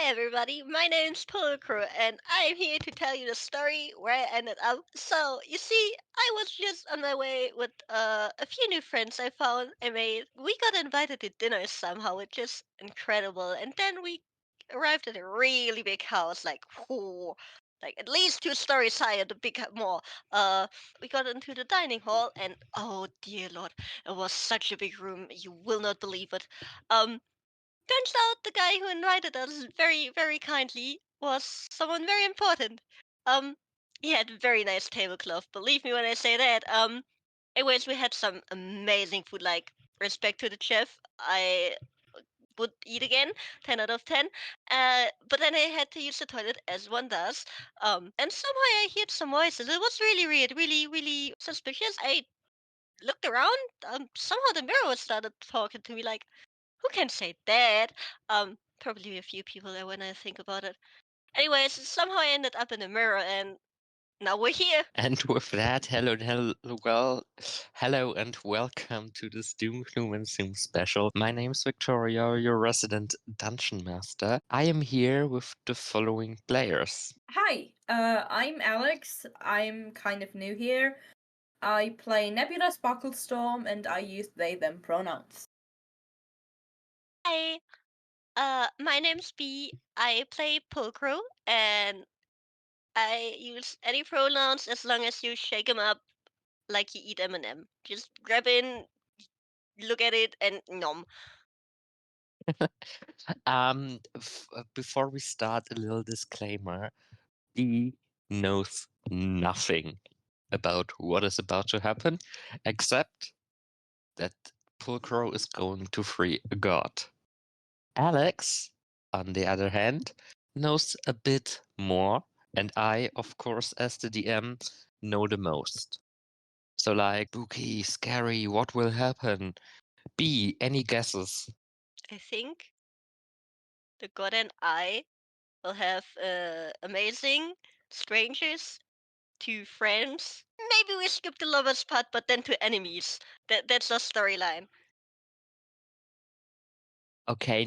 Hi everybody, my name's Pulcro, and I'm here to tell you the story where I ended up. So, you see, I was just on my way with a few new friends I found I made. We got invited to dinner somehow, which is incredible. And then we arrived at a really big house, like at least 2 stories high at the big mall. We got into the dining hall, and oh dear lord, it was such a big room. You will not believe it. Um, Turns out the guy who invited us very, very kindly was someone very important. Um, he had very nice tablecloth. Believe me when I say that. Anyways, we had some amazing food. Like respect to the chef, I would eat again, 10 out of 10. But then I had to use the toilet as one does. And somehow I heard some voices. It was really weird, really, really suspicious. I looked around. Somehow the mirror started talking to me like, who can say that? Probably a few people there when I think about it. Anyways, somehow I ended up in the mirror, and now we're here. And with that, hello and welcome to this Doom Gloom and Zoom special. My name's Victoria, your resident dungeon master. I am here with the following players. Hi, I'm Alex. I'm kind of new here. I play Nebula Sparklestorm and I use they them pronouns. Hi, my name's B. I play Pulcro, and I use any pronouns as long as you shake them up like you eat M&M. Just grab in, look at it, and nom. Before we start, a little disclaimer. D knows nothing about what is about to happen, except that Pulcro is going to free a god. Alex, on the other hand, knows a bit more, and I, of course, as the DM, know the most. So, like, spooky, scary, what will happen? B, any guesses? I think the god and I will have amazing strangers to friends. Maybe we skip the lovers part, but then to enemies. That's our storyline. Okay,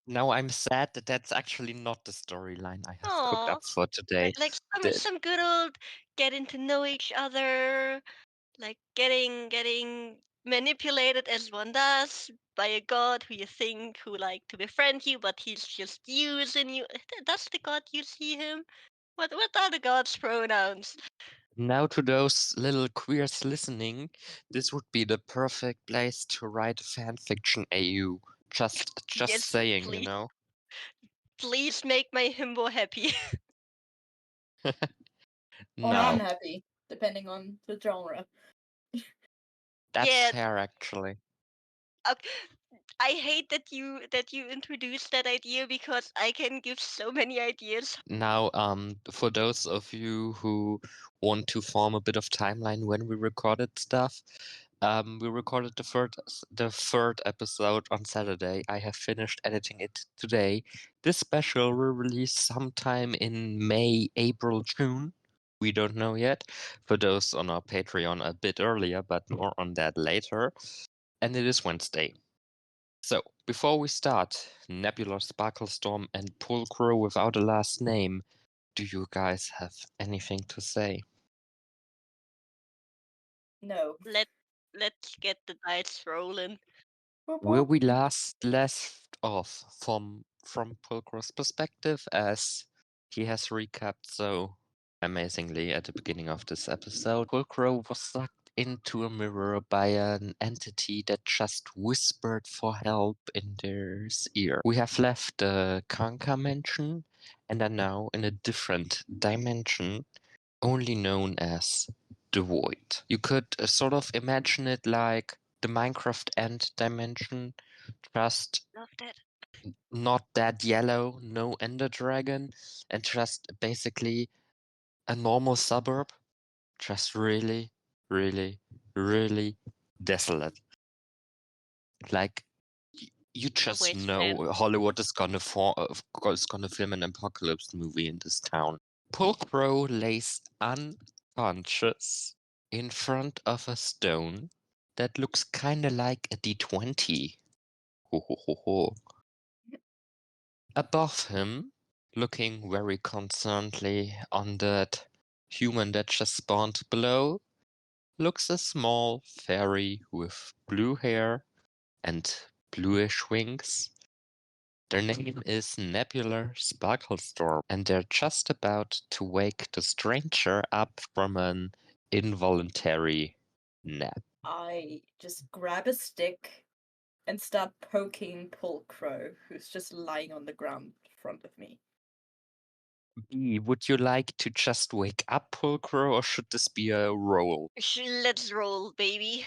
now I'm sad that that's actually not the storyline I have cooked Aww. up for today. Like some The, some good old getting to know each other, like getting manipulated as one does by a god who you think who like to befriend you, but he's just using you. That's the god you see him. What are the god's pronouns? Now, to those little queers listening, this would be the perfect place to write a fanfiction AU. Just Yes, saying, you please, know. please make my himbo happy. Or No, unhappy, depending on the genre. that's Yeah, fair actually. okay. I hate that you introduced that idea because I can give so many ideas. Now, for those of you who want to form a bit of timeline when we recorded stuff, we recorded the third episode on Saturday. I have finished editing it today. This special will release sometime in May, April, June. We don't know yet. For those on our Patreon, a bit earlier, but more on that later. And it is Wednesday. So, before we start, Nebula Sparklestorm and Pulcro without a last name, do you guys have anything to say? No. Let's get the dice rolling. Where we last left off from Pulcro's perspective, as he has recapped so amazingly at the beginning of this episode, Pulcro was sucked into a mirror by an entity that just whispered for help in his ear. We have left the Kanka mansion and are now in a different dimension, only known as the Void. You could sort of imagine it like the Minecraft End dimension, just Love that. not that yellow, no Ender Dragon, and just basically a normal suburb, just really, really, really desolate. Like you A just wasteland. know Hollywood is gonna film an apocalypse movie in this town. Pulcro lays unconscious in front of a stone that looks kinda like a D20. Ho ho ho ho. Above him, looking very concernedly on that human that just spawned below, looks a small fairy with blue hair and bluish wings. Their name is Nebular Sparklestorm, and they're just about to wake the stranger up from an involuntary nap. I just grab a stick and start poking Pulcro, who's just lying on the ground in front of me. B, would you like to just wake up Pulcro, or should this be a roll? Let's roll, baby.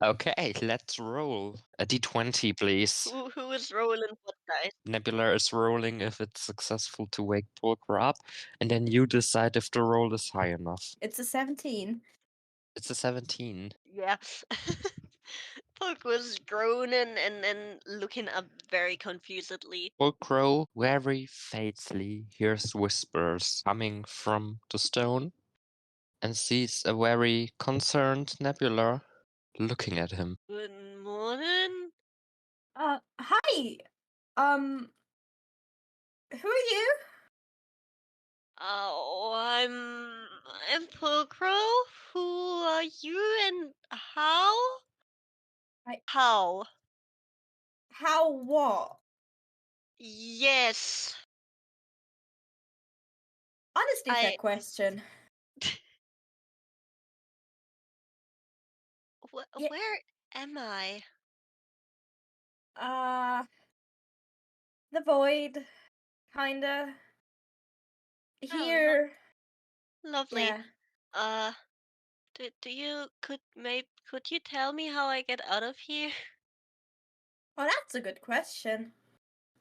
Okay, let's roll. A d20, please. Who is rolling what dice? Nebula is rolling if it's successful to wake Pulcro up, and then you decide if the roll is high enough. It's a 17. It's a 17. Yeah. Puck was groaning and looking up very confusedly. Pulcro very faintly hears whispers coming from the stone and sees a very concerned Nebula looking at him. Good morning. Hi! Who are you? Oh, I'm Pulcro. Who are you and how? I- How? How what? Yes. Honestly, fair I question. Yeah, where am I? uh, the void, kinda. Oh, Here, lovely. yeah. Uh, do you could you tell me how I get out of here? Well, that's a good question.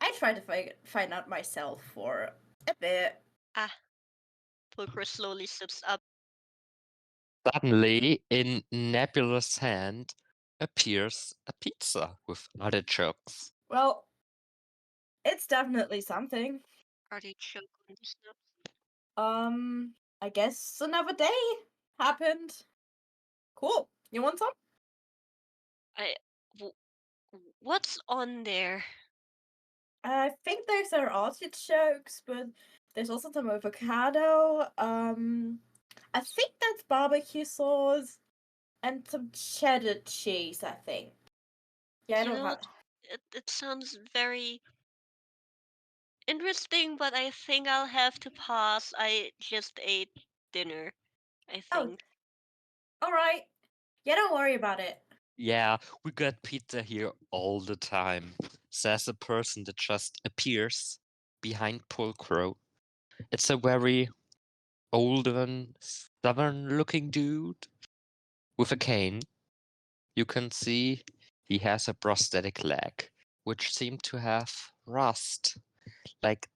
I tried to find out myself for a bit. Ah, Pulcro slowly sips up. Suddenly, in Nebula's hand appears a pizza with artichokes. Well, it's definitely something. Artichoke on the snaps. I guess another day happened. Cool. You want some? I w- what's on there? I think those are artichokes, but there's also some avocado. I think that's barbecue sauce and some cheddar cheese, I think. Yeah, I You don't know, have. it sounds very interesting, but I think I'll have to pass. I just ate dinner, I Oh, think. alright. Yeah, don't worry about it. Yeah, we got pizza here all the time, says a person that just appears behind Pulcro. It's a very olden, stubborn looking dude with a cane. You can see he has a prosthetic leg, which seemed to have rust. Like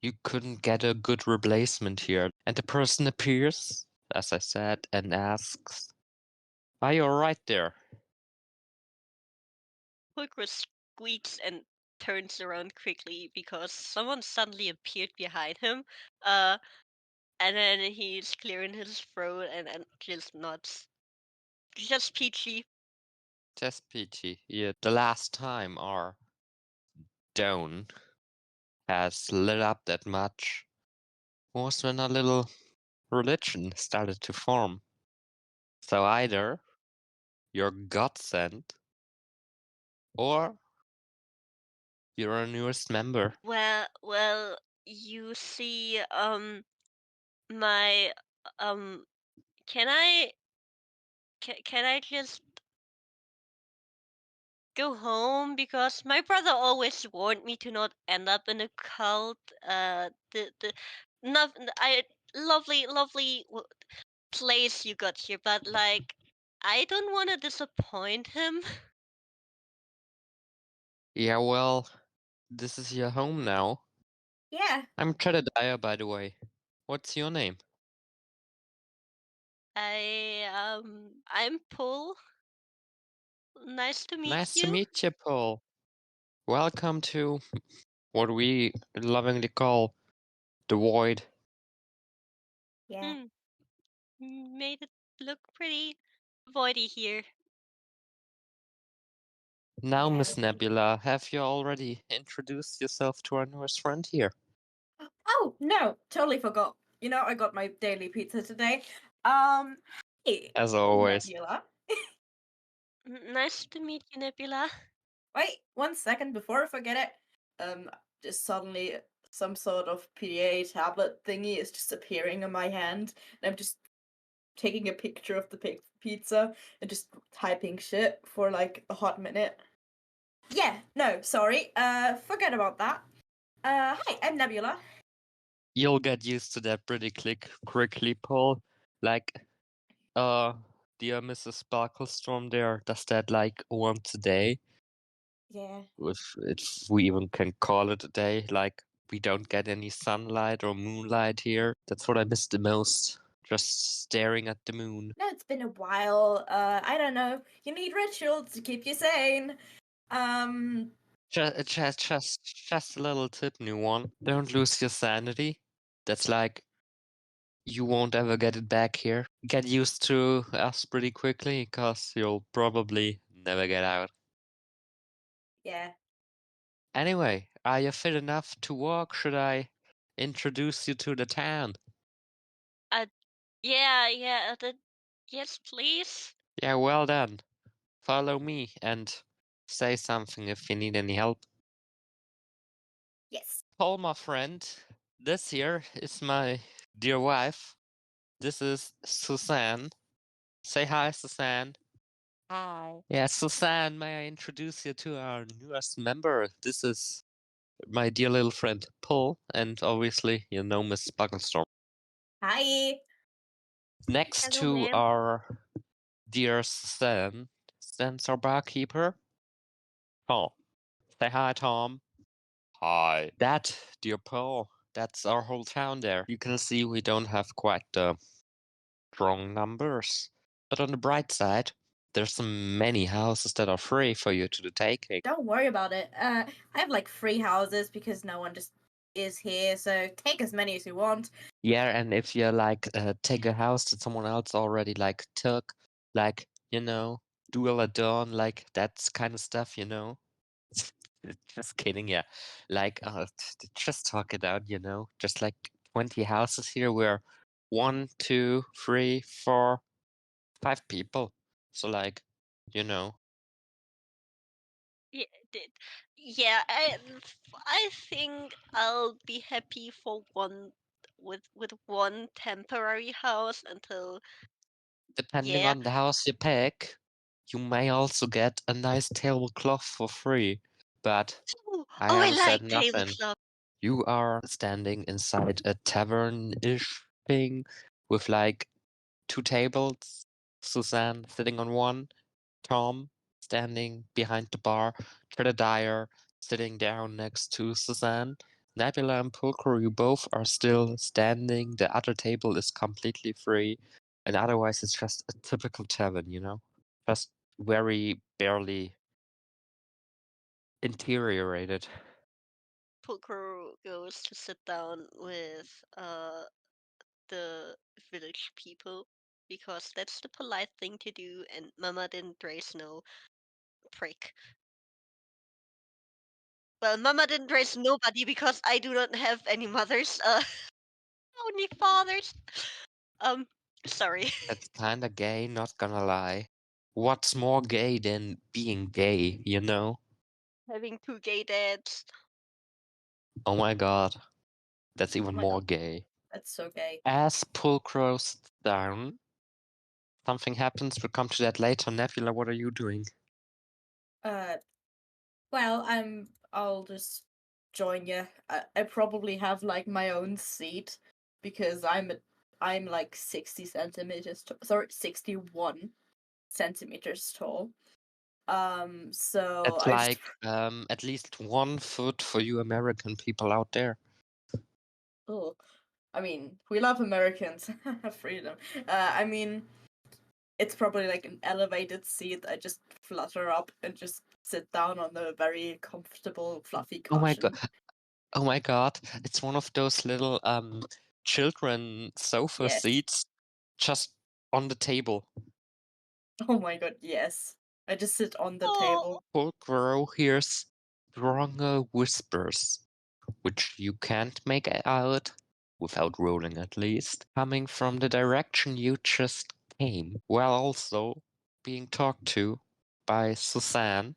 you couldn't get a good replacement here. And the person appears, as I said, and asks, "Are you alright there?" Pulcro squeaks and turns around quickly because someone suddenly appeared behind him. Uh, and then he's clearing his throat and just nods. Just peachy. Just peachy. Yeah, the last time our dome has lit up that much was when a little religion started to form. So either you're God sent or you're a newest member. Well, you see, my, um, can I just go home because my brother always warned me to not end up in a cult. The not I lovely place you got here, but like I don't want to disappoint him. Yeah, well, this is your home now. Yeah. I'm Jedediah, by the way. What's your name? I'm Paul. Nice to meet Nice to you. meet you, Paul. Welcome to what we lovingly call the Void. Yeah. Hmm, made it look pretty voidy here. Now, Yeah. Miss Nebula, have you already introduced yourself to our newest friend here? Oh no, totally forgot. I got my daily pizza today. Hey, As always. Nebula. Nice to meet you, Nebula. Wait, 1 second before I forget it. Just suddenly some sort of PDA tablet thingy is just appearing in my hand, and I'm just taking a picture of the pizza and just typing shit for like a hot minute. Yeah, no, sorry. Forget about that. Hi, I'm Nebula. You'll get used to that pretty quickly, Paul. Like, dear Mrs. Sparklestorm there does that like once a day. Yeah. If we even can call it a day, like we don't get any sunlight or moonlight here. That's what I miss the most. Just staring at the moon. No, it's been a while. I don't know. You need rituals to keep you sane. Just a little tip, new one. Don't lose your sanity. That's like you won't ever get it back here. Get used to us pretty quickly, cause you'll probably never get out. Yeah. Anyway, are you fit enough to walk? Should I introduce you to the town? Uh, yeah. Yes, please. Yeah, well done. Follow me and say something if you need any help. Yes. Paul, my friend, this here is my dear wife. This is Suzanne. Say hi, Suzanne. Hi. Yeah, Suzanne, may I introduce you to our newest member? This is my dear little friend Paul, and obviously, you know Miss Buckenstorm. Hi. Next Hello, to ma'am. our dear Suzanne stands our barkeeper, Tom. Say hi, Tom. Hi. That, dear Paul, that's our whole town there. You can see we don't have quite the strong numbers. But on the bright side, there's so many houses that are free for you to the taking. Don't worry about it. I have like 3 houses because no one just is here, so take as many as you want. Yeah, and if you like take a house that someone else already like took, like, duel at dawn, like that's kind of stuff, Just kidding, yeah. Like, just talk it out, Just like 20 houses here where 1, 2, 3, 4, 5 people. So like, you know, Yeah, did. Yeah, I think I'll be happy for one with one temporary house until depending yeah. on the house you pick, you may also get a nice tablecloth for free. But Ooh, I oh, I haven't said like nothing. tablecloth. You are standing inside a tavern-ish thing with like 2 tables, Suzanne sitting on one, Tom standing behind the bar, Dyer sitting down next to Suzanne. Nebula and Pulcher, you both are still standing. The other table is completely free. And otherwise, it's just a typical tavern, Just very barely interiorated. Pulcher goes to sit down with the village people because that's the polite thing to do, and Mama didn't raise no prick. Well, Mama didn't raise nobody because I do not have any mothers. Only fathers. Um, sorry. That's kinda gay, not gonna lie. What's more gay than being gay? Having two gay dads. Oh my god, that's Oh even my god, more gay. that's so gay. As Pulchro sits down, something happens. We'll come to that later. Nebula, what are you doing? Uh, well, I'll just join you. I probably have like my own seat because I'm like 60 centimeters sorry, 61 centimeters tall. So That's I just like at least 1 foot for you American people out there. oh, I mean, we love Americans. Freedom. I mean, it's probably like an elevated seat. I just flutter up and just sit down on the very comfortable, fluffy Oh my god! cushion. Oh my god! It's one of those little children sofa Yes. seats, just on the table. Oh my god, yes. I just sit on the Oh, table. Pulcro hears stronger whispers, which you can't make out, without rolling at least, coming from the direction you just came, while also being talked to by Susanne,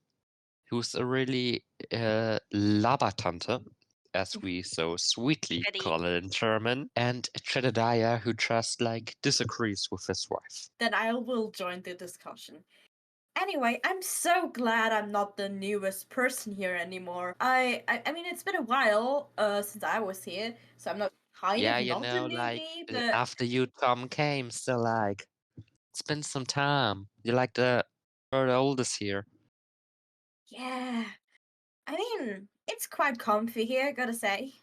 who's a really Labertante, as we so sweetly pretty. call it in German, and Jedediah, who just disagrees with his wife. Then I will join the discussion. Anyway, I'm so glad I'm not the newest person here anymore. I mean, it's been a while since I was here, so I'm not Yeah, not a newbie, but after you, Tom, came, so it's been some time. You're like the third oldest here. yeah. I mean, it's quite comfy here, gotta say.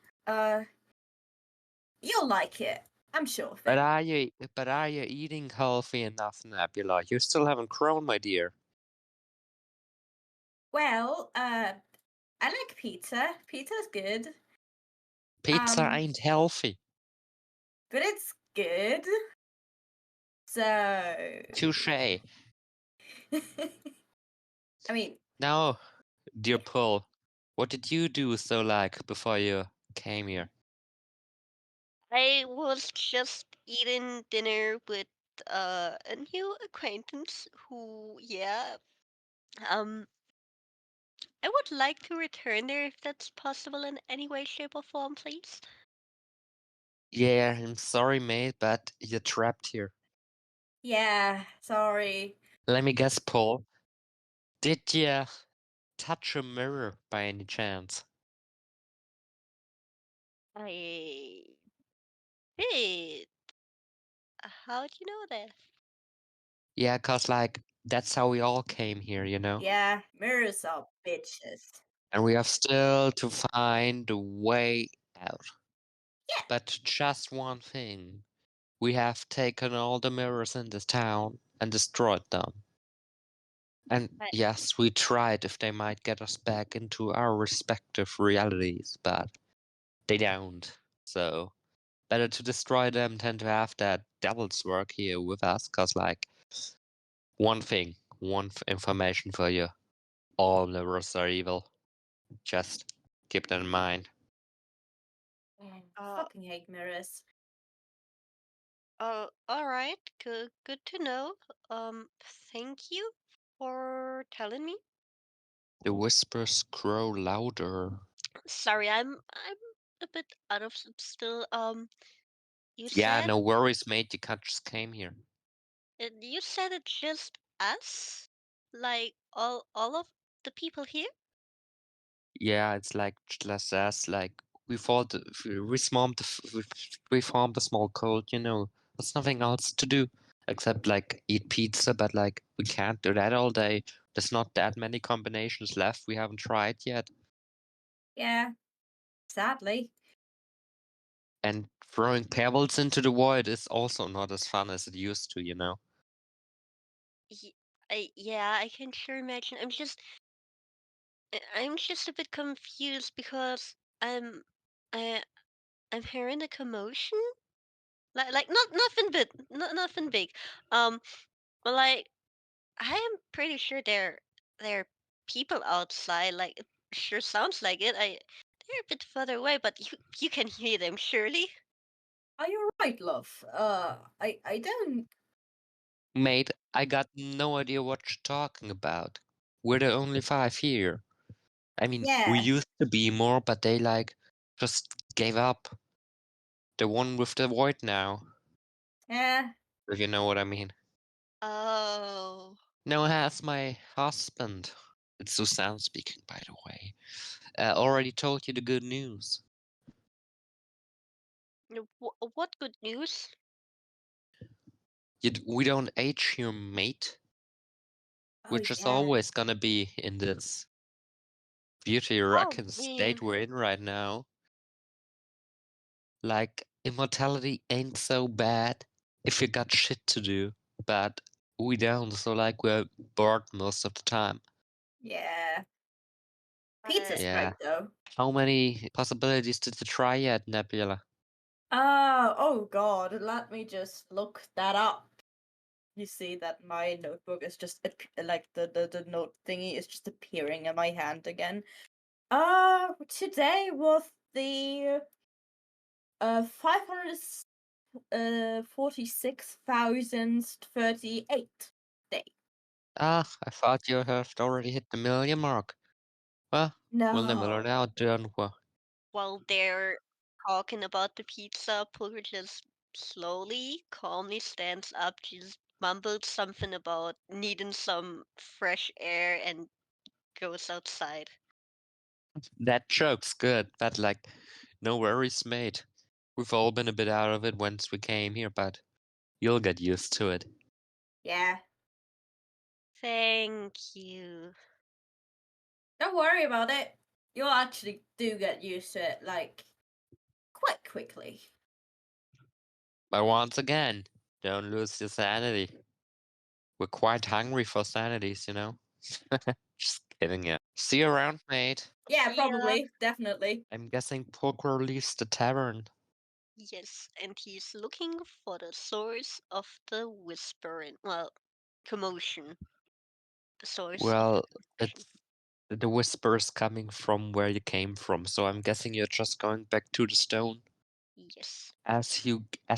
You'll like it. I'm sure of But it. are you eating healthy enough, Nebula? You still haven't grown, my dear. Well, I like pizza. Pizza's good. Pizza ain't healthy. But it's good. So Touche. I mean, Now, dear Paul, what did you do before you came here? I was just eating dinner with a new acquaintance who, yeah, um, I would like to return there if that's possible in any way, shape, or form, please. Yeah, I'm sorry, mate, but you're trapped here. yeah, sorry. Let me guess, Paul. Did you touch a mirror by any chance? I did. How do you know that? Yeah, 'cause that's how we all came here, you know? Yeah, mirrors are bitches. And we have still to find a way out. Yeah. But just one thing. We have taken all the mirrors in this town and destroyed them. And I, yes, we tried if they might get us back into our respective realities, but they don't. So better to destroy them than to have that devil's work here with us, 'cause one thing, information for you. All mirrors are evil. Just keep that in mind. Man, uh, fucking hate mirrors. all right. Good to know. Thank you for telling me. The whispers grow louder. Sorry, I'm a bit out of still. You Yeah, said no worries, mate. You can't just came here. you said it's just us, like all of the people here. Yeah, it's just us. We thought we we formed a small cult. You know, there's nothing else to do except eat pizza. But we can't do that all day. There's not that many combinations left. We haven't tried yet. Yeah, sadly. And throwing pebbles into the void is also not as fun as it used to. You know. Y- yeah, I can sure imagine. I'm just a bit confused because I I'm hearing a commotion. Like not nothing big, nothing big. Um, but I am pretty sure there are people outside. Like it sure sounds like it. They're a bit further away, but you can hear them surely. Are you right, love? I don't. Mate, I got no idea what you're talking about. We're the only five here. I mean, we Yeah, used to be more, but they just gave up. The one with the void now, yeah. if you know what I mean. Oh, No, has my husband. It's Susanne speaking, by the way. Already told you the good news. what good news? We don't age here, mate. Oh We're just yeah, always gonna be in this beauty Oh, rocking state man. we're in right now. Immortality ain't so bad if you got shit to do, but we don't, so we're bored most of the time. yeah. Uh, Pizza's great Yeah. though. How many possibilities did you try yet, Nebula? Oh god, let me just look that up. you see that my notebook is just like the note thingy is just appearing in my hand again. Today was the 546,038th day. Ah, I thought you had already hit the million mark. Well, we'll never learn No. out, don't we? While they're talking about the pizza, Pooker just slowly, calmly stands up, just mumbles something about needing some fresh air and goes outside. That joke's good, but like, no worries, mate. We've all been a bit out of it once we came here, but you'll get used to it. Yeah. Thank you. Don't worry about it. You'll actually do get used to it, like, quite quickly. But once again, don't lose your sanity. We're quite hungry for sanities, you know? Just kidding, yeah. See you around, mate. Yeah, See ya. probably, definitely. I'm guessing Pulcro leaves the tavern. Yes, and he's looking for the source of the whispering. Well, commotion. The source of the Well, commotion. the whisper's coming from where you came from, so I'm guessing you're just going back to the stone. Yes. As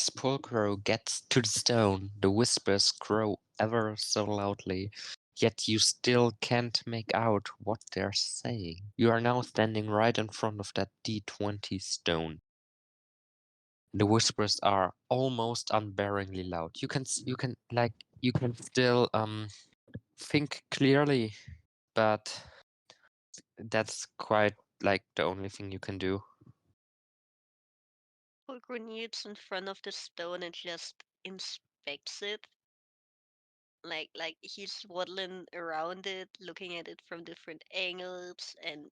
Pulcro gets to the stone, the whispers grow ever so loudly, yet you still can't make out what they're saying. You are now standing right in front of that D20 stone. The whispers are almost unbearably loud. You can still think clearly, but that's quite like the only thing you can do. Pulgrim kneels in front of the stone and just inspects it. Like he's waddling around it, looking at it from different angles, and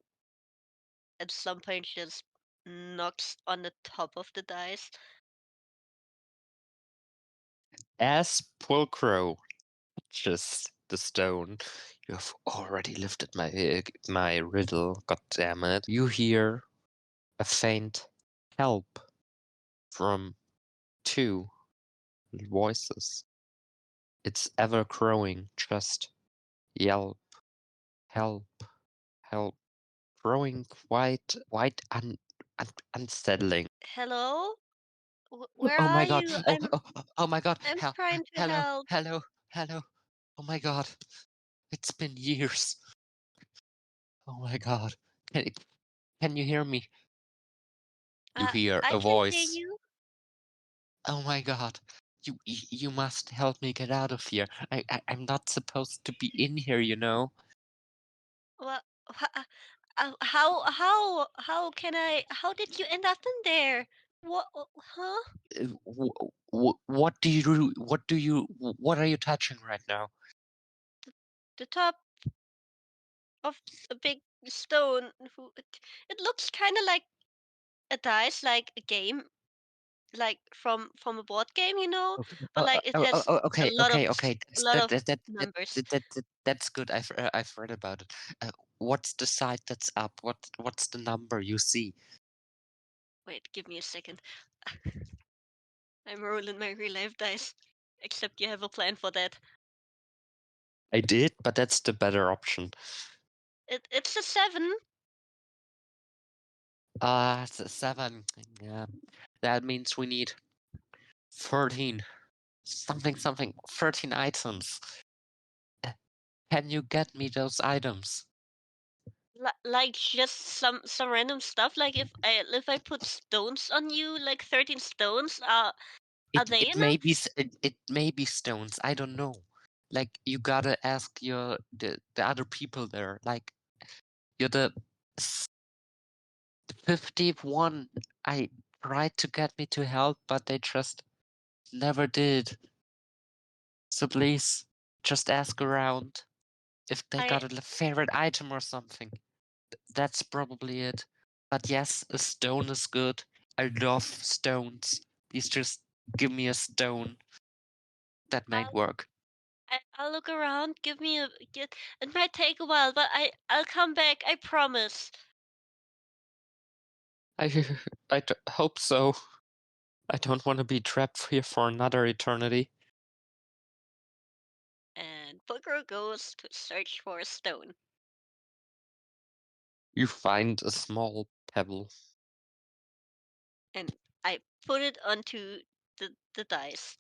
at some point just knocks on the top of the dice. As Pulcro touches the stone, you have already lifted my riddle. God damn it! You hear a faint help from two voices. It's ever growing. Just yelp, help, help. Growing unsettling. Hello? Where Oh my are god! you? Oh my god! I'm trying to help. Hello! Oh my god! It's been years. Oh my god! Can, can you hear me? You hear I a can hear voice. you. Oh my god! You must help me get out of here. I'm not supposed to be in here, you know. Well, how can I? How did you end up in there? What? Huh? What are you touching right now? The top of a big stone. It looks kind of like a dice, like a game, like from a board game, you know. But like it has a Okay, lot of okay. a lot of That, numbers. that's good. I've read about it. What's the side that's up? What's the number you see? Wait, give me a second. I'm rolling my real life dice. Except you have a plan for that. I did, but that's the better option. It's a 7. It's a 7. Yeah, that means we need 13 something 13 items. Can you get me those items? Like just some random stuff. Like if I put stones on you, like 13 stones, are they enough? It may be stones. I don't know. Like you gotta ask the other people there. Like you're the 50th one. I tried to get me to help, but they just never did. So please, just ask around if they I got a favorite item or something. That's probably it. But yes, a stone is good. I love stones. Please just give me a stone. That might I'll work. I'll look around. Give me a get. It might take a while, but I'll come back. I promise. I hope so. I don't want to be trapped here for another eternity. Pokero goes to search for a stone. You find a small pebble. And I put it onto the dice.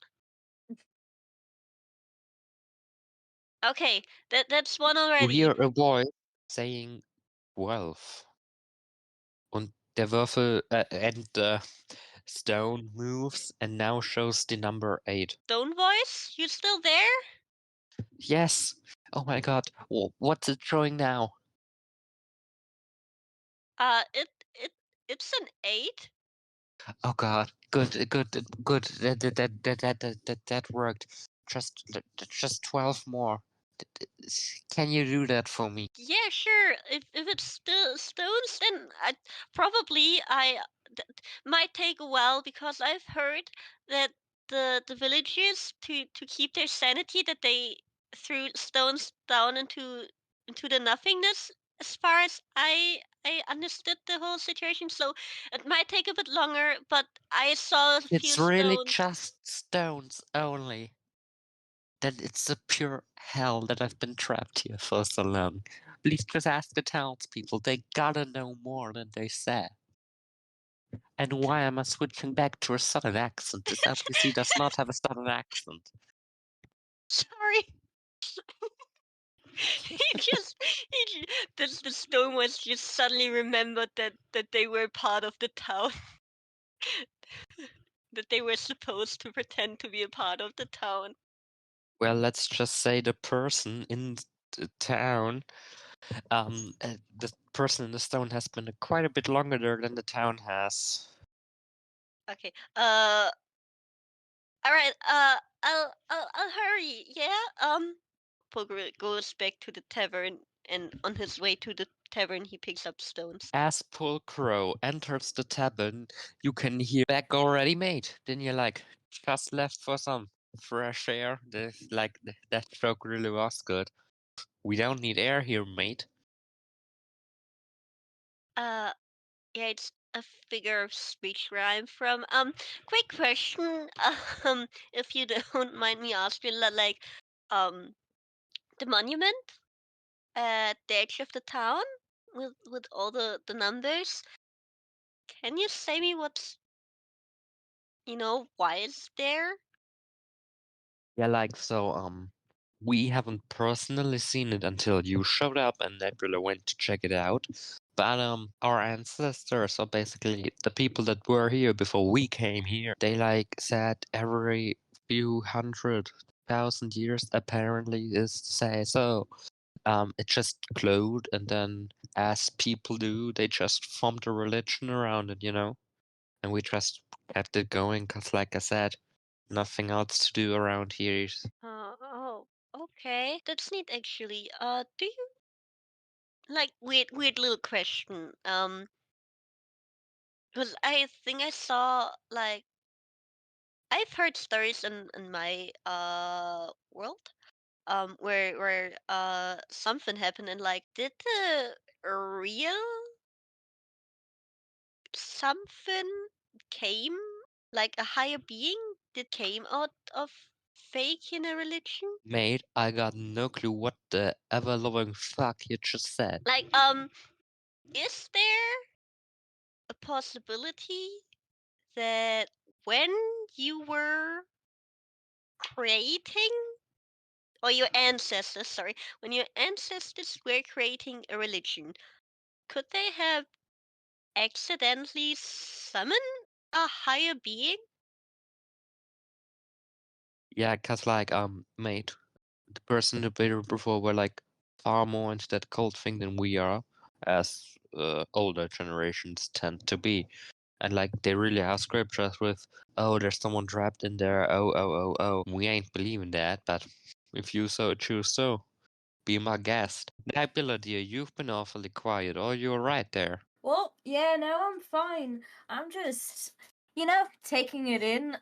Okay, that's one You already. hear a voice saying 12. Und der Würfel and the stone moves and now shows the number 8. Stone voice, you still there? Yes. Oh my god. What's it showing now? It it's an 8. Oh god. Good. That worked. Just 12 more. Can you do that for me? Yeah, sure. If it's still stones, then I might take a while because I've heard that the villagers to keep their sanity that they threw stones down into the nothingness. As far as I understood the whole situation, so it might take a bit longer. But I saw a few It's really stones. just stones only. Then it's a pure hell that I've been trapped here for so long. Please just ask the townspeople. They gotta know more than they say. And why am I switching back to a southern accent? This NPC does not have a southern accent. Sorry. The stone was just suddenly remembered that they were part of the town. That they were supposed to pretend to be a part of the town. Well, let's just say the person in the town, the person in the stone has been quite a bit longer there than the town has. Okay. All right. I'll hurry. Yeah. Poker goes back to the tavern, and on his way to the tavern, he picks up stones. As Pulcro enters the tavern, you can hear back already, mate. Then you're like, just left for some fresh air. That joke really was good. We don't need air here, mate. Yeah, it's a figure of speech where I'm from. Quick question. If you don't mind me asking, like, the monument at the edge of the town with all the numbers. Can you say me what's why it's there? Yeah, we haven't personally seen it until you showed up and Nebula went to check it out. But our ancestors, or basically the people that were here before we came here, they said every few 100,000 years apparently is to say so. It just glowed, and then as people do, they just formed a religion around it, and we just kept it going because, like I said, nothing else to do around here. Oh, okay. That's neat actually. Do you like weird little question? Because I think I saw like I've heard stories in my world where something happened and like did the real something came like a higher being that came out of fake in a religion? Mate, I got no clue what the ever-loving fuck you just said. Like, is there a possibility that when you were creating, or your ancestors, sorry, when your ancestors were creating a religion, could they have accidentally summoned a higher being? Yeah, cause mate, the person that were before were far more into that cult thing than we are, as older generations tend to be. And they really have scriptures with, oh, there's someone trapped in there, oh. We ain't believing that, but if you so choose so, be my guest. Nabila, dear, you've been awfully quiet. Oh, you're right there. Well, yeah, no, I'm fine. I'm just, taking it in.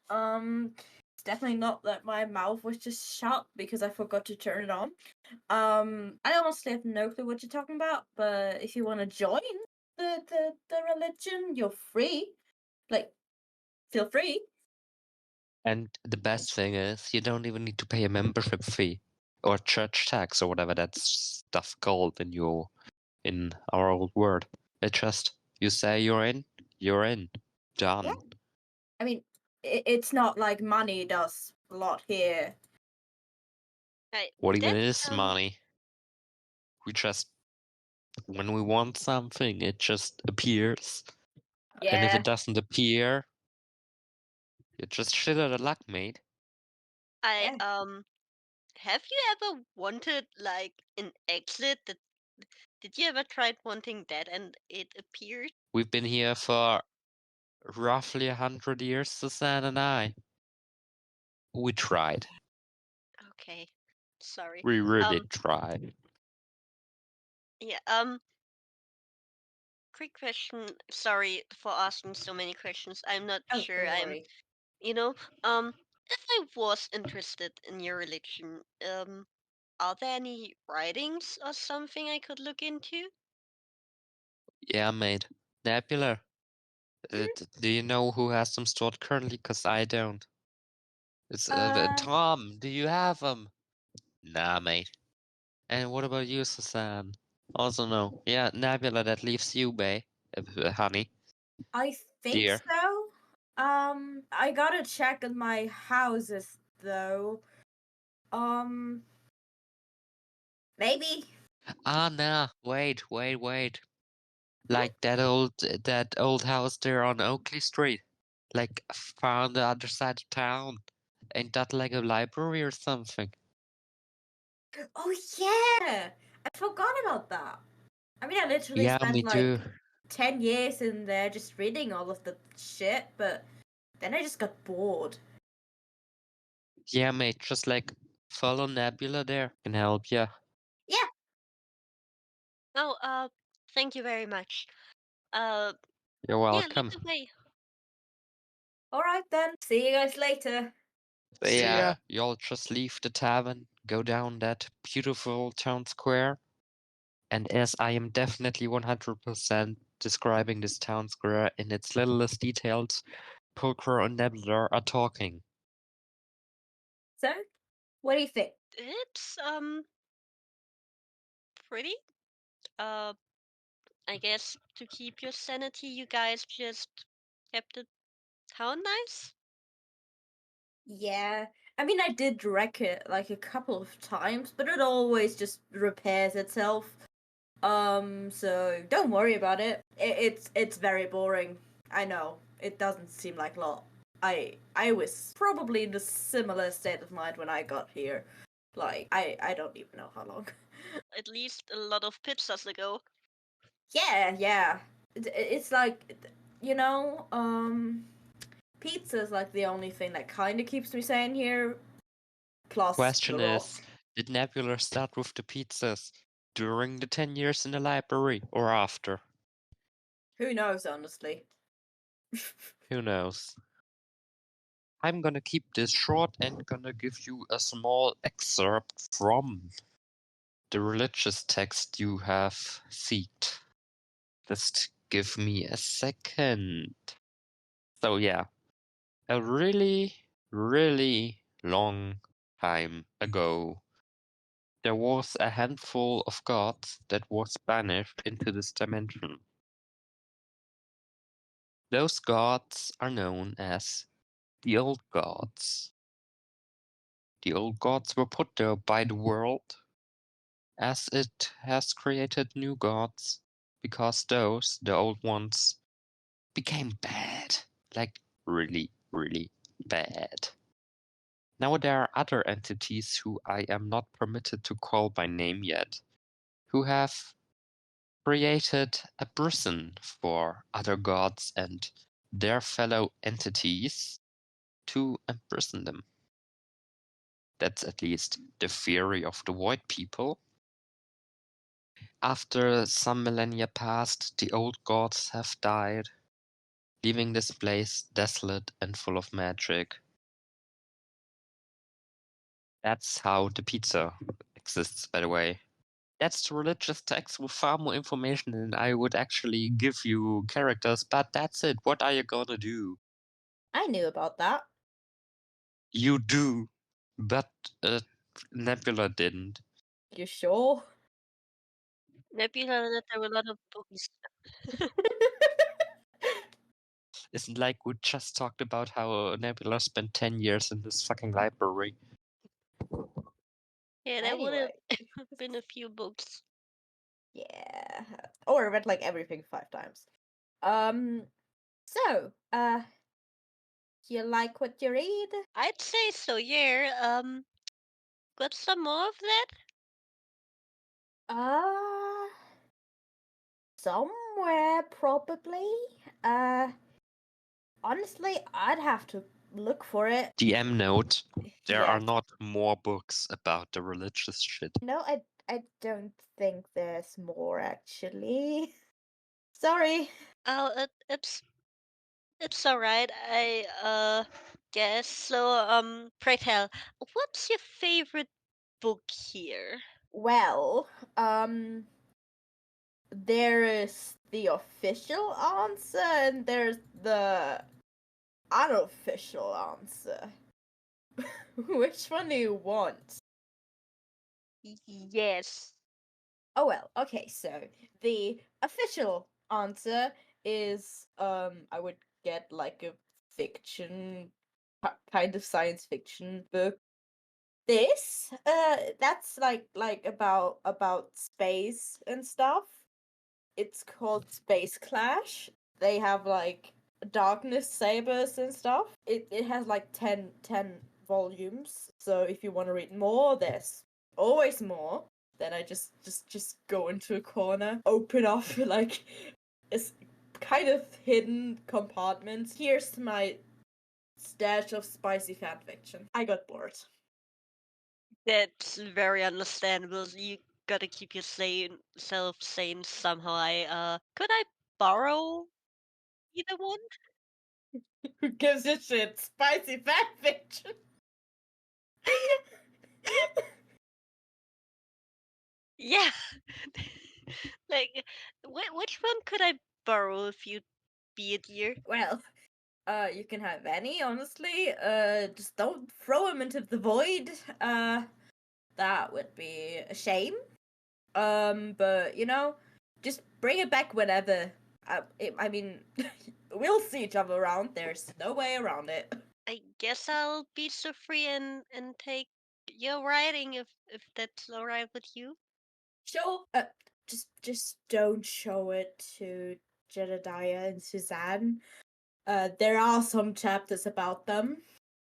It's definitely not that my mouth was just shut because I forgot to turn it on. I honestly have no clue what you're talking about, but if you want to join the religion, you're free. Like, feel free. And the best thing is, you don't even need to pay a membership fee. or church tax or whatever that stuff called in our old word. It just you say you're in, done. Yeah. I mean, it's not like money does a lot here. What even That's is money? We just when we want something, it just appears. And if Yeah. it doesn't appear, you're just shit out of luck, mate. I Yeah. have you ever wanted like an exit that did you ever tried wanting that and it appeared? We've been here for roughly 100 years, Susan and I. We tried. Okay. Sorry. We really Um tried. yeah, quick question. Sorry for asking so many questions. I'm not Oh, sure don't I'm worry. you know, if I was interested in your religion, are there any writings or something I could look into? Yeah, mate. Nebula. Do you know who has them stored currently? Because I don't. It's Uh, Tom. Do you have them? Nah, mate. And what about you, Susan? Also no. Yeah, Nebula, that leaves you, bae. Honey. I think Dear. so. I gotta check on my houses though. Maybe. Ah, nah. Wait. Like that old house there on Oakley Street. Like far on the other side of town. Ain't that like a library or something? Oh yeah, I forgot about that. I mean, I literally Yeah, spent me too. like 10 years in there just reading all of the shit, but then I just got bored. Yeah, mate, just like follow Nebula there. Can help ya. Yeah. Oh, thank you very much. Uh, You're yeah, lead welcome. the way. All right then. See you guys later. So See yeah, ya. y'all just leave the tavern, go down that beautiful town square. And as I am definitely 100% describing this town square in its littlest details, Pulcher and Nebula are talking. So, what do you think? It's pretty. Uh, I guess to keep your sanity, you guys just kept the town nice. Yeah. I mean, I did wreck it like a couple of times, but it always just repairs itself. So don't worry about it. It's very boring. I know. It doesn't seem like a lot. I was probably in a similar state of mind when I got here. Like I don't even know how long. At least a lot of pizzas ago. Yeah. It's like you know, pizza's like the only thing that kind of keeps me sane here. Plus the Question is, rot. did Nebula start with the pizzas during the 10 years in the library or after? Who knows, honestly. Who knows? I'm gonna keep this short and gonna give you a small excerpt from the religious text you have seeked. Just give me a second. So yeah, a really, really long time ago, there was a handful of gods that was banished into this dimension. Those gods are known as the old gods. The old gods were put there by the world as it has created new gods because those, the old ones, became bad. Like really, really bad. Now there are other entities who I am not permitted to call by name yet, who have created a prison for other gods and their fellow entities to imprison them. That's at least the theory of the Void People. After some millennia passed, the old gods have died, leaving this place desolate and full of magic. That's how the pizza exists, by the way. That's the religious text with far more information than I would actually give you characters, but that's it. What are you gonna do? I knew about that. You do, but Nebula didn't. You sure? Nebula, that there were a lot of books. Isn't like we just talked about how Nebula spent 10 years in this fucking library. Yeah, there would have Anyway. been a few books. Yeah. Or I read like everything 5 times. So, you like what you read? I'd say so, yeah. Got some more of that? Uh, somewhere probably. Honestly, I'd have to look for it. DM note, there Yeah. are not more books about the religious shit. No, I don't think there's more actually. Sorry. Oh, it's alright. I guess so. Pray tell, what's your favorite book here? Well, there is the official answer and there's the unofficial answer. Which one do you want? Yes. Oh well, okay, so the official answer is I would get like a fiction kind of science fiction book. This that's like about space and stuff. It's called Space Clash. They have like darkness sabers and stuff. It has like 10 volumes. So if you want to read more, there's always more. Then I just go into a corner, open up like it's kind of hidden compartments. Here's my stash of spicy fanfiction. I got bored. That's very understandable. You gotta keep yourself sane somehow. Could I borrow either one? Who gives a shit? Spicy fanfiction. Yeah. Like, which one could I borrow if you be it here? Well, you can have any, honestly. Just don't throw him into the void. That would be a shame. But you know, just bring it back whenever. I mean, we'll see each other around. There's no way around it. I guess I'll be so free and take your writing if that's alright with you. Sure. Just don't show it to Jedediah and Suzanne. There are some chapters about them.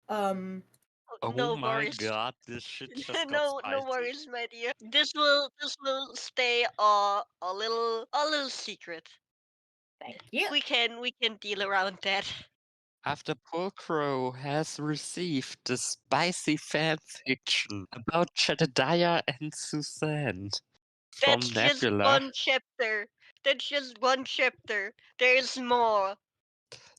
Um, Oh No my worries. god, this shit just got No spicy. worries, my dear. This will stay a little secret. thank you. We can deal around that. After Pulcro has received the spicy fanfiction about Jedediah and Suzanne from That's just Nebula, one chapter. That's just one chapter. There's more.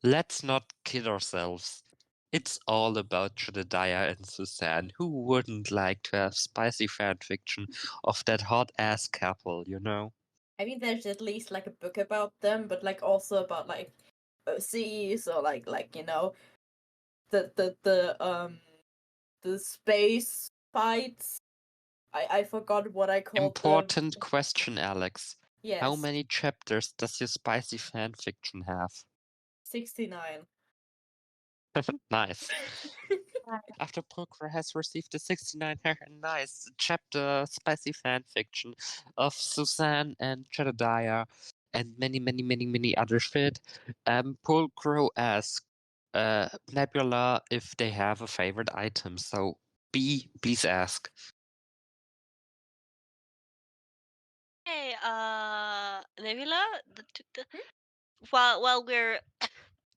let's not kid ourselves. It's all about Jedediah and Suzanne. Who wouldn't like to have spicy fanfiction of that hot ass couple, you know? I mean, there's at least like a book about them, but like also about like OCs or like you know the space fights. I forgot what I called them. Important question, Alex. How Yes, many chapters does your spicy fanfiction have? 69. Nice. After Pulcra has received the 69 nice chapter spicy fanfiction of Suzanne and Jedediah and many other shit, Pulcro asks Nebula if they have a favorite item. So B, please ask. Hey, Nebula, Hmm? while we're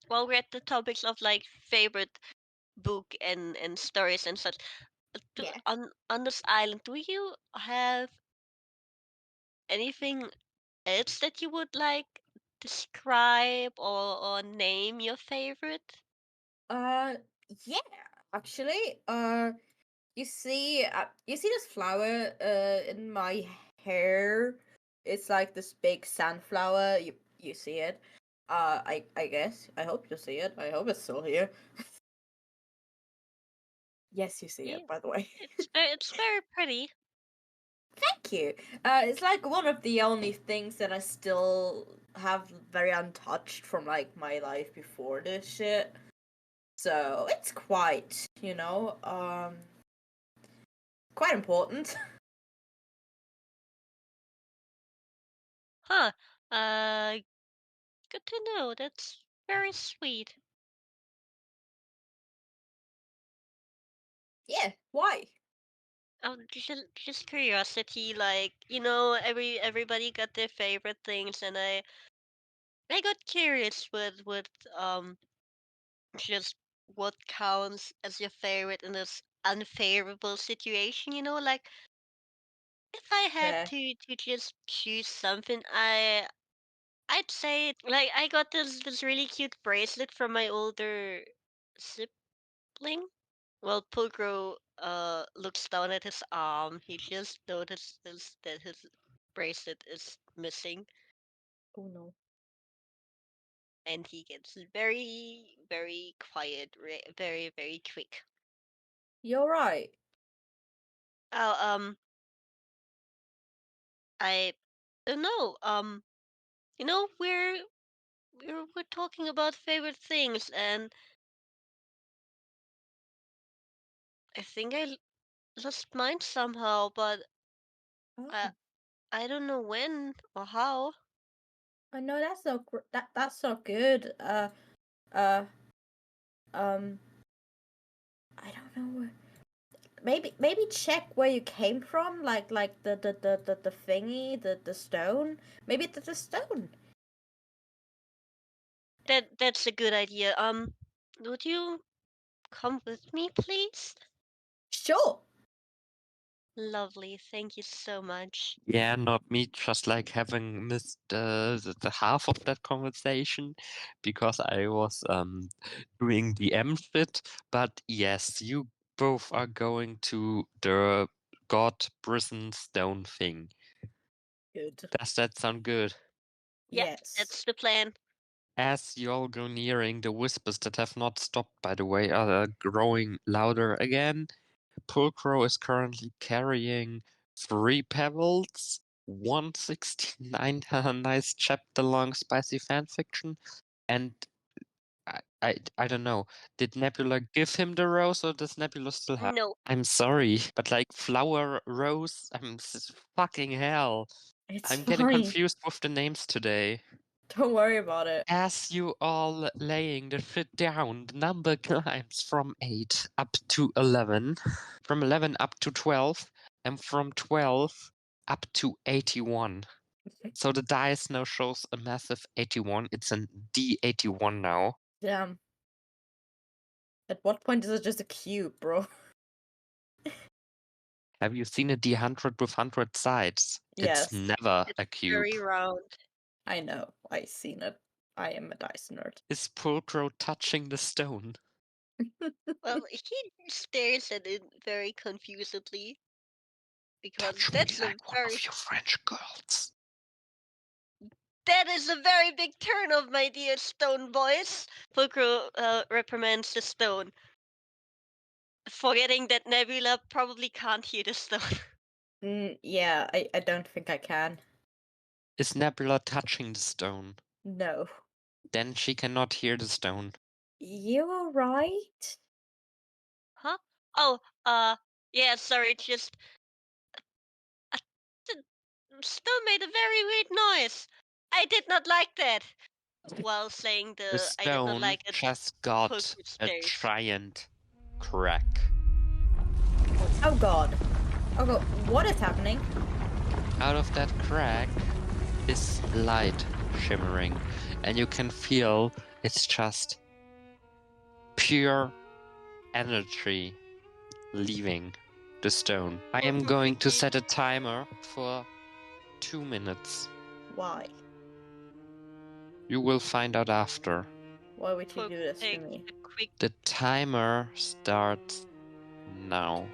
while we're at the topics of like favorite book and stories and such, Yeah. on this island, do you have anything else that you would like describe or name your favorite? Uh, yeah. Actually, you see this flower in my hair. It's like this big sunflower. You see it. I guess I hope you see it. I hope it's still here. Yes, you see Yeah, it, by the way. it's very pretty. Thank you. It's like one of the only things that I still have very untouched from like my life before this shit. So it's quite, quite important. Huh. Uh, good to know. That's very sweet. Yeah, why? Oh, just curiosity. Like, everybody got their favorite things, and I got curious with just what counts as your favorite in this unfavorable situation. Like if I had Yeah. to just choose something, I'd say like I got this really cute bracelet from my older sibling. Well, Pogro looks down at his arm. He just notices that his bracelet is missing, Oh no. and he gets very very quiet, very very quick. You're right. Oh, I don't know. We're talking about favorite things, and I think lost mine somehow, but I Oh. I don't know when or how. I know that's so that's so good. Uh um I don't know. Maybe check where you came from, like the thingy, the stone. Maybe it's the stone. That's a good idea. Would you come with me, please? Sure. Lovely, thank you so much. Yeah, not me, just like having missed the half of that conversation because I was doing DM shit. But yes, you both are going to the God Prison Stone thing. Good. Does that sound good? Yeah, Yes. that's the plan. As you all go nearing, the whispers that have not stopped, by the way, are growing louder again. Pulcro is currently carrying 3 pebbles, 169 nice chapter long spicy fanfiction, and I don't know. Did Nebula give him the rose or does Nebula still have? No, I'm sorry, but like flower rose, fucking hell. It's I'm getting fine. confused with the names today. Don't worry about it. As you all laying the shit down, the number climbs from 8 up to 11, from 11 up to 12, and from 12 up to 81. So the dice now shows a massive 81. It's an D81 now. Damn. At what point is it just a cube, bro? Have you seen a D100 with 100 sides? It's Yes, never it's a cube. very round. I know. I seen it. I am a dice nerd. Is Pulcro touching the stone? Well, he stares at it very confusedly because Touch me that's a like one very of you French girls. that is a very big turn of my dear stone boys. Pulcro reprimands the stone, forgetting that Nebula probably can't hear the stone. Yeah, I don't think I can. Is Nebula touching the stone? No. Then she cannot hear the stone. You're right. Huh? Oh, yeah, sorry, just uh, the stone made a very weird noise. I did not like that. While saying The I did not stone like it, just got Pulcro a stares. giant crack. Oh god. Oh god, what is happening? Out of that crack is light shimmering, and you can feel it's just pure energy leaving the stone. I am Pulcro going to quickly set a timer for 2 minutes. Why? You will find out after. Why would you Pulcro do this to takes me? a quick The timer starts now.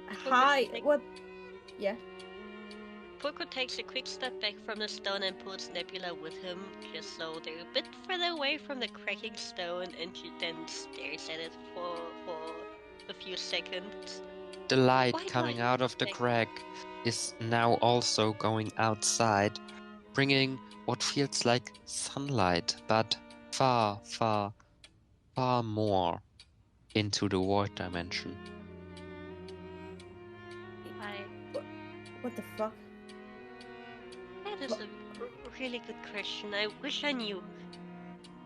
Pulcro Hi, takes what? Yeah. Pulcro takes a quick step back from the stone and pulls Nebula with him, just so they're a bit further away from the cracking stone, and she then stares at it for a few seconds. The light Why do coming I out of the think- crack is now also going outside, bringing what feels like sunlight, but far, far, far more into the void dimension. What the fuck? That is a really good question. I wish I knew.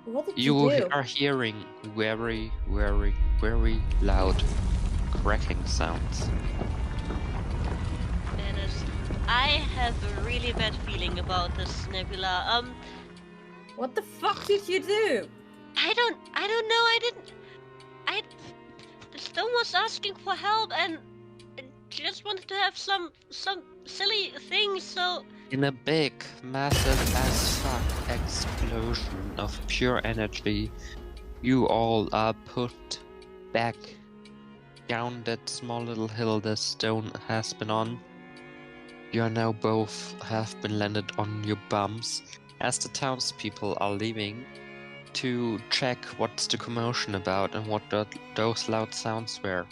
What did You you do? are hearing very, very, very loud cracking sounds. That is. I have a really bad feeling about this nebula. What the fuck did you do? I don't know. I. The stone was asking for help and just wanted to have some silly things. So In a big, massive as fuck explosion of pure energy, you all are put back down that small little hill the stone has been on. You are now both have been landed on your bums as the townspeople are leaving to check what's the commotion about and what those loud sounds were.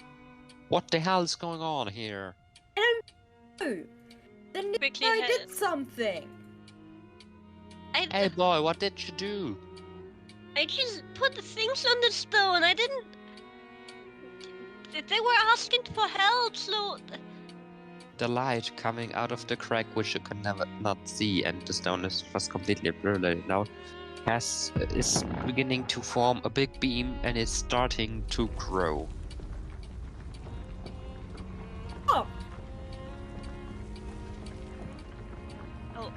What the hell is going on here? Oh, the new quickly guy did something. Hey boy, what did you do? I just put the things on the stone. I didn't. They were asking for help, so The light coming out of the crack, which you can never not see, and the stone is just completely blurred now, is beginning to form a big beam and is starting to grow. Oh,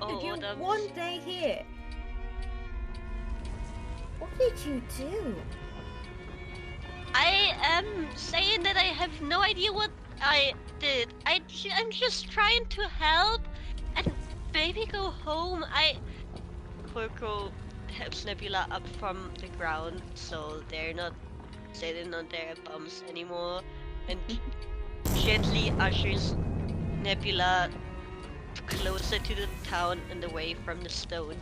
oh, you what, one day here. What did you do? I am saying that I have no idea what I did. I'm just trying to help and maybe go home. Porco helps Nebula up from the ground so they're not sitting on their bums anymore and gently ushers Nebula closer to the town and away from the stone.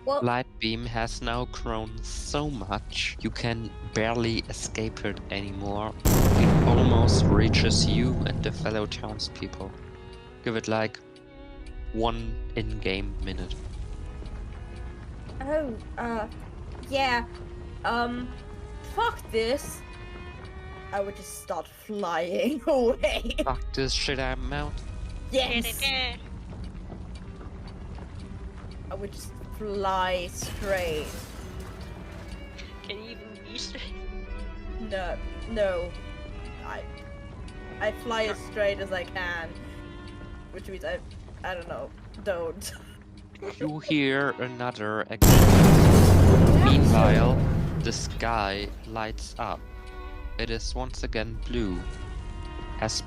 Well, Light beam has now grown so much you can barely escape it anymore. It almost reaches you and the fellow townspeople. Give it like 1 in-game minute. oh, yeah, fuck this. I would just start flying away. Fuck this shit, I'm out. Yes, I would just fly straight. Can you even be straight? No, I fly as straight as I can, which means I don't know, don't. You hear another explosion. Meanwhile, the sky lights up. It is once again blue as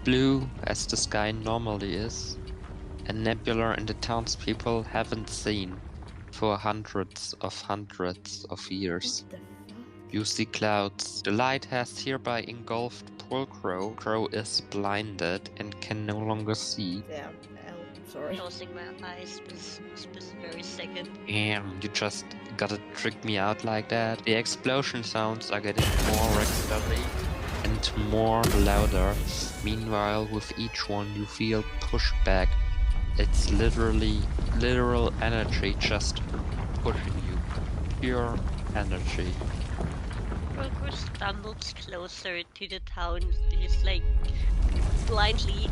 the sky normally is, a nebula and the townspeople haven't seen for hundreds of years. What the fuck? You see clouds. The light has hereby engulfed poor Crow. Crow is blinded and can no longer see. Damn, sorry. Closing my eyes this very second. Damn, you just gotta trick me out like that. The explosion sounds are getting more regularly and more louder. Meanwhile, with each one you feel pushed back. It's literal energy just pushing you. Pure energy. Grogu stumbles closer to the town, just like blindly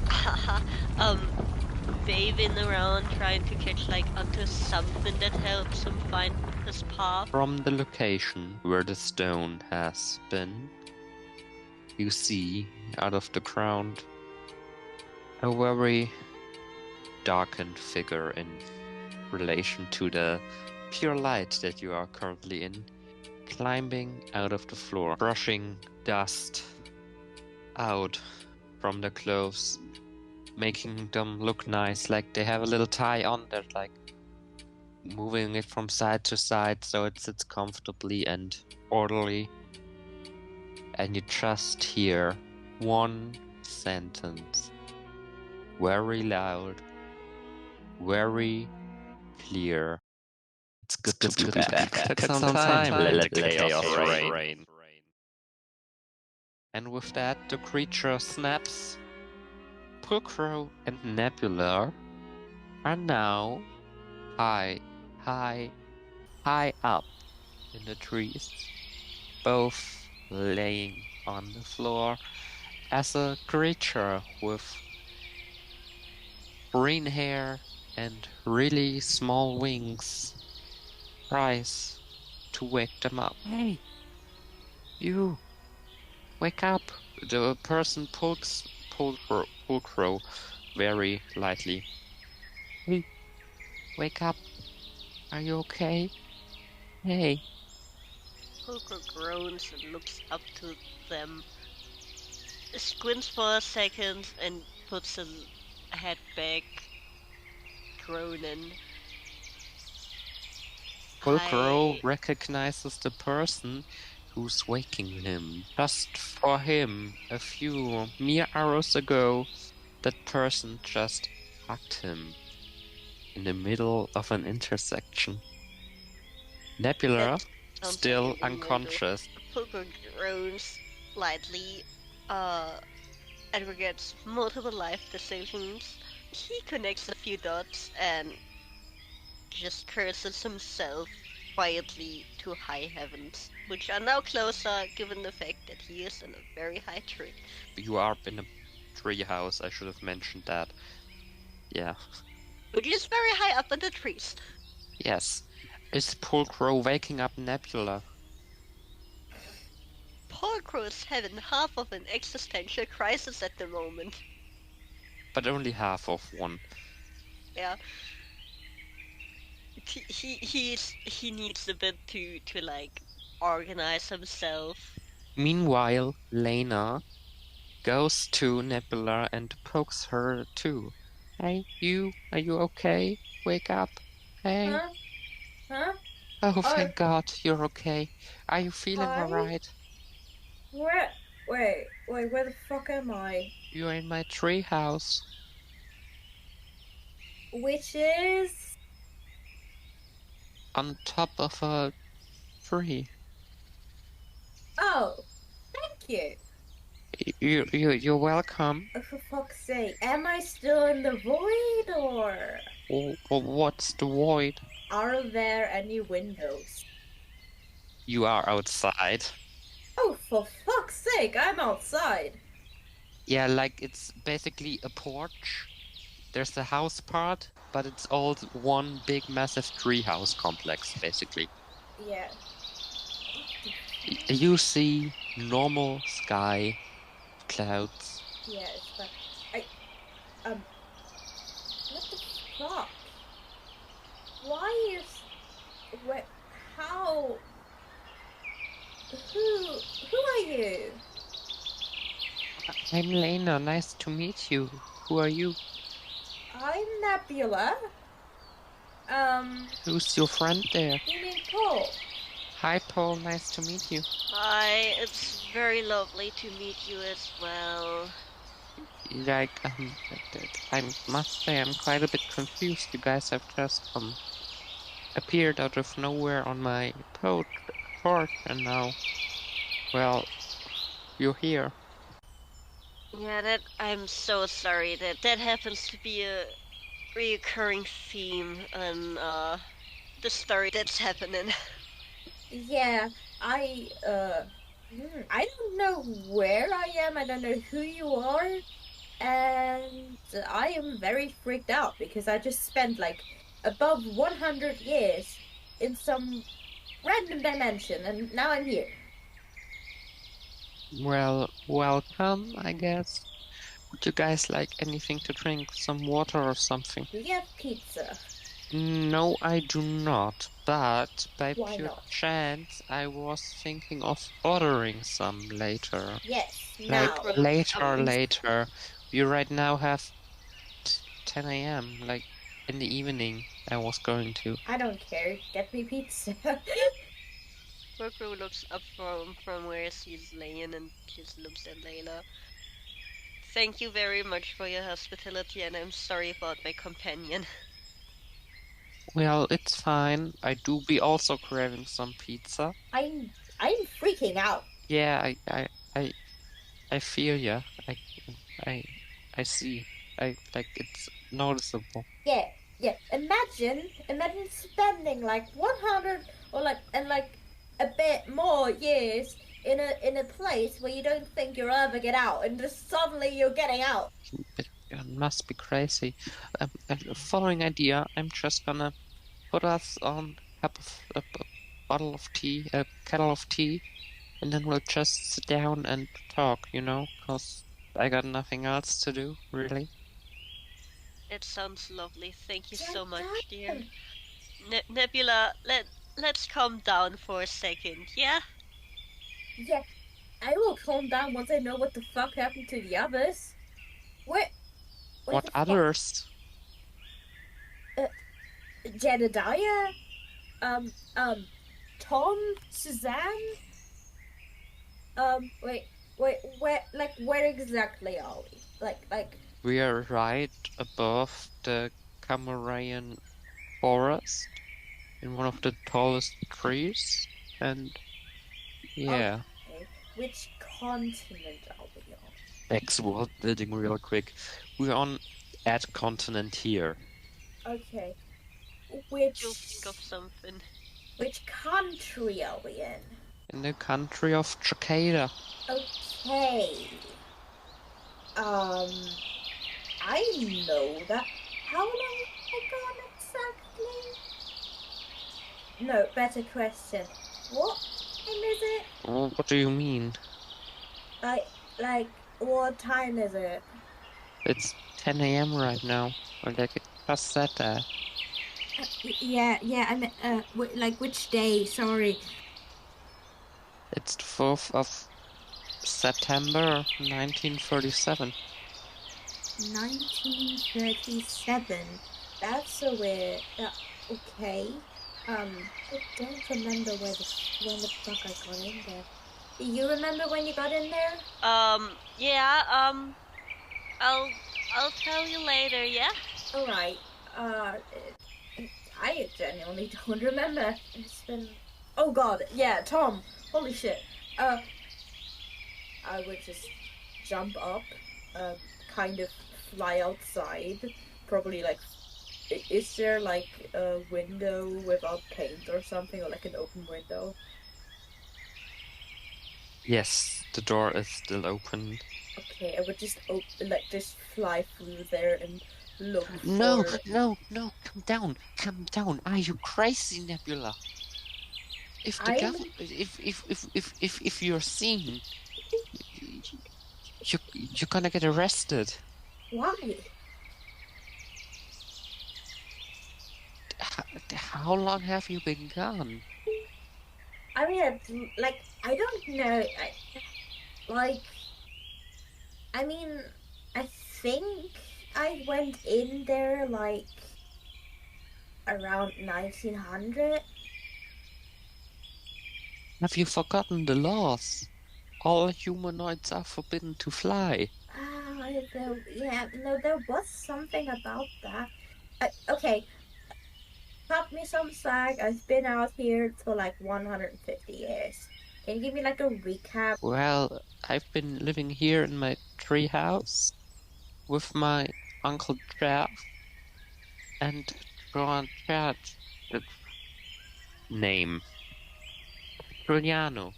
waving around, trying to catch like onto something that helps him find his path. From the location where the stone has been, you see out of the ground a very darkened figure in relation to the pure light that you are currently in, climbing out of the floor, brushing dust out from the clothes, making them look nice, like they have a little tie on. They're like moving it from side to side so it sits comfortably and orderly. And you just hear one sentence, very loud, very clear. It's good to be back. Took some time. Let the chaos reign. And with that, the creature snaps. Pulcro and Nebula are now high, high, high up in the trees, both laying on the floor as a creature with green hair and really small wings tries to wake them up. Hey, you, wake up! The person pokes Pulcro very lightly. Hey, wake up! Are you okay? Hey. Poker groans and looks up to them, squints for a second, and puts his head back, groaning. Pulcro I recognizes the person who's waking him. Just for him, a few mere hours ago, that person just hugged him in the middle of an intersection. Nebula, that sounds like still an innuendo. unconscious. Poker groans lightly, and regrets multiple life decisions. He connects a few dots and just curses himself quietly to high heavens, which are now closer given the fact that he is in a very high tree. You are in a treehouse, I should have mentioned that. Yeah. Which is very high up in the trees. Yes. Is Pulcro waking up Nebula? Polcro is having half of an existential crisis at the moment. But only half of one. Yeah. He needs a bit to like organize himself. Meanwhile, Lena goes to Nebula and pokes her too. Hey, you, are you okay? Wake up. Hey. Huh? Huh? Oh, Oh, thank God, you're okay. Are you feeling hi. alright? Where? Wait, where the fuck am I? You're in my treehouse. Which is. On top of a tree. Oh, thank you. You're welcome. Oh, for fuck's sake. Am I still in the void or. What's the void? Are there any windows? You are outside. Oh, for fuck's sake, I'm outside. Yeah, like it's basically a porch. There's the house part, but it's all one big massive treehouse complex, basically. Yeah. You see normal sky, clouds. Yeah, it's fine. What the fuck? Why is. What? How? Who are you? I'm Lena, nice to meet you. Who are you? I'm Nebula. Who's your friend there? You mean Paul? Hi Paul, nice to meet you. Hi, it's very lovely to meet you as well. Like, I must say I'm quite a bit confused. You guys have just appeared out of nowhere on my porch and now, well, you're here. Yeah, that I'm so sorry that happens to be a recurring theme in the story that's happening. Yeah, I don't know where I am. I don't know who you are. And I am very freaked out because I just spent like above 100 years in some random dimension and now I'm here. Well, welcome, I guess. Would you guys like anything to drink? Some water or something? Do you have pizza? No, I do not. But by Why pure not? chance, I was thinking of ordering some later. Yes, Like now. later. We right now have 10 a.m. Like in the evening, I was going to. I don't care. Get me pizza. Rokro looks up from where she's laying and just looks at Layla. Thank you very much for your hospitality, and I'm sorry about my companion. Well, it's fine. I do be also craving some pizza. I'm freaking out. Yeah, I I feel ya. I, I see. It's noticeable. Yeah, yeah. Imagine spending like 100 or like a bit more years in a place where you don't think you'll ever get out, and just suddenly you're getting out. It must be crazy. Following idea, I'm just gonna put us on a bottle of tea, a kettle of tea, and then we'll just sit down and talk, you know, 'cause I got nothing else to do, really. It sounds lovely. Thank you so much, dear. Jedediah. Nebula, let's calm down for a second, yeah? Yeah, I will calm down once I know what the fuck happened to the others. Where What the fuck? others? Jedediah? Um, um, Tom? Suzanne? Where exactly are we? We are right above the Cameroon forest in one of the tallest trees, and yeah. Okay, which continent are we on? X world building real quick. We're on at continent here. Okay, You'll think of something. which country are we in? In the country of Chaoter. Okay. I know that. How long have I gone exactly? No, better question. What time is it? What do you mean? Like, what time is it? It's 10 a.m. right now. Or like it just said that. Yeah, I mean, which day? Sorry. It's the 4th of September 1937. 1937. That's so weird. Okay. I don't remember when the fuck I got in there. Do you remember when you got in there? Yeah, I'll tell you later, yeah? Alright. I genuinely don't remember. It's been. Oh god, yeah, Tom. Holy shit. I would just jump up, kind of fly outside. Probably like. Is there like a window without paint or something, or like an open window? Yes, the door is still open. Okay, I would just just fly through there and look No, for. no, no, come down. Are you crazy, Nebula? If the I'm. if you're seen, you're gonna get arrested. Why? How long have you been gone? I mean, I don't know. I mean, I think I went in there like around 1900. Have you forgotten the laws? All humanoids are forbidden to fly. Yeah, no, there was something about that. Okay, cut me some slack. I've been out here for like 150 years. Can you give me like a recap? Well, I've been living here in my treehouse with my Uncle Jeff and Grant Chad, the name. Giuliano,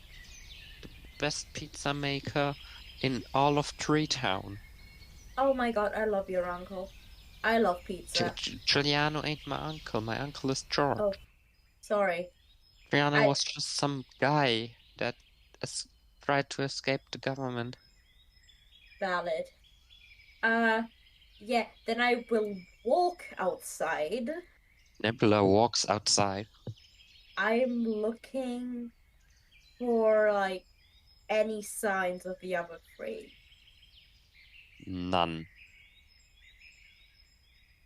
best pizza maker in all of Tree Town. Oh my god, I love your uncle. I love pizza. Giuliano ain't my uncle. My uncle is George. Oh, sorry. Giuliano I was just some guy that tried to escape the government. valid. Yeah, then I will walk outside. Nebula walks outside. I'm looking for like any signs of the other three. None.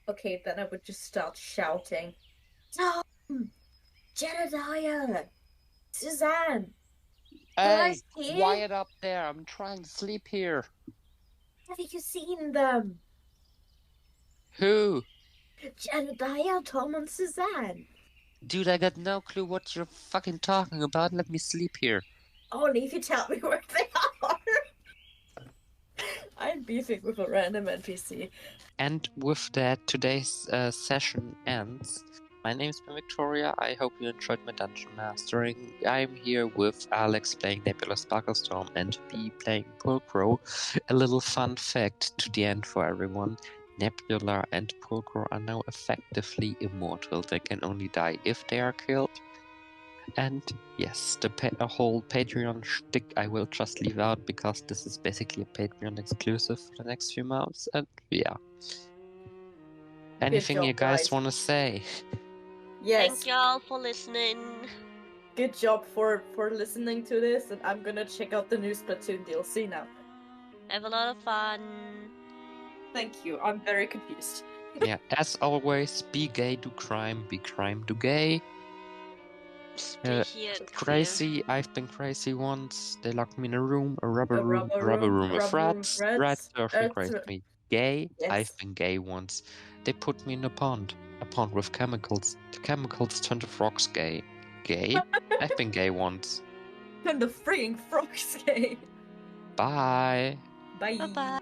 Okay, then I would just start shouting. Tom! Jedediah! Suzanne! Hey, here? quiet up there. I'm trying to sleep here. Have you seen them? Who? Jedediah, Tom, and Suzanne. Dude, I got no clue what you're fucking talking about. Let me sleep here. Only if you tell me where they are. I'm beefing with a random NPC. And with that, today's session ends. My name is Victoria. I hope you enjoyed my dungeon mastering. I'm here with Alex playing Nebula Sparklestorm and B playing Pulcro. A little fun fact to the end for everyone. Nebula and Pulcro are now effectively immortal. They can only die if they are killed. And yes, the whole Patreon shtick I will just leave out because this is basically a Patreon exclusive for the next few months. And yeah. Anything job, you guys guys. want to say? Yes. Thank y'all for listening. Good job for listening to this, and I'm gonna check out the new Splatoon DLC now. Have a lot of fun. Thank you. I'm very confused. Yeah, as always, be gay, do crime, be crime, do gay. Stay here and queer. Crazy, I've been crazy once. They locked me in a room, a rubber room with rubber room rats. with Rat rats. surfing crazed me. Gay, Yes. I've been gay once. They put me in a pond with chemicals. The chemicals turned the frogs gay. Gay, I've been gay once. And the freaking frogs gay. Bye. Bye. Bye-bye.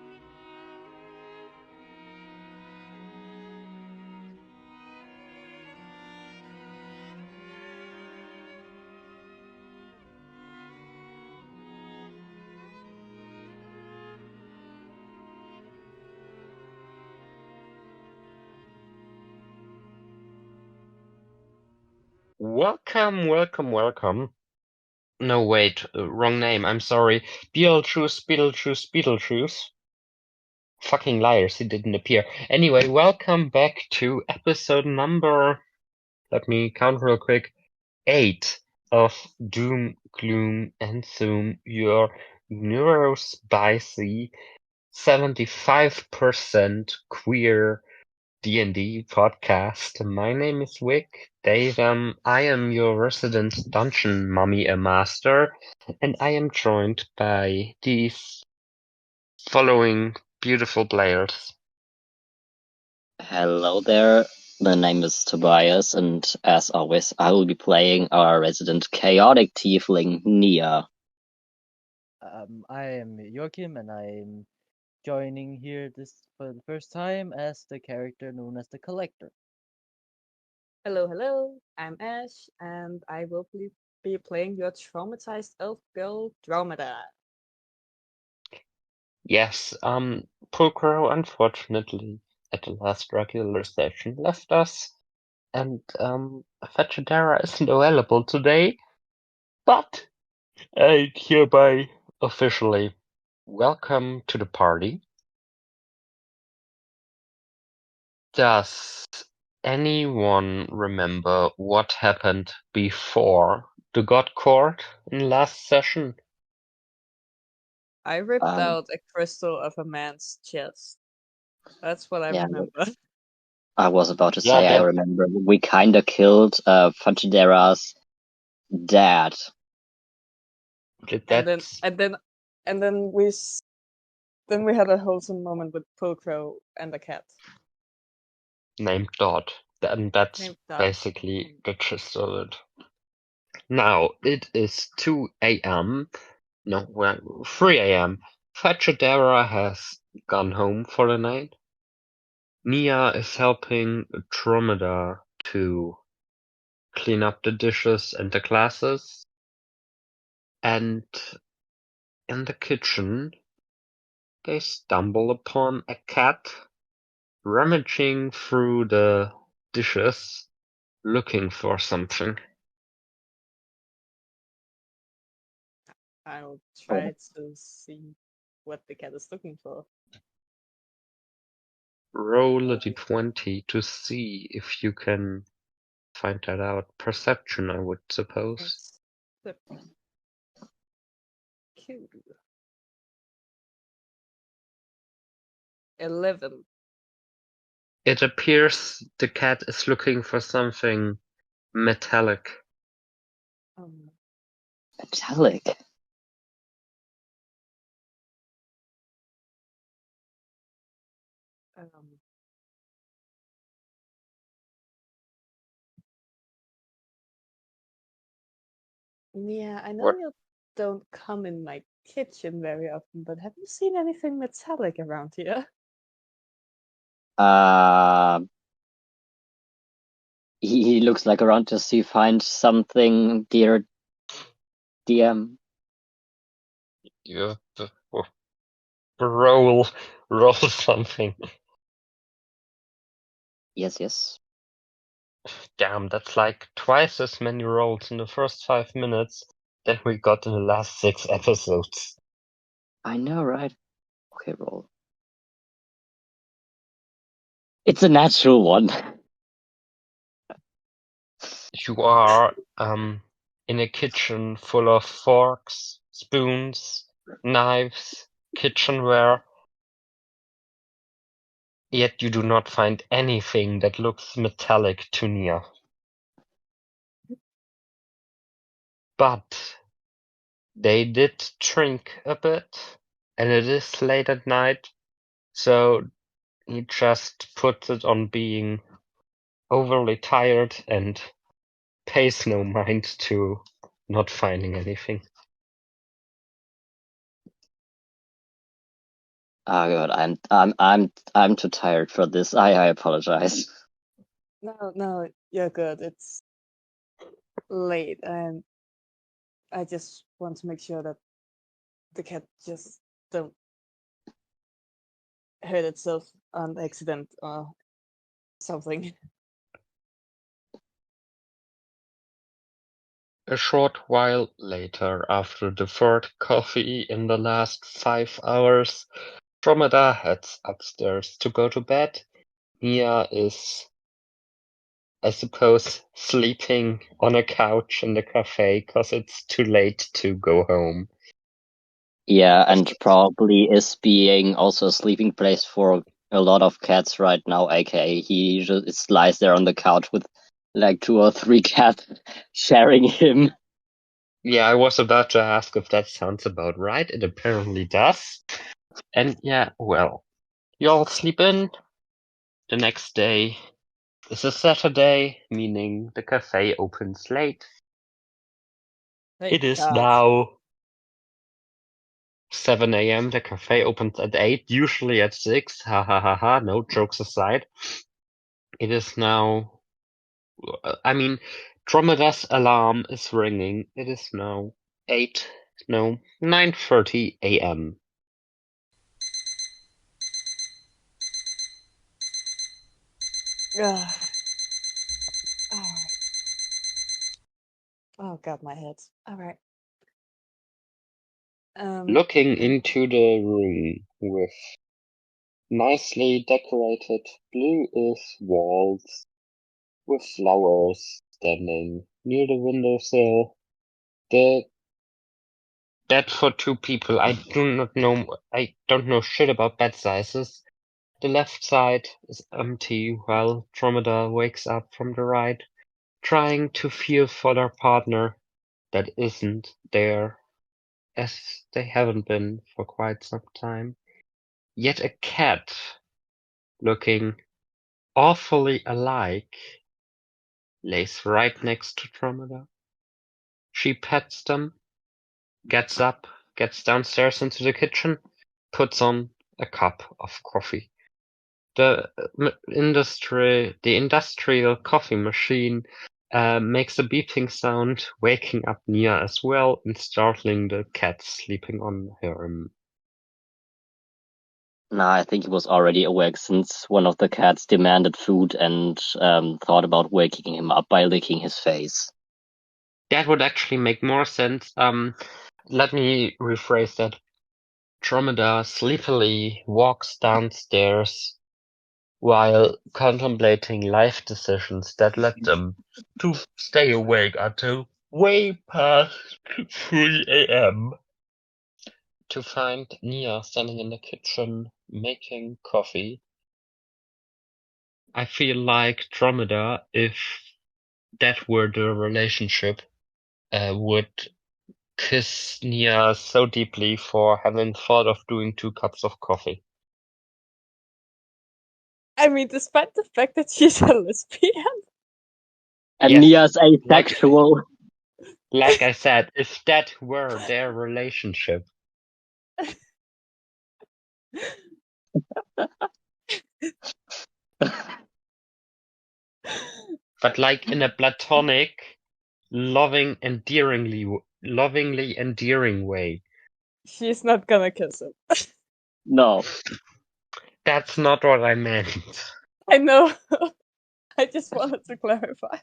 Welcome, welcome, welcome. No, wait, wrong name. I'm sorry. Beetlejuice. Fucking liars, he didn't appear. Anyway, welcome back to episode number, let me count real quick, 8 of Doom, Gloom, and Zoom, your neurospicy 75% queer D&D podcast. My name is Vic. Dave, I am your resident dungeon mummy master, and I am joined by these following beautiful players. Hello there, my name is Tobias, and as always, I will be playing our resident chaotic tiefling, Nia. I am Joachim, and I'm joining here this for the first time as the character known as the Collector. Hello, I'm Ash, and I will be playing your traumatized elf girl, Dromeda. Yes, Pulcro unfortunately at the last regular session left us, and Fetchadera isn't available today, but I hereby officially welcome to the party. Does anyone remember what happened before the God Court in last session? I ripped Um, out a crystal of a man's chest. That's what I yeah, remember. I was about to Yeah, say, I that- remember we kinda killed Fantidera's dad. and That's then we had a wholesome moment with Pulcro and the cat. named Dot. And that's Named Dot. basically the gist of it. Now, it is 2 a.m. No, well, 3 a.m. Fetchadera has gone home for the night. Nia is helping Dromeda to clean up the dishes and the glasses. And in the kitchen, they stumble upon a cat rummaging through the dishes looking for something. I'll try to see what the cat is looking for. Roll a d20 to see if you can find that out. Perception, I would suppose. Cute. 11. It appears the cat is looking for something metallic. Metallic. Yeah, I know What? don't come in my kitchen very often, but have you seen anything metallic around here? He looks like around to see find something, dear DM. You roll something. Yes. Damn, that's like twice as many rolls in the first 5 minutes than we got in the last 6 episodes. I know, right? Okay, roll. It's a natural one. You are in a kitchen full of forks, spoons, knives, kitchenware, yet you do not find anything that looks metallic to Nia. But they did drink a bit, and it is late at night, so he just puts it on being overly tired and pays no mind to not finding anything. Oh god, I'm too tired for this. I apologize. No, you're good. It's late, and I just want to make sure that the cat just don't hurt itself on accident or something. A short while later, after the third coffee in the last 5 hours, Dromeda heads upstairs to go to bed. Nia is, I suppose, sleeping on a couch in the cafe because it's too late to go home. Yeah, and probably is being also a sleeping place for a lot of cats right now, aka he just lies there on the couch with like 2 or 3 cats sharing him. Yeah, I was about to ask if that sounds about right. It apparently does. And yeah, well, you all sleep in. The next day is a Saturday, meaning the cafe opens late. Thank It is God. now 7 a.m. The cafe opens at 8, usually at 6. Ha ha ha ha, no jokes aside. It is now. I mean, Dromeda's alarm is ringing. It is now 9:30 a.m. Ugh. Alright. Oh god, my head. Alright. Looking into the room with nicely decorated bluish walls with flowers standing near the windowsill. The bed for 2 people. I don't know shit about bed sizes. The left side is empty while Dromeda wakes up from the right, trying to feel for their partner that isn't there, as they haven't been for quite some time. Yet a cat, looking awfully alike, lays right next to Dromeda. She pets them, gets up, gets downstairs into the kitchen, puts on a cup of coffee. The industrial coffee machine makes a beeping sound, waking up Nia as well and startling the cat sleeping on her. Nah, I think he was already awake since one of the cats demanded food and thought about waking him up by licking his face. That would actually make more sense. Let me rephrase that. Dromeda sleepily walks downstairs while contemplating life decisions that led them to stay awake until way past 3 a.m. to find Nia standing in the kitchen making coffee. I feel like Dromeda, if that were the relationship, would kiss Nia so deeply for having thought of doing 2 cups of coffee. I mean, despite the fact that she's a lesbian. And Yes, Nia's like asexual. Like I said, if that were their relationship, but like in a platonic, lovingly endearing way. She's not gonna kiss him. No. That's not what I meant. I know. I just wanted to clarify.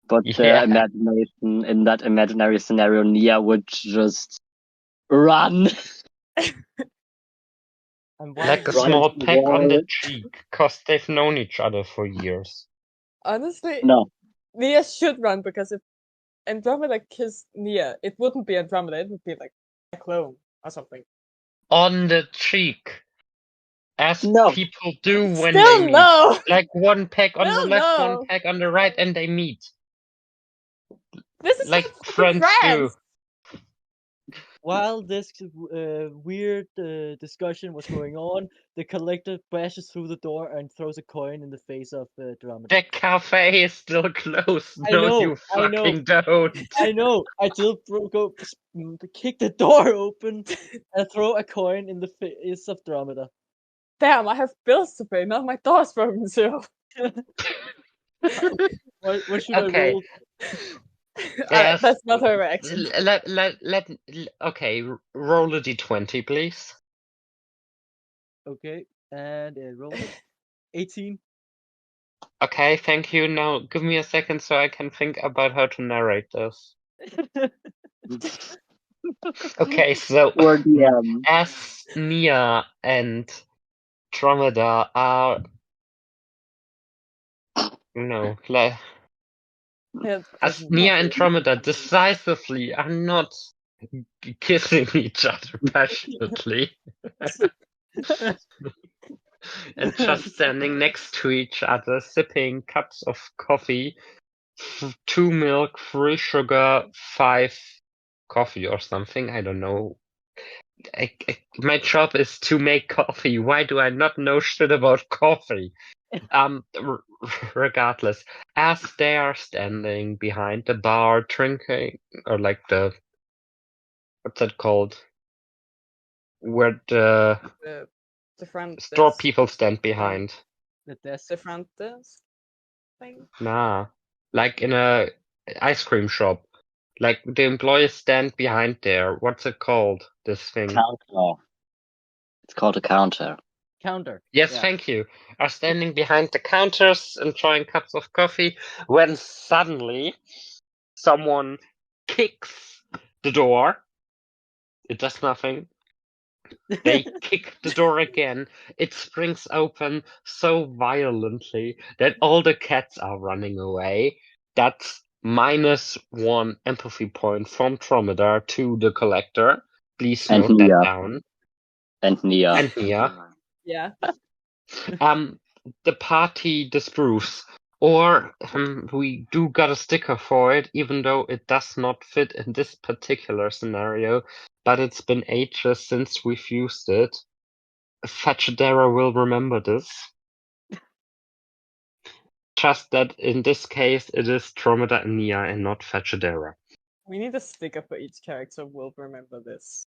But Yeah. imagination in that imaginary scenario, Nia would just run. And Like a Run small into the peck on the wall. cheek, 'cause they've known each other for years. Honestly, No. Nia should run because if Andromeda kissed Nia, it wouldn't be Andromeda, it would be like a clone or something. On the cheek. As No. people do when Still they meet. no! Like one peck on the Still left, one no! peck on the right, and they meet. This is Like not fucking friends do. France! while this weird discussion was going on, the collector bashes through the door and throws a coin in the face of Andromeda. The cafe is still closed. I No, know, you I know. fucking don't. I know. I still kick the door open and throw a coin in the face of Andromeda. Damn, I have bills to pay, not my door's broken too. What should Okay. I roll? Yes. That's not her reaction. Okay, roll a d20, please. Okay, and roll it. 18. Okay, thank you. Now give me a second so I can think about how to narrate this. Okay, so Or the as Nia and Andromeda are, like as Nia and Andromeda decisively are not kissing each other passionately and just standing next to each other, sipping cups of coffee, 2 milk, 3 sugar, 5 coffee or something. I don't know. My job is to make coffee. Why do I not know shit about coffee? Regardless, as they are standing behind the bar drinking, or like what's that called? Where the The front store desk people stand behind. The desk. The front desk thing. Nah, like in a ice cream shop. Like the employees stand behind there. What's it called? This thing. counter. It's called a counter. Counter. Yes, Yeah. thank you. Are standing behind the counters, enjoying cups of coffee, when suddenly someone kicks the door. It does nothing. They kick the door again. It springs open so violently that all the cats are running away. That's -1 empathy point from Tromedar to the collector. Please And note that Nia. down. And Nia. And Nia. Yeah. The party disproves. Or we do got a sticker for it, even though it does not fit in this particular scenario. But it's been ages since we've used it. Fetchadera will remember this. Just that in this case it is Tromeda and Nia and not Fetchadera. We need a sticker for each character. We'll remember this.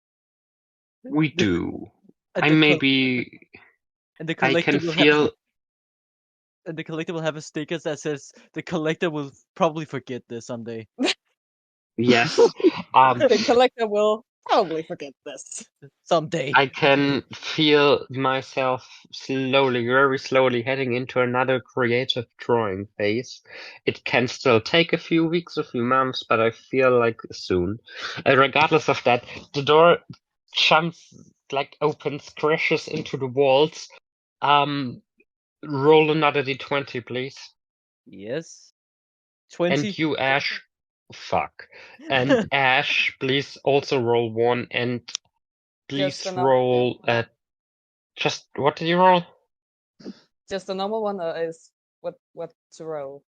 We do. And I the maybe And the I collector can will feel and the collector will have a sticker that says the collector will probably forget this someday. yes. The collector will probably forget this. Someday. I can feel myself slowly, very slowly heading into another creative drawing phase. It can still take a few weeks, a few months, but I feel like soon. Regardless of that, the door jumps, opens, crashes into the walls. Roll another d20, please. Yes. 20. And you, Ash. Fuck. And Ash, please also roll 1 and please Just a normal roll at just what did you roll? Just a normal one, or is what to roll?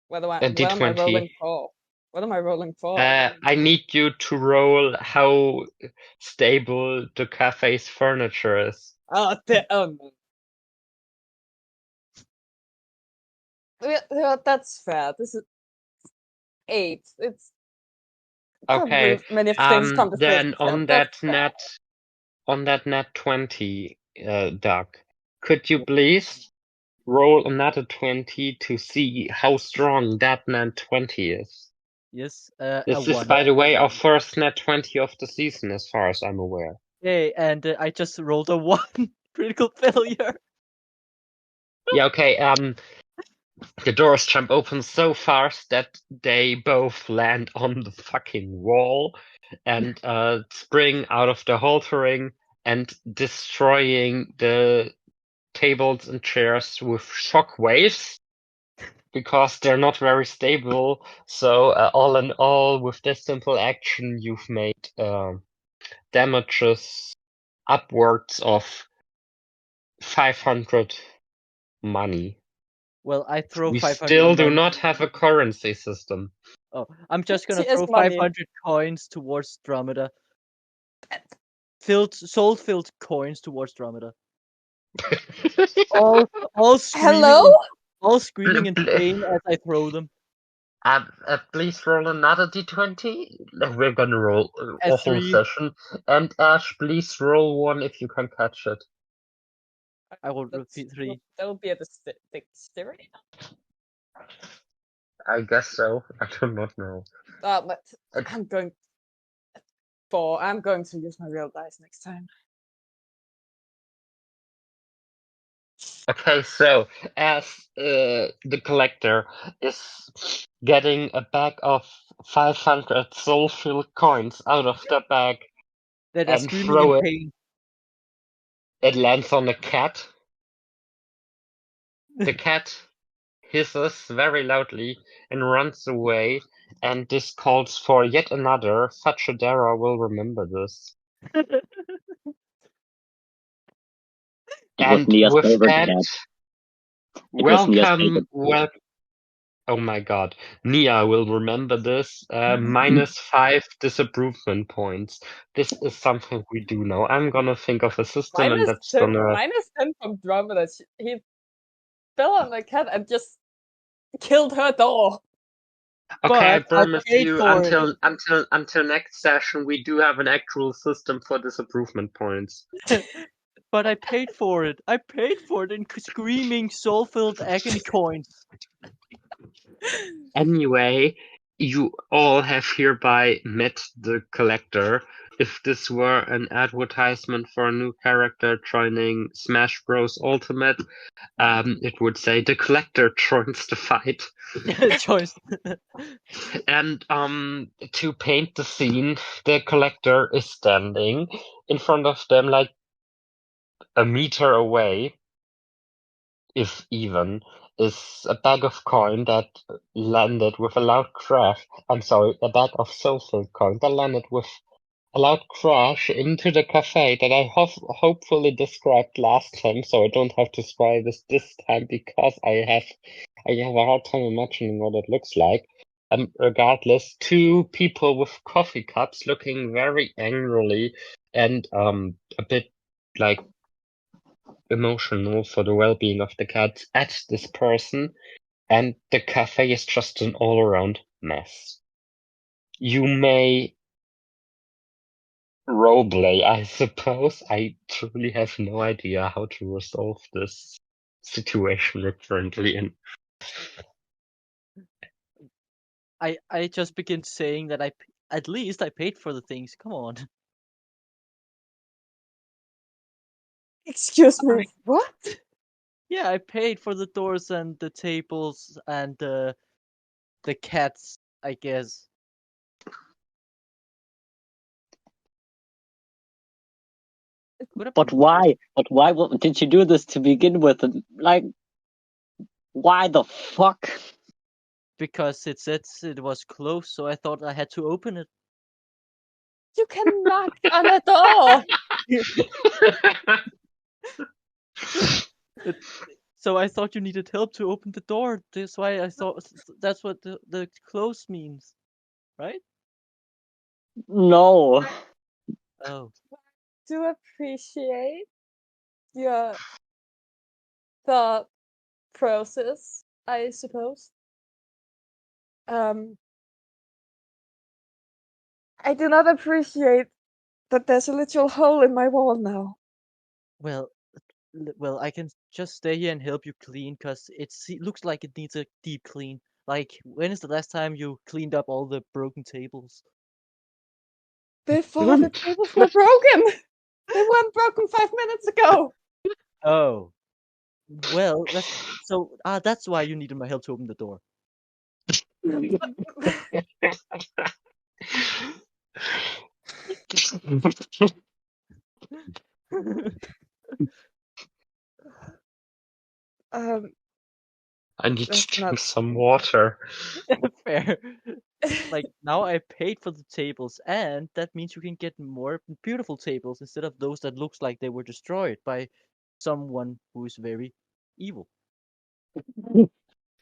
What am I D20. rolling for? What am I rolling for? I need you to roll how stable the cafe's furniture is. Oh, no. Yeah, that's fair. This is 8. Probably Okay. many things come to Then fruition. That's sad. on that net 20, Doug, could you please roll another 20 to see how strong that net 20 is? Yes, a This is, 1. by the way, our first net 20 of the season, as far as I'm aware. Hey, and I just rolled a 1 critical failure. Yeah, okay. The doors jump open so fast that they both land on the fucking wall and spring out of the haltering and destroying the tables and chairs with shock waves because they're not very stable. So all in all, with this simple action, you've made damages upwards of 500 money. Well, I throw We 500 still do money. not have a currency system. Oh, I'm just gonna She is throw money. 500 coins towards Dromeda. Soul-filled coins towards Dromeda. All screaming, Hello? all screaming in Bl- bl- pain as I throw them. Please roll another d20. We're gonna roll A a whole 3. session. And Ash, please roll one if you can catch it. I will That's, repeat 3. that would be a dexterity. I guess so. I do not know. But Okay. I'm going 4. I'm going to use my real dice next time. Okay, so as the collector is getting a bag of 500 soul-filled coins out of the bag That are and screaming in throw it, pain. it lands on a cat. The cat hisses very loudly and runs away, and this calls for yet another. Fachadera will remember this. It was And Nia's with favorite that, cat. It was Nia's favorite. oh my god, Nia will remember this. -5 disapproval points. This is something we do know. I'm gonna think of a system, and that's gonna. -10 from Dromeda. He fell on the cat and just killed her door. Okay, I But I promise paid you for it. until next session we do have an actual system for disapproval points. But I paid for it. I paid for it in screaming, soul-filled agony coins. Anyway, you all have hereby met the collector. If this were an advertisement for a new character joining Smash Bros. Ultimate, it would say the collector joins the fight. Choice. And to paint the scene, the collector is standing in front of them like a meter away, if even, is a bag of coin that landed with a loud crash. I'm sorry, a bag of soul-filled coin that landed with a loud crash into the cafe that I hopefully described last time, so I don't have to describe this time because I have a hard time imagining what it looks like. Regardless, 2 people with coffee cups looking very angrily and a bit like emotional for the well-being of the cats at this person, and the cafe is just an all-around mess. You may roleplay, I suppose. I truly have no idea how to resolve this situation we're currently in. I just begin saying that at least I paid for the things. Come on. Excuse me, what? Yeah, I paid for the doors and the tables and the cats, I guess. Could have But been why? But why did you do this to begin with? And, like, why the fuck? because it said it was closed, so I thought I had to open it. You can knock on a door. So I thought you needed help to open the door. That's why I thought that's what the close means, right? No. Oh, To appreciate your thought process, I suppose. I do not appreciate that there's a literal hole in my wall now. Well, well, I can just stay here and help you clean, cause it looks like it needs a deep clean. Like, when is the last time you cleaned up all the broken tables? Before the tables were broken! They weren't broken 5 minutes ago! Oh, well, that's why you needed my help to open the door. Um, I need to that's drink not. some water. Fair. Like, now I paid for the tables, and that means you can get more beautiful tables instead of those that looks like they were destroyed by someone who is very evil.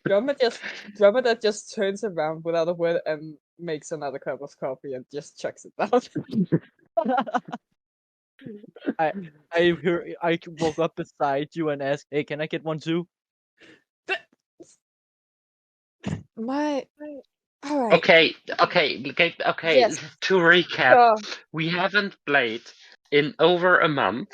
Drummer that just turns around without a word and makes another cup of coffee and just chucks it down. I walk up beside you and ask, "Hey, can I get one too?" My. Alright. Okay. Yes. To recap, Sure. we haven't played in over a month.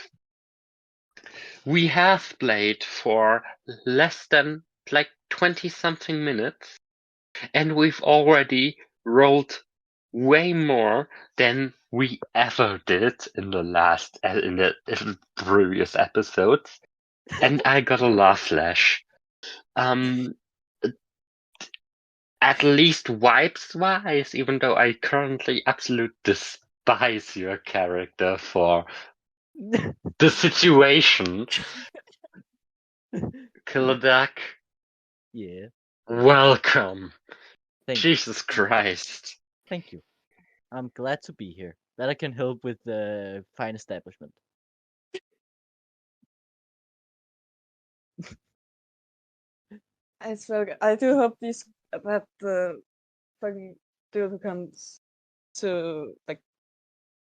We have played for less than like 20 something minutes, and we've already rolled way more than we ever did in the previous episodes. And I got a laugh flash. At least vibes wise, even though I currently absolutely despise your character for the situation. Killadak, Yeah, welcome. thank Jesus Christ. you. I'm glad to be here. That I can help with the fine establishment. I swear, I do hope that the fucking dude who comes to like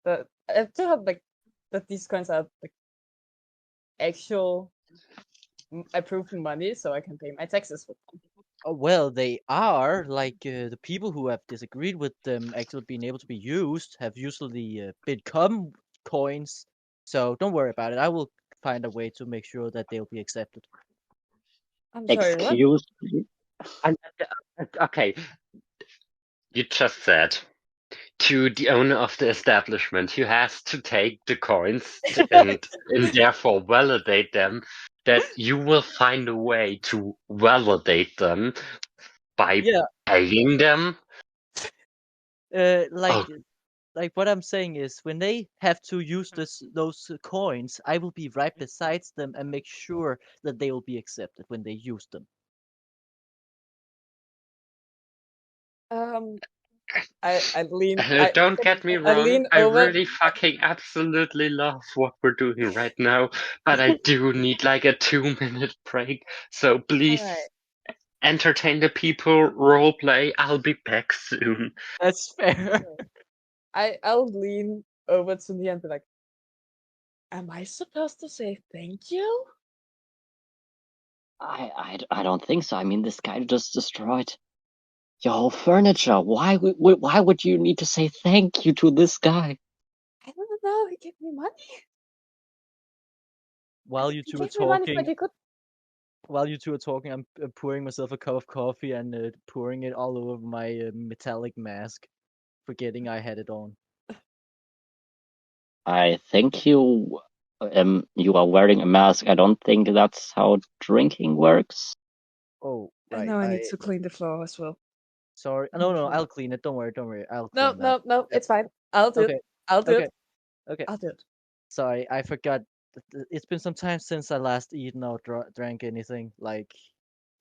I do hope like that these coins are like actual approved money so I can pay my taxes with them. Oh, well, they are like the people who have disagreed with them actually being able to be used have usually become coins. So don't worry about it. I will find a way to make sure that they'll be accepted. I'm sorry, what? Excuse me? Okay, you just said to the owner of the establishment, who has to take the coins and therefore validate them, that you will find a way to validate them by Yeah, paying them. like Oh, what I'm saying is when they have to use those coins, I will be right beside them and make sure that they will be accepted when they use them. I lean I don't get me I wrong, lean I over. really fucking absolutely love what we're doing right now, but I do need like a 2-minute break. So please Alright. entertain the people, roleplay. I'll be back soon. That's fair. I'll lean over to Nia and be like, am I supposed to say thank you? I don't think so. I mean, this guy just destroyed your whole furniture. Why would you need to say thank you to this guy? I don't know, he gave me money. While you He two are gave me money, but talking, he could. I'm pouring myself a cup of coffee and pouring it all over my metallic mask, forgetting I had it on. I think you are wearing a mask. I don't think that's how drinking works. Oh, I right. know I need to clean the floor as well. Sorry. No, I'll clean it. Don't worry. I'll No, clean that. no, it's fine. I'll do Okay. it. I'll do Okay. it. Okay. I'll do it. Sorry, I forgot. It's been some time since I last eaten or drank anything. Like,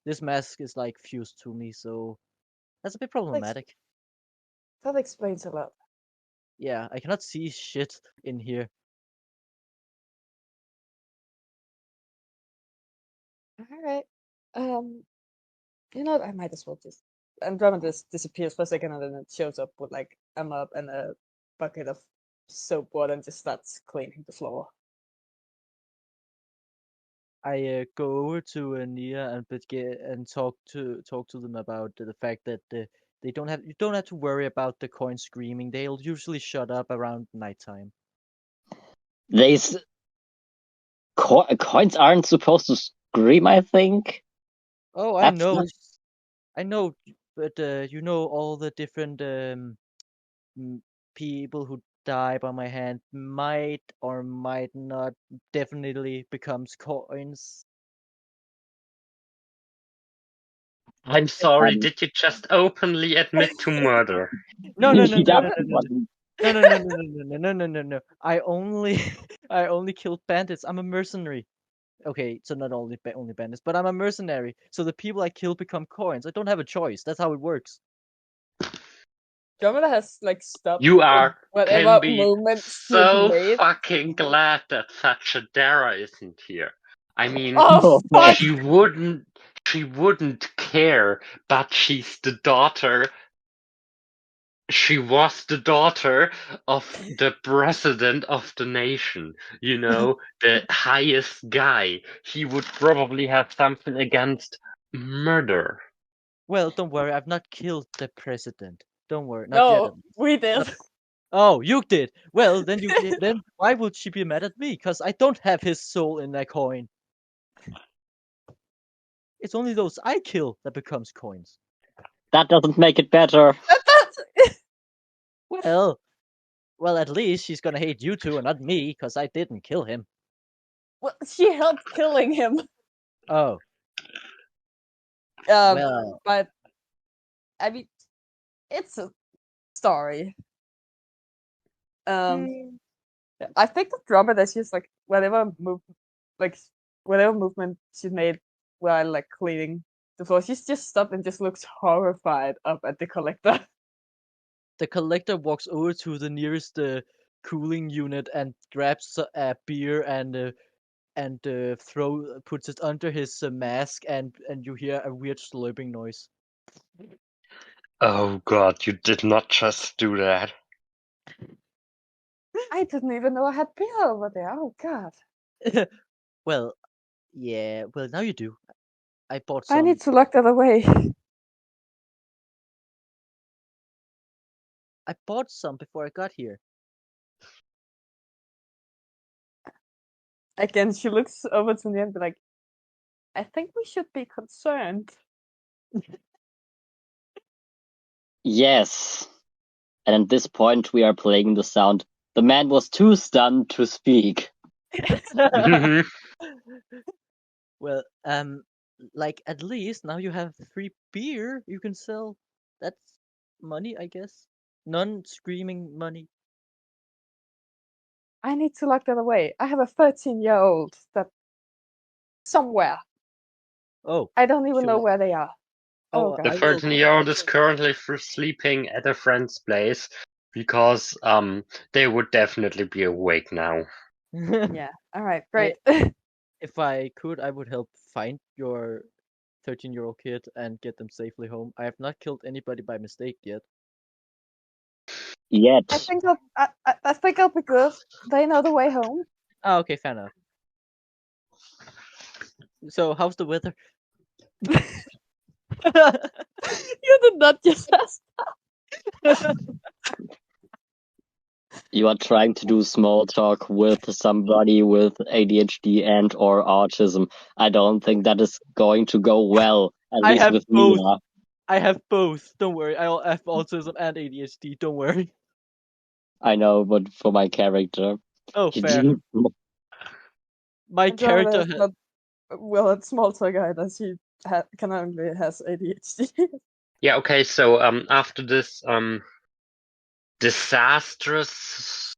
this mask is like fused to me, so that's a bit problematic. That explains a lot. Yeah, I cannot see shit in here. Alright. You know what? I might as well just. Andromeda just disappears for a second and then it shows up with like a mop and a bucket of soap water and just starts cleaning the floor. I go over to Nia and talk to them about the fact that You don't have to worry about the coins screaming. They'll usually shut up around nighttime. Coins aren't supposed to scream, I think. Oh, I know. I know, but you know all the different people who die by my hand might or might not definitely becomes coins. I'm sorry, Um, did you just openly admit to murder? No, no, no, he no, no, doesn't no, want no, no, no, no, no, no, no, no, no, no. I only, I only killed bandits. I'm a mercenary. Okay, so not only bandits, but I'm a mercenary. So the people I kill become coins. I don't have a choice. That's how it works. Dromeda has like stopped You can whatever be movements he'd so made. fucking glad that Dara isn't here. I mean, Oh fuck! she wouldn't care, but she's the daughter. She was the daughter of the president of the nation, you know, the highest guy. He would probably have something against murder. Well, don't worry. I've not killed the president. Don't worry. Not yet. No, we did. Not- Oh, you did. Well, then then why would she be mad at me? Because I don't have his soul in that coin. It's only those I kill that becomes coins. That doesn't make it better. Well, at least she's gonna hate you two and not me, because I didn't kill him. Well, she helped killing him. Oh, Um, well, but I mean, it's a story. I think the drama that she's like whatever movement she made while like cleaning the floor, she's just stopped and just looks horrified up at the collector. the collector walks over to the nearest cooling unit and grabs a beer and puts it under his mask, and you hear a weird slurping noise. Oh god, you did not just do that. I didn't even know I had beer over there. Oh god. Well, yeah. Well, now you do. I bought I some. need to lock that away. I bought some before I got here. Again, she looks over to me and be like, I think we should be concerned. Yes. And at this point, we are playing the sound. The man was too stunned to speak. Well, like at least now you have 3 beer you can sell. That's money, I guess. Non-screaming money. I need to lock that away. I have a 13-year-old that somewhere. Oh, I don't even know sure. where they are. Oh, The I god. will. 13-year-old is currently sleeping at a friend's place because they would definitely be awake now. Yeah. All right. Great. If I could, I would help find your 13-year-old kid and get them safely home. I have not killed anybody by mistake yet. Yet. I think I'll be good. They know the way home. Oh, okay, fair enough. So, how's the weather? You did not just ask. You are trying to do small talk with somebody with ADHD and or autism. I don't think that is going to go well, at I least have with both. Mia. I have both. Don't worry. I have autism and ADHD. Don't worry. I know, but for my character. Oh, fair. My Andromeda character is not well at small talk either. She canonically has ADHD. Yeah, okay, so after this disastrous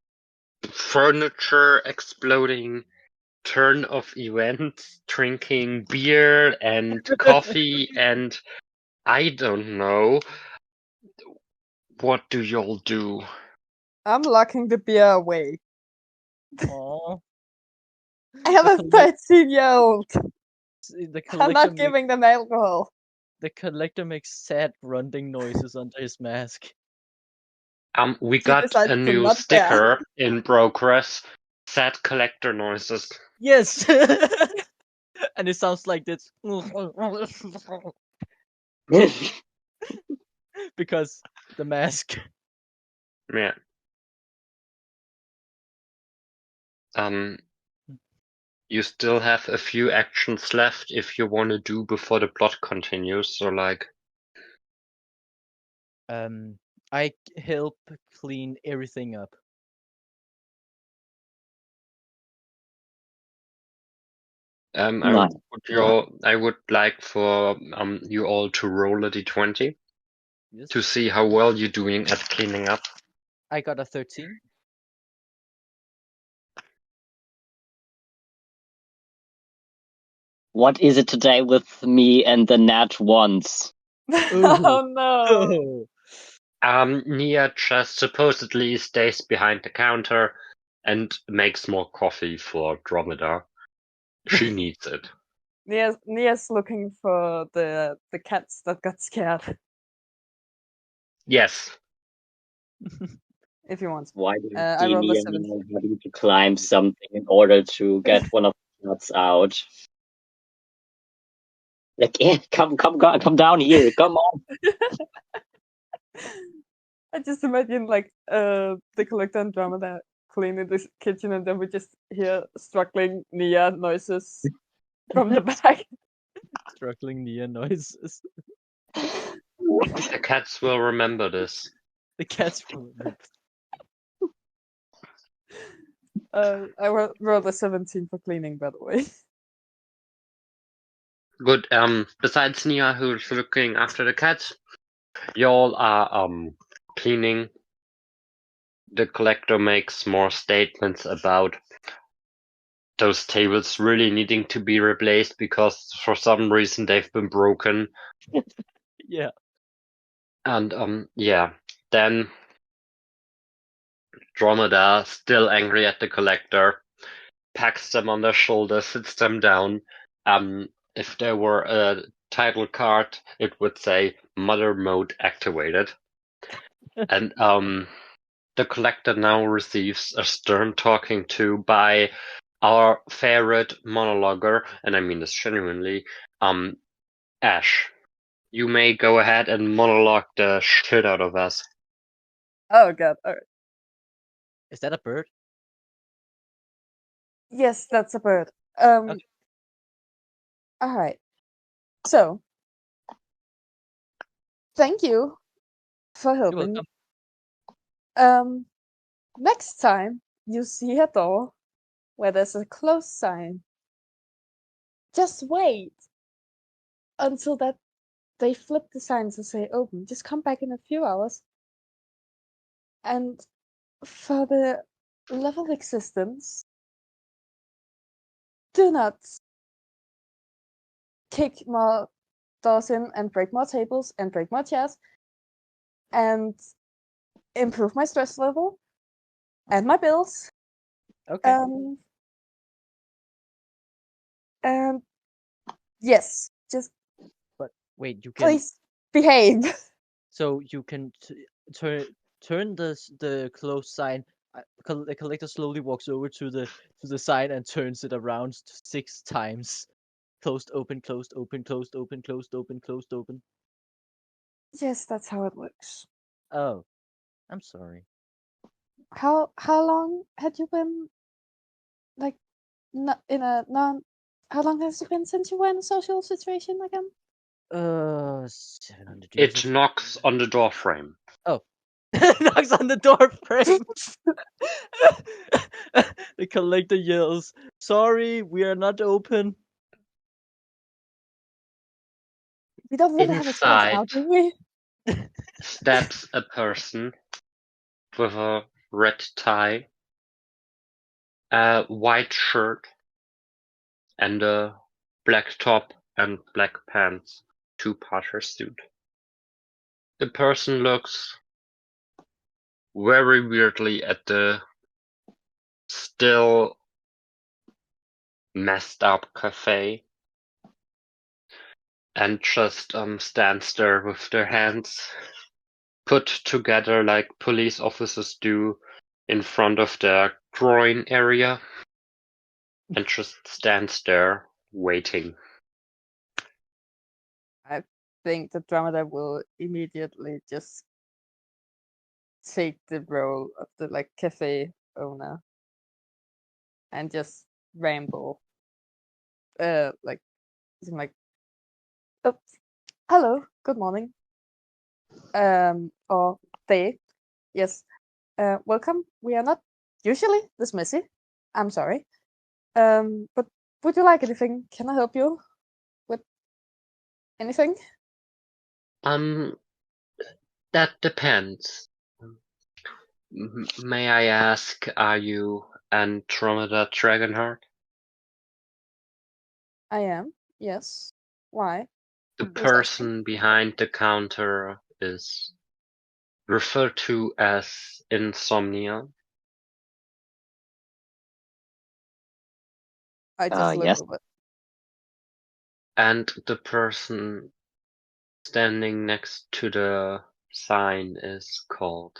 furniture exploding turn of events, drinking beer and coffee and I don't know, what do y'all do? I'm locking the beer away. Aw. I have a 13-year-old. The I'm not giving them alcohol. The collector makes sad grunting noises under his mask. We She got decides a to new not dare. sticker in progress. Sad collector noises. Yes! And it sounds like this. because the mask. Yeah. You still have a few actions left if you want to do before the plot continues. So like, I help clean everything up. Nice. I would like for you all to roll a d20 Yes. to see how well you're doing at cleaning up. I got a 13. What is it today with me and the nat ones? Oh no. Nia just supposedly stays behind the counter and makes more coffee for Dromedar. She needs it. Nia's looking for the cats that got scared. Yes. If you want. Why do you I see rolled a me 17. having to climb something in order to get one of the nuts out? Like, come down here, come on. I just imagine like the collector and Dromedar cleaning the kitchen, and then we just hear struggling Nia noises from the back. Struggling Nia noises. The cats will remember this. The cats will. I rolled a 17 for cleaning, by the way. Good. Besides Nia, who's looking after the cats, y'all are cleaning. The collector makes more statements about those tables really needing to be replaced because for some reason they've been broken. Yeah. And yeah, then Dromedar, still angry at the collector, packs them on their shoulders, sits them down. If there were a title card, it would say Mother Mode activated. And the collector now receives a stern talking to by our favorite monologuer, and I mean this genuinely, Ash. You may go ahead and monologue the shit out of us. Oh god. Alright. Is that a bird? Yes, that's a bird. Okay. Alright. So thank you for You're helping. welcome. Next time you see a door where there's a close sign, just wait until that they flip the sign to say open. Just come back in a few hours. And for the love of existence, do not kick more doors in and break more tables and break more chairs and improve my stress level and my bills. Okay. And yes, just But wait, you can. please behave. So you can turn the closed sign. The collector slowly walks over to the sign and turns it around 6 times. Closed, open, closed, open, closed, open, closed, open, closed, open. Yes, that's how it works. Oh, I'm sorry. How long had you been like in a non? How long has it been since you were in a social situation again? 700 years. It knocks on the door frame. Oh. Knocks on the door frame. The collector yells, "Sorry, we are not open." We don't really have a choice now, Inside do we? steps a person with a red tie, a white shirt, and a black top and black pants, two-parter suit. The person looks very weirdly at the still messed up cafe and just stands there with their hands put together like police officers do in front of their groin area and just stands there waiting. think that Dromeda will immediately just take the role of the like cafe owner and just ramble. Like something like, oh, hello, good morning. Or day. Yes. Welcome. We are not usually this messy. I'm sorry. But would you like anything? Can I help you with anything? That depends. May I ask, are you Andromeda Dragonheart? I am. Yes. Why? The Just asking. person behind the counter is referred to as Insomnia. I just look Yes. over. And the person standing next to the sign is called.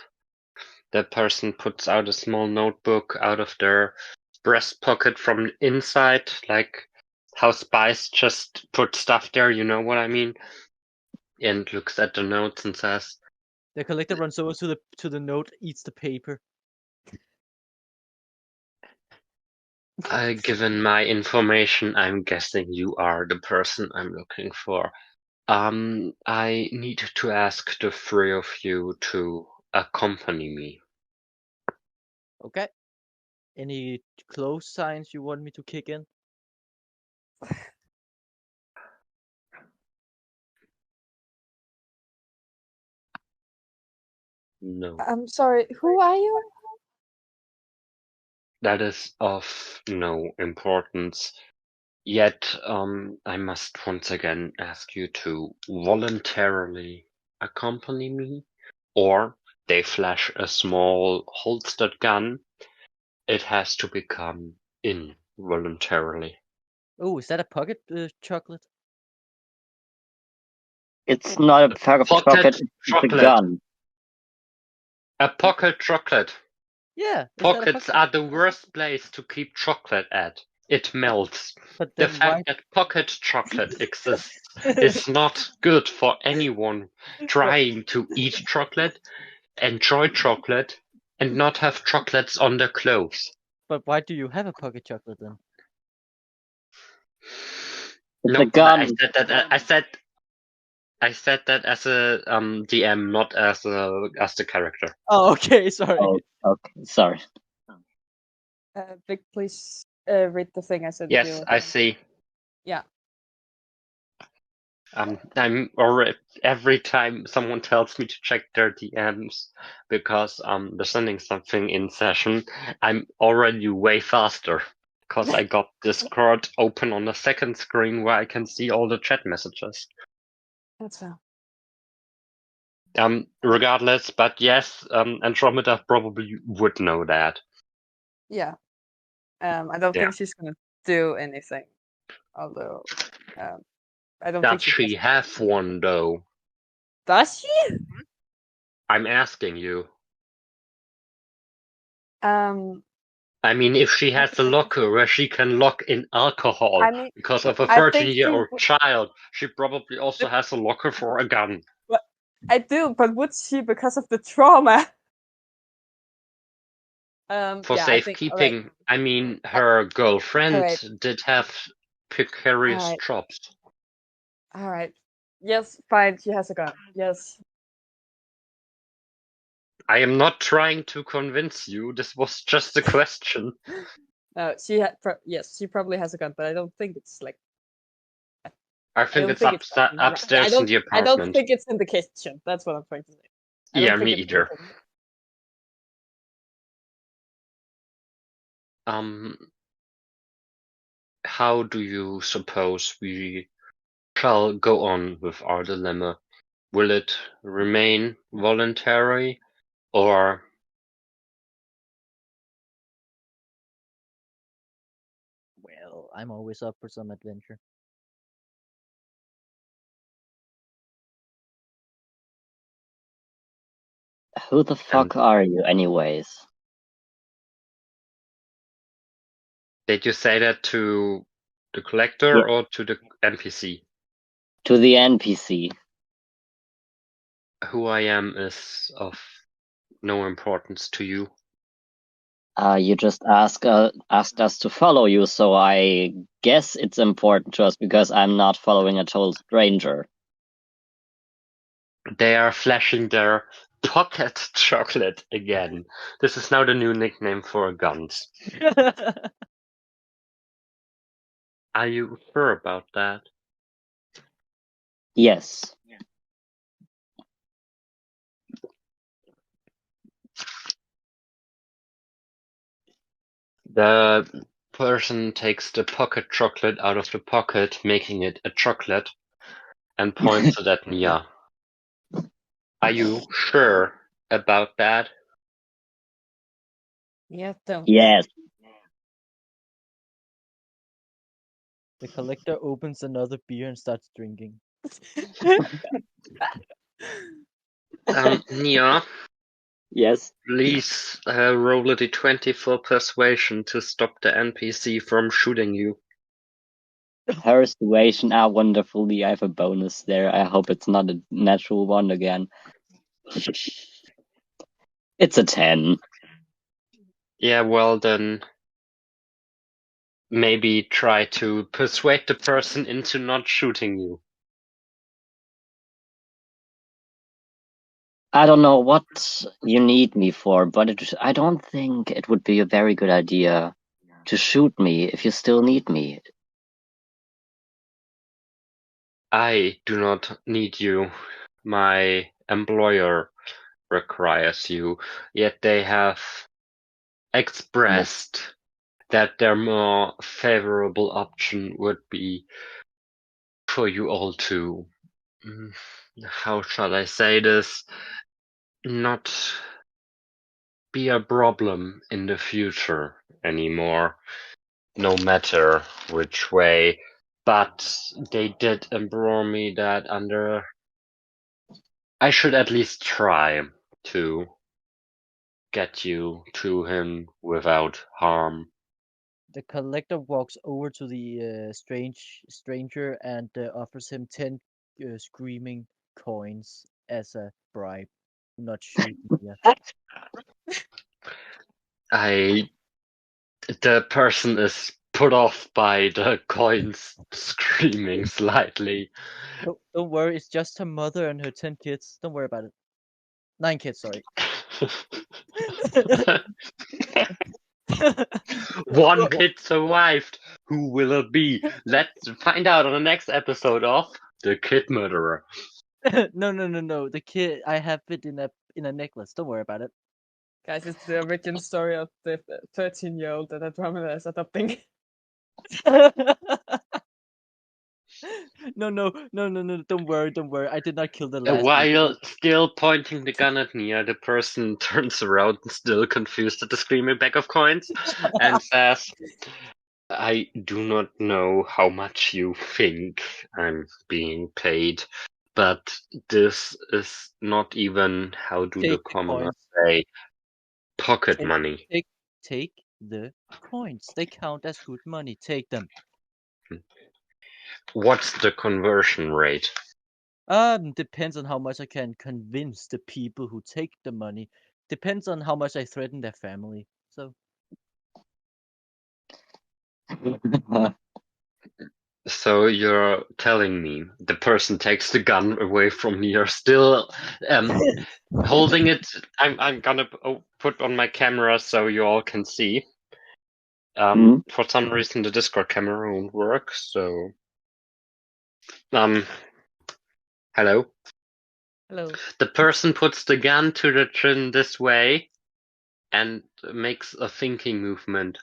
The person puts out a small notebook out of their breast pocket from inside, like how spies just put stuff there, you know what I mean? And looks at the notes and says, The collector runs over to the note, eats the paper. Given my information, I'm guessing you are the person I'm looking for. I need to ask the three of you to accompany me. Okay. Any close signs you want me to kick in? No, I'm sorry. Who are you? that is of no importance. Yet, I must once again ask you to voluntarily accompany me, or they flash a small holstered gun. It has to become involuntarily. Oh, is that a pocket chocolate? It's not a pack of Pocket chocolate, it's a chocolate. gun. A pocket chocolate. Yeah. Is that a Pockets pocket? are the worst place to keep chocolate at. It melts. But The then why? fact that pocket chocolate exists is not good for anyone trying to eat chocolate, enjoy chocolate, and not have chocolates on their clothes. But why do you have a pocket chocolate then? It's a No, I gun. said that. I said that as a DM, not as the character. Oh, okay. Sorry. Oh, okay. Sorry. Vic, please read the thing I sent Yes, you. I see. Yeah. I'm already every time someone tells me to check their DMs because they're sending something in session, I'm already way faster because I got Discord open on the second screen where I can see all the chat messages. That's fair. Regardless, but yes, Andromeda probably would know that. Yeah. I don't Yeah. think she's gonna do anything. Although, I don't Does think she have one though? Does she? I'm asking you. I I mean, if she has a locker where she can lock in alcohol mean, because of a I think she 13-year-old child, she probably also has a locker for a gun. I do, but would she because of the trauma? For Yeah, I think. safekeeping, I mean, her girlfriend Alright. did have precarious Alright. jobs. All right. Yes, fine. She has a gun. Yes. I am not trying to convince you. This was just a question. No, she had. Yes, she probably has a gun, but I don't think it's like. I I think don't it's think it's upstairs in the I don't apartment. think it's in the kitchen. That's what I'm trying to say. I Yeah, don't think me it's either. in the- How do you suppose we shall go on with our dilemma? Will it remain voluntary, or Well, I'm always up for some adventure. Who the fuck are you, anyways? did you say that to the collector Yeah. or to the NPC? To the NPC. who I am is of no importance to you. You just asked us to follow you, so I guess it's important to us because I'm not following a total stranger. They are flashing their pocket chocolate again. This is now the new nickname for guns. Are you sure about that? Yes. The person takes the pocket chocolate out of the pocket, making it a chocolate, and points it at Nia. Are you sure about that? Yeah, don't. Yes. The collector opens another beer and starts drinking. Nia, Yes. please roll a d20 for persuasion to stop the NPC from shooting you. Persuasion. Wonderfully. I have a bonus there. I hope it's not a natural one again. It's a 10. Yeah, well then, maybe try to persuade the person into not shooting you. I don't know what you need me for, but I don't think it would be a very good idea to shoot me if you still need me. I do not need you. My employer requires you, yet they have expressed that their more favorable option would be for you all to, how shall I say this, not be a problem in the future anymore, no matter which way. But they did implore me that I should at least try to get you to him without harm. The collector walks over to the stranger and offers him 10 screaming coins as a bribe. Do not shoot me. The person is put off by the coins screaming slightly. Don't worry, it's just her mother and her 10 kids. Don't worry about it. 9 kids, sorry. One kid survived. Who will it be? Let's find out on the next episode of The Kid Murderer. No. The kid, I have it in a necklace. Don't worry about it. Guys, it's the origin story of the 13-year-old that Andromeda is adopting. No. Don't worry. I did not kill the last one. While still pointing the gun at Nia, the person turns around, still confused at the screaming bag of coins, and says, I do not know how much you think I'm being paid, but this is not even, how do the Take the commoners coins. say, pocket money. Take the coins. They count as good money. Take them. What's the conversion rate? Depends on how much I can convince the people who take the money. Depends on how much I threaten their family. So So you're telling me the person takes the gun away from Nia, still holding it. I'm gonna put on my camera so you all can see. For some reason the Discord camera won't work, so hello. Hello. The person puts the gun to the chin this way and makes a thinking movement.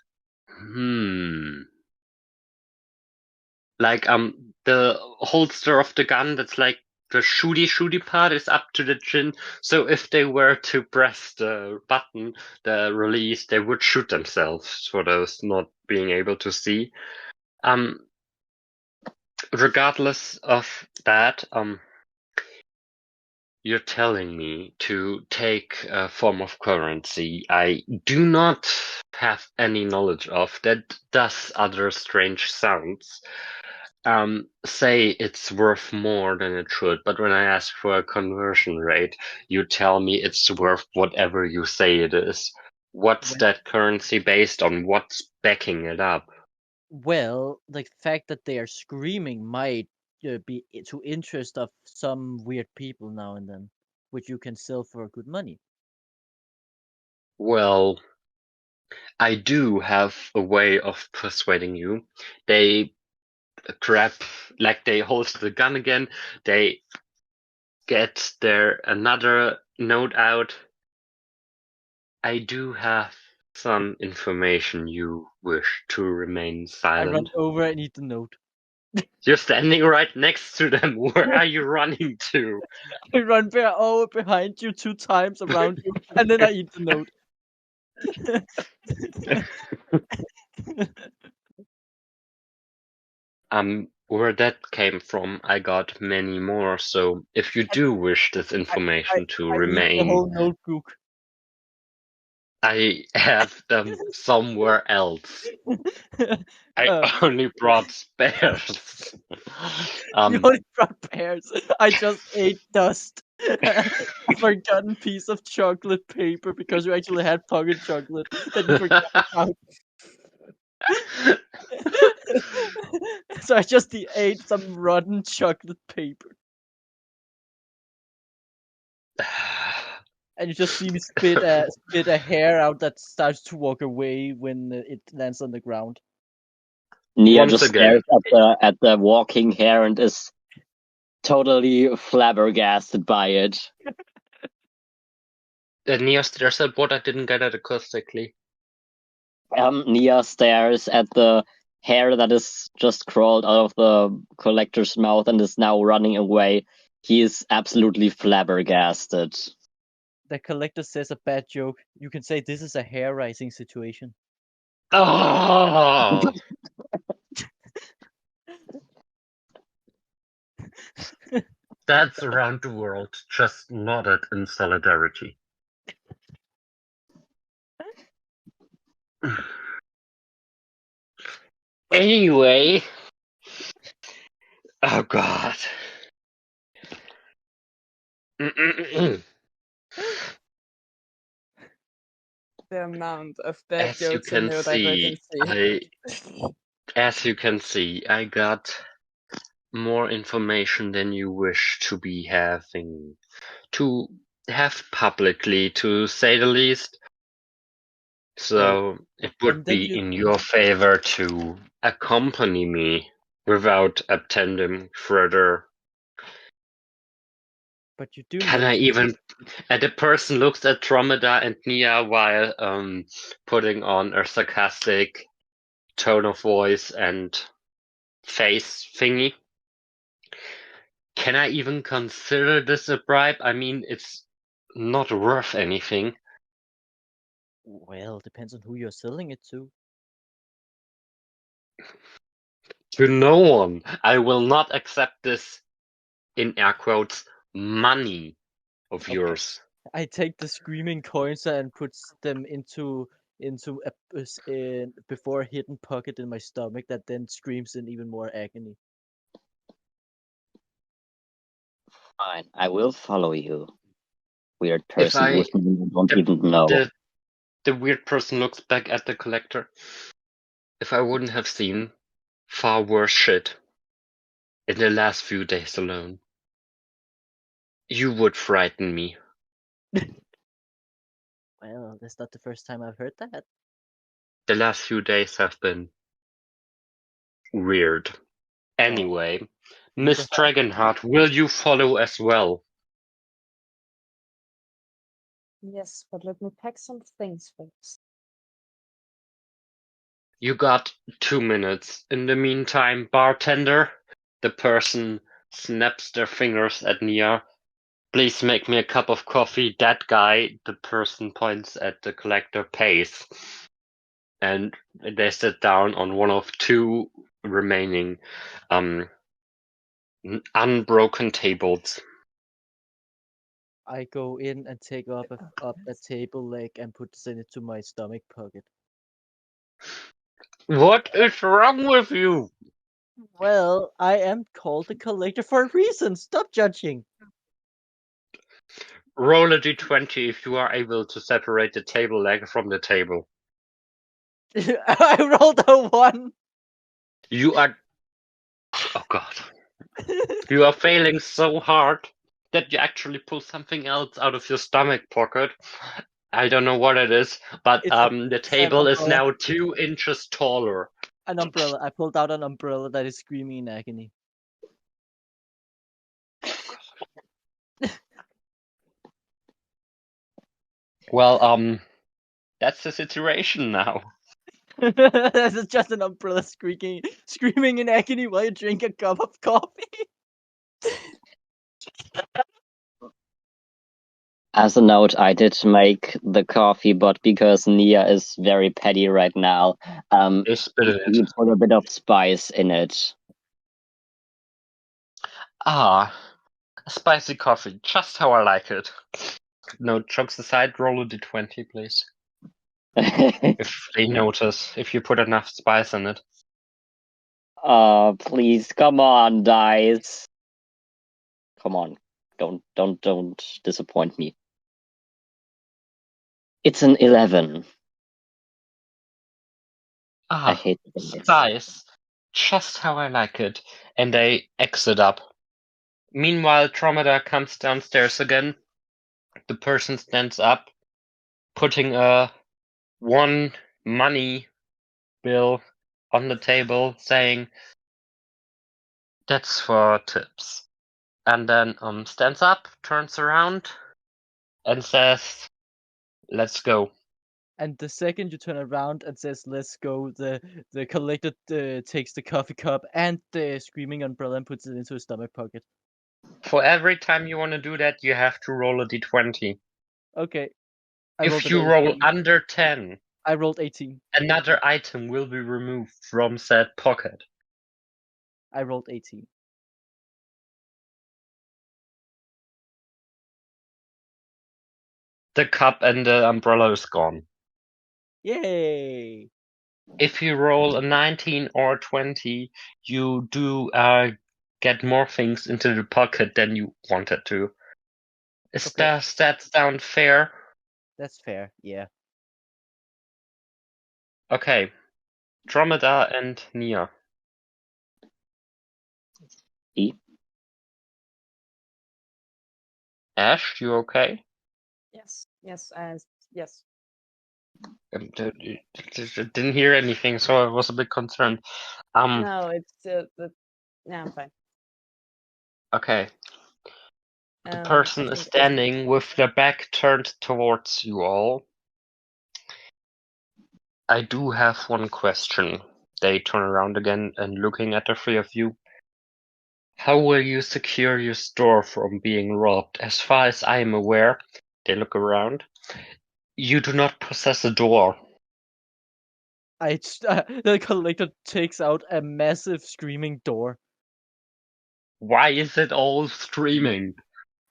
Like the holster of the gun, that's like the shooty part, is up to the chin. So if they were to press the button, the release, they would shoot themselves, for those not being able to see. Regardless of that, you're telling me to take a form of currency I do not have any knowledge of that does other strange sounds. say it's worth more than it should, but when I ask for a conversion rate, you tell me it's worth whatever you say it is. What's Well- that currency based on? What's backing it up? Well, the fact that they are screaming might be to interest of some weird people now and then, which you can sell for good money. Well, I do have a way of persuading you. They grab, like they hold the gun again, they get their another note out. I do have some information you wish to remain I run silent. over and eat the note. You're standing right next to them. Where are you running to? I run over behind you 2 times around you, and then I eat the note. Where that came from, I got many more. So if you do wish this information to I eat the remain, whole notebook. I have them somewhere else. I only brought spares. You only brought pears. I just ate dust. A forgotten piece of chocolate paper because you actually had pocket chocolate that you forgot about. So I just ate some rotten chocolate paper. And you just see me spit a hair out that starts to walk away when it lands on the ground. Nia Once just again, stares at the walking hair and is totally flabbergasted by it. Nia stares at what? I didn't get it acoustically. Nia stares at the hair that is just crawled out of the collector's mouth and is now running away. He is absolutely flabbergasted. The collector says a bad joke. You can say this is a hair rising situation. Oh! That's around the world just nodded in solidarity. Anyway. Oh god. The amount of bad As you jokes and can see, neurodivergency. as you can see, I got more information than you wish to be having, to have publicly, to say the least. So it would and then be you- in your favor to accompany me without attending further. But you do Can know I even? And the person looks at Dromeda and Nia while putting on a sarcastic tone of voice and face thingy. Can I even consider this a bribe? I mean, it's not worth anything. Well, depends on who you're selling it to. To no one. I will not accept this, in air quotes, money of Okay. yours. I take the screaming coins and puts them into before a hidden pocket in my stomach that then screams in even more agony. Fine, I will follow you. Weird If person I, with me I don't even know. the weird person looks back at the collector. If I wouldn't have seen far worse shit in the last few days alone, you would frighten me. Well, that's not the first time I've heard that. The last few days have been weird. Anyway, Miss Dragonheart, will you follow as well? Yes, but let me pack some things first. You got 2 minutes. In the meantime, bartender, the person snaps their fingers at Nia. Please make me a cup of coffee. That guy, the person points at the collector, pays. And they sit down on one of 2 remaining unbroken tables. I go in and take up a table leg and send it to my stomach pocket. What is wrong with you? Well, I am called the collector for a reason. Stop judging. Roll a d20 if you are able to separate the table leg from the table. I rolled a 1. You are. Oh god. You are failing so hard that you actually pull something else out of your stomach pocket. I don't know what it is, but It's the it's an table is umbrella. now 2 inches taller. An umbrella. I pulled out an umbrella that is screaming in agony. Well, that's the situation now. This is just an umbrella screaming in agony while you drink a cup of coffee. As a note, I did make the coffee, but because Nia is very petty right now, You spit it. he put a bit of spice in it. Ah, spicy coffee, just how I like it. No, jokes aside, roll a d20, please. If they notice, if you put enough spice in it. Oh, please, come on, dice. Come on, don't disappoint me. It's an 11. I Ah, hate the dice. spice, just how I like it. And they exit up. Meanwhile, Tromeda comes downstairs again. The person stands up, putting a 1 money bill on the table, saying, "That's for tips." And then stands up, turns around, and says, "Let's go." And the second you turn around and says "Let's go," the collector takes the coffee cup and the screaming umbrella and puts it into his stomach pocket. For every time you want to do that, you have to roll a d20. Okay. I rolled If an you roll 18. under 10, I rolled 18. another item will be removed from said pocket. I rolled 18. The cup and the umbrella is gone. Yay! If you roll a 19 or 20, you do get more things into the pocket than you wanted to. Okay. Does that sound fair? That's fair. Yeah. Okay. Dromeda and Nia. E? Ash, you okay? Yes. Yes. And yes. Didn't hear anything, so I was a bit concerned. No, it's the. Yeah, I'm fine. Okay. The I person is think standing with their back turned towards you all. I do have one question. They turn around again and looking at the three of you. How will you secure your store from being robbed? As far as I am aware, they look around. You do not possess a door. The collector takes out a massive screaming door. Why is it all screaming?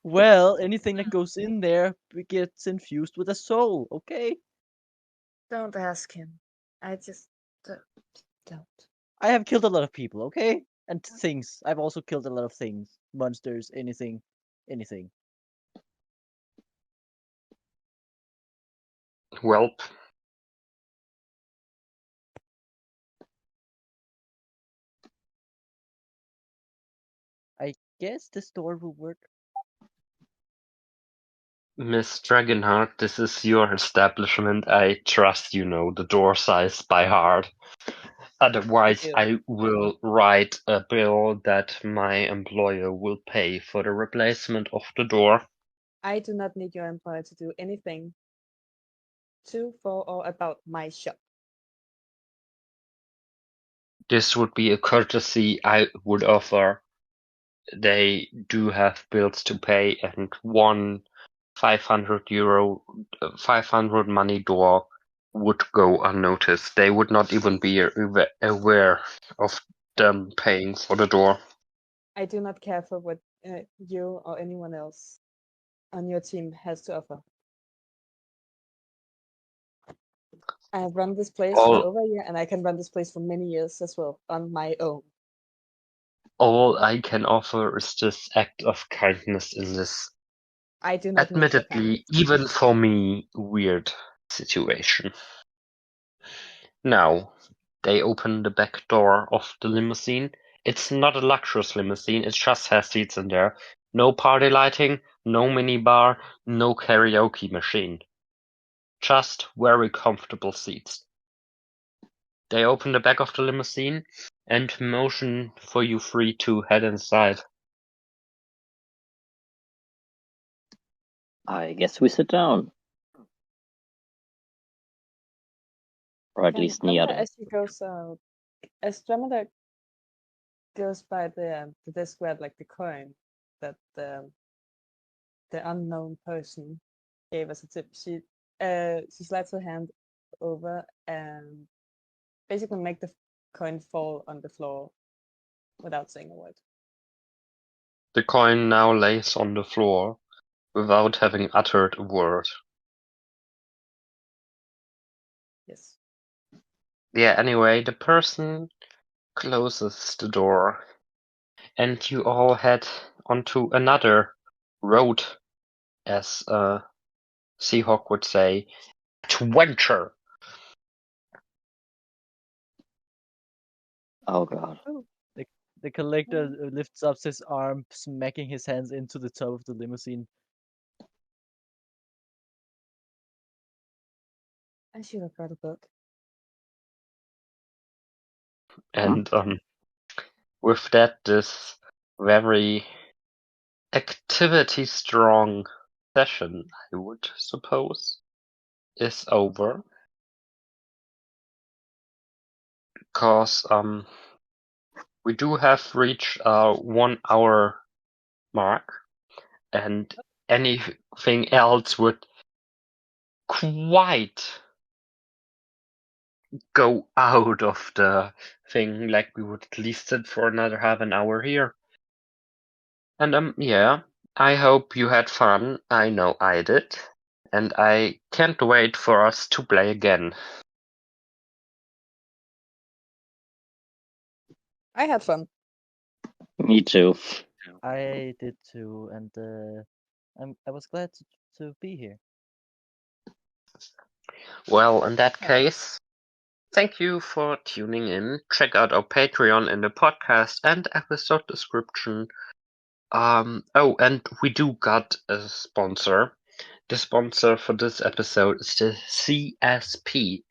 Well, anything that goes in there gets infused with a soul, okay? don't ask him. I just don't. I have killed a lot of people, okay? And things. I've also killed a lot of things. Monsters, anything. Anything. Welp. I guess this door will work. Miss Dragonheart, this is your establishment. I trust you know the door size by heart. Otherwise, do. I will write a bill that my employer will pay for the replacement of the door. I do not need your employer to do anything to, for, or about my shop. This would be a courtesy I would offer. They do have bills to pay, and one 500 euro, 500 money door would go unnoticed. They would not even be aware of them paying for the door. I do not care for what you or anyone else on your team has to offer. I have run this place for All, over a year, and I can run this place for many years as well on my own. All I can offer is this act of kindness in this, I do not need your admittedly, kindness. even for me, weird situation. Now, they open the back door of the limousine. It's not a luxurious limousine, it just has seats in there. No party lighting, no minibar, no karaoke machine. Just very comfortable seats. They open the back of the limousine and motion for you three to head inside. I guess we sit down. Or at And least Nia Dromeda, does. as he goes out, as Dromeda goes by the desk where like the coin that the unknown person gave as a tip, she slides her hand over and basically make the coin fall on the floor without saying a word. The coin now lays on the floor without having uttered a word. Yes. Yeah, anyway, the person closes the door and you all head onto another road, as Seahawk would say, adventure. Oh god. The collector lifts up his arm, smacking his hands into the top of the limousine. I should have brought a book. And with that, this very activity-strong session, I would suppose, is over. Because we do have reached our 1 hour mark, and anything else would quite go out of the thing. Like, we would at least sit for another half an hour here. And yeah, I hope you had fun. I know I did. And I can't wait for us to play again. I had fun. Me too. I did too, and I was glad to be here. Well, in that case, thank you for tuning in. Check out our Patreon in the podcast and episode description. Oh, and we do got a sponsor. The sponsor for this episode is the CSP.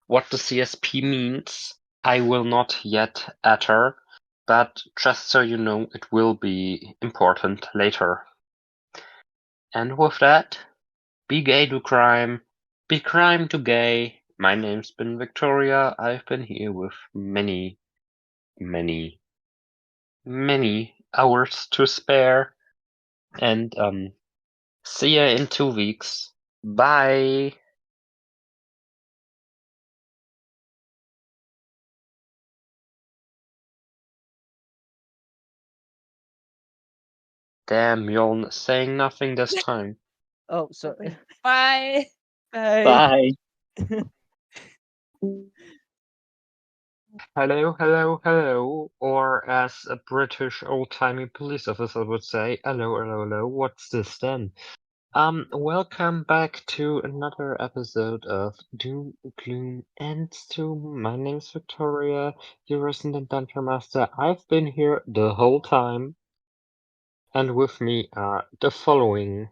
What the CSP means, I will not yet utter, but just so you know, it will be important later. And with that, be gay to crime, be crime to gay. My name's been Victoria. I've been here with many, many, many hours to spare. And see ya in 2 weeks. Bye. Damn, you're saying nothing this time. Oh, so Bye. Bye. Hello, hello, hello. Or as a British old-timey police officer would say, hello, hello, hello. What's this then? Welcome back to another episode of Doom, Gloom, and Doom. My name's Victoria, your resident Dungeon Master. I've been here the whole time, and with me are the following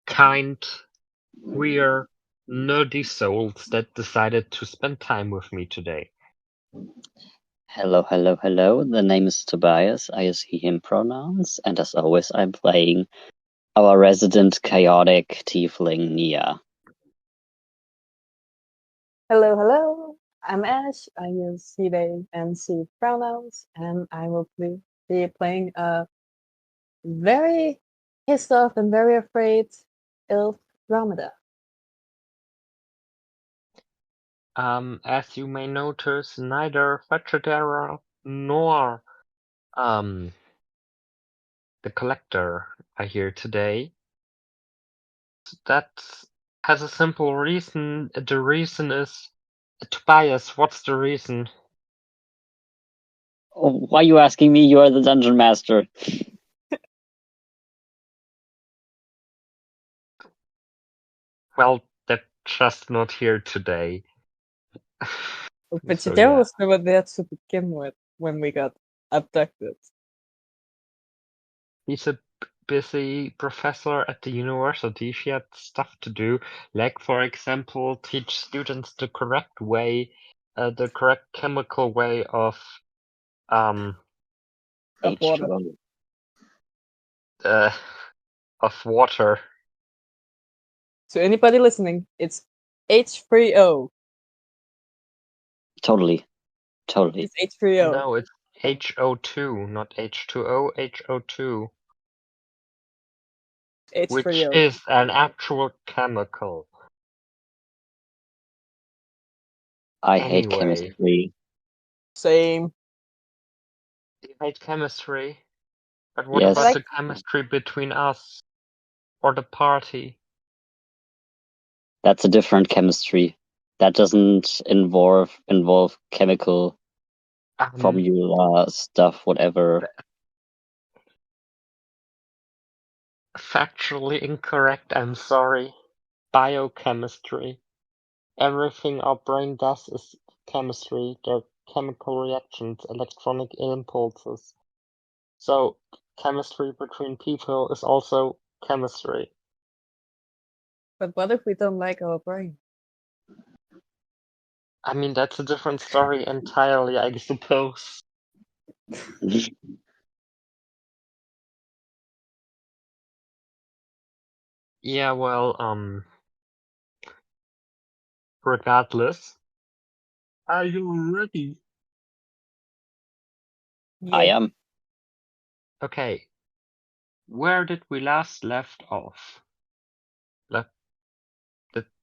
kind, queer, nerdy souls that decided to spend time with me today. Hello, hello, hello. The name is Tobias. I use he, him pronouns. And as always, I'm playing our resident chaotic tiefling, Nia. Hello, hello. I'm Ash. I use he, they, and she pronouns, and I will be playing a very pissed off and very afraid elf Dromeda. As you may notice, neither Fetchadera nor the collector are here today. That has a simple reason. The reason is Tobias. What's the reason? Why are you asking me? You are the dungeon master. Well, they're just not here today. But So, Chaoter yeah. was never there to begin with when we got abducted. He's a busy professor at the university. She had stuff to do, like, for example, teach students the correct way, the correct chemical way of Of water. H2O. uh, of water. So anybody listening, it's H3O. Totally. It's H3O. No, it's HO2, not H2O, HO2, which H3O. is an actual chemical. I hate Anyway, chemistry. Same. you hate chemistry, but what Yes. about like- the chemistry between us or the party? That's a different chemistry. That doesn't involve chemical formula stuff, whatever. Factually incorrect, I'm sorry. Biochemistry. Everything our brain does is chemistry. They're chemical reactions, electronic impulses. So, chemistry between people is also chemistry. But what if we don't like our brain? I mean, that's a different story entirely, I suppose. Yeah, well, regardless. Are you ready? I Yeah. am. Okay. Where did we last left off?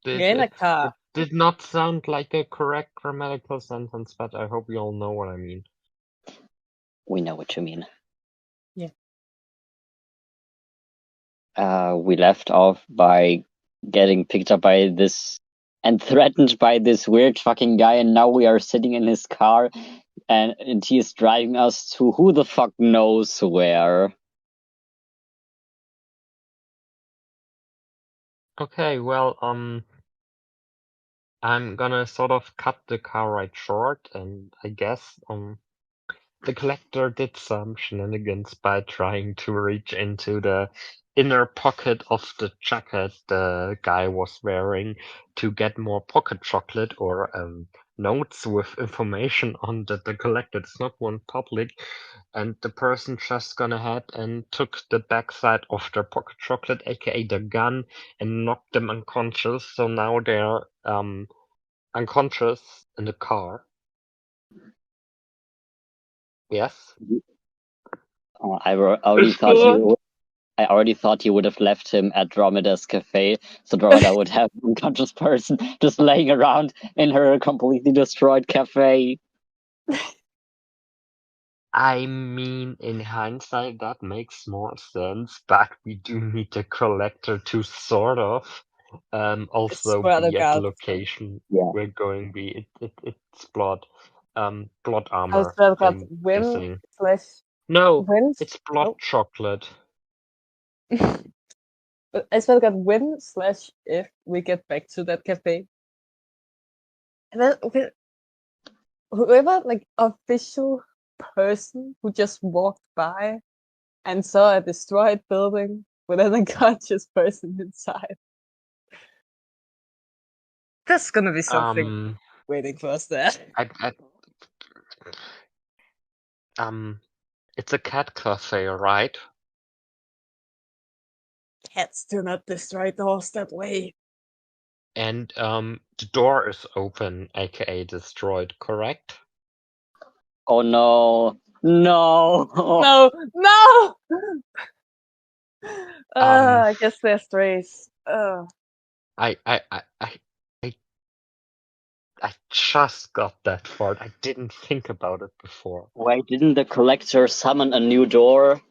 We're in a car. It did not sound like a correct grammatical sentence, but I hope you all know what I mean. We know what you mean. Yeah. We left off by getting picked up by this and threatened by this weird fucking guy, and now we are sitting in his car and he is driving us to who the fuck knows where. Okay, well, I'm gonna sort of cut the car ride short, and I guess, the collector did some shenanigans by trying to reach into the inner pocket of the jacket the guy was wearing to get more pocket chocolate or notes with information on that the collector is not one public, and the person just gone ahead and took the backside of their pocket chocolate, aka the gun, and knocked them unconscious. So now they're unconscious in the car. Yes. Oh, I already thought you. I already thought you would have left him at Dromeda's cafe, so Dromeda would have an unconscious person just laying around in her completely destroyed cafe. I mean, in hindsight, that makes more sense, but we do need a collector to sort of also swear to be at the God. location Yeah. we're going be. It's blood I armor, swear to God, I'm Win guessing. / No, Win. it's blood Nope. chocolate. But I swear to God, when / if we get back to that cafe, and then whoever like official person who just walked by and saw a destroyed building with an unconscious person inside, there's gonna be something waiting for us there. It's a cat cafe, right? Cats do not destroy doors that way. And the door is open, aka destroyed, correct? Oh no. No. No, no. I guess they're strays. I just got that far. I didn't think about it before. Wait, didn't the collector summon a new door?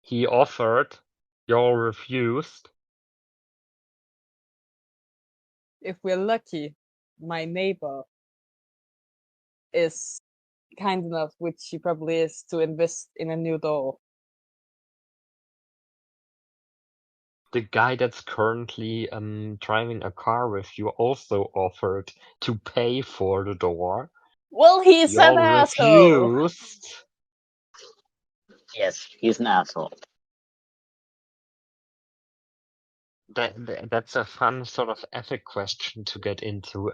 He offered, y'all refused. If we're lucky, my neighbor is kind enough, which he probably is, to invest in a new door. The guy that's currently driving a car with you also offered to pay for the door. Well, he's You all an asshole. refused. Yes, he's an asshole. That's a fun sort of ethic question to get into.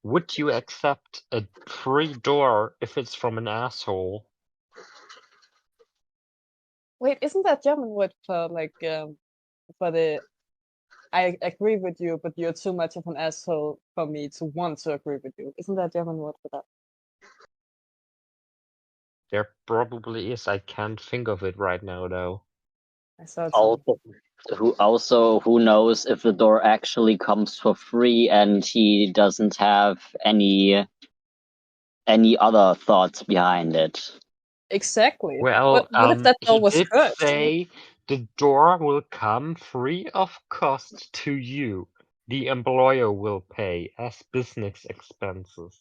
Would you accept a free door if it's from an asshole? Wait, isn't that German word for like for the I agree with you, but you're too much of an asshole for me to want to agree with you? Isn't that German word for that? There probably is. I can't think of it right now, though. I saw it somewhere. Who knows if the door actually comes for free and he doesn't have any other thoughts behind it. Exactly. Well, What if that door he was did cursed? say the door will come free of cost to you. The employer will pay as business expenses.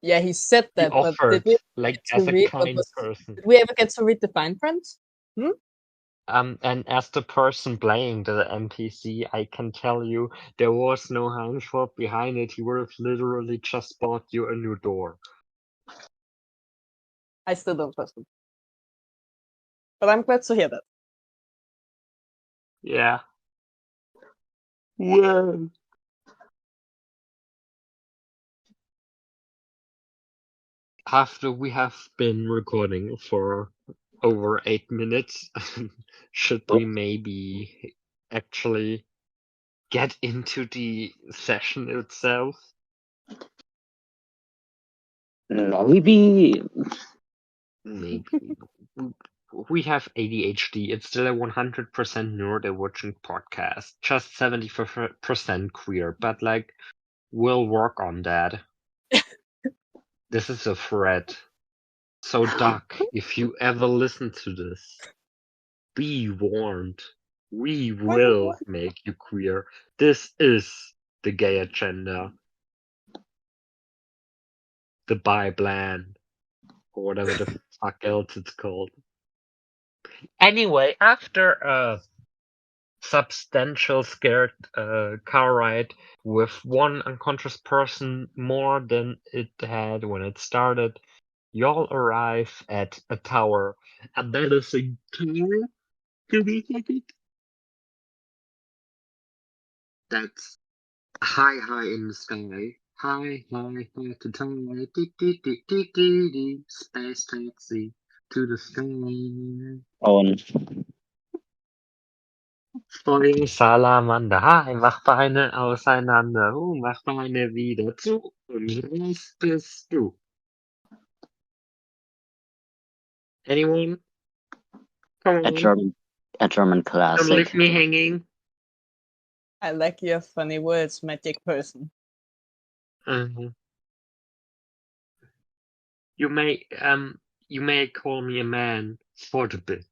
Yeah, he said He that, but did offered, we like, get to as a read what kind was? person. Did we ever get to read the fine print? And as the person playing the NPC, I can tell you there was no handshake behind it. He would have literally just bought you a new door. I still don't trust him. But I'm glad to hear that. Yeah. Well. After we have been recording for over 8 minutes, should we maybe actually get into the session itself? Maybe. Maybe. We have ADHD. It's still a 100% neurodivergent podcast. Just 70% queer, but like, we'll work on that. This is a threat. So, Doc, if you ever listen to this, be warned. We will make you queer. This is the gay agenda. The bi plan. Or whatever the fuck else it's called. Anyway, after a substantial scared car ride with one unconscious person more than it had when it started, y'all arrive at a tower. And that is a tower? Do we think it? That's high in the sky. High to tower. Space taxi to the sky. Und Feuer Salamander, hi, mach Beine auseinander, mach Beine wieder zu und raus bist du. Anyone? Come a on, German don't classic. leave me hanging. I like your funny words, magic person. Uh-huh. You may call me a man for the bit.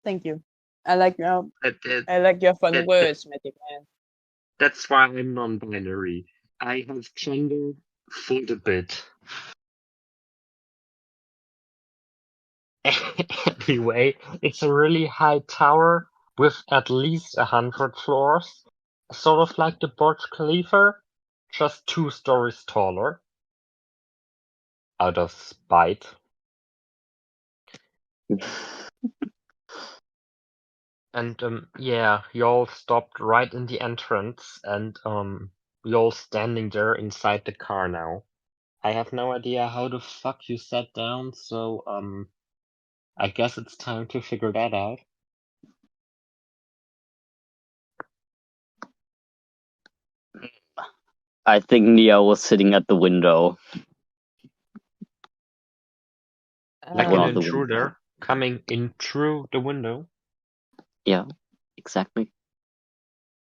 Thank you. I like your funny that- words, magic man. That's why I'm non-binary. I have gender for the bit. Anyway, it's a really high tower with at least 100 floors, sort of like the Burj Khalifa, just 2 stories taller. Out of spite. And yeah, y'all stopped right in the entrance, and y'all standing there inside the car now. I have no idea how the fuck you sat down, so I guess it's time to figure that out. I think Nia was sitting at the window. Like one an of the intruder coming in through the window. Yeah, exactly.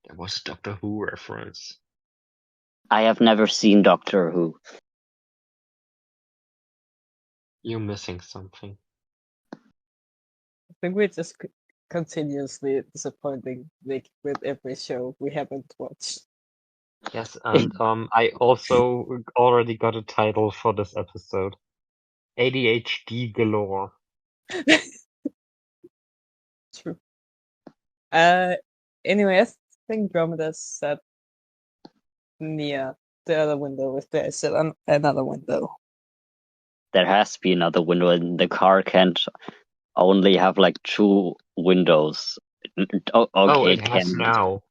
That was a Doctor Who reference. I have never seen Doctor Who. You're missing something. I think we're just continuously disappointing Nick with every show we haven't watched. Yes, and I also already got a title for this episode. ADHD galore. True. Anyway, I think Andromeda sat near the other window if there's another window. There has to be another window, and the car can't only have like 2 windows. Oh, Okay, it it has can. now.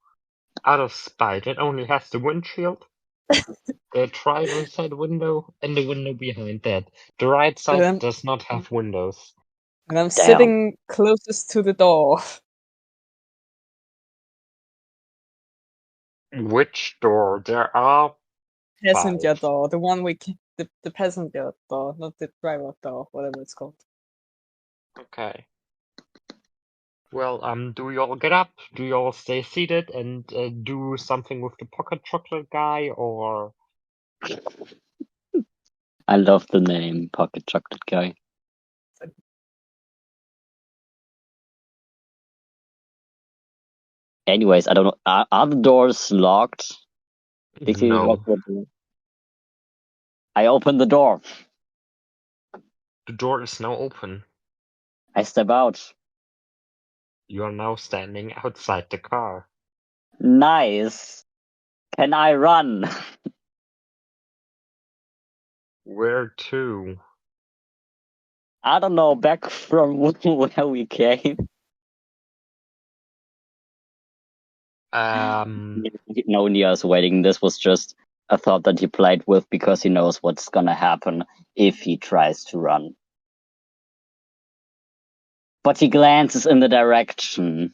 Out of spite, it only has the windshield, the driver's side window, and the window behind that. The right side then- does not have windows. And I'm Damn. sitting closest to the door. Which door? There are Passenger 5. door. The one the passenger door, not the driver door, whatever it's called. Okay. Well, do you all get up? Do you all stay seated and do something with the pocket chocolate guy, or I love the name Pocket Chocolate Guy. Anyways, I don't know. Are the doors locked? Did you no? lock the door? I open the door. The door is now open. I step out. You are now standing outside the car. Nice. Can I run? Where to? I don't know. Back from where we came. No, Nia's waiting. This was just a thought that he played with because he knows what's gonna happen if he tries to run. But he glances in the direction.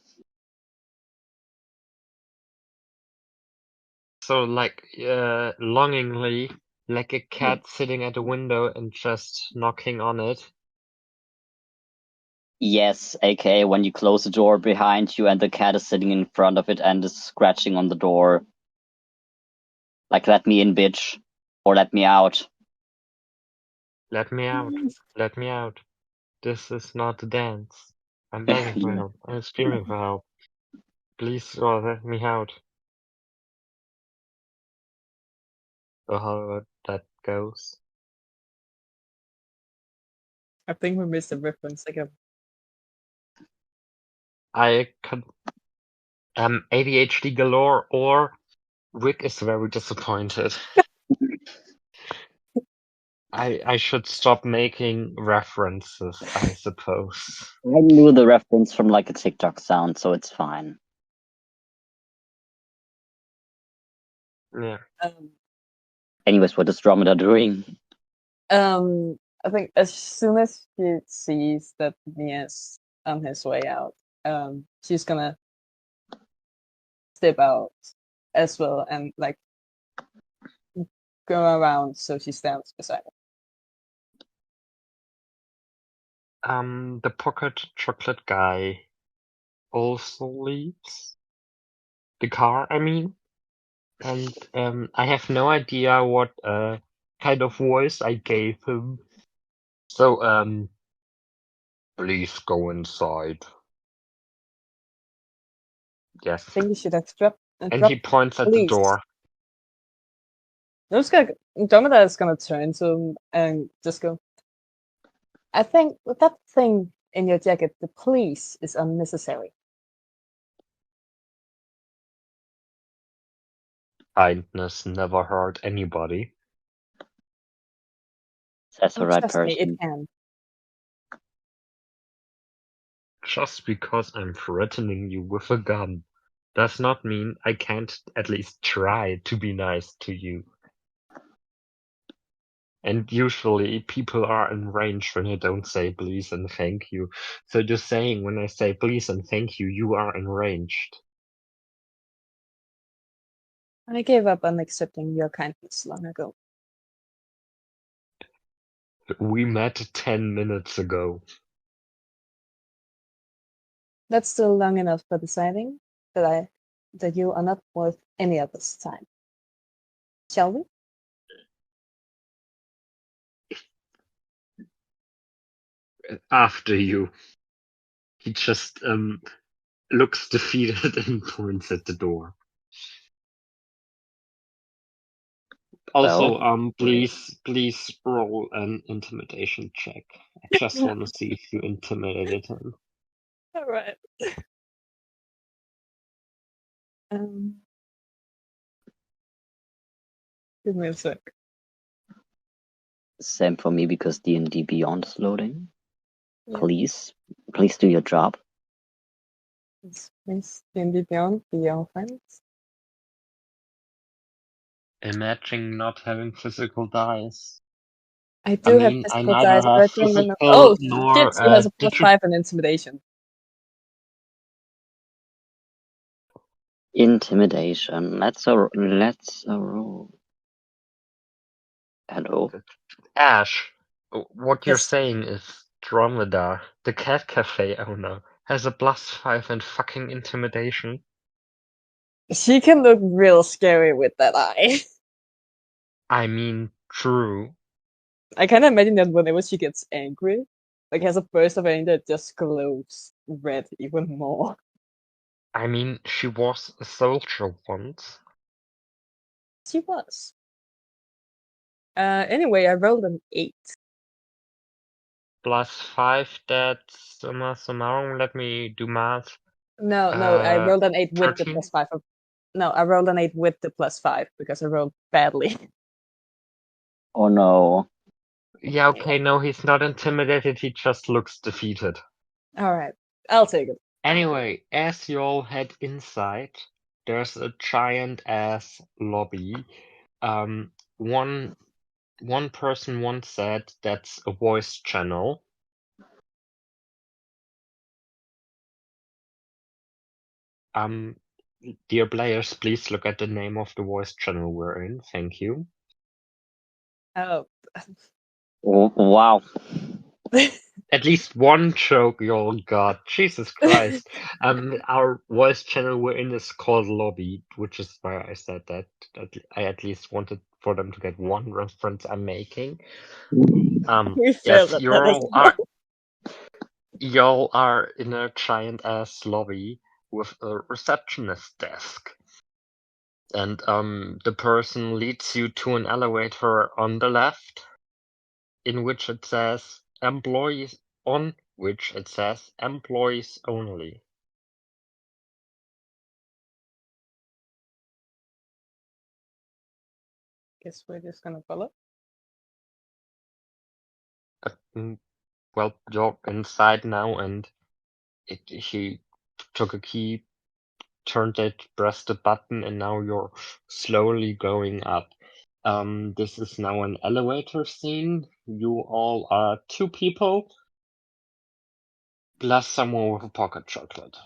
So, like, longingly, like a cat sitting at a window and just knocking on it. Yes, aka when you close the door behind you and the cat is sitting in front of it and is scratching on the door. Like, let me in, bitch. Or let me out. Let me out. Let me out. This is not a dance. I'm begging for help. I'm screaming for help. Please, let me out. Or however that goes. I think we missed a reference again. I could ADHD galore, or Rick is very disappointed. I should stop making references, I suppose. I knew the reference from like a TikTok sound, so it's fine. Yeah. Anyways, what is Dromeda doing? I think as soon as she sees that Mia's on his way out, she's gonna step out as well and like go around so she stands beside him. The pocket chocolate guy also leaves the car, I mean. And I have no idea what kind of voice I gave him. So, please go inside. Yes. I think you should have dropped. And he points at the door. Andromeda is gonna turn to him and just go. I think with that thing in your jacket, the police is unnecessary. Kindness never hurt anybody. That's the right Trust me, person. it can. Just because I'm threatening you with a gun does not mean I can't at least try to be nice to you. And usually people are enraged when I don't say please and thank you. So just saying when I say please and thank you, you are enraged. I gave up on accepting your kindness long ago. We met 10 minutes ago. That's still long enough for deciding that you are not worth any other's time. Shall we? After you. He just looks defeated and points at the door. Also, Well, please roll an intimidation check. I just want to see if you intimidated him. All right. Give me a sec. same for me because D&D Beyond is loading. Yeah. Please do your job. It's D&D Beyond the offense. Imagine not having physical dice. I do have mean, I physical neither dice, have but I don't remember. physical Oh, nor shit! He has a digital. +5 in intimidation. Intimidation. Let's a roll. Hello. Ash, what you're Yes. saying is Dromedar, the cat cafe owner, has a +5 in fucking intimidation. She can look real scary with that eye. I mean, true. I kind of imagine that whenever she gets angry, like has a burst of anger that just glows red even more. I mean, she was a soldier once. She was. Anyway, I rolled an 8. +5, that's summa summarum. Let me do math. No, I rolled an 8 with the 13? +5. No, I rolled an 8 with the +5 because I rolled badly. Oh no. Yeah, okay, no, he's not intimidated, he just looks defeated. Alright, I'll take it. Anyway, as you all head inside, there's a giant ass lobby. One person once said that's a voice channel. Dear players, please look at the name of the voice channel we're in. Thank you. Oh. Wow. At least one joke you all got. Jesus Christ. Our voice channel we're in is called Lobby, which is why I said that. I at least wanted for them to get one reference I'm making. We failed Yes, at that as well. y'all are in a giant ass lobby with a receptionist desk. And the person leads you to an elevator on the left, in which it says employees only. Guess we're just gonna follow. Well, you're inside now, and he took a key, turned it, pressed a button, and now you're slowly going up. This is now an elevator scene. You all are 2 people, plus someone with a pocket chocolate.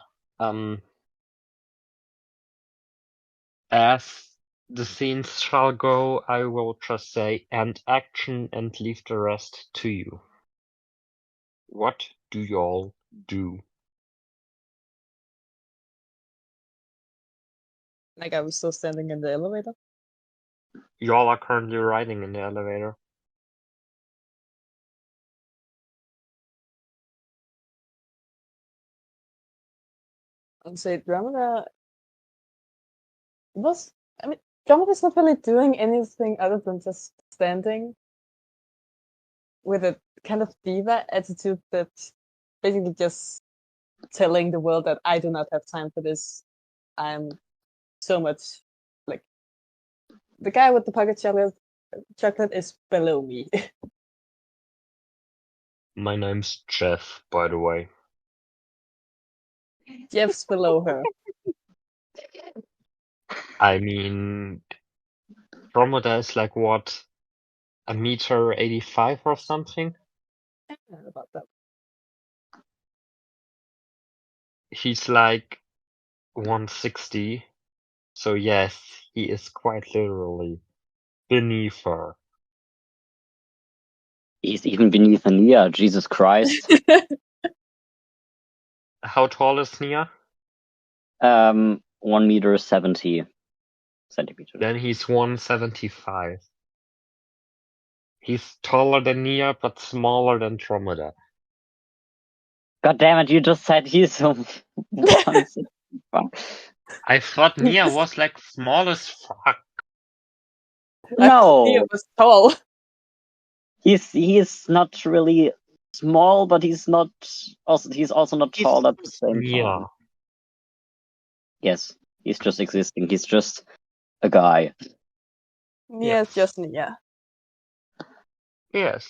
As the scenes shall go, I will just say end action and leave the rest to you. What do y'all do? Like, are we still standing in the elevator? Y'all are currently riding in the elevator. I'll say Dromeda Dromeda's not really doing anything other than just standing with a kind of diva attitude that's basically just telling the world that I do not have time for this. I'm so much like the guy with the pocket chocolate is below me. My name's Jeff, by the way. Jeff's below her. I mean, Dromeda is like what? 1.85 m or something? I don't know about that. He's like 160. So yes, he is quite literally beneath her. He's even beneath Nia, Jesus Christ. How tall is Nia? 1 meter 70 centimeters. Then he's 175. He's taller than Nia, but smaller than Dromeda. God damn it, you just said he's so 165. I thought Nia was like small as fuck. I thought Nia No, was tall. he's not really small, but he's also not He's tall at the same Nia. time. Yes, he's just existing. He's just a guy. Nia is just Nia. Yes.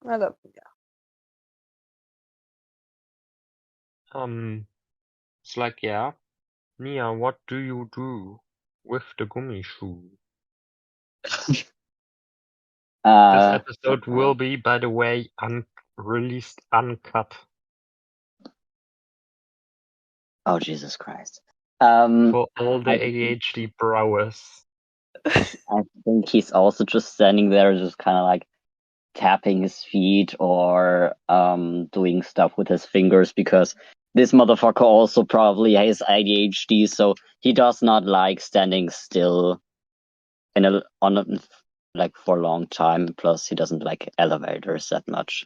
I love Nia. It's like, yeah, Nia, what do you do with the gummishoe? This episode will be, by the way, released uncut. Oh, Jesus Christ. For all the I- ADHD browers. I think he's also just standing there, just kind of like tapping his feet or doing stuff with his fingers, because this motherfucker also probably has ADHD, so he does not like standing still like for a long time. Plus, he doesn't like elevators that much.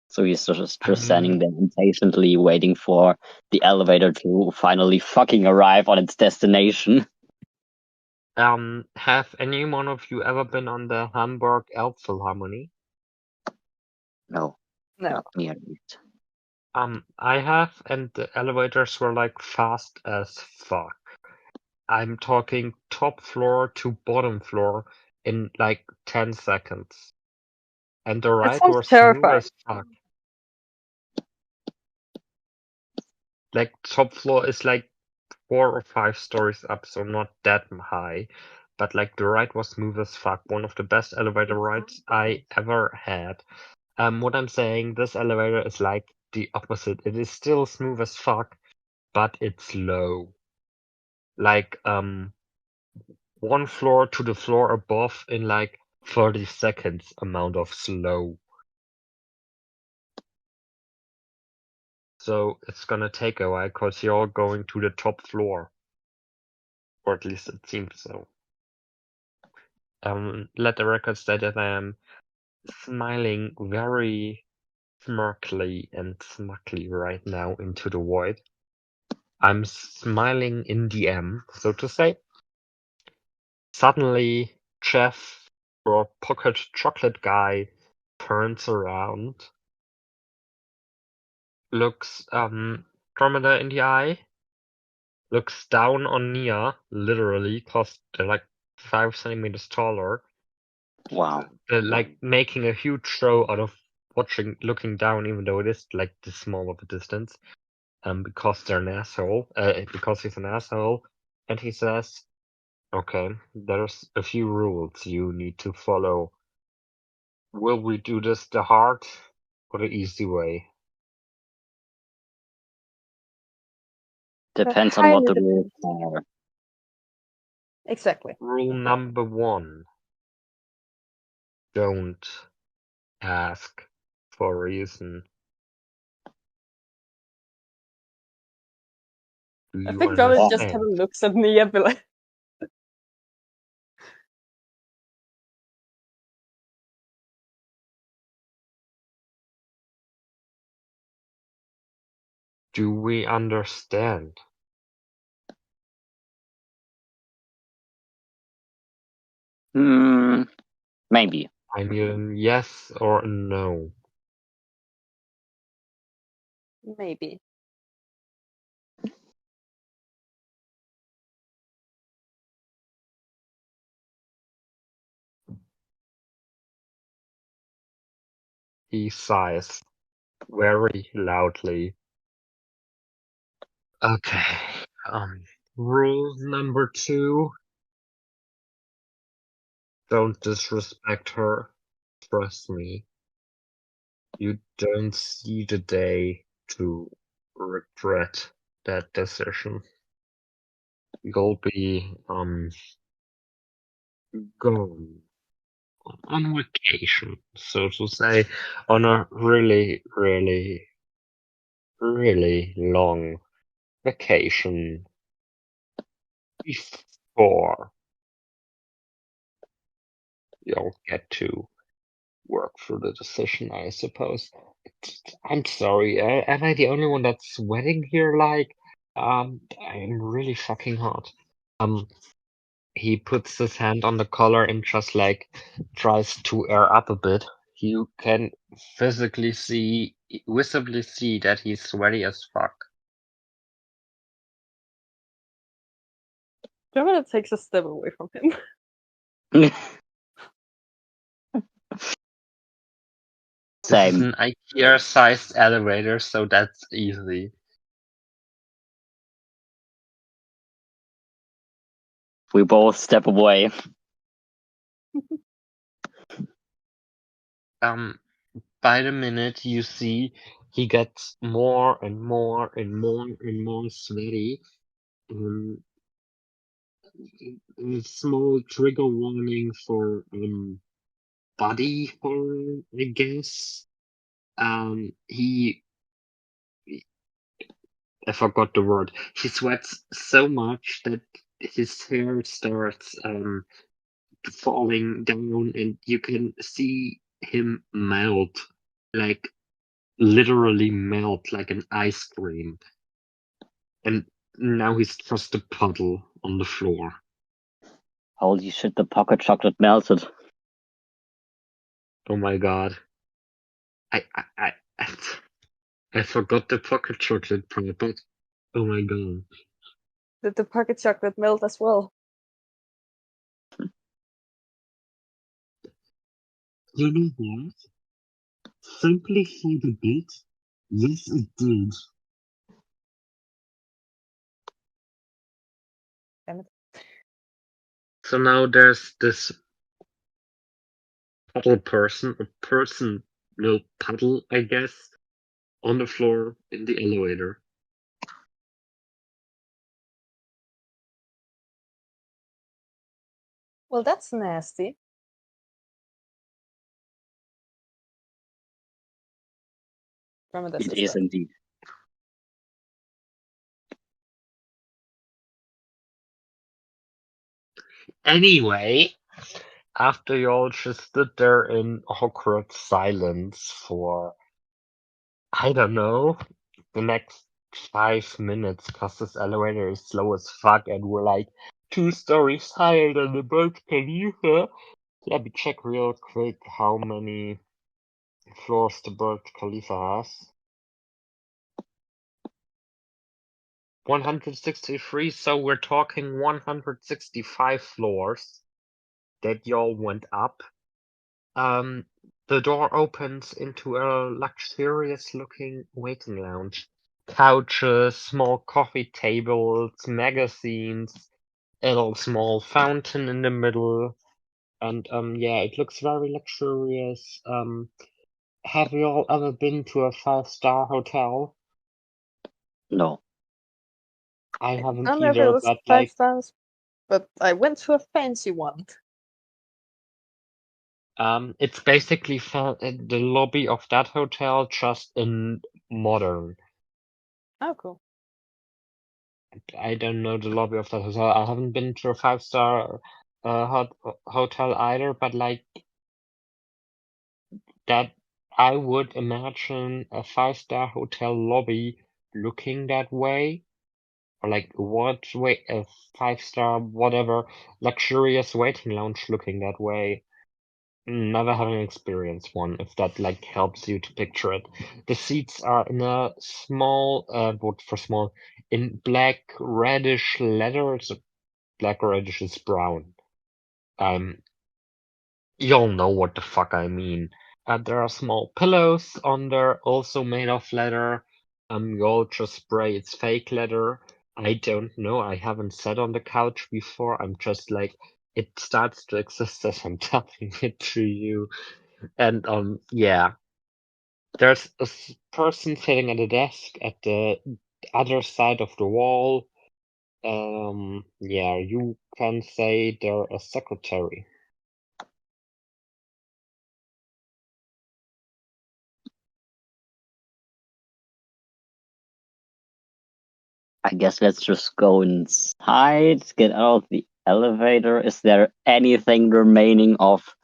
So he's just standing there impatiently waiting for the elevator to finally fucking arrive on its destination. Have any one of you ever been on the Hamburg Elbphilharmonie? No, No. not me at least. I have, and the elevators were like fast as fuck. I'm talking top floor to bottom floor in like 10 seconds. And the ride sounds was smooth terrifying. as fuck. Like top floor is like 4 or 5 stories up, so not that high. But like the ride was smooth as fuck. One of the best elevator rides I ever had. What I'm saying, this elevator is like the opposite. It is still smooth as fuck, but it's low. Like one floor to the floor above in like 30 seconds amount of slow. So it's gonna take a while because you're going to the top floor. Or at least it seems so. Let the record state that I am smiling very smirkly and smugly right now into the void. I'm smiling in the M, so to say. Suddenly, Jeff, or pocket chocolate guy, turns around, looks Andromeda in the eye, looks down on Nia, literally, cause they're like 5 centimeters taller. Wow. They're like making a huge show out of looking down, even though it is like this small of a distance. Because they're an asshole, because he's an asshole, and he says, okay, there's a few rules you need to follow. Will we do this the hard or the easy way? Depends on what the rules are. Exactly. Rule number 1. Don't ask for a reason. Do I you think Robert just understand? kind of looks at me and be like, Do we understand? Maybe. I mean, yes or no. maybe. He sighs very loudly. Okay. Rule number 2. Don't disrespect her. Trust me. You don't see the day to regret that decision. You'll be gone on vacation, so to say, on a really, really, really long vacation before you'll get to work through the decision, I suppose. I'm sorry. Am I the only one that's sweating here? I'm really fucking hot. He puts his hand on the collar and just tries to air up a bit. You can visibly see that he's sweaty as fuck. Germany takes a step away from him. This is Same. an IKEA-sized elevator, so that's easy. We both step away. By the minute you see he gets more and more and more and more sweaty. A small trigger warning for body horror, I guess. I forgot the word. He sweats so much that his hair starts falling down, and you can see him melt, like literally melt like an ice cream. And now he's just a puddle on the floor. Holy shit, the pocket chocolate melted. Oh my god. I forgot the pocket chocolate part, but oh my god. Did the pocket chocolate melt as well? You know what? Simply for the bit, yes it did. Damn it. So now there's this puddle person, no puddle, I guess, on the floor in the elevator. Well, that's nasty. From It is indeed. Anyway, after you all just stood there in awkward silence for, I don't know, the next 5 minutes, cause this elevator is slow as fuck and we're like 2 stories higher than the Burj Khalifa. Let me check real quick how many floors the Burj Khalifa has. 163, so we're talking 165 floors that y'all went up. The door opens into a luxurious looking waiting lounge. Couches, small coffee tables, magazines, a little small fountain in the middle. And yeah, it looks very luxurious. Have you all ever been to a 5-star hotel? No. I I haven't don't know if it either, was but 5 stars, but I went to a fancy one. it's basically the lobby of that hotel just in modern. Oh, cool. I don't know the lobby of that hotel. I haven't been to a 5-star hotel either, but that I would imagine a 5-star hotel lobby looking that way, or what way a 5-star whatever luxurious waiting lounge looking that way. Never having experienced one, if that helps you to picture it. The seats are in a small, in black reddish leather. Black reddish is brown. You'll know what the fuck I mean. There are small pillows on there, also made of leather. You'll just spray it's fake leather. I don't know. I haven't sat on the couch before. I'm just it starts to exist as I'm telling it to you. And yeah, there's a person sitting at a desk at the other side of the wall. Yeah, you can say they're a secretary. I guess let's just go inside, get out of the elevator. Is there anything remaining of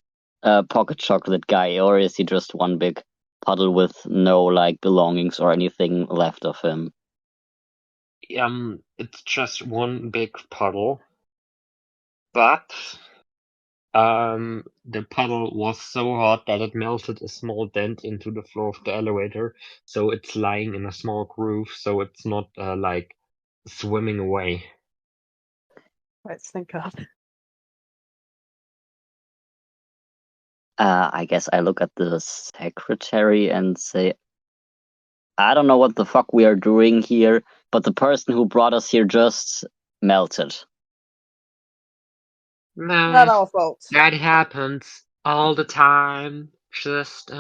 Pocket Chocolate Guy, or is he just one big puddle with no like belongings or anything left of him. It's just one big puddle, but the puddle was so hot that it melted a small dent into the floor of the elevator, so it's lying in a small groove, so it's not like swimming away. Right, thank God. I guess I look at the secretary and say, I don't know what the fuck we are doing here, but the person who brought us here just melted. Not our fault. That happens all the time. Just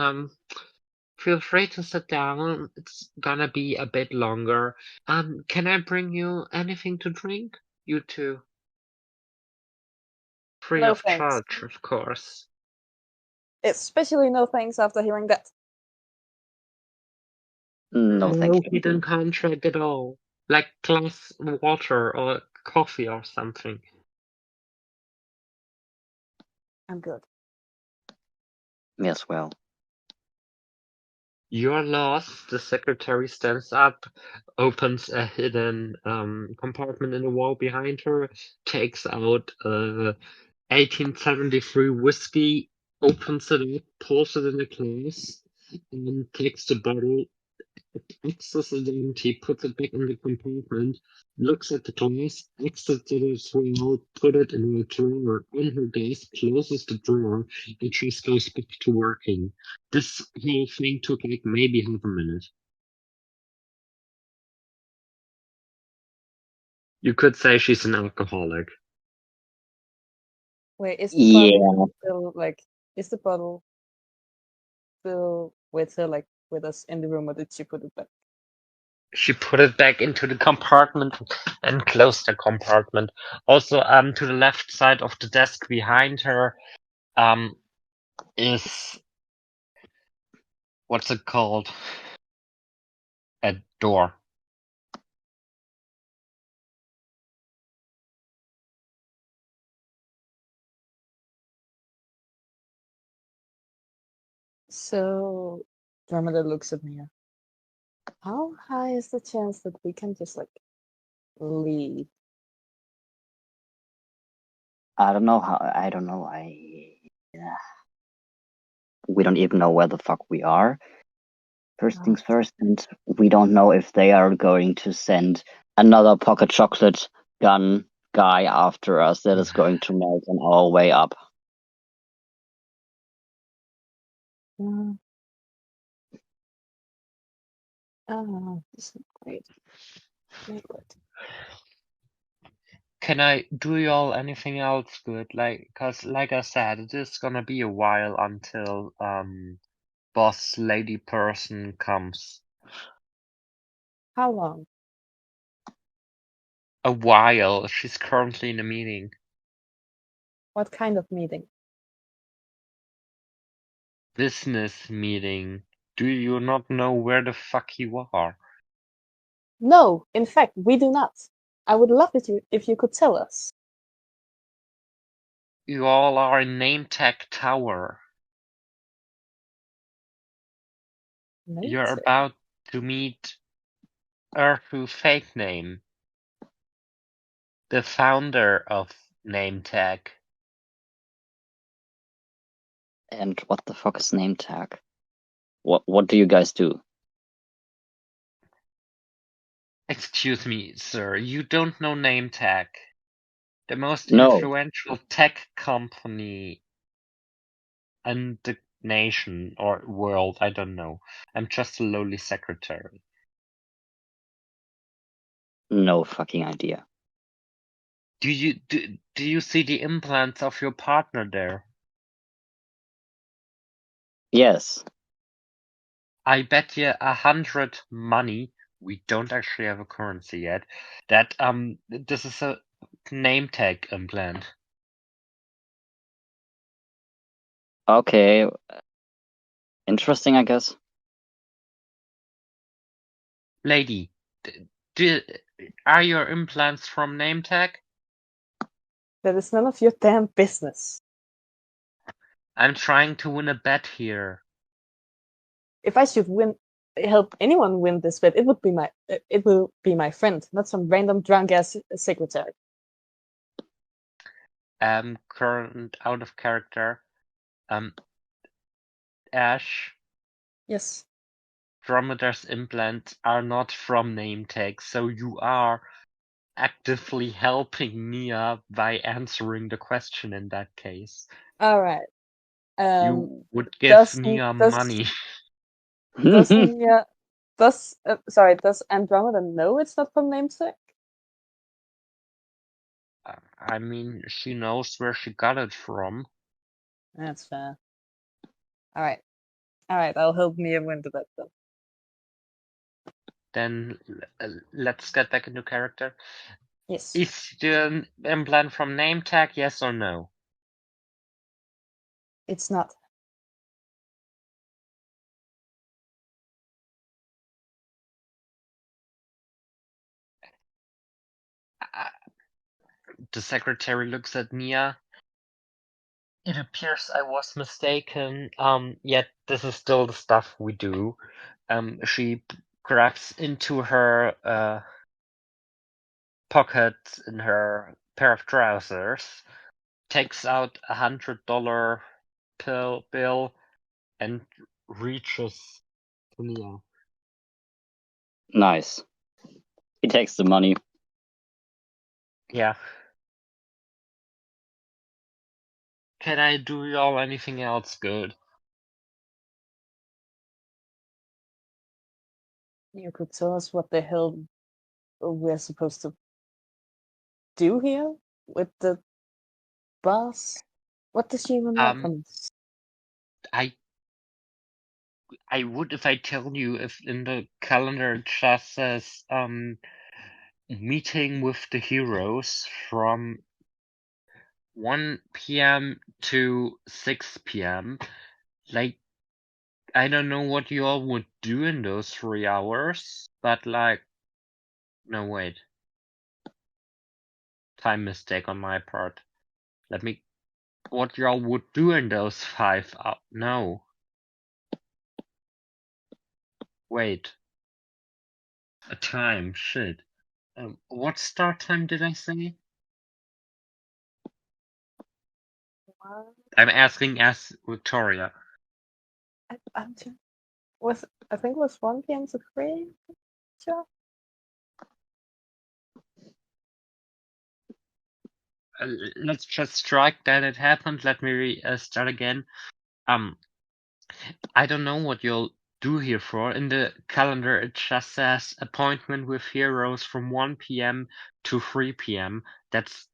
feel free to sit down. It's gonna be a bit longer. Can I bring you anything to drink? You too. Free No of thanks. charge, of course. Especially no thanks after hearing that. No, thank you. hidden contract at all. Like glass water or coffee or something. I'm good. Yes, well. You're lost. The secretary stands up, opens a hidden compartment in the wall behind her, takes out 1873 whiskey, opens it up, pours it in a glass, and takes the bottle, exits it empty, puts it back in the compartment, looks at the glass, exits it as well, put it in a drawer on her desk, closes the drawer, and she goes back to working. This whole thing took like maybe half a minute. You could say she's an alcoholic. Wait, is the Yeah. bottle still like? Is the bottle still with her, like with us in the room, or did she put it back? She put it back into the compartment and closed the compartment. Also, to the left side of the desk behind her, is what's it called? A door. So, Dromeda looks at Mia. How high is the chance that we can just like leave? I don't know how. I don't know. We don't even know where the fuck we are. First Oh. things first, and we don't know if they are going to send another pocket chocolate gun guy after us that is going to melt on our way up. Oh, this is great. Very good. Can I do y'all anything else good? Cause like I said, it is gonna be a while until boss lady person comes. How long? A while. She's currently in a meeting. What kind of meeting? Business meeting. Do you not know where the fuck you are? No, in fact, we do not. I would love it if you could tell us. You all are in Name Tag Tower. You're Later. about to meet Erhu Fake Name, the founder of Name Tag. And what the fuck is name tag? What do you guys do? Excuse me, sir, you don't know Name Tag. The most No. influential tech company in the nation or world, I don't know. I'm just a lowly secretary. No fucking idea. Do you see the implants of your partner there? Yes. I bet you 100 money, we don't actually have a currency yet, that this is a name tag implant. Okay. Interesting, I guess. Lady, are your implants from name tag? That is none of your damn business. I'm trying to win a bet here. if I should help anyone win this bet, it will be my friend, not some random drunk ass secretary. Current out of character. Ash, Yes. Dromedar's implants are not from name tags, so you are actively helping Nia by answering the question in that case. All right. You would give Does Nia money. Nia does Andromeda know it's not from namesake? I mean, she knows where she got it from. That's fair. All right. I'll help Nia win the bet then. Then let's get back into character. Yes. Is the implant from name tag, yes or no? It's not. The secretary looks at Nia. It appears I was mistaken. Yet this is still the stuff we do. She grabs into her pocket in her pair of trousers, takes out $100 bill, and reaches to Nia. Nice. He takes the money. Yeah. Can I do y'all anything else good? You could tell us what the hell we're supposed to do here with the boss? What does she even want from us? I would if I tell you if in the calendar it just says meeting with the heroes from 1 p.m. to 6 p.m. Like, I don't know what you all would do in those 3 hours, but like, no, wait. Time mistake on my part. What y'all would do in those 5 hours. No. Wait. A time, shit. What start time did I say? I'm asking as Victoria. I think it was 1 p.m. to 3. Sure. Let's just strike that it happened. Let me start again. I don't know what you'll do here for. In the calendar, it just says appointment with heroes from 1 p.m. to 3 p.m. That's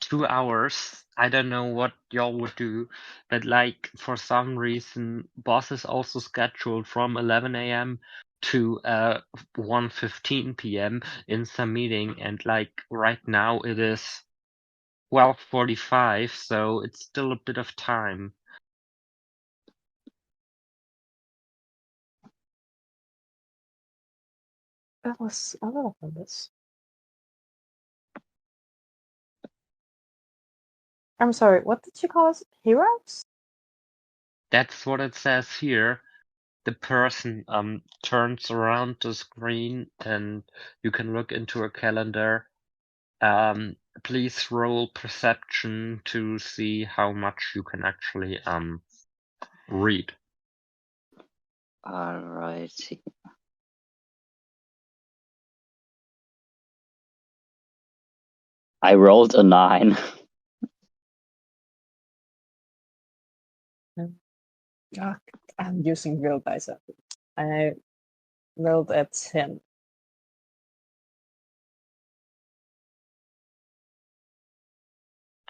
2 hours. I don't know what y'all would do, but like for some reason, boss is also scheduled from 11 a.m. to 1:15 p.m. in some meeting, and like right now it is 12:45, so it's still a bit of time. That was a lot of numbers. I'm sorry, what did you call us? Heroes? That's what it says here. The person turns around the screen and you can look into a calendar. Please roll perception to see how much you can actually read. Alrighty. I rolled a 9. I'm using real dice. I rolled a 10.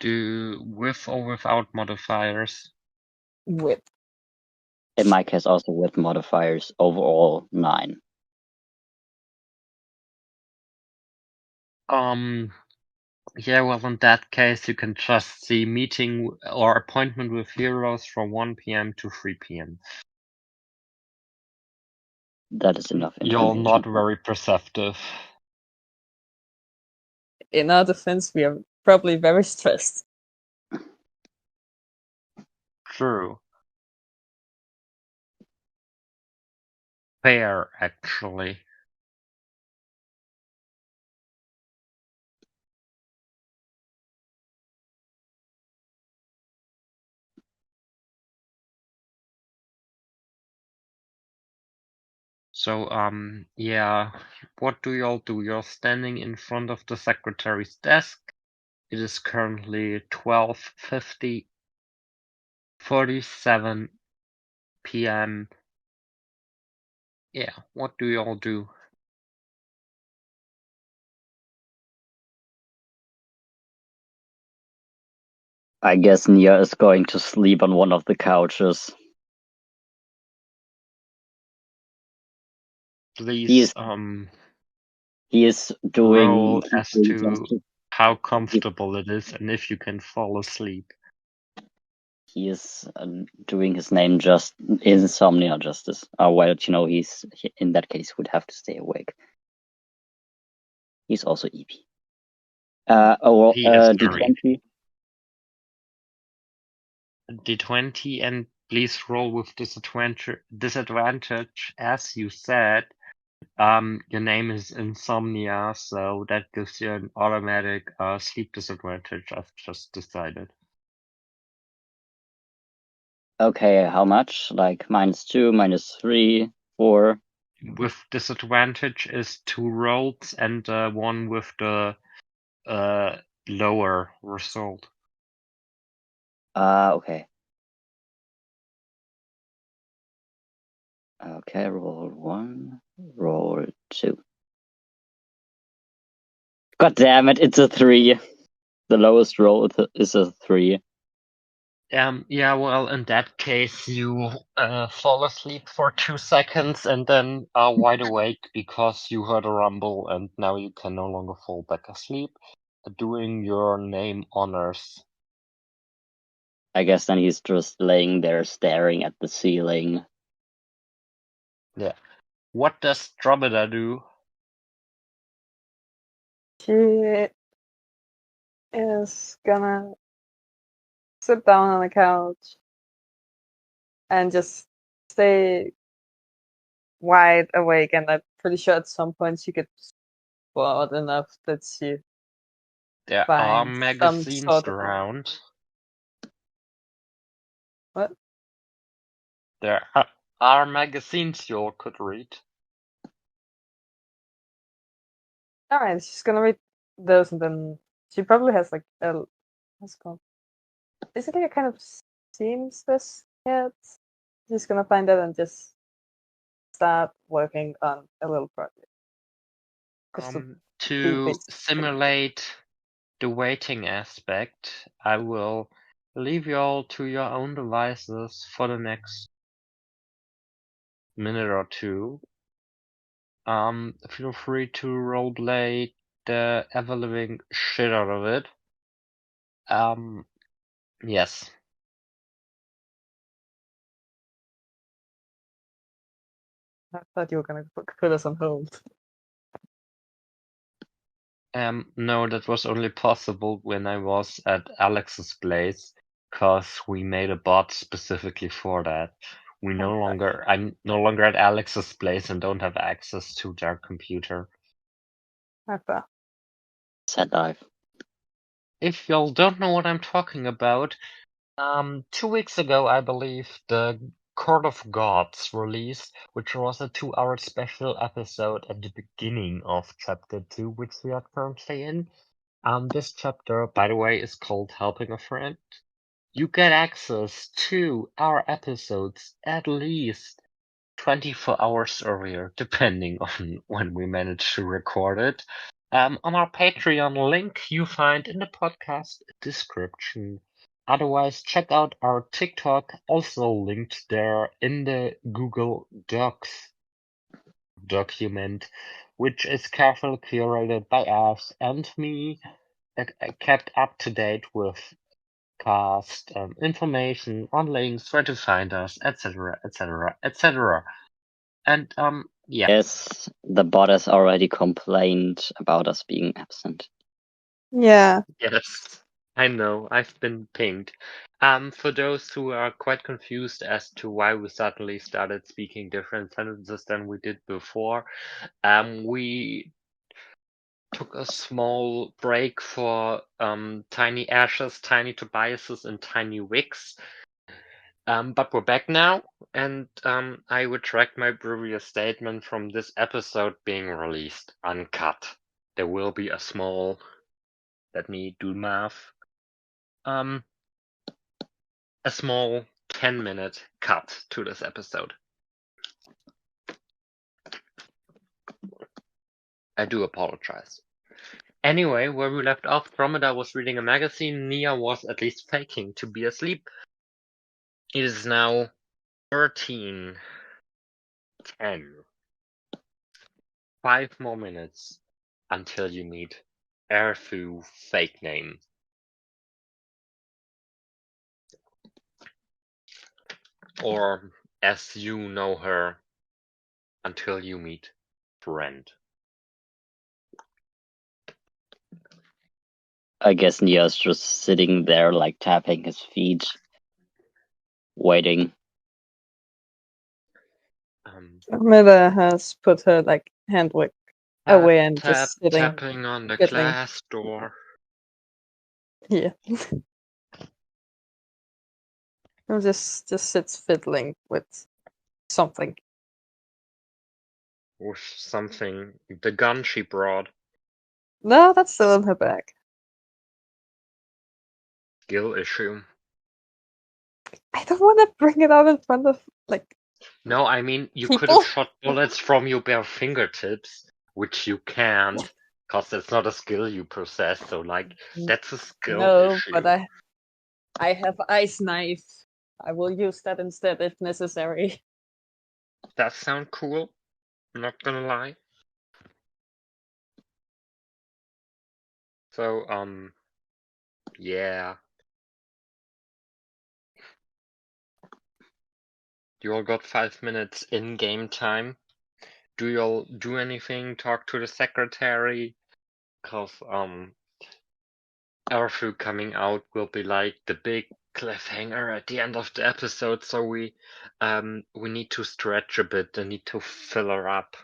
Do with or without modifiers? With. In my case, also with modifiers. Overall, 9. Yeah, well, in that case, you can just see meeting or appointment with heroes from 1 p.m. to 3 p.m. That is enough You're information. not very perceptive. In our defense, we are probably very stressed. True. fair, actually. So, yeah, what do y'all do? You're standing in front of the secretary's desk. It is currently 12:50, 47 p.m. Yeah, what do y'all do? I guess Nia is going to sleep on one of the couches. Please, He is roll doing as to how comfortable it is and if you can fall asleep. he is doing his name just insomnia justice. Well, you know, he's in that case would have to stay awake. He's also EP. He is D20. D20, and please roll with disadvantage, as you said. Your name is Insomnia, so that gives you an automatic sleep disadvantage. I've just decided. Okay, how much? Like -2, -3, 4. With disadvantage is 2 rolls and one with the lower result. Okay. Okay, roll 1, roll 2. God damn it, it's a 3. The lowest roll is a 3. Yeah, well, in that case, you fall asleep for 2 seconds and then are wide awake because you heard a rumble and now you can no longer fall back asleep, doing your name honors. I guess then he's just laying there staring at the ceiling. Yeah. What does Dromeda do? She is gonna sit down on the couch and just stay wide awake, and I'm pretty sure at some point she gets bored enough that she There are finds some magazines sort of around. what? There are magazines you all could read. Alright, she's gonna read those, and then she probably has like a what's it called? Is it like a kind of seamstress yet? She's gonna find that and just start working on a little project. Just To do basic things. simulate the waiting aspect, I will leave you all to your own devices for the next minute or two. Feel free to roleplay the ever-living shit out of it. Yes. I thought you were gonna put us on hold. No, that was only possible when I was at Alex's place, cause we made a bot specifically for that. I'm no longer at Alex's place and don't have access to their computer. Okay. Sad life. If y'all don't know what I'm talking about, 2 weeks ago, I believe, the Court of Gods released, which was a 2-hour special episode at the beginning of Chapter 2, which we are currently in. This chapter, by the way, is called Helping a Friend. You get access to our episodes at least 24 hours earlier, depending on when we manage to record it. On our Patreon link you find in the podcast description. Otherwise, check out our TikTok, also linked there in the Google Docs document, which is carefully curated by us and me, kept up to date with cast information on links, where to find us, etc., etc., etc. And yeah. Yes, the bot has already complained about us being absent. Yeah. Yes. I know, I've been pinged. For those who are quite confused as to why we suddenly started speaking different sentences than we did before, we took a small break for Tiny Ashes, Tiny Tobiases, and Tiny Wicks. But we're back now, and I retract my previous statement from this episode being released uncut. There will be a small, let me do math, a small 10-minute cut to this episode. I do apologize. Anyway, where we left off, Dromeda was reading a magazine, Nia was at least faking to be asleep. It is now 13:10. 5 more minutes until you meet Erfu, fake name. Or as you know her, until you meet friend. I guess Nia's just sitting there, like tapping his feet, waiting. Miller has put her like hand away and just sitting. Tapping on the fiddling. glass door. Yeah. Or just sits fiddling with something. With something. The gun she brought. No, that's still in her bag. Skill issue. I don't want to bring it out in front of like. No, I mean, you could People? have shot bullets from your bare fingertips, which you can't, because that's not a skill you possess, so, like, that's a skill No, issue. but I have ice knife. I will use that instead if necessary. That sound cool, not gonna lie. So, yeah. You all got 5 minutes in-game time. Do you all do anything? Talk to the secretary? Cause, Erfu coming out will be like the big cliffhanger at the end of the episode, so we need to stretch a bit and need to fill her up.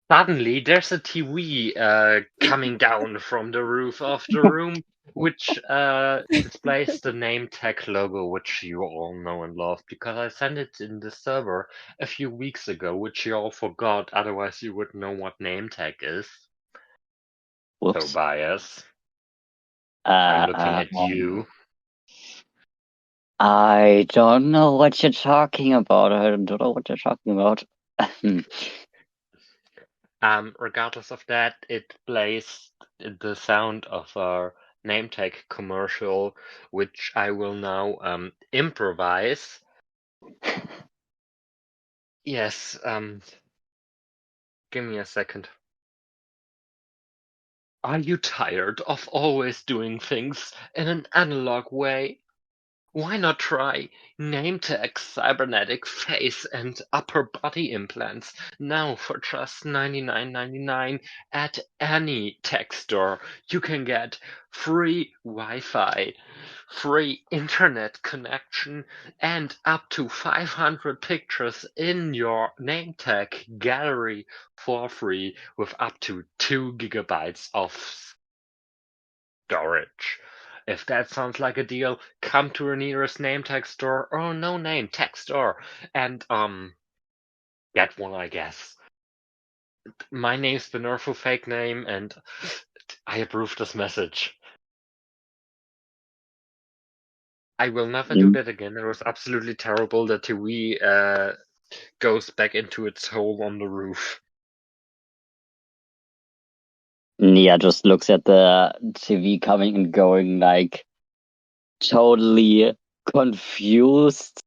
Suddenly, there's a TV coming down from the roof of the room, which displays the name tag logo, which you all know and love, because I sent it in the server a few weeks ago, which you all forgot, otherwise you would know what name tag is. Whoops. Tobias. I'm looking at you. I don't know what you're talking about. I don't know what you're talking about. Regardless of that, it plays the sound of our name tag commercial, which I will now improvise. Yes, give me a second. Are you tired of always doing things in an analog way? Why not try name tags, cybernetic face and upper body implants now for just $99.99 at any tech store? You can get free Wi-Fi, free internet connection, and up to 500 pictures in your name tag gallery for free with up to 2 gigabytes of storage. If that sounds like a deal, come to your nearest name tag store or no name tag store and get one, I guess. My name's the Nerfu fake name and I approve this message. I will never do that again. It was absolutely terrible. The TV goes back into its hole on the roof. Nia just looks at the TV coming and going, like, totally confused.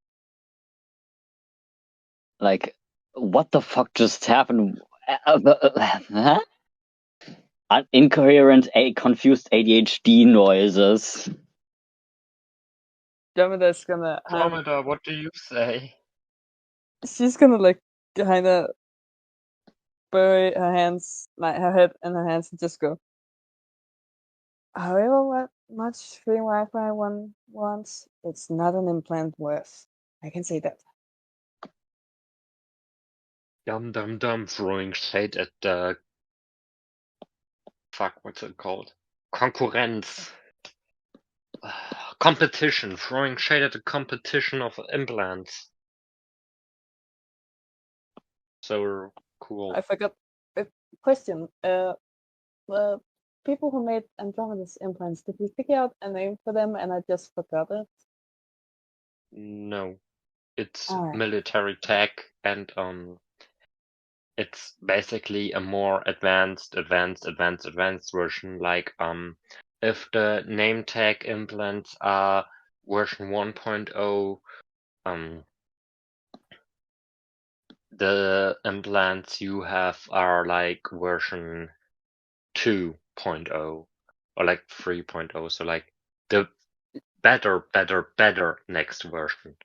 Like, what the fuck just happened? Huh? Incoherent, confused ADHD noises. Andromeda's gonna have. Andromeda, what do you say? She's gonna like kind of bury her hands, like her head in her hands, and just go. However much free Wi-Fi one wants, it's not an implant worth. I can say that. Dum, throwing shade at the... Fuck, what's it called? Konkurrenz. Competition. Throwing shade at the competition of implants. So cool. I forgot. Question. The people who made Andromeda's implants, did we figure out a name for them and I just forgot it? No. It's Alright. military tech and it's basically a more advanced version. Like if the name tag implants are version 1.0, the implants you have are like version 2.0 or like 3.0. So like the better next version.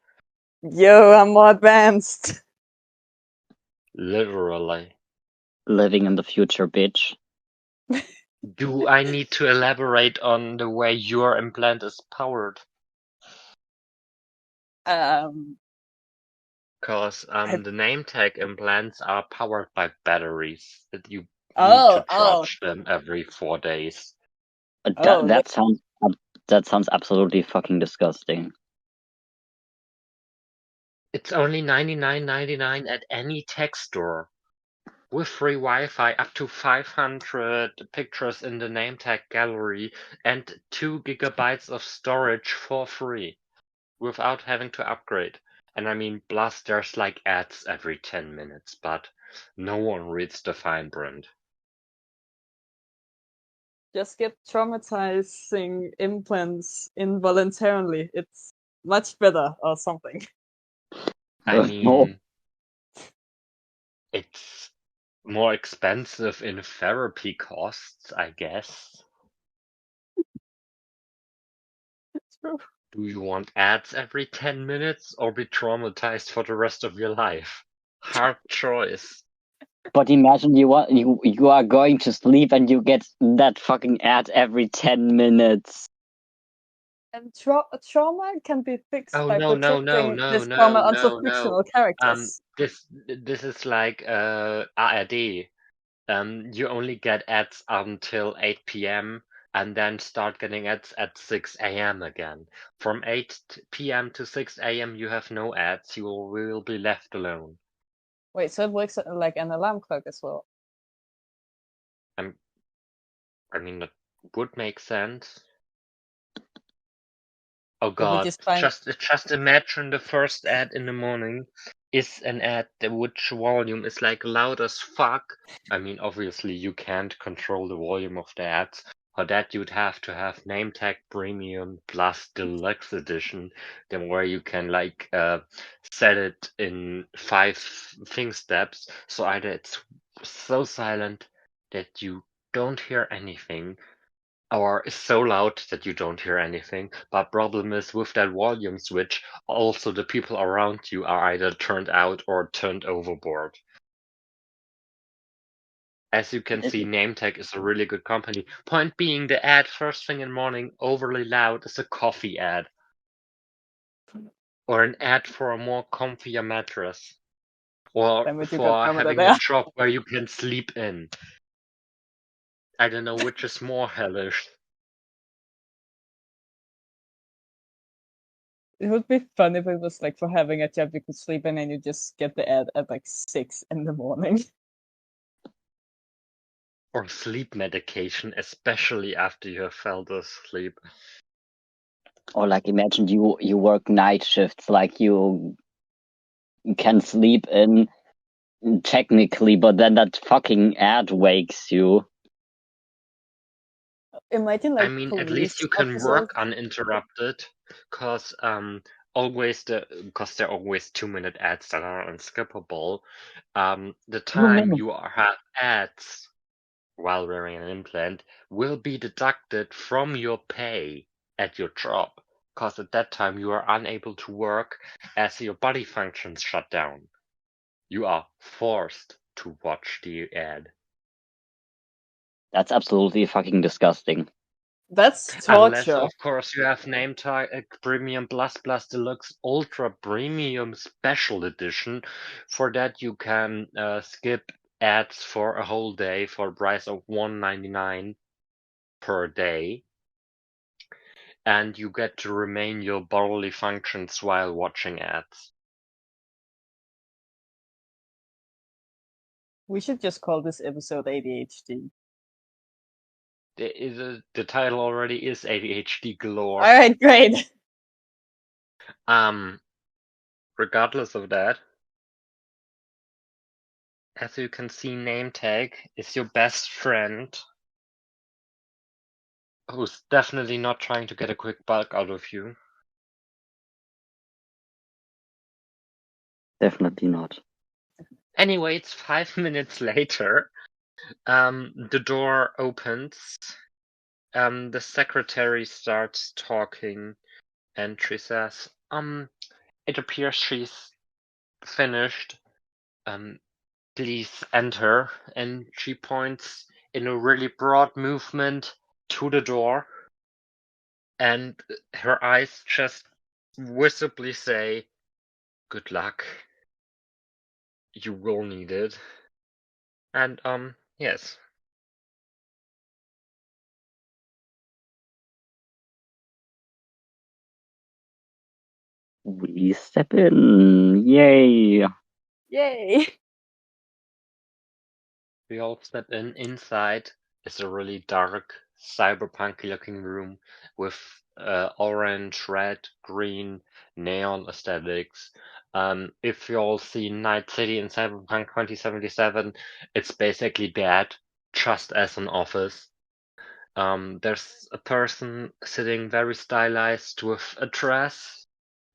Yo, I'm more advanced. Literally. Living in the future, bitch. Do I need to elaborate on the way your implant is powered? Because the name tag implants are powered by batteries that you need to charge them every 4 days. That sounds absolutely fucking disgusting. It's only $99.99 at any tech store. With free Wi-Fi, up to 500 pictures in the name tag gallery, and 2 gigabytes of storage for free, without having to upgrade. And I mean, plus there's like ads every 10 minutes, but no one reads the fine print. Just get traumatizing implants involuntarily. It's much better or something. I mean, it's more expensive in therapy costs, I guess. True. Do you want ads every 10 minutes or be traumatized for the rest of your life? Hard choice. But imagine you are going to sleep and you get that fucking ad every 10 minutes. And trauma can be fixed by No, projecting this trauma onto fictional characters. This is like ARD. You only get ads until 8 p.m. and then start getting ads at 6 a.m. again. From 8 p.m. to 6 a.m. you have no ads. You will be left alone. Wait, so it works like an alarm clock as well. I mean, that would make sense. Oh But we god, just find just imagine the first ad in the morning is an ad which volume is like loud as fuck. I mean, obviously you can't control the volume of the ads. For that you'd have to have name tag premium plus deluxe edition, then where you can like set it in 5 thing steps. So either it's so silent that you don't hear anything, or is so loud that you don't hear anything. But problem is with that volume switch, also the people around you are either turned out or turned overboard. As you can see, NameTag is a really good company. Point being, the ad first thing in the morning, overly loud, is a coffee ad. Or an ad for a more comfier mattress. Or for having a job where you can sleep in. I don't know which is more hellish. it would be fun if it was like for having a job you could sleep in and you just get the ad at like 6 in the morning. Or sleep medication, especially after you have fell asleep. Or like imagine you work night shifts, like you can sleep in technically, but then that fucking ad wakes you. Imagine like I mean, at least you can work uninterrupted, cause there are always 2-minute ads that are unskippable. The time you have ads while wearing an implant will be deducted from your pay at your job. because at that time you are unable to work as your body functions shut down. You are forced to watch the ad. That's absolutely fucking disgusting. That's Unless, torture. of course, you have name tag Premium Plus Plus Deluxe Ultra Premium Special Edition. For that, you can skip ads for a whole day for a price of $1.99 per day. And you get to remain your bodily functions while watching ads. We should just call this episode ADHD. The title already is ADHD galore. Alright, great. Regardless of that, as you can see, name tag is your best friend, who's definitely not trying to get a quick buck out of you. Definitely not. Anyway, it's 5 minutes later. The door opens. The secretary starts talking, and she says, it appears she's finished. Please enter. And she points in a really broad movement to the door. And her eyes just visibly say, good luck. You will need it. And, yes. We step in. Yay. Yay. We all step in. Inside is a really dark, cyberpunk looking room with orange, red, green, neon aesthetics. If you all see Night City in Cyberpunk 2077, it's basically that, just as an office. There's a person sitting very stylized with a dress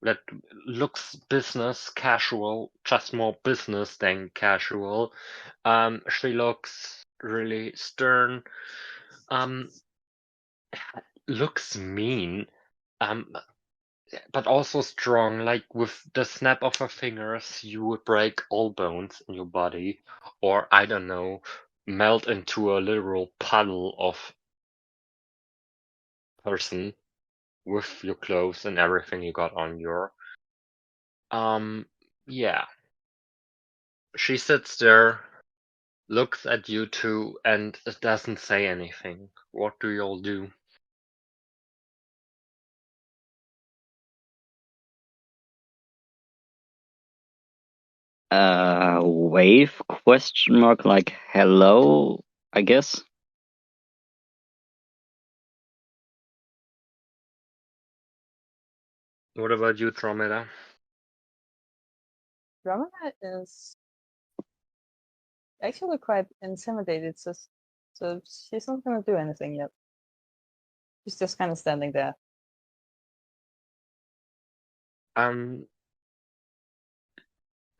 that looks business casual, just more business than casual. She looks really stern. Looks mean. But also strong. Like with the snap of her fingers, you would break all bones in your body, or I don't know, melt into a literal puddle of person with your clothes and everything you got on your. Yeah. She sits there, looks at you two, and doesn't say anything. What do y'all do? Wave question mark like hello, I guess. What about you, Tromeda? Ramana is actually quite intimidated, so she's not gonna do anything yet. She's just kind of standing there.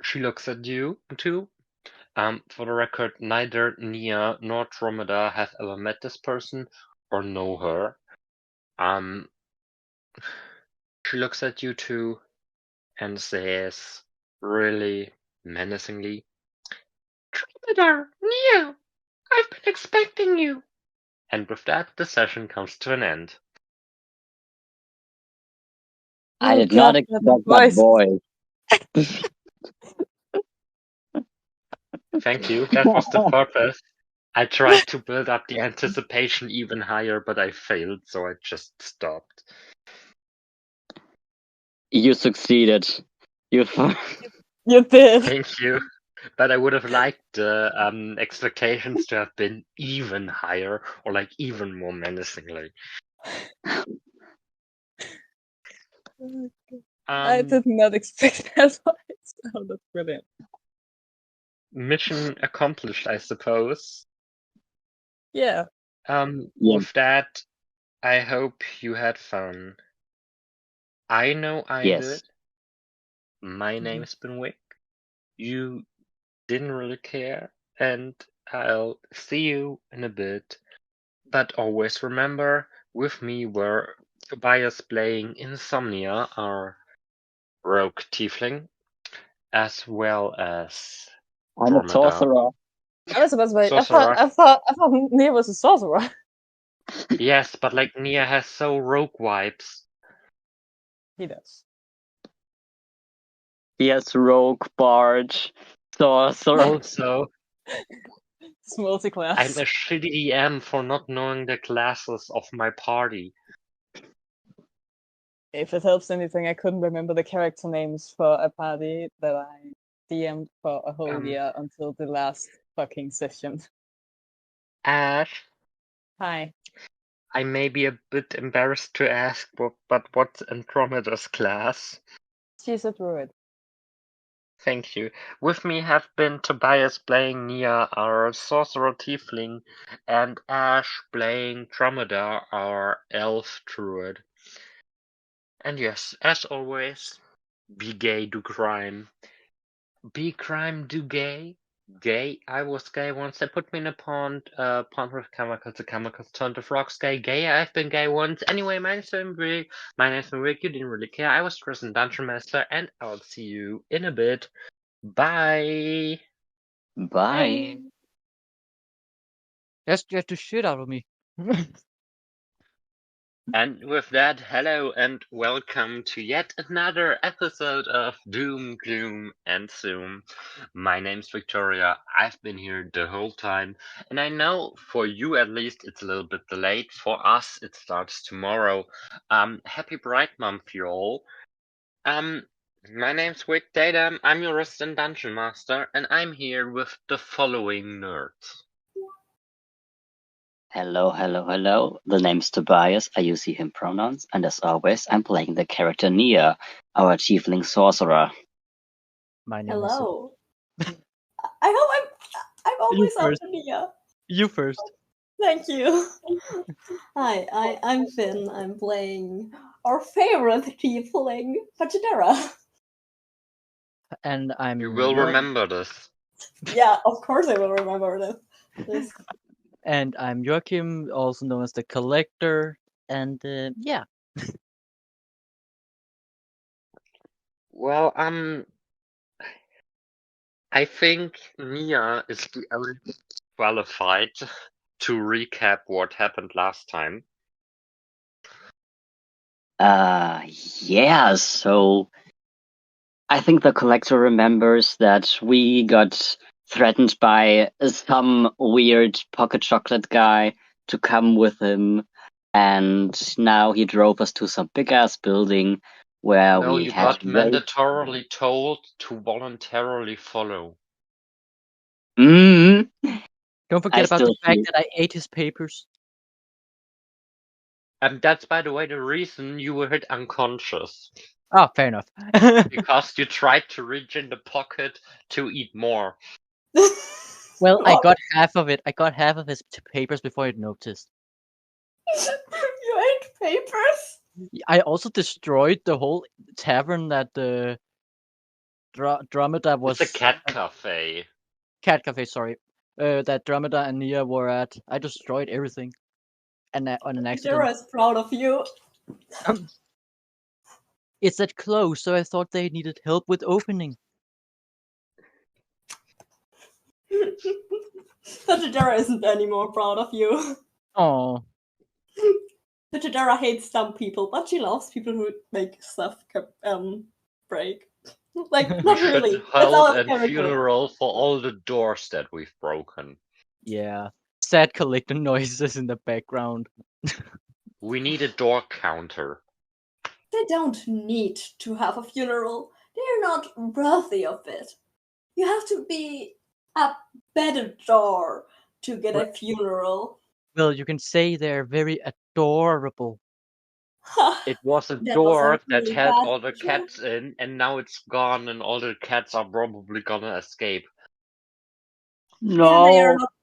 She looks at you two. For the record, neither Nia nor Tromeda have ever met this person or know her. She looks at you two and says, really menacingly, Tromeda, Nia, I've been expecting you. And with that, the session comes to an end. I Oh did not God, expect that that voice. voice. Thank you. That was the purpose. I tried to build up the anticipation even higher, but I failed, so I just stopped. You succeeded. You You did. Thank you. But I would have liked the expectations to have been even higher, or like even more menacingly. I did not expect that voice. Oh, that's brilliant. Mission accomplished, I suppose. Yeah. With that, I hope you had fun. I know I Yes. did. My name's Benwick. You didn't really care, and I'll see you in a bit. But always remember, with me were Tobias playing Insomnia, our rogue tiefling, as well as I'm a Dromedar. sorcerer. I was about to say, Sorcerer. I thought Nia was a sorcerer. Yes, but like Nia has so rogue vibes. He does. Yes, rogue, bard, sorcerer. Also, It's multi-class. I'm a shitty EM for not knowing the classes of my party. If it helps anything, I couldn't remember the character names for a party that I DM'd for a whole year until the last fucking session. Ash, Hi. I may be a bit embarrassed to ask, but what's Andromeda's class? She's a druid. Thank you. With me have been Tobias playing Nia, our sorcerer tiefling, and Ash playing Dromedar, our elf druid. And yes, as always, be gay, do crime. Be crime, do gay. Gay, I was gay once. They put me in a pond with chemicals. The chemicals turned to frogs. Gay, I've been gay once. Anyway, my name's Rick. You didn't really care. I was Chris Dungeon Master, and I'll see you in a bit. Bye. Bye. That scared the shit out of me. And with that, hello and welcome to yet another episode of Doom, Gloom, and Zoom. My name's Victoria. I've been here the whole time, and I know for you at least it's a little bit delayed. For us, it starts tomorrow. Happy Pride Month, you all. My name's Wick Data. I'm your resident dungeon master, and I'm here with the following nerds. Hello. The name's Tobias. I use he, him pronouns. And as always, I'm playing the character Nia, our tiefling sorcerer. My name Hello. I hope I'm always up first. to Nia. You first. Thank you. Hi, I'm Finn. I'm playing our favorite tiefling, Pachidera. And I'm You will remember this. Yeah, of course I will remember this. And I'm Joachim, also known as the Collector. And yeah. Well, I think Nia is the only qualified to recap what happened last time. Yeah, so I think the collector remembers that we got threatened by some weird pocket chocolate guy to come with him, and now he drove us to some big ass building where No, we you had got to wait. mandatorily told to voluntarily follow. Mm-hmm. Don't forget I about the still fact feel- that I ate his papers. And that's, by the way, the reason you were hit unconscious. Oh, fair enough. Because you tried to reach in the pocket to eat more. Well, I got half of it. I got half of his papers before I noticed. You ate papers? I also destroyed the whole tavern that the Dromedar was. It's a cat cafe. Cat cafe, sorry. That Dromedar and Nia were at. I destroyed everything. And on an accident. Pachidera is proud of you. It's that close, so I thought they needed help with opening. Pachidera isn't anymore proud of you. Oh. Pachidera hates some people, but she loves people who make stuff break. Like, We not should really. That's hold our a character. funeral for all the doors that we've broken. Yeah. Sad collector noises in the background. We need a door counter. They don't need to have a funeral. They're not worthy of it. You have to be a better door to get a funeral. Well, you can say they're very adorable. It was a That door was a that really had bad all the picture. cats in, and now it's gone, and all the cats are probably gonna escape. And they are No. not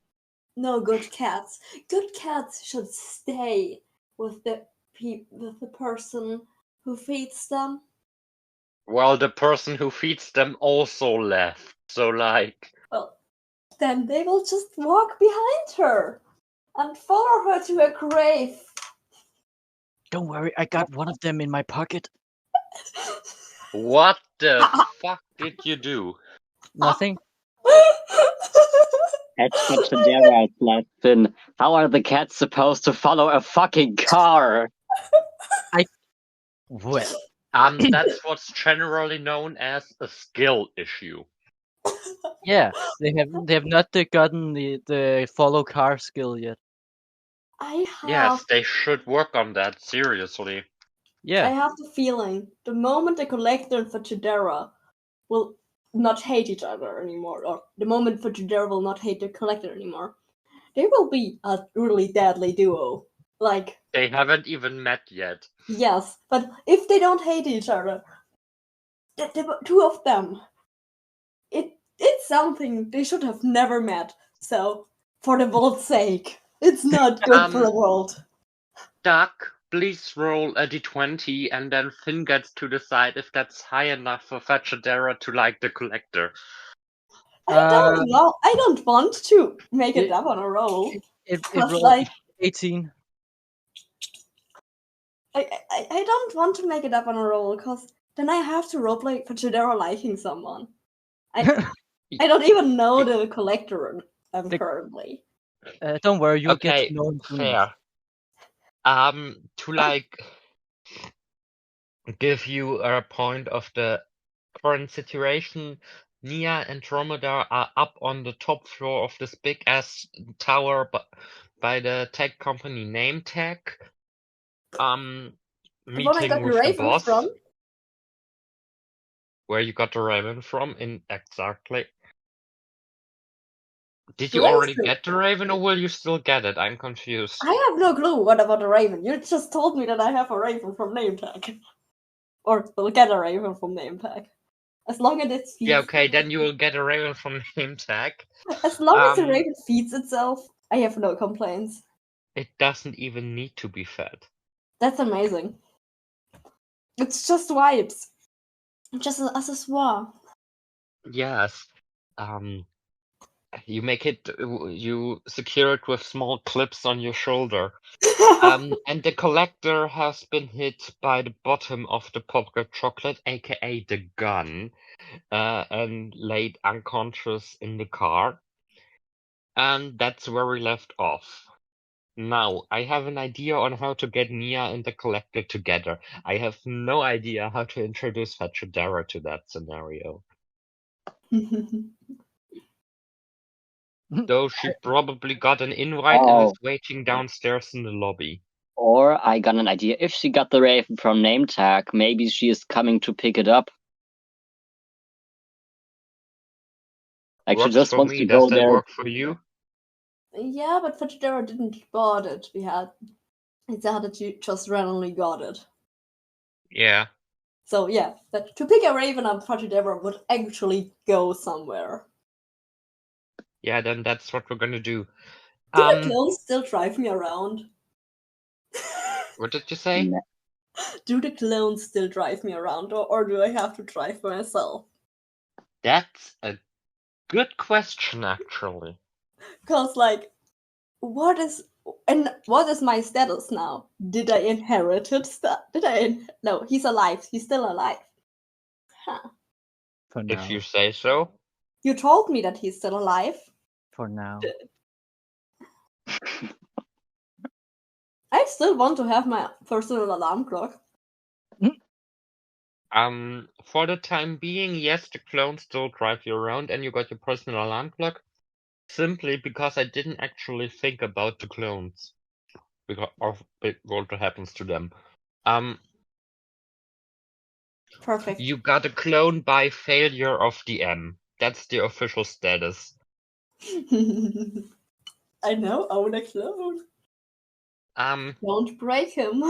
no good cats. Good cats should stay with the person who feeds them. Well, the person who feeds them also left, so like... Well, then they will just walk behind her and follow her to her grave. Don't worry, I got one of them in my pocket. What the fuck did you do? Nothing. Hatchadera last spin. How are the cats supposed to follow a fucking car? Well, That's what's generally known as a skill issue. yeah, they have not gotten the follow car skill yet. I Yes, they should work on that seriously. Yeah. I have the feeling the moment the Collector and Fajidera will not hate each other anymore, or the moment Fajidera will not hate the Collector anymore, they will be a really deadly duo. Like, They haven't even met yet. yes, but if they don't hate each other, the two of them, it's something they should have never met. So, for the world's sake, it's not good for the world. Duck, please roll a d20 and then Finn gets to decide if that's high enough for Fajidera to like the Collector. I don't know. I don't want to make it up on a roll. It Because, rolled like, 18. I don't want to make it up on a roll, because then I have to roleplay for Fajidera liking someone. I don't even know the Collector currently. Don't worry, you'll get Okay, to know him soon. fair. To like give you a point of the current situation, Nia and Andromeda are up on the top floor of this big ass tower by the tech company Name Tech. The one I Meeting got the with the Raven boss. from. Where you got the Raven from? Exactly. Did you Blaze already Tree. get the Raven, or will you still get it? I'm confused. I have no clue what about the Raven. You just told me that I have a Raven from Name Tag. Or will get a Raven from Name Tag. As long as it feeds. Yeah, okay, then you will get a Raven from Name Tag. As long as the Raven feeds itself, I have no complaints. It doesn't even need to be fed. That's amazing. It's just vibes. Just an accessoire. Yes. You make it. You secure it with small clips on your shoulder. And the Collector has been hit by the bottom of the pocket chocolate, aka the gun, and laid unconscious in the car. And that's where we left off. Now, I have an idea on how to get Nia and the Collector together. I have no idea how to introduce Fajidera to that scenario. Though she probably got an invite and is waiting downstairs in the lobby. Or I got an idea. If she got the Raven from Name Tag, maybe she is coming to pick it up. Like, she Works just for wants me. to Does go that there. work for you? Yeah, but Fajidera didn't bought it. It said that you just randomly got it. Yeah. So yeah, but to pick a Raven up, Fajidera would actually go somewhere. Yeah, then that's what we're gonna do. Do the clones still drive me around? What did you say? Do the clones still drive me around, or do I have to drive myself? That's a good question, actually. Cause like, what is my status now? Did I inherit it? No, he's alive. He's still alive. Huh. For now. If you say so. You told me that he's still alive. For now. I still want to have my personal alarm clock. For the time being, yes, the clones still drive you around and you got your personal alarm clock. Simply because I didn't actually think about the clones. Because of what happens to them. Perfect. You got a clone by failure of DM. That's the official status. I know, own a clone. Don't break him.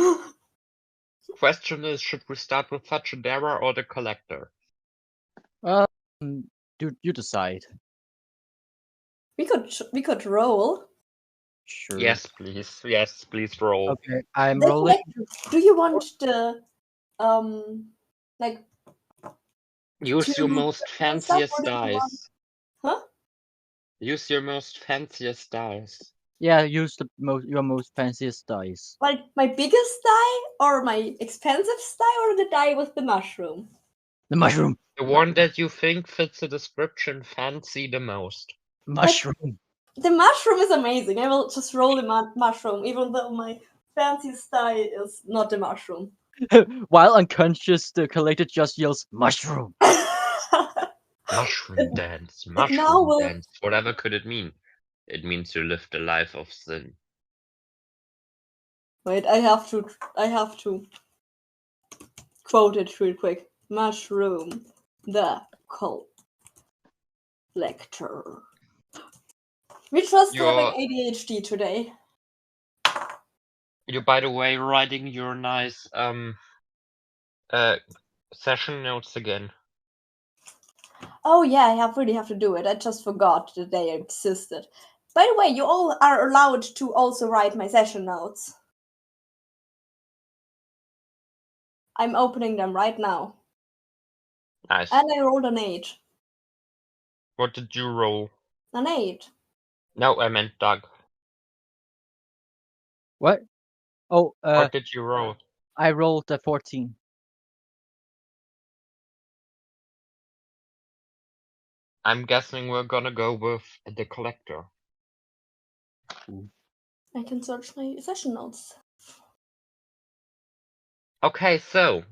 Question is, should we start with Fajidera or the Collector? You decide. We could roll. Sure. Yes, please. Yes, please roll. Okay, I'm rolling. Do you want the like? Use your most fanciest dice. Huh? Use your most fanciest dice. Yeah, use your most fanciest dice. Like my biggest die, or my expensive die, or the die with the mushroom? The mushroom. The one that you think fits the description fancy the most. Mushroom. The mushroom is amazing. I will just roll the mushroom, even though my fanciest die is not the mushroom. While unconscious, the collector just yells, "Mushroom!" Mushroom It- dance, it now mushroom will- dance. Whatever could it mean? It means to live the life of sin. Wait, I have to quote it real quick. Mushroom, the collector. We're just having You're, ADHD today. you're by the way writing your nice session notes again. Oh yeah, I really have to do it. I just forgot that they existed. By the way, you all are allowed to also write my session notes. I'm opening them right now. Nice. And I rolled an 8. What did you roll? An 8. No, I meant Doug. What? Oh, What did you roll? I rolled a 14. I'm guessing we're gonna go with the collector. I can search my session notes. Okay, so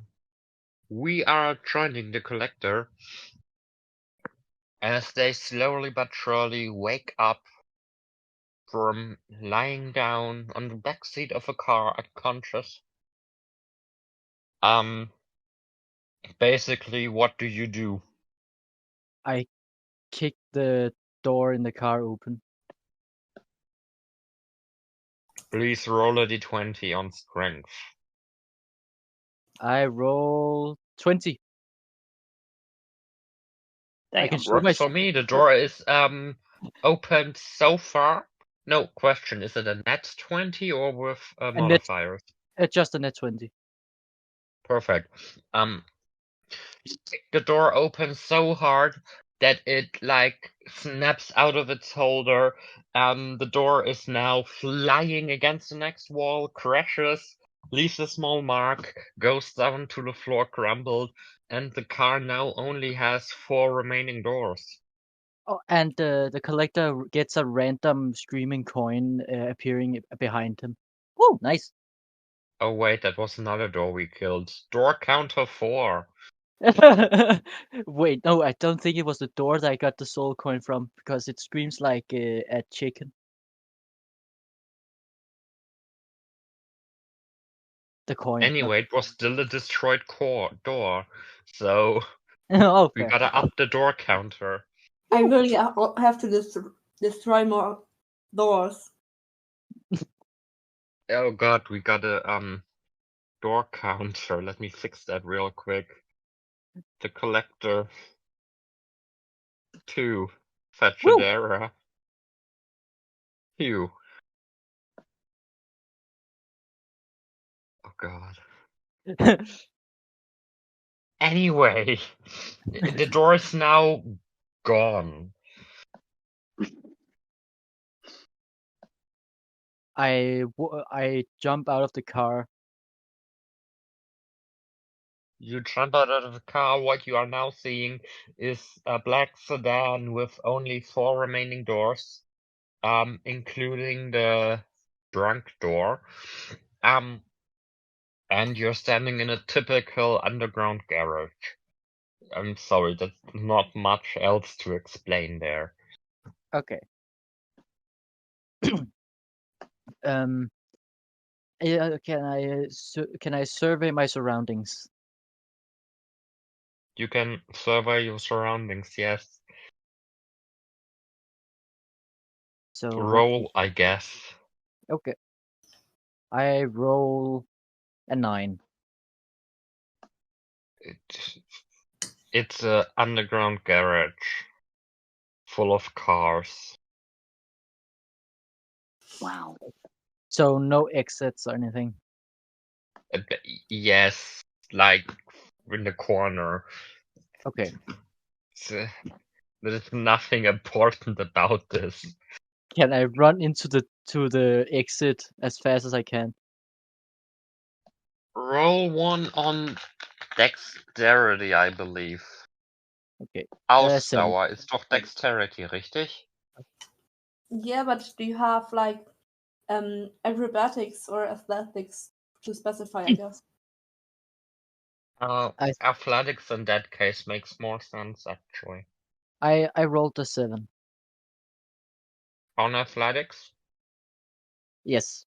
we are joining the collector as they slowly but surely wake up from lying down on the back seat of a car unconscious. Basically, what do you do? I kicked the door in the car open. Please roll a d20 on strength. I roll 20. I can Damn. shoot Works myself. for me. The door is opened so far. No question. Is it a net 20 or with net- modifiers? Just a net 20. Perfect. The door opens so hard that it like snaps out of its holder. The door is now flying against the next wall, crashes, leaves a small mark, goes down to the floor crumbled, and the car now only has 4 remaining doors. Oh, and the collector gets a random screaming coin appearing behind him. Oh, nice. Oh wait, that was another door we killed. Door counter 4. Wait, no, I don't think it was the door that I got the soul coin from because it screams like a chicken. The coin. not- Anyway, it was still a destroyed door, so oh, we fair. gotta up the door counter. I really have to destroy more doors. Oh god, we got a door counter. Let me fix that real quick. The collector 2. Fetchadera. Phew. Oh god. Anyway, the door is now gone. I jump out of the car. You jump out of the car. What you are now seeing is a black sedan with only 4 remaining doors, including the trunk door. And you're standing in a typical underground garage. I'm sorry, that's not much else to explain there. Okay. um. Yeah, can I survey my surroundings? You can survey your surroundings, yes. So Roll, I guess. okay. I roll a 9. It's a underground garage full of cars. Wow. So no exits or anything. Yes, like in the corner. Okay. There's nothing important about this. Can I run into the to the exit as fast as I can. Roll one on Dexterity, I believe. Okay. 7. Ausdauer ist doch Dexterity, richtig? Yeah, but do you have like acrobatics or athletics to specify, I guess? Athletics in that case makes more sense, actually. I rolled a 7. On athletics? Yes.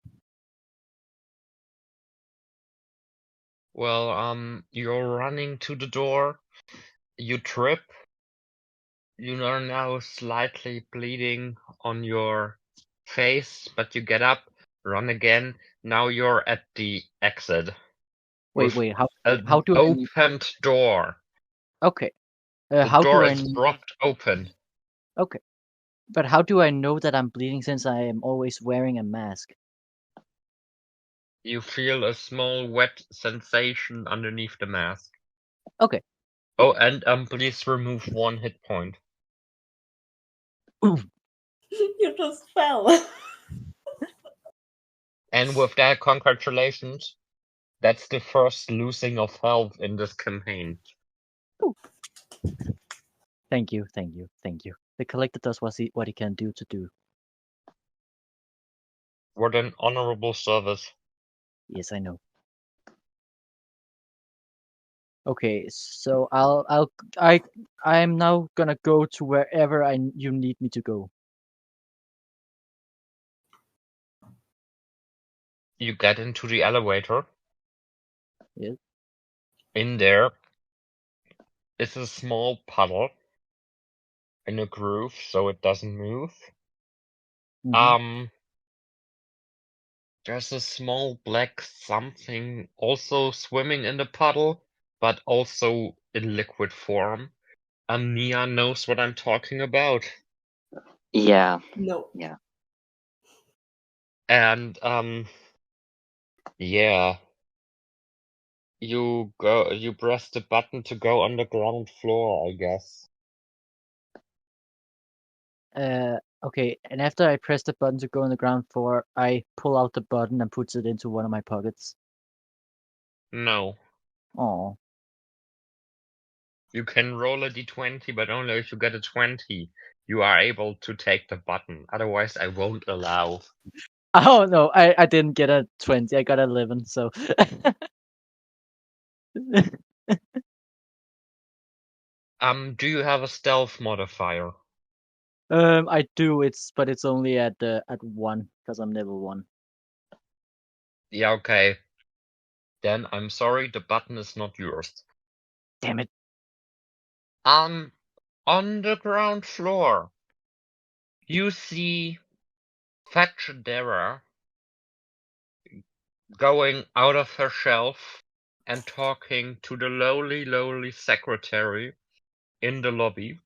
Well, you're running to the door, you trip, you are now slightly bleeding on your face, but you get up, run again, now you're at the exit. Wait. How do I? Opened door. Okay. The How door do I? is propped open. Okay. But how do I know that I'm bleeding since I am always wearing a mask? You feel a small wet sensation underneath the mask. Okay. Oh, and please remove 1 hit point. You just fell. And with that, congratulations. That's the first losing of health in this campaign. Thank you. The collector does what he can do to do. What an honorable service. Yes, I know. Okay, so I'm now gonna go to wherever you need me to go. You get into the elevator. Yes. In there is a small puddle in a groove so it doesn't move. Mhm. There's a small black something also swimming in the puddle, but also in liquid form. Nia knows what I'm talking about. Yeah. No. Yeah. And yeah. You press the button to go on the ground floor, I guess. Okay, and after I press the button to go on the ground floor, I pull out the button and puts it into one of my pockets. No. Oh. You can roll a d20, but only if you get a 20, you are able to take the button. Otherwise, I won't allow. Oh no, I didn't get a 20. I got 11. So. Do you have a stealth modifier? I do. But it's only at 1 because I'm level 1. Yeah, okay. Then I'm sorry, the button is not yours. Damn it. On the ground floor, you see Fetchadera going out of her shelf and talking to the lowly secretary in the lobby.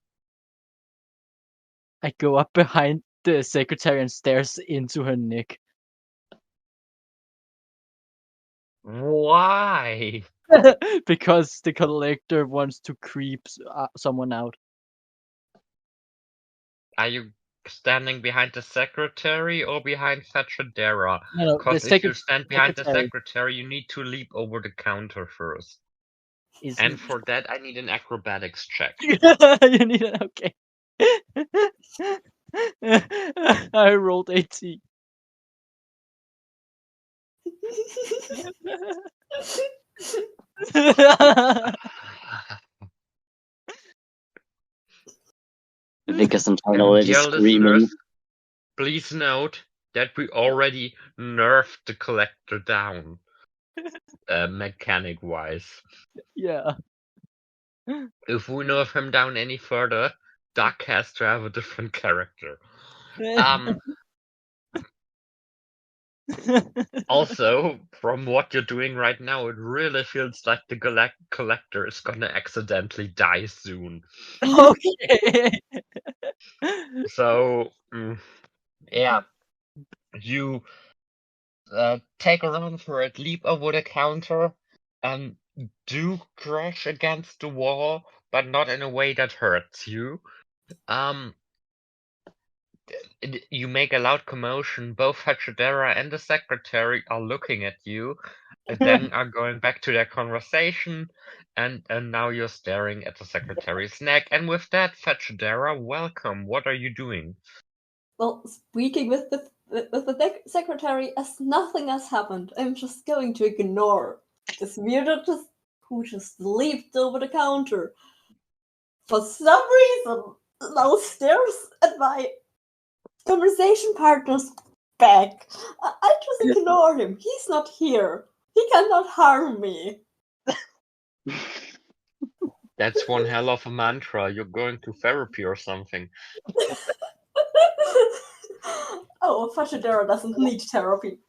I go up behind the secretary and stares into her neck. Why? Because the collector wants to creep someone out. Are you standing behind the secretary or behind Fetchadera? No, Because if you stand behind the secretary, you need to leap over the counter first. And for that, I need an acrobatics check. You need it, okay. I rolled 18. Vickers and Tyler And already dear screaming. listeners, please note that we already nerfed the collector down, mechanic-wise. Yeah. If we nerf him down any further, Duck has to have a different character. Also, from what you're doing right now, it really feels like the collector is gonna accidentally die soon. Okay. So, yeah, you take a run for it, leap over the counter, and do crash against the wall, but not in a way that hurts you. You make a loud commotion. Both Hachidera and the secretary are looking at you, and then are going back to their conversation, and now you're staring at the secretary's neck. And with that, Hachidera, welcome. What are you doing? Well, speaking with the secretary as nothing has happened, I'm just going to ignore this weirdo who just leaped over the counter. For some reason, now stares at my conversation partner's back. I just ignore him. He's not here. He cannot harm me. That's one hell of a mantra. You're going to therapy or something. Oh, Fashidera doesn't need therapy.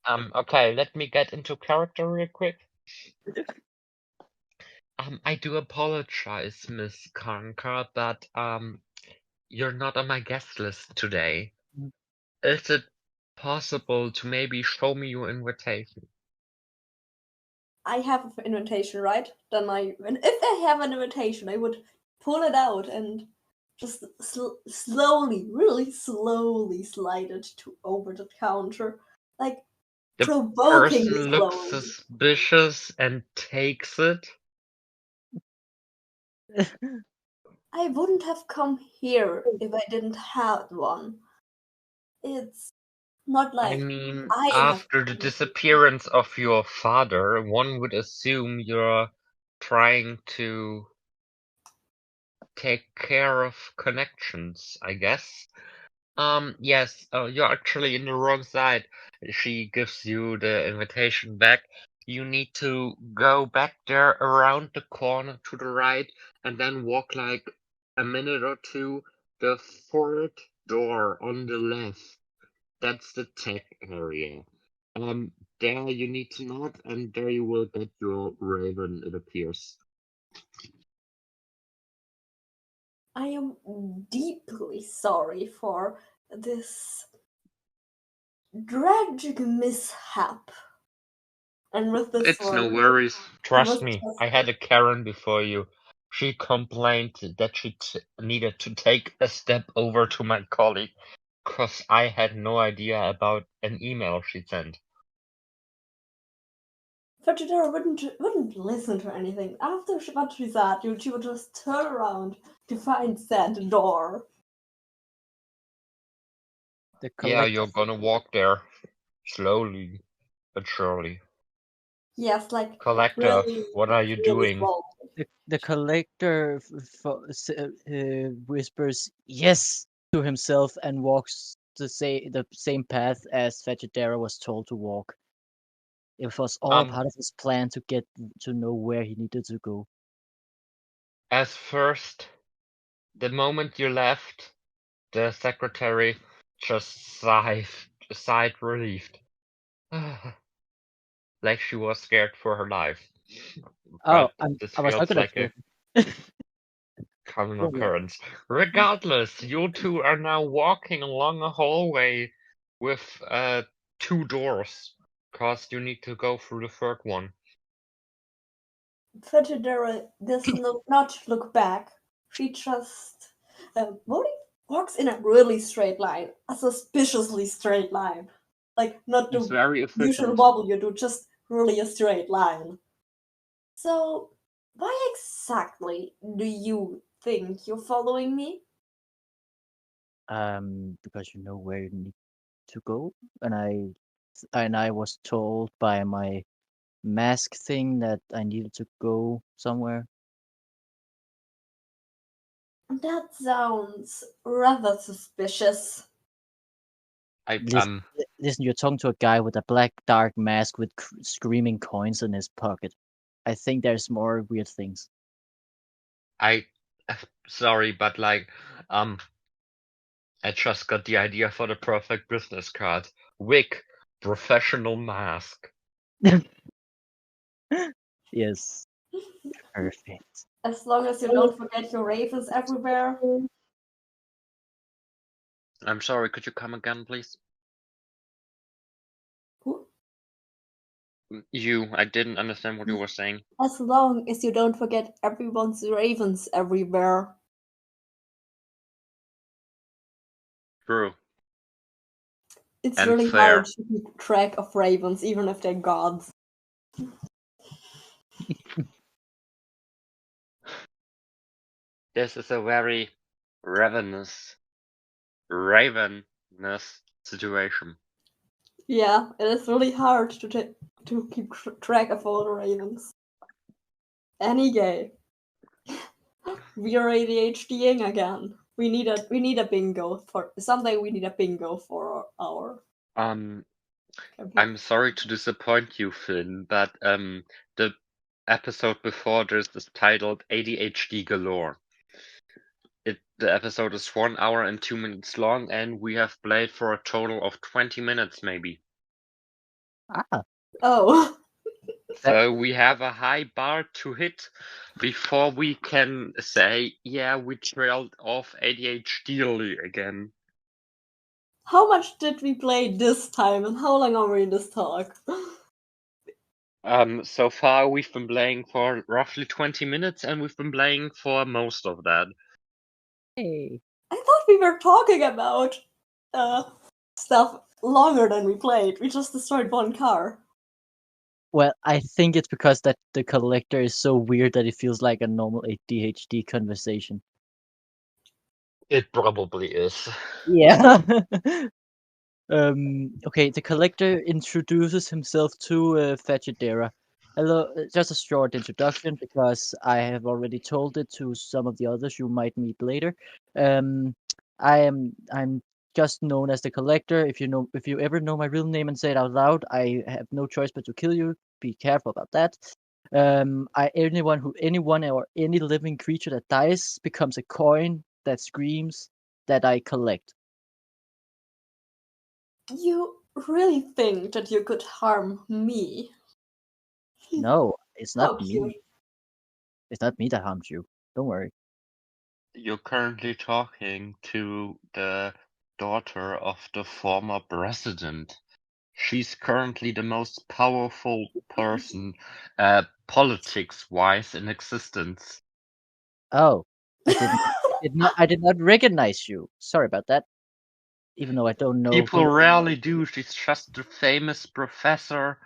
Okay, let me get into character real quick. I do apologize, Miss Kanka, but you're not on my guest list today. Is it possible to maybe show me your invitation? I have an invitation, right? Then if I have an invitation, I would pull it out and just slowly, really slowly slide it over the counter, like The provokingly person looks slowly. suspicious and takes it. I wouldn't have come here if I didn't have one. It's not I like mean, I have after the disappearance of your father, one would assume you're trying to take care of connections, I guess. Yes, you're actually in the wrong side. She gives you the invitation back. You need to go back there around the corner to the right and then walk like a minute or two. The fourth door on the left. That's the tech area. There you need to nod and there you will get your raven, it appears. I am deeply sorry for this tragic mishap. And with this It's no one, worries. I Trust was me, just I had a Karen before you. She complained that she needed to take a step over to my colleague because I had no idea about an email she sent. Vegetaria wouldn't listen to anything. After what she said, she would just turn around to find said door. The Yeah, collector, you're gonna walk there slowly but surely. Yes, like Collector, really, what are you really doing? slow. the collector whispers yes to himself and walks the same path as Vegetara was told to walk. It was all part of his plan to get to know where he needed to go. As first, the moment you left, the secretary just sighed relieved. Like she was scared for her life. Oh, But this I was not feels gonna like kill a him. common Don't worry. occurrence. Regardless, you two are now walking along a hallway with two doors, cause you need to go through the third one. Vegetaria does not look back. She just walks in a really straight line, a suspiciously straight line. Like not It's the very usual efficient. wobble you do, just really a straight line. So, why exactly do you think you're following me? Because you know where you need to go, and I was told by my mask thing that I needed to go somewhere. That sounds rather suspicious. Listen, you're talking to a guy with a black dark mask with screaming coins in his pocket. I think there's more weird things. Sorry, but like, I just got the idea for the perfect business card. Wig, professional mask. Yes, perfect. As long as you don't forget your ravens everywhere. I'm sorry, could you come again, please? Who? I didn't understand what you were saying. As long as you don't forget everyone's ravens everywhere. True. It's And really fair. hard to keep track of ravens, even if they're gods. This is a very ravenous situation. Yeah, it is really hard to keep track of all the ravens. Any game. We are ADHDing again. We need a bingo for someday. We need a bingo for our campaign. I'm sorry to disappoint you, Finn, but the episode before this is titled ADHD Galore. The episode is 1 hour and 2 minutes long, and we have played for a total of 20 minutes, maybe. Ah, Oh, So we have a high bar to hit before we can say, yeah, we trailed off ADHD again. how much did we play this time, and how long are we in this talk? So far we've been playing for roughly 20 minutes, and we've been playing for most of that. hey. I thought we were talking about stuff longer than we played. We just destroyed one car. Well, I think it's because that the collector is so weird that it feels like a normal ADHD conversation. It probably is. Yeah. Okay, the collector introduces himself to Fachidera. Hello, just a short introduction because I have already told it to some of the others you might meet later. Um, I'm just known as the collector. If you ever know my real name and say it out loud, I have no choice but to kill you. Be careful about that. Anyone or any living creature that dies becomes a coin that screams that I collect. You really think that you could harm me? No, it's not How me. cute. It's not me that harms you. Don't worry. You're currently talking to the daughter of the former president. She's currently the most powerful person, politics-wise, in existence. Oh, I did not recognize you. Sorry about that. Even though I don't know People who. rarely do. She's just a famous professor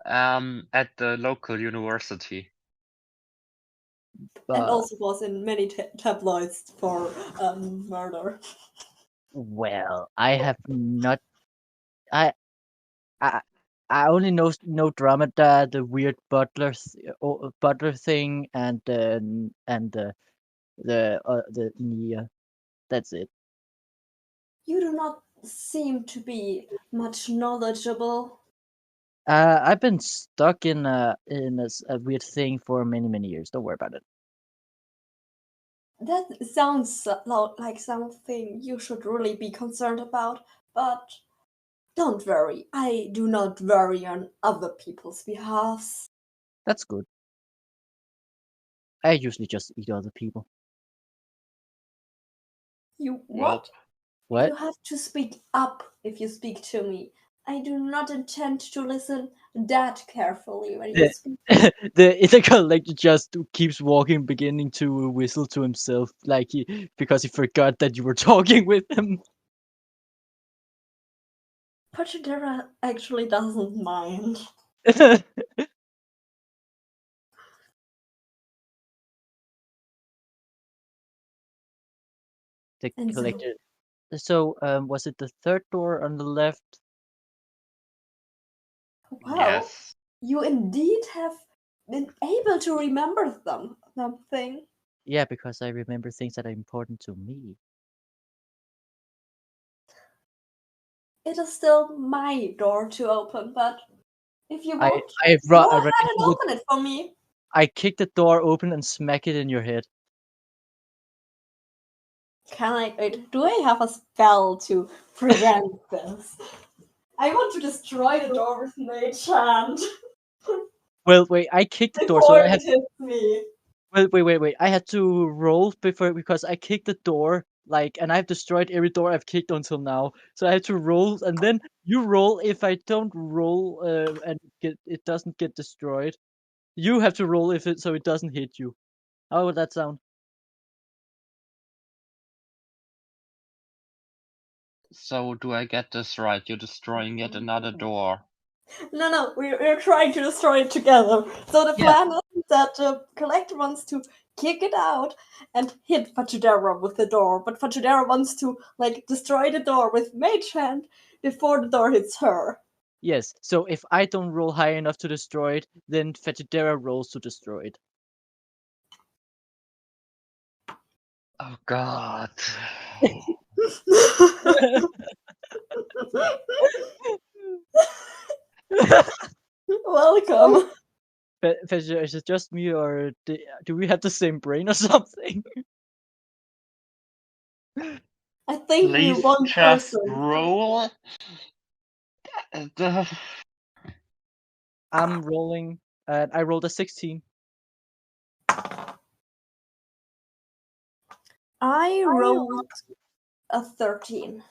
at the local university. And But also was in many tabloids for murder. well, I have not. I I I only know Dromedar, the weird butler thing, and the Nia. That's it. You do not seem to be much knowledgeable. I've been stuck in a weird thing for many years. Don't worry about it. That sounds like something you should really be concerned about, but don't worry. I do not worry on other people's behalf. That's good. I usually just eat other people. You Well, what? What? You have to speak up if you speak to me. I do not intend to listen that carefully when you The speak. the collector just keeps walking, beginning to whistle to himself, because he forgot that you were talking with him. Pachidera actually doesn't mind. The And so, collector. So, was it the third door on the left? wow, yes. you indeed have been able to remember something. Yeah, because I remember things that are important to me. It is still my door to open, but if you I want, I go ru- I ahead ran and into the, open it for me. I kick the door open and smack it in your head. Can I wait? Do I have a spell to prevent this? I want to destroy the door with Mage Hand Well, wait, I kicked the door, so before I it had. hits me. Well, wait. I had to roll because I kicked the door, and I've destroyed every door I've kicked until now. So I had to roll, and then you roll if I don't roll, and it doesn't get destroyed. You have to roll so it doesn't hit you. How would that sound? So do I get this right? You're destroying yet another door. No, we're trying to destroy it together. So the Yeah. plan is that the collector wants to kick it out and hit Fachidera with the door, but Fachidera wants to destroy the door with Mage Hand before the door hits her. Yes. So if I don't roll high enough to destroy it, then Fetidera rolls to destroy it. Oh God. Welcome. Fetidera, is it just me, or do we have the same brain or something? I think we're Please one just person. roll. I'm rolling, and I rolled a 16. I rolled a 13.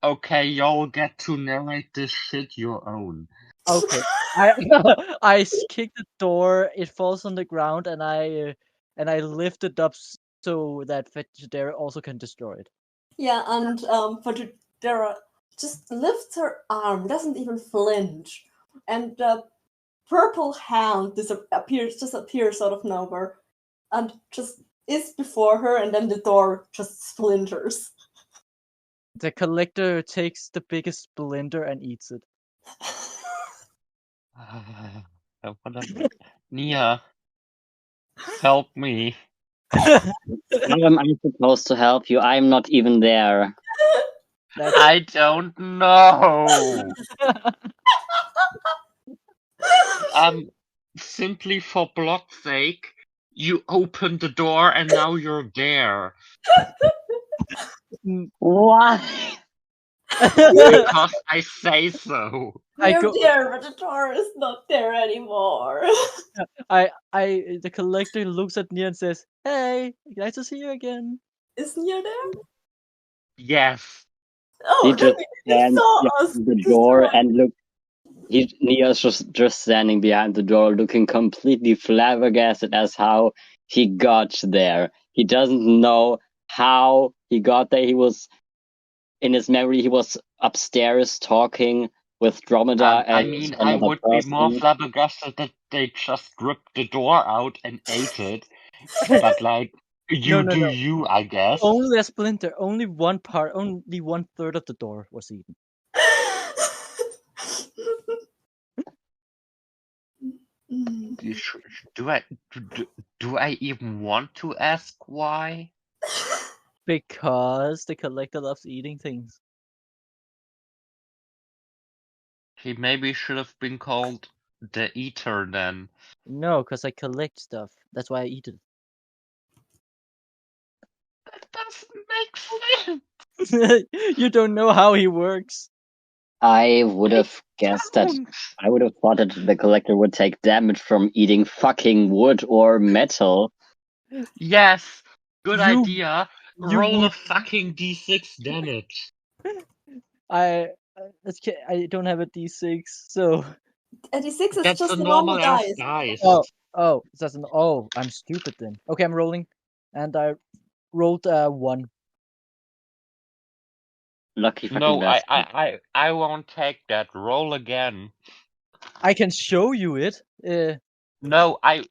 Okay, y'all get to narrate this shit your own. Okay. I kick the door. It falls on the ground, and I lift it up so that Fetidera also can destroy it. Yeah, and Fajidera just lifts her arm, doesn't even flinch, and the purple hand disappears out of nowhere, and just is before her, and then the door just splinters. The collector takes the biggest splinter and eats it. Nia, help me. How am I supposed to help you? I'm not even there. I don't know. Simply for block's sake, you opened the door and now you're there. What? Because I say so. We're there, but the door is not there anymore. The collector looks at Nia and says, "Hey, nice to see you again." Is Nia there? Yes. Oh, He just stands saw us behind the door and look. Nia's just standing behind the door, looking completely flabbergasted as how he got there. He doesn't know how he got there. He was in his memory. He was upstairs talking with Dromeda I and mean, I another would be more person. flabbergasted that they just ripped the door out and ate it. But you No. do you, I guess. Only a splinter. Only one part. Only 1/3 of the door was eaten. Do I even want to ask why? Because the collector loves eating things. He maybe should have been called the Eater then. No, because I collect stuff. That's why I eat it. That doesn't make sense. You don't know how he works. I would have guessed that. I would have thought that the collector would take damage from eating fucking wood or metal. Yes, good idea. Roll would- a fucking d6 damage. I don't have a d6, so. A d6 is That's just a a normal normal-ass dice. dice. I'm stupid then. Okay, I'm rolling, and I rolled 1. Lucky fucking No, bastard. I won't take that. Roll again. I can show you it. No, I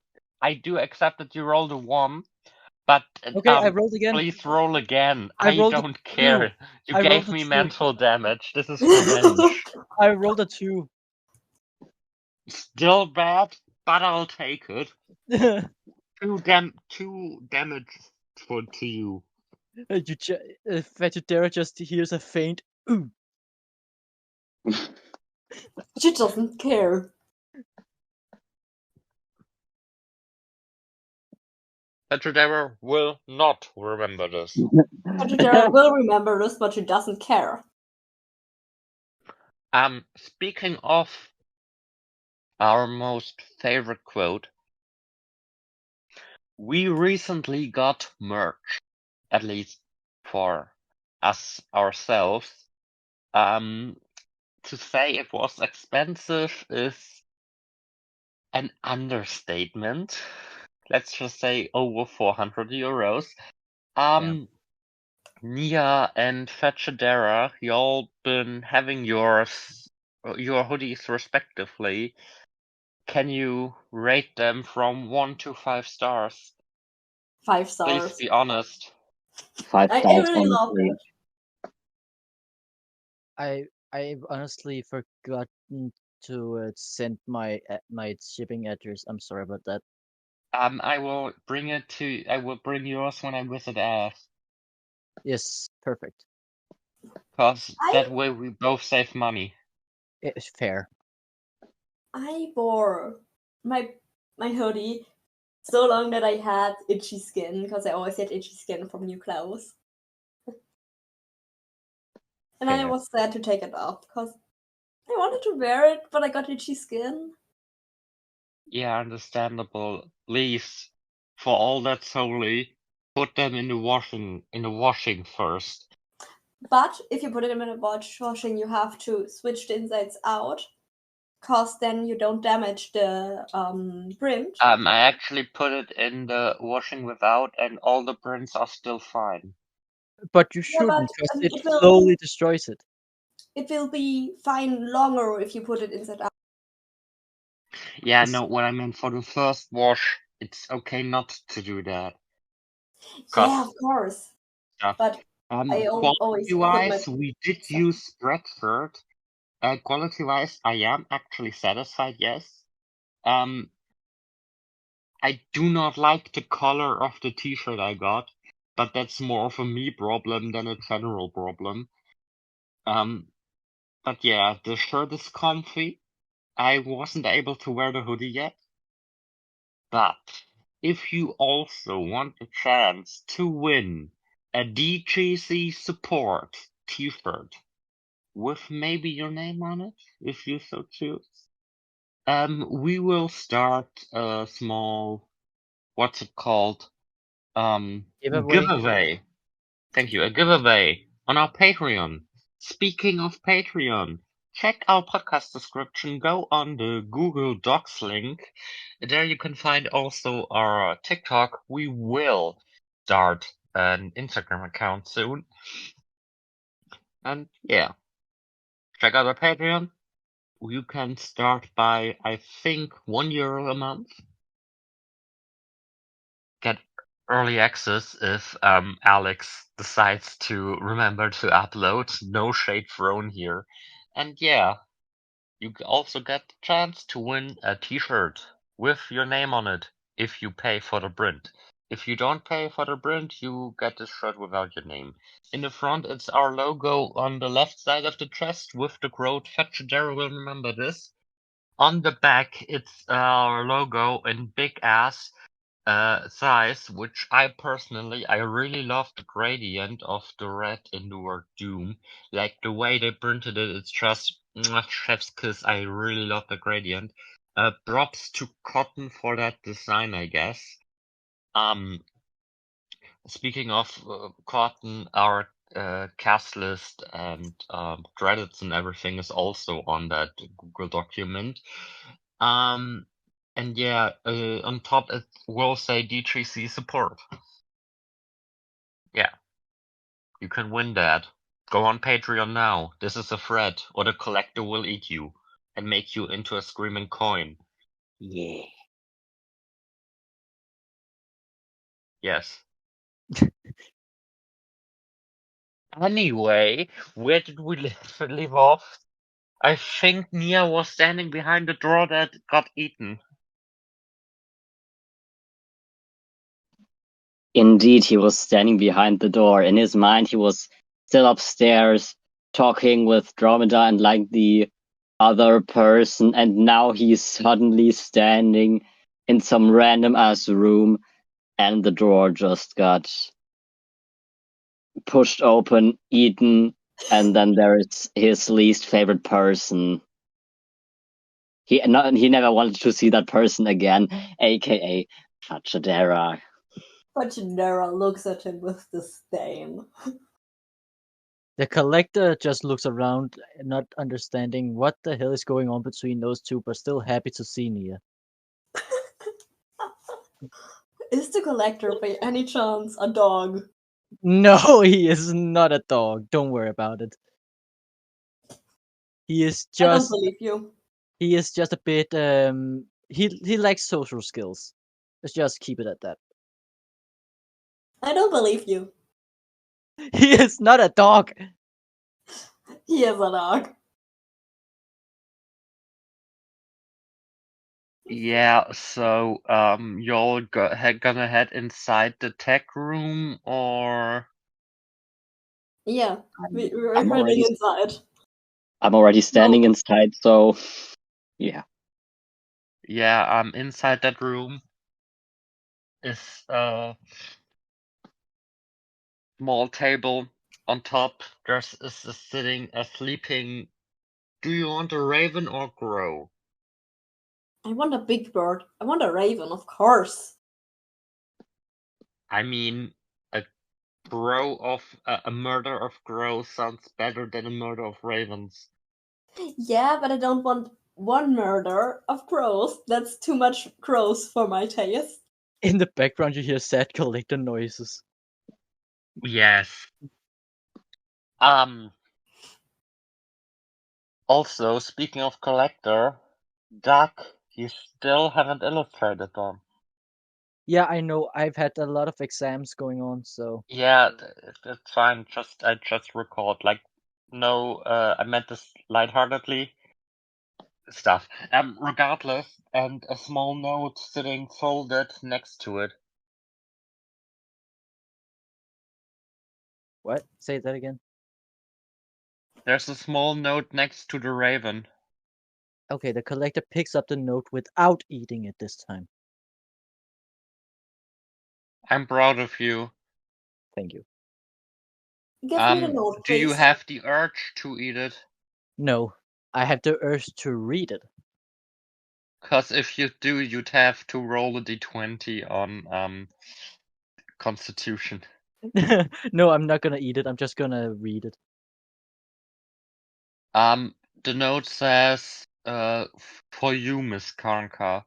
do accept that you rolled a 1, but Okay, I rolled again. please roll again. I I rolled a don't care. 2. You I rolled gave a me 2. mental damage. This is revenge. I rolled a 2. Still bad, but I'll take it. 2 damage to you. Vegetarian just hears a faint ooh. She doesn't care. Petrodera will not remember this. Petrodera will remember this, but she doesn't care. Speaking of our most favorite quote, we recently got merch, at least for us ourselves. To say it was expensive is an understatement. Let's just say over 400 euros. Nia and Fetchadera, y'all been having your hoodies respectively. Can you rate them from 1 to 5 stars? 5 Please stars. be honest. 5 I stars, really love honestly. it. I've honestly forgotten to send my shipping address. I'm sorry about that. I will bring yours when I visit Ash. Yes, perfect. Cause I that way we both save money. It's fair. I wore my hoodie so long that I had itchy skin because I always had itchy skin from new clothes. And I Fair. was sad to take it off because I wanted to wear it, but I got itchy skin. Yeah, understandable. Please, for all that's holy, put them in the washing first. But if you put it in a washing, you have to switch the insides out, cause then you don't damage the print. I actually put it in the washing without, and all the prints are still fine. But you Yeah, shouldn't, but because it it will slowly destroys it. be fine longer if you put it inside out. Yeah, Yes. no, what I meant for the first wash, it's okay not to do that. Yeah, of course. Stuff. But I always put my Quality-wise, we did stuff. use Bradford. Quality-wise, I am actually satisfied, yes. I do not like the color of the t-shirt I got, but that's more of a me problem than a general problem. But yeah, the shirt is comfy. I wasn't able to wear the hoodie yet. But if you also want a chance to win a DGC support t-shirt with maybe your name on it, if you so choose, we will start a small, what's it called? Giveaway. Thank you. A giveaway on our Patreon. Speaking of Patreon, check our podcast description. Go on the Google Docs link. There you can find also our TikTok. We will start an Instagram account soon. And yeah, check out our Patreon. You can start by, I think, €1 a month. Get early access if Alex decides to remember to upload. No shade thrown here. And yeah, you also get the chance to win a t-shirt with your name on it if you pay for the print. If you don't pay for the print, you get this shirt without your name. In the front, it's our logo on the left side of the chest with the quote, Fetchadera will remember this. On the back, it's our logo in big ass size, which I really love the gradient of the red in the word Doom. Like the way they printed it, it's just chef's kiss. I really love the gradient. Props to Cotton for that design, I guess. Speaking of Cotton, our cast list and credits and everything is also on that Google document. And yeah, on top it will say D3C support. Yeah, you can win that. Go on Patreon now. This is a threat, or the collector will eat you and make you into a screaming coin. Yeah. Yes. Anyway, where did we leave off? I think Nia was standing behind the door that got eaten. Indeed, he was standing behind the door. In his mind, he was still upstairs talking with Dromeda and like the other person, and now he's suddenly standing in some random ass room, and the door just got pushed open, eaten, and then there is his least favorite person. He never wanted to see that person again, aka Fachadera. Fetchadera looks at him with disdain. The collector just looks around, not understanding what the hell is going on between those two, but still happy to see Nia. Is the collector by any chance a dog? No, he is not a dog. Don't worry about it. He is I don't just believe you. he is just a bit he lacks social skills. Let's just keep it at that. I don't believe you. He is not a dog. He is a dog. Yeah, so y'all gonna head inside the tech room, or Yeah, we're I'm heading already inside. I'm already standing inside, so yeah. yeah, inside that room is a small table. On top there's is sitting a sleeping. Do you want a raven or crow? I want a big bird. I want a raven, of course. I mean, a crow of a murder of crows sounds better than a murder of ravens. Yeah, but I don't want one murder of crows. That's too much crows for my taste. In the background, you hear sad collector noises. Yes. Also, speaking of collector, Duck, you still haven't illustrated them. Yeah, I know. I've had a lot of exams going on, so Yeah, it's fine. I just recalled. Like, no, I meant this lightheartedly. Stuff. Regardless, and a small note sitting folded next to it. what? Say that again. There's a small note next to the raven. Okay, the collector picks up the note without eating it this time. I'm proud of you. Thank you. Give me the note, Do you please. have the urge to eat it? No, I have the urge to read it. Cause if you do, you'd have to roll a d20 on Constitution. No, I'm not gonna eat it. I'm just gonna read it. The note says, for you, Miss Karnka.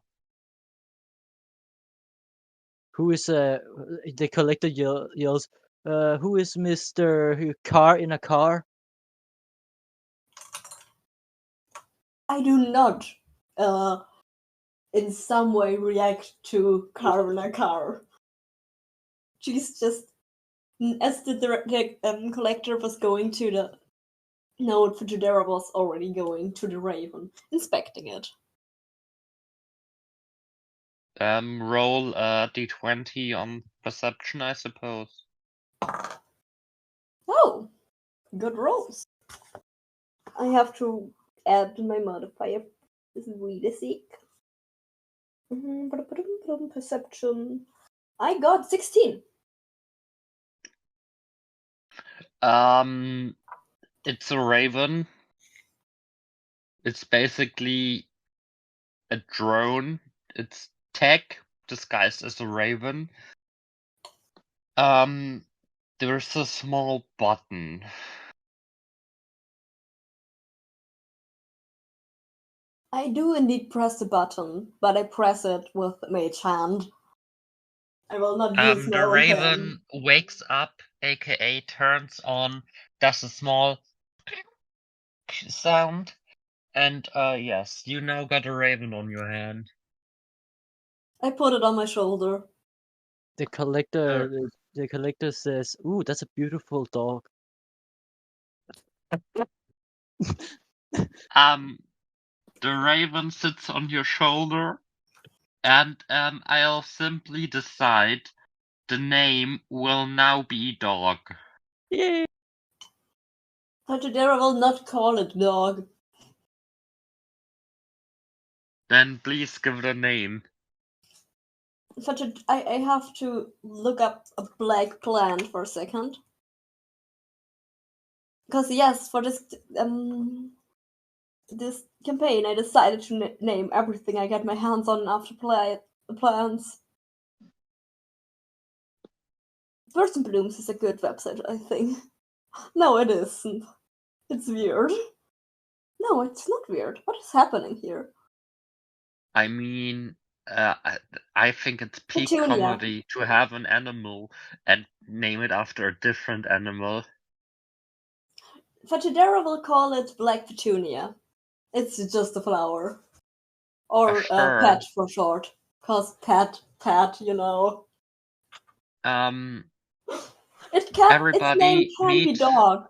Who is the collector yells, who is Mr. Car in a car? I do not, in some way react to car in a car. She's just, as the collector was going to the note, Fujidera was already going to the raven, inspecting it. Roll a d20 on perception, I suppose. Oh, good rolls. I have to add my modifier. This is really sick. Perception. I got 16. It's a raven. It's basically a drone. It's tech disguised as a raven. There's a small button. I do indeed press the button, but I press it with mage hand. I will not use The my own hand. raven wakes up, aka turns on, does a small sound, and yes, you now got a raven on your hand. I put it on my shoulder. The collector says, "Ooh, that's a beautiful dog." The raven sits on your shoulder, and I'll simply decide the name will now be dog. Yay! Fujidera will not call it dog. Then please give it a name. I have to look up a black plant for a second. Because yes, for this this campaign, I decided to name everything I get my hands on after plants. Birds and Blooms is a good website, I think. No, it isn't. It's weird. No, it's not weird. What is happening here? I mean, I think it's peak Petunia. comedy to have an animal and name it after a different animal. Fatidera will call it Black Petunia. It's just a flower. Or Sure. pet for short. Cause pet, you know. Its name Everybody can be meet. dog.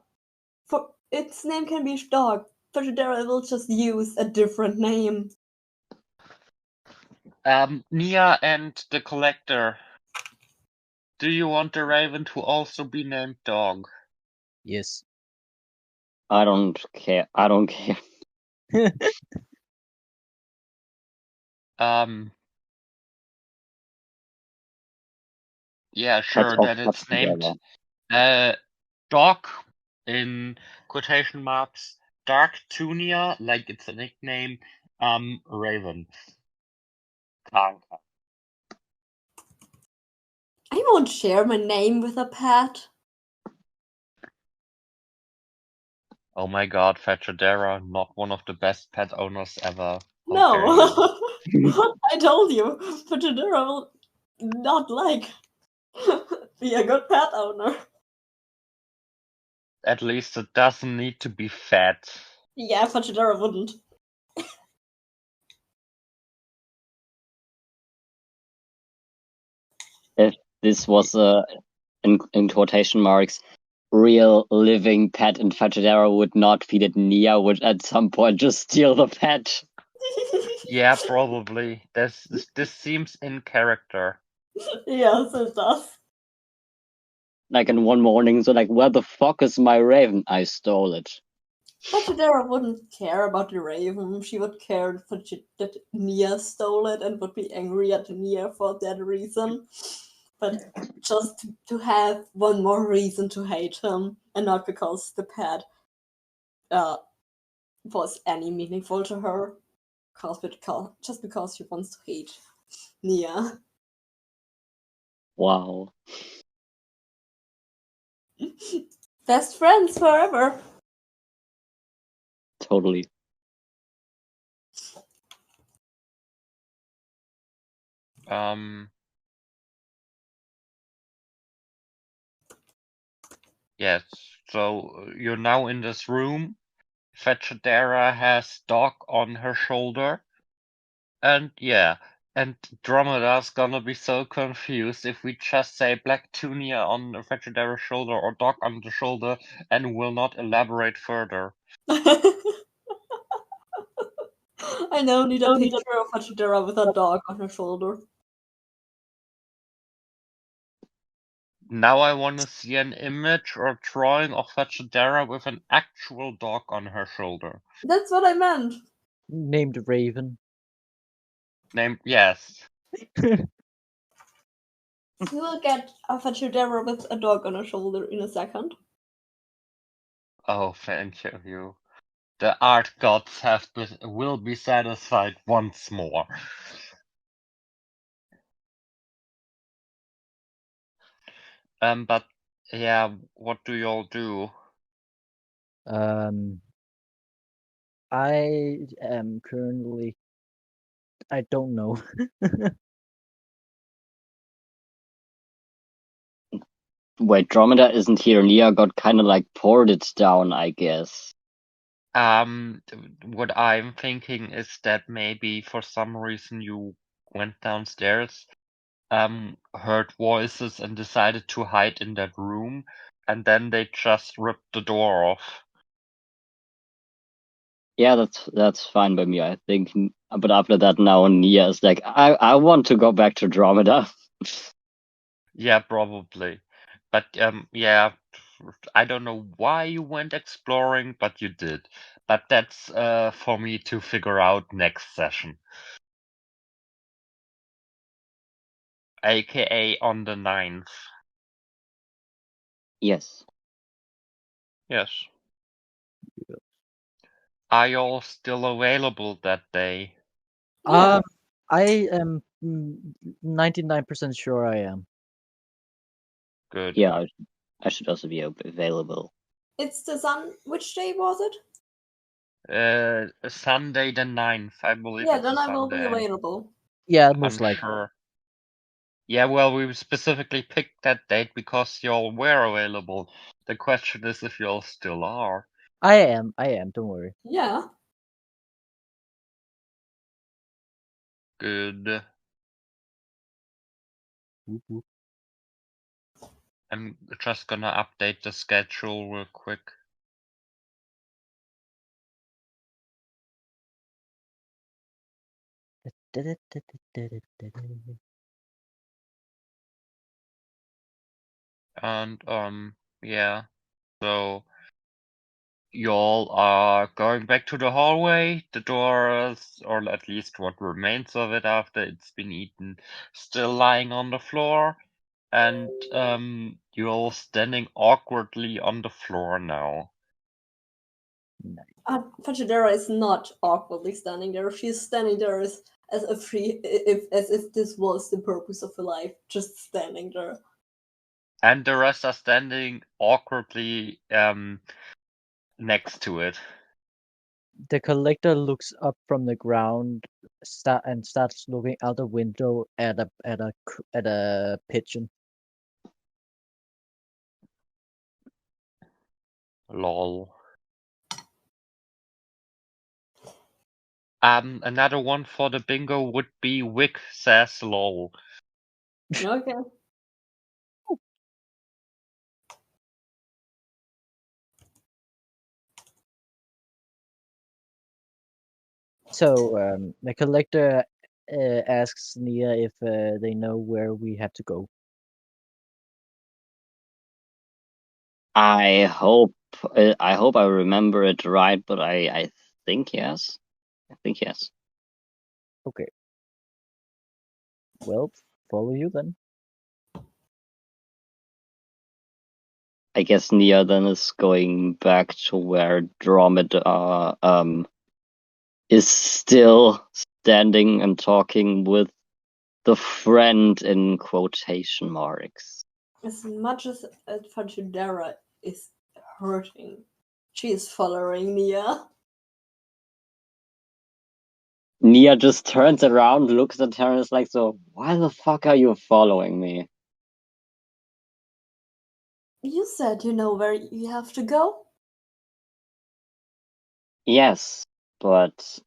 Its name can be dog. Fatidera will just use a different name. Nia and the Collector. Do you want the Raven to also be named Dog? Yes. I don't care. I don't care. Yeah, Pets sure. of Then it's Fatidera. named Dog in quotation marks. Dark Tunia, like it's a nickname. Raven. Kanka. I won't share my name with a pet. Oh my god, Fatidera, not one of the best pet owners ever. How dare No. you. I told you. Fatidera will not be a good pet owner. At least it doesn't need to be fat. Yeah, Fatidera wouldn't. If this was in quotation marks, real living pet in Fatidera would not feed it. Nia would at some point just steal the pet. Yeah, probably. This seems in character. Yes, it does. Like in one morning, so like, where the fuck is my raven? I stole it. Fatidera wouldn't care about the raven. She would care that Nia stole it and would be angry at Nia for that reason. But just to have one more reason to hate him, and not because the pet was any meaningful to her, just because she wants to hate Nia. Wow. Best friends forever. Totally. Yes, so you're now in this room. Fatidera has Dog on her shoulder. And yeah, and Dromeda's gonna be so confused if we just say Black Tunia on Fatidera's shoulder or Dog on the shoulder and will not elaborate further. I now need a picture of Fatidera with a dog on her shoulder. Now I want to see an image or drawing of Fatidera with an actual dog on her shoulder. That's what I meant. Named Raven. Named, yes. You will get a Fatidera with a dog on her shoulder in a second. Oh, thank you. The art gods will be satisfied once more. But yeah, what do y'all do? I am currently. I don't know. Wait, Dromeda isn't here. Nia got kind of like ported down, I guess. What I'm thinking is that maybe for some reason you went downstairs, heard voices and decided to hide in that room, and then they just ripped the door off. Yeah, that's fine by me, I think. But after that, now Nia is like, I want to go back to Dromeda. Yeah, probably. But yeah, I don't know why you went exploring, but you did. But that's for me to figure out next session. AKA on the 9th. Yes. Yes. Are you all still available that day? Yeah. I am 99% sure I am. Good. Yeah, I should also be available. It's the sun. Which day was it? Sunday the 9th, I believe. Yeah, it's then a I will be Sunday. available. Yeah, I'm most likely. sure. Yeah, well, we specifically picked that date because y'all were available. The question is if y'all still are. I am. Don't worry. Yeah. Good. Whoop, whoop. I'm just gonna update the schedule real quick. And yeah. So y'all are going back to the hallway. The doors, or at least what remains of it after it's been eaten, still lying on the floor. And you're all standing awkwardly on the floor now. Fajidera is not awkwardly standing there. She's standing there as if this was the purpose of her life, just standing there. And the rest are standing awkwardly next to it. The collector looks up from the ground, and starts looking out the window at a pigeon. Lol. Another one for the bingo would be Wick says lol. Okay. So the collector asks Nia if they know where we have to go. I hope I remember it right, but I think yes. I think yes. Okay. Well, follow you then. I guess Nia then is going back to where Dromedar is still standing and talking with the friend in quotation marks. As much as Fajidera is hurting, she is following Nia. Nia just turns around, looks at her, and is like, "So why the fuck are you following me?" You said you know where you have to go? Yes, but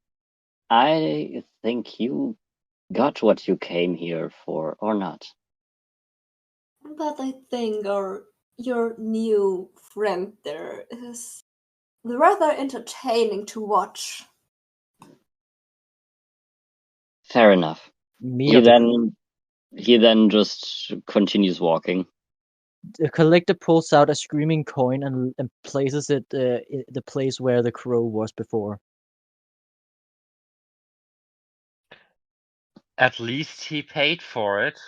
I think you got what you came here for, or not. But I think your new friend there is rather entertaining to watch. Fair enough. Me He or the then just continues walking. The collector pulls out a screaming coin and places it in the place where the crow was before. At least he paid for it.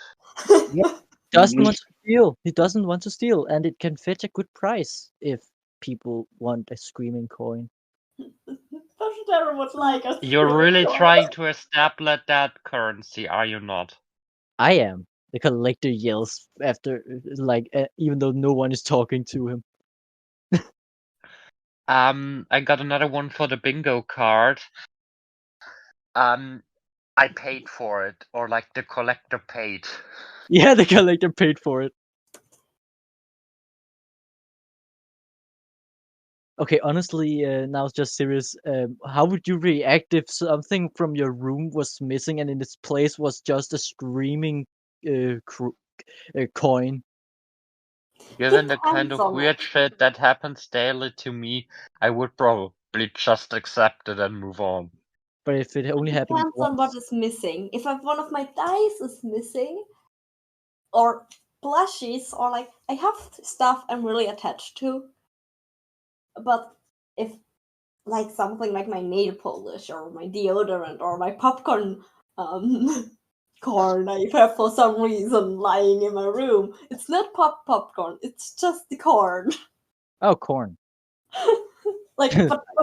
Yeah. Doesn't want to steal. He doesn't want to steal, and it can fetch a good price if people want a screaming coin. Fajidera would like us. You're really trying to establish that currency, are you not? I am. The collector yells after, even though no one is talking to him. I got another one for the bingo card. I paid for it, or like the collector paid. Yeah, the collector paid for it. Okay, honestly, now it's just serious. How would you react if something from your room was missing and in its place was just a screaming coin? Given the kind Depends of on weird it. shit that happens daily to me, I would probably just accept it and move on. But if it only happened Depends on what once, is missing. If one of my dice is missing, or plushies, or like I have stuff I'm really attached to, but if like something like my nail polish or my deodorant or my popcorn corn I have for some reason lying in my room, it's not popcorn, it's just the corn. oh, corn. Like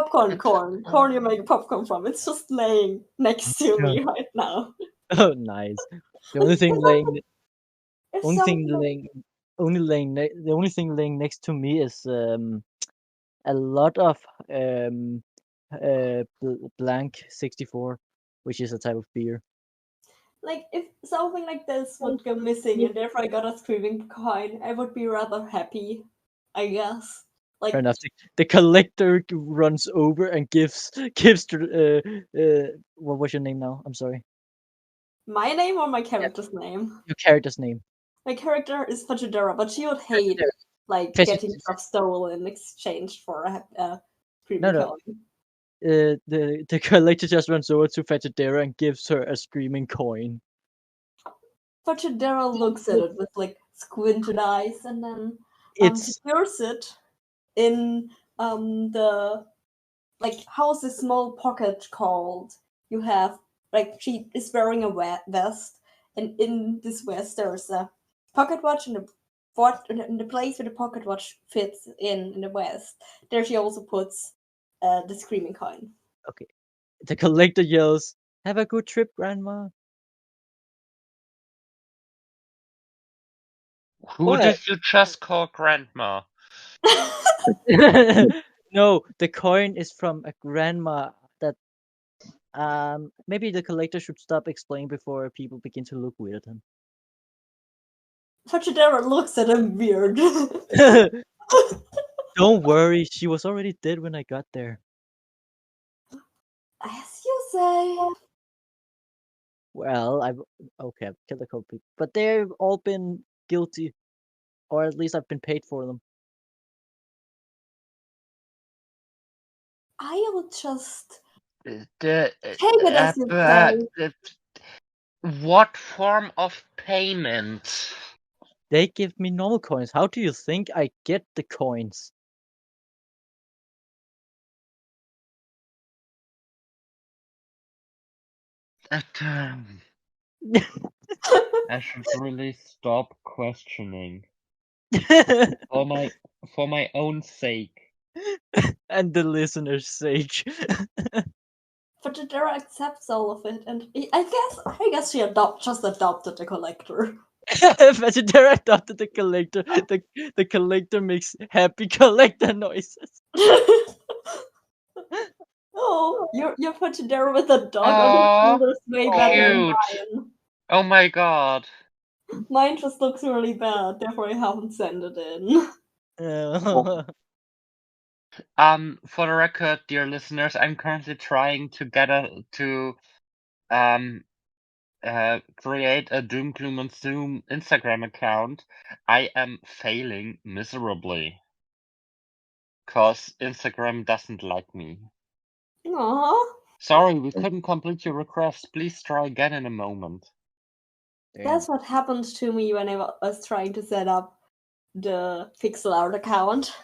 corn you make popcorn from. It's just laying next to me right now. Oh, nice. The only thing laying, If only thing something laying, the only thing laying next to me is a lot of blank 64, which is a type of beer. Like, if something like this would go missing and therefore I got a screaming coin, I would be rather happy, I guess. Like, Fair enough. The collector runs over and gives what was your name now? I'm sorry. my name or my character's name? Your character's name. My character is Fajidera, but she would hate like Fajidera. getting stuff stolen in exchange for a screaming No. coin. The collector just runs over to Fajidera and gives her a screaming coin. Fajidera looks at it with like squinted eyes and then It's secures it in the like, how's this small pocket called? You have like, she is wearing a vest, and in this vest there's a pocket watch and the place where the pocket watch fits in the vest. There she also puts the screaming coin. okay. The collector yells, "Have a good trip, Grandma." Who What? did you just call grandma? No, the coin is from a grandma that maybe the collector should stop explaining before people begin to look weird at him. Fajidera looks at him weird. Don't worry, she was already dead when I got there. As you say. Well, I've killed a couple people, but they've all been guilty, or at least I've been paid for them. I will just The, take it as you say. what form of payment? They give me normal coins. How do you think I get the coins? I should really stop questioning for my own sake. And the listener's sake. Fajidera accepts all of it, and I guess she just adopted the collector. Vegetaria adopted the collector. The collector makes happy collector noises. Oh, you're Fajidera with a dog on Aw, your shoulders way better than cute. mine. Oh my god. Mine just looks really bad, therefore I haven't sent it in. For the record, dear listeners, I'm currently trying to create a Doom Gloom and Zoom Instagram account. I am failing miserably. Cause Instagram doesn't like me. Aww. Sorry, we couldn't complete your request. Please try again in a moment. That's what happened to me when I was trying to set up the pixel art account.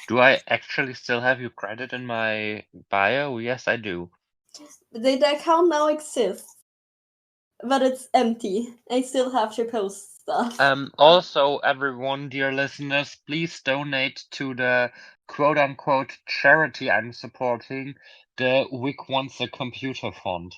Do I actually still have your credit in my bio? Yes, I do. The account now exists, but it's empty. I still have to post stuff. Also, everyone, dear listeners, please donate to the quote-unquote charity I'm supporting, the Wick Wants a Computer Fund.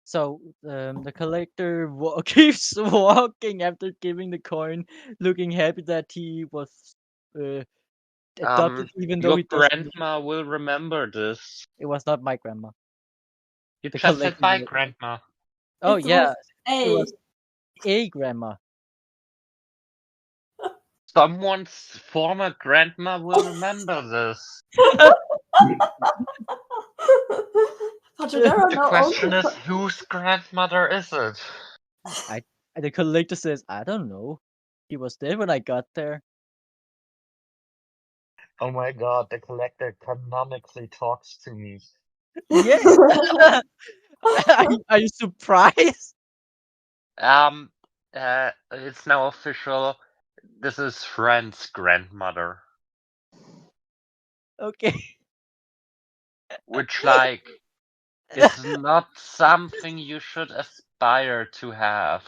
So the collector keeps walking after giving the coin, looking happy that he was adopted, even though Your he doesn't. grandma will remember this. It was not my grandma. You The just said collector my will. grandma. Oh It yeah, was it was a grandma. Someone's former grandma will remember this. The question is, whose grandmother is it? The collector says, "I don't know. He was there when I got there." Oh my god, the collector canonically talks to me. Yeah. Are you surprised? It's now official. This is Fran's grandmother. Okay. Which, like, is not something you should aspire to have.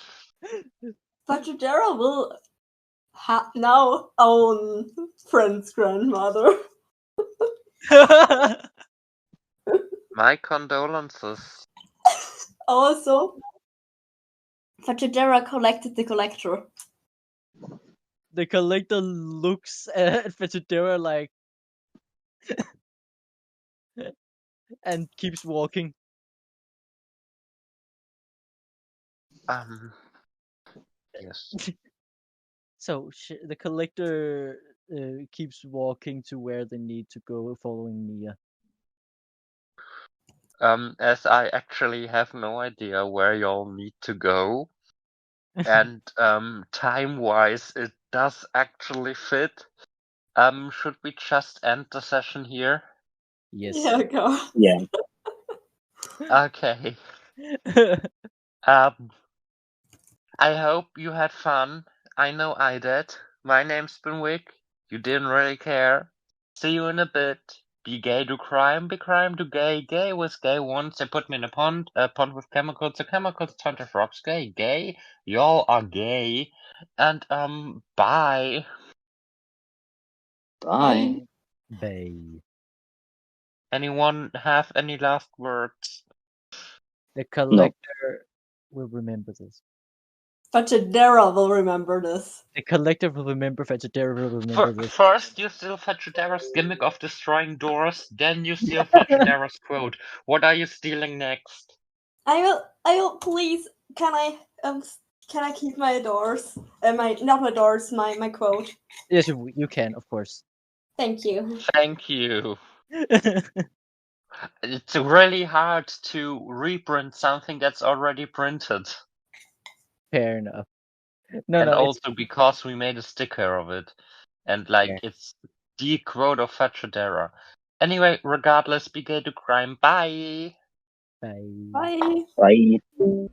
Fajidera will now own Friend's grandmother. My condolences. Also, Fajidera collected the collector. The collector looks at Fetchadera like and keeps walking. Yes. So the collector keeps walking to where they need to go, following Nia. As I actually have no idea where y'all need to go, and time-wise, it does actually fit. Should we just end the session here? Yes. Yeah, go. Yeah. Okay. I hope you had fun. I know I did. My name's Benwick. You didn't really care. See you in a bit. Be gay do crime, be crime do gay. Gay was gay once. They put me in a pond with chemicals. The chemicals turned to frogs. Gay, gay. Y'all are gay. And bye. Bye. Bay. Anyone have any last words? The collector will remember this. Fetchadera will remember this. The collector will remember. Fetchadera will remember this. First, you steal Fetchadera's gimmick of destroying doors. Then you steal Fetchadera's quote. What are you stealing next? I will. Please, can I keep my doors? Not my doors. My quote. Yes, you can, of course. Thank you. Thank you. It's really hard to reprint something that's already printed. Fair enough. And No, also because we made a sticker of it. And it's the quote of Fetchadera. Anyway, regardless, be gay to crime. Bye! Bye. Bye. Bye.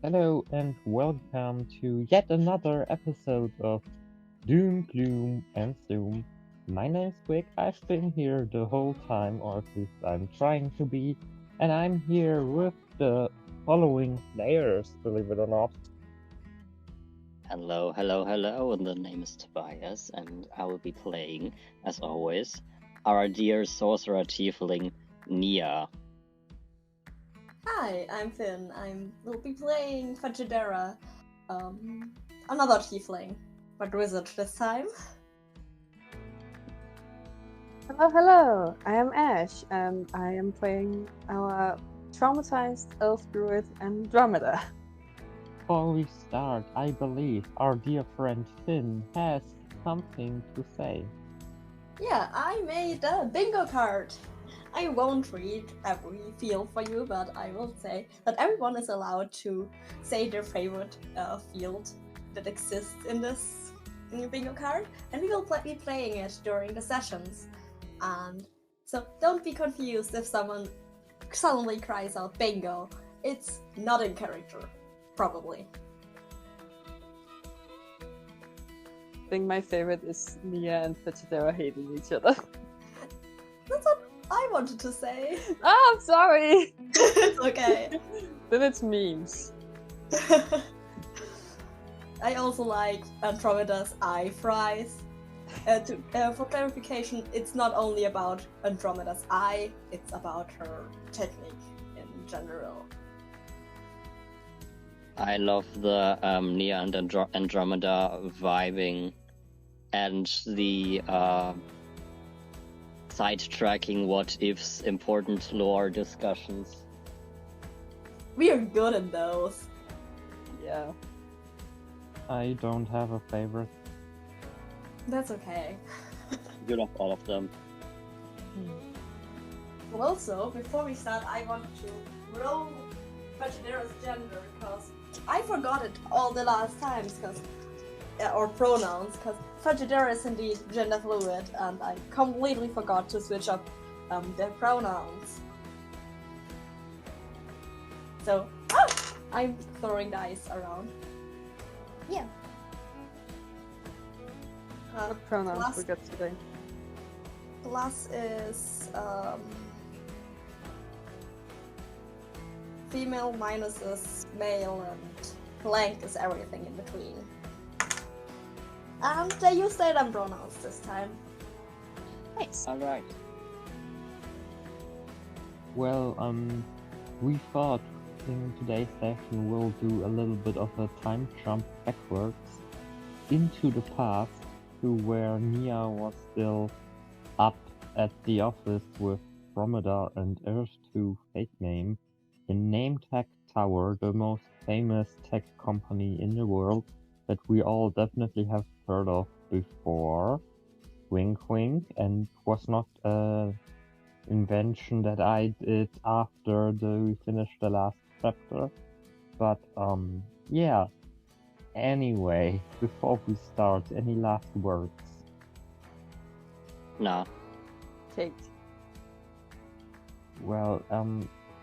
Hello and welcome to yet another episode of Doom, Gloom and Zoom. My name's Quick, I've been here the whole time, or at least I'm trying to be, and I'm here with the following players, believe it or not. Hello, hello, hello, and the name is Tobias, and I will be playing, as always, our dear sorcerer tiefling, Nia. Hi, I'm Finn. Will be playing Fetchadera, another tiefling, but wizard this time. Hello, I am Ash, and I am playing our traumatized elf druid Andromeda. Before we start, I believe our dear friend Finn has something to say. Yeah, I made a bingo card. I won't read every field for you, but I will say that everyone is allowed to say their favorite field that exists in this bingo card, and we will be playing it during the sessions. And so don't be confused if someone suddenly cries out bingo. It's not in character, probably. I think my favorite is Nia and Fetchadera hating each other. That's what I wanted to say. I'm sorry! It's okay. Then it's memes. I also like Andromeda's eye fries. For clarification, it's not only about Andromeda's eye, it's about her technique in general. I love the Nia and Andromeda vibing, and the sidetracking what-ifs, important lore discussions. We are good at those. Yeah. I don't have a favorite. That's okay. You love all of them. Well, also, before we start, I want to roll Fetchadera's gender, because I forgot it all the last times, or pronouns, because Fetchadera is indeed gender fluid, and I completely forgot to switch up their pronouns. So, I'm throwing dice around. Yeah. What pronouns we got today? Plus is female, minus is male, and blank is everything in between. And they use their pronouns this time. Nice. Alright. Well, we thought in today's session we'll do a little bit of a time jump backwards into the past to where Nia was still up at the office with Promedar and Earth2 fake name in NameTech Tower, the most famous tech company in the world that we all definitely have heard of before. Wink wink, and was not an invention that I did after we finished the last chapter. But yeah. Anyway, before we start, any last words? No. Kate. Well,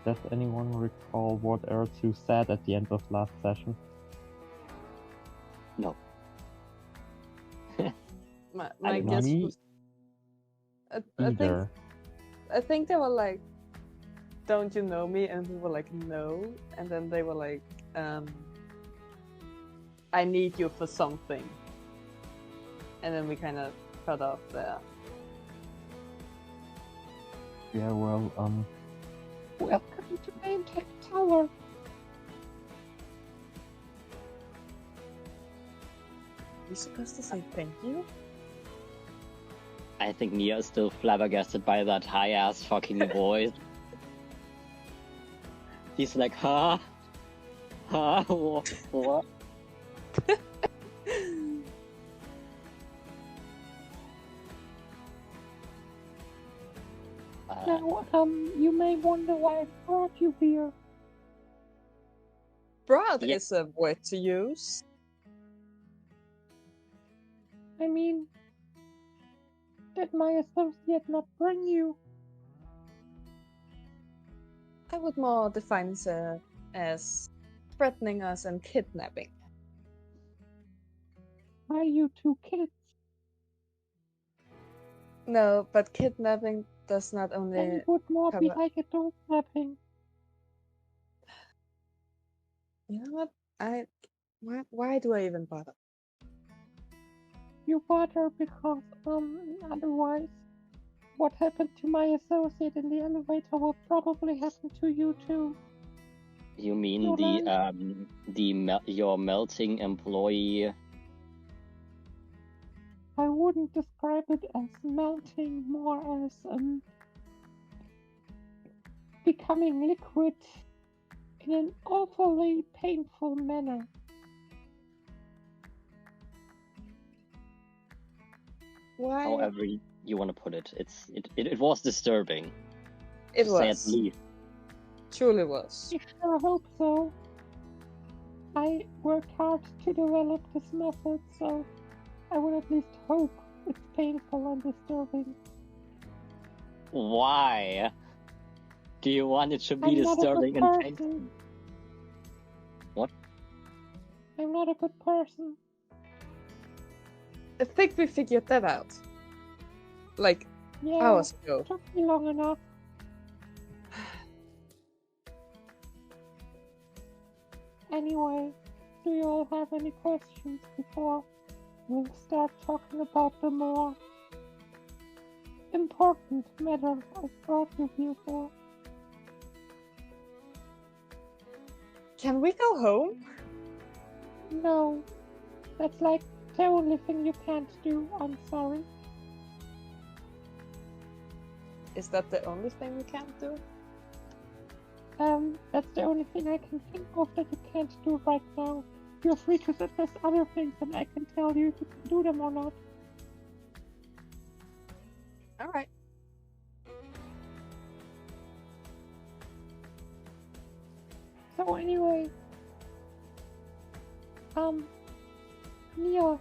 does anyone recall what Earth2 said at the end of last session? No. My guess Me was. I either. think they were like, "Don't you know me?" And we were like, "No." And then they were like, "I need you for something." And then we kind of cut off there. Yeah, well, welcome to NameTech Tower. You supposed to say thank you? I think Nia is still flabbergasted by that high-ass fucking voice. He's like, huh? Huh? What? Now, you may wonder why I brought you here. Broad Yeah. is a word to use. I mean, did my associate not bring you? I would more define it as threatening us and kidnapping. Are you two kids? No, but kidnapping does not Then only it would more be cover. like a dog snapping. You know what? Why do I even bother? You bother because, otherwise, what happened to my associate in the elevator will probably happen to you too. You mean Nolan? your melting employee? I wouldn't describe it as melting, more as, becoming liquid in an awfully painful manner. Why? However you want to put it, it was disturbing. It to say at was. least. Truly was. I sure hope so. I worked hard to develop this method, so I would at least hope it's painful and disturbing. Why? Do you want it to be I'm not a disturbing good and painful? person. What? I'm not a good person. I think we figured that out. Like Yeah, hours ago. took me long enough. Anyway, do you all have any questions before we'll start talking about the more important matter I brought you here for? Can we go home? No, that's like the only thing you can't do, I'm sorry. Is that the only thing we can't do? That's the only thing I can think of that you can't do right now. Feel free to suggest other things and I can tell you if you can do them or not. Alright. So anyway, Nia.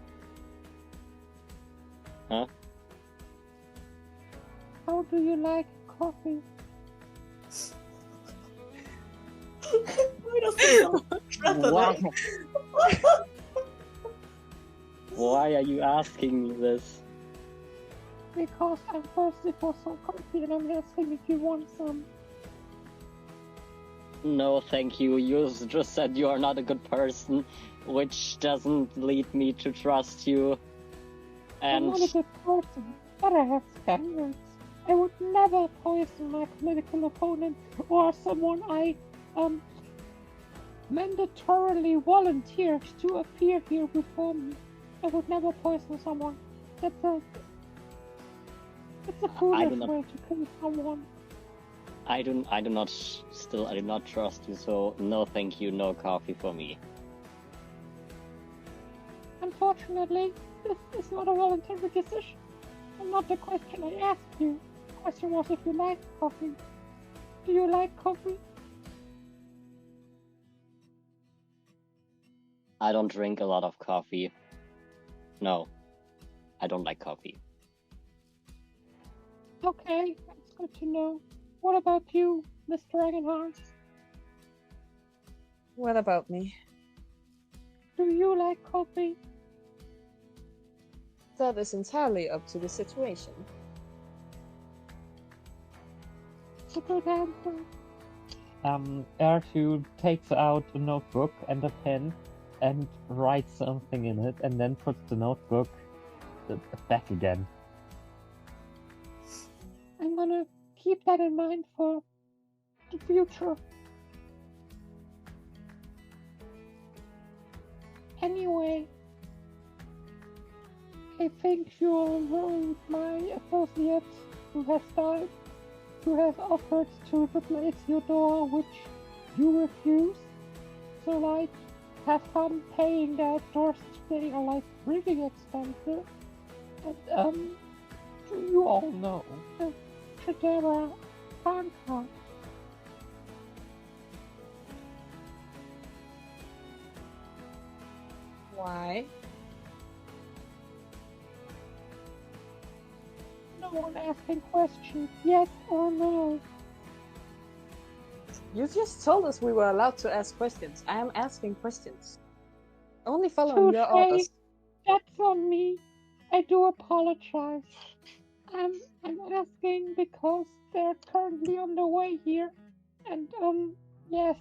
Huh? How do you like coffee? Why does it sound threatening? Why are you asking me this? Because I'm thirsty for some coffee and I'm asking if you want some. No, thank you. You just said you are not a good person, which doesn't lead me to trust you. I'm And not a good person, but I have standards. I would never poison my political opponent or someone I, mandatorily volunteered to appear here before me. I would never poison someone. It's a I do foolish not. way to kill someone. I do not trust you. So no, thank you. No coffee for me. Unfortunately, this is not a voluntary decision. And not the question I asked you. The question was if you like coffee. Do you like coffee? I don't drink a lot of coffee. No, I don't like coffee. Okay, that's good to know. What about you, Miss Dragonheart? What about me? Do you like coffee? That is entirely up to the situation. It's a good answer. R2 takes out a notebook and a pen and writes something in it and then puts the notebook back again. I'm gonna keep that in mind for the future. Anyway, I think you're my associate who has died, who has offered to replace your door, which you refuse. So, like, have fun paying that. Doors today are, like, really expensive. And, do you all know the Chidera Banka? Why? No one asking questions, yes or no. You just told us we were allowed to ask questions. I am asking questions. Only following your orders. Touche. That's on me. I do apologize. I'm asking because they're currently on the way here. And, yes.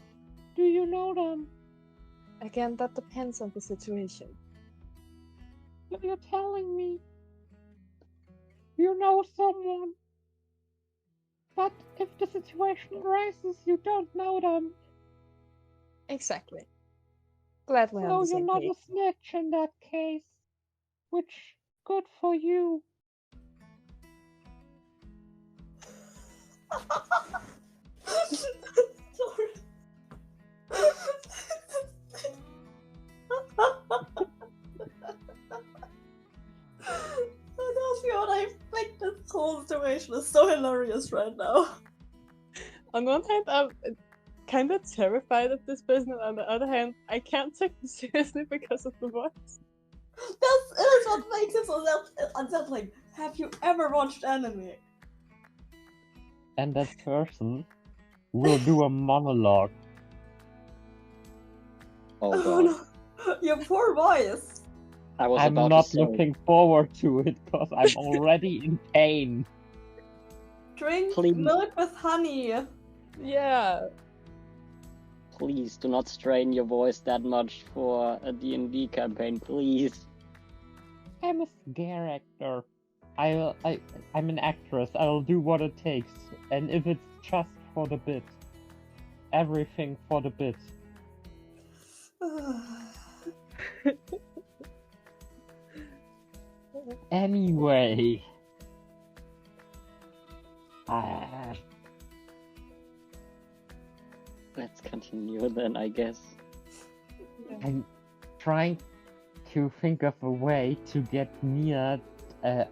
Do you know them? Again, that depends on the situation. But you're telling me you know someone. But if the situation arises, you don't know them. Exactly. Glad we're on So the you're same not page. a snitch in that case. Which, good for you. Sorry. I don't feel what I think this whole situation is so hilarious right now. On one hand, I'm kind of terrified of this person, and on the other hand, I can't take him seriously because of the voice. That is what makes it so unsettling. Have you ever watched anime? And that person will do a monologue. Oh Oh god. no, your poor voice. I was I'm about not to say. looking forward to it because I'm already in pain. Drink Please. milk with honey. Yeah. Please do not strain your voice that much for a D&D campaign, please. I'm a scare actor. I'm an actress. I'll do what it takes. And if it's just for the bit. Everything for the bit. Anyway. Let's continue then, I guess. I'm trying to think of a way to get Nia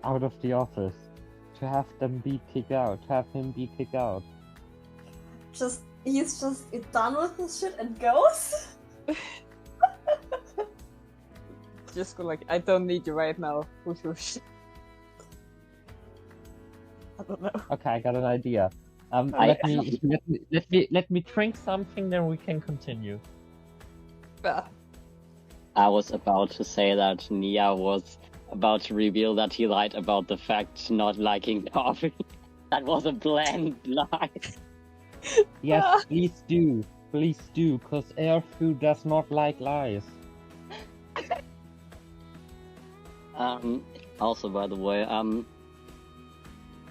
out of the office. To have them be kicked out. To have him be kicked out. He's just done with his shit and goes? Just go like, I don't need you right now. Whoosh whoosh. I don't know. Okay, I got an idea. I- Let me drink something, then we can continue. Yeah. I was about to say that Nia was about to reveal that he lied about the fact not liking coffee. That was a bland lie. Yes, please do, because Airfu does not like lies. Also, by the way,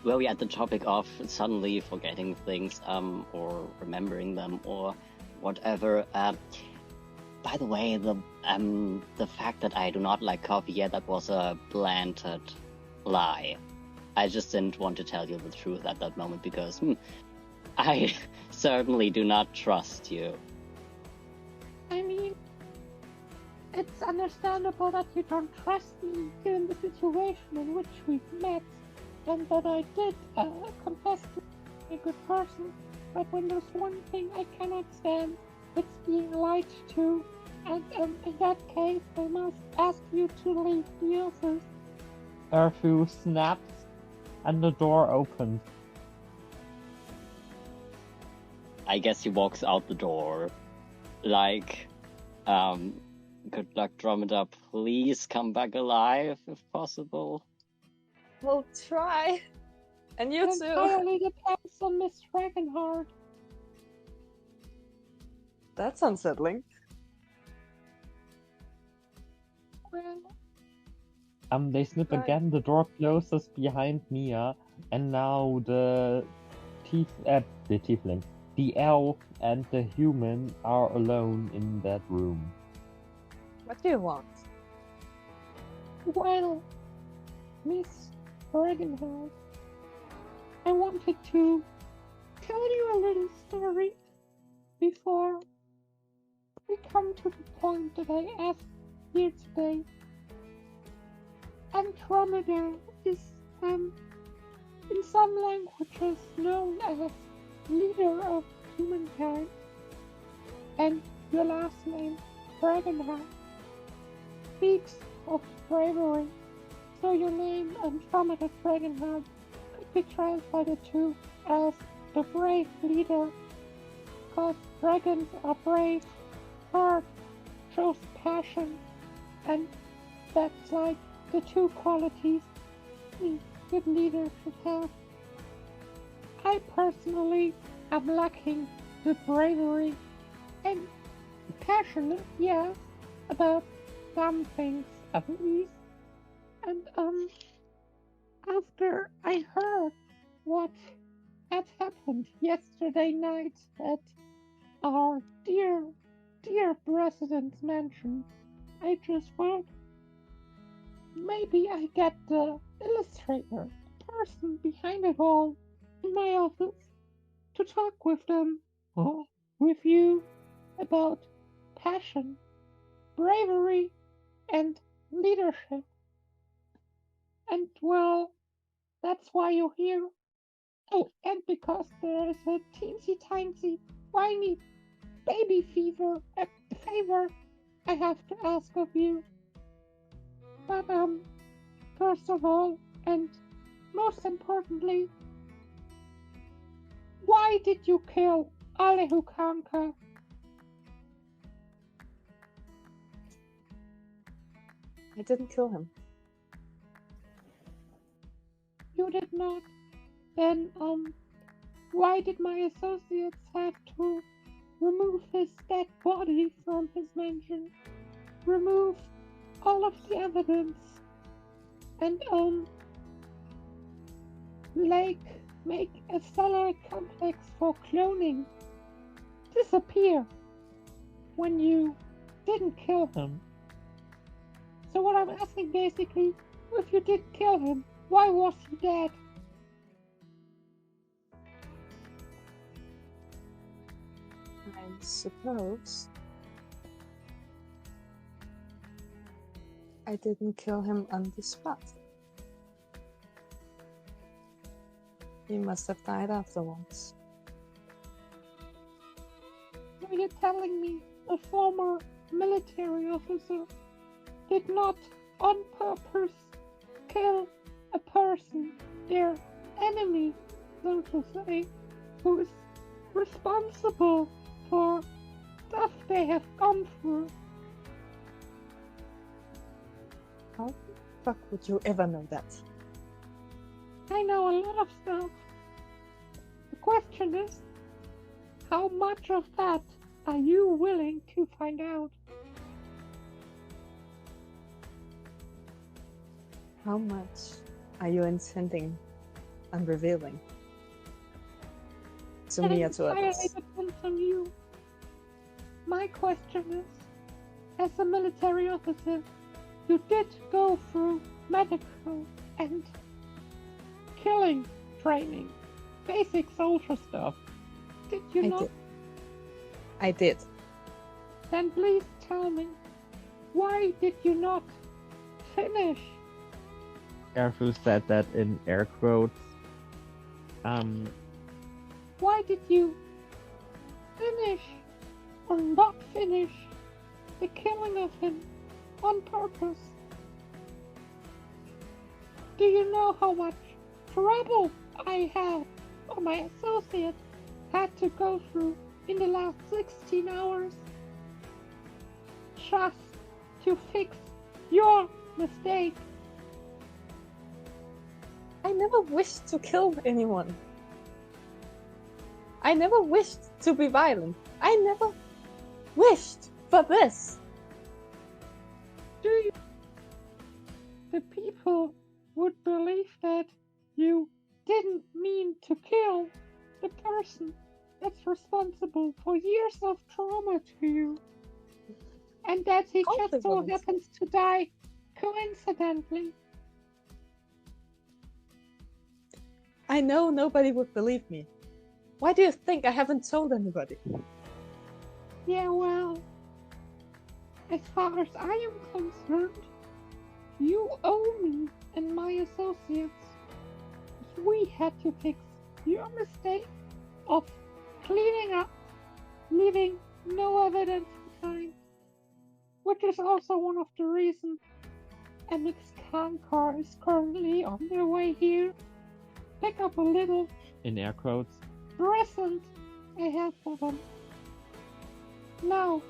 were we at the topic of suddenly forgetting things, or remembering them, or whatever? By the way, the fact that I do not like coffee, yeah, that was a bland lie. I just didn't want to tell you the truth at that moment because I certainly do not trust you. I mean, it's understandable that you don't trust me given the situation in which we've met, and that I did confess to being a good person, but when there's one thing I cannot stand, it's being lied to, and in that case I must ask you to leave the office. Erfu snaps, and the door opens. I guess he walks out the door. Like, good luck, Dromeda. Please come back alive if possible. We'll try. And you It too. entirely depends on Miss Dragonheart. That's unsettling. Well, They snip Right. again, the door closes behind Mia, and now the tiefling, the elf and the human are alone in that room. What do you want? well, Miss Dragonheart, I wanted to tell you a little story before we come to the point that I asked here today. Andromeda is, in some languages, known as leader of humankind, and your last name, Dragonheart, speaks of bravery. So your name, Andromeda Dragonheart, could be translated to as the brave leader, because dragons are brave, heart shows passion, and that's like the two qualities a good leader should have. I personally am lacking the bravery and passion, yes, about some things at least. And after I heard what had happened yesterday night at our dear president's mansion, I just thought maybe I get the illustrator, the person behind it all, in my office to talk with them, or with you, about passion, bravery, and leadership. And well, that's why you're here. Oh, and because there is a teensy tiny, whiny baby favor I have to ask of you. But first of all, and most importantly, why did you kill Alehukanka? I didn't kill him. You did not. Then why did my associates have to remove his dead body from his mansion, remove all of the evidence, and make a satellite complex for cloning disappear when you didn't kill him? So what I'm asking basically, if you did kill him, why was he dead? I suppose I didn't kill him on the spot. He must have died afterwards. So you're telling me a former military officer did not on purpose kill a person, their enemy, so to say, who is responsible for stuff they have gone through? How the fuck would you ever know that? I know a lot of stuff. The question is, how much of that are you willing to find out? How much are you intending on revealing to me or to entirely others? depends on you. My question is, as a military officer, you did go through medical and killing training. Basic soldier stuff. Did you I not? did. I did. Then please tell me, why did you not finish? Careful said that in air quotes. Why did you finish or not finish the killing of him on purpose? Do you know how much trouble I have or my associates had to go through in the last 16 hours just to fix your mistake? I never wished to kill anyone. I never wished to be violent. I never wished for this. Do you? The people would believe that you didn't mean to kill the person that's responsible for years of trauma to you, and that he Of course just they so wouldn't. happens to die coincidentally. I know nobody would believe me. Why do you think I haven't told anybody? Yeah, well, as far as I am concerned, you owe me and my associates. We had to fix your mistake of cleaning up, leaving no evidence behind, which is also one of the reasons MX Kankar is currently on their way here. Pick up a little In air quotes. present I have for them. Now,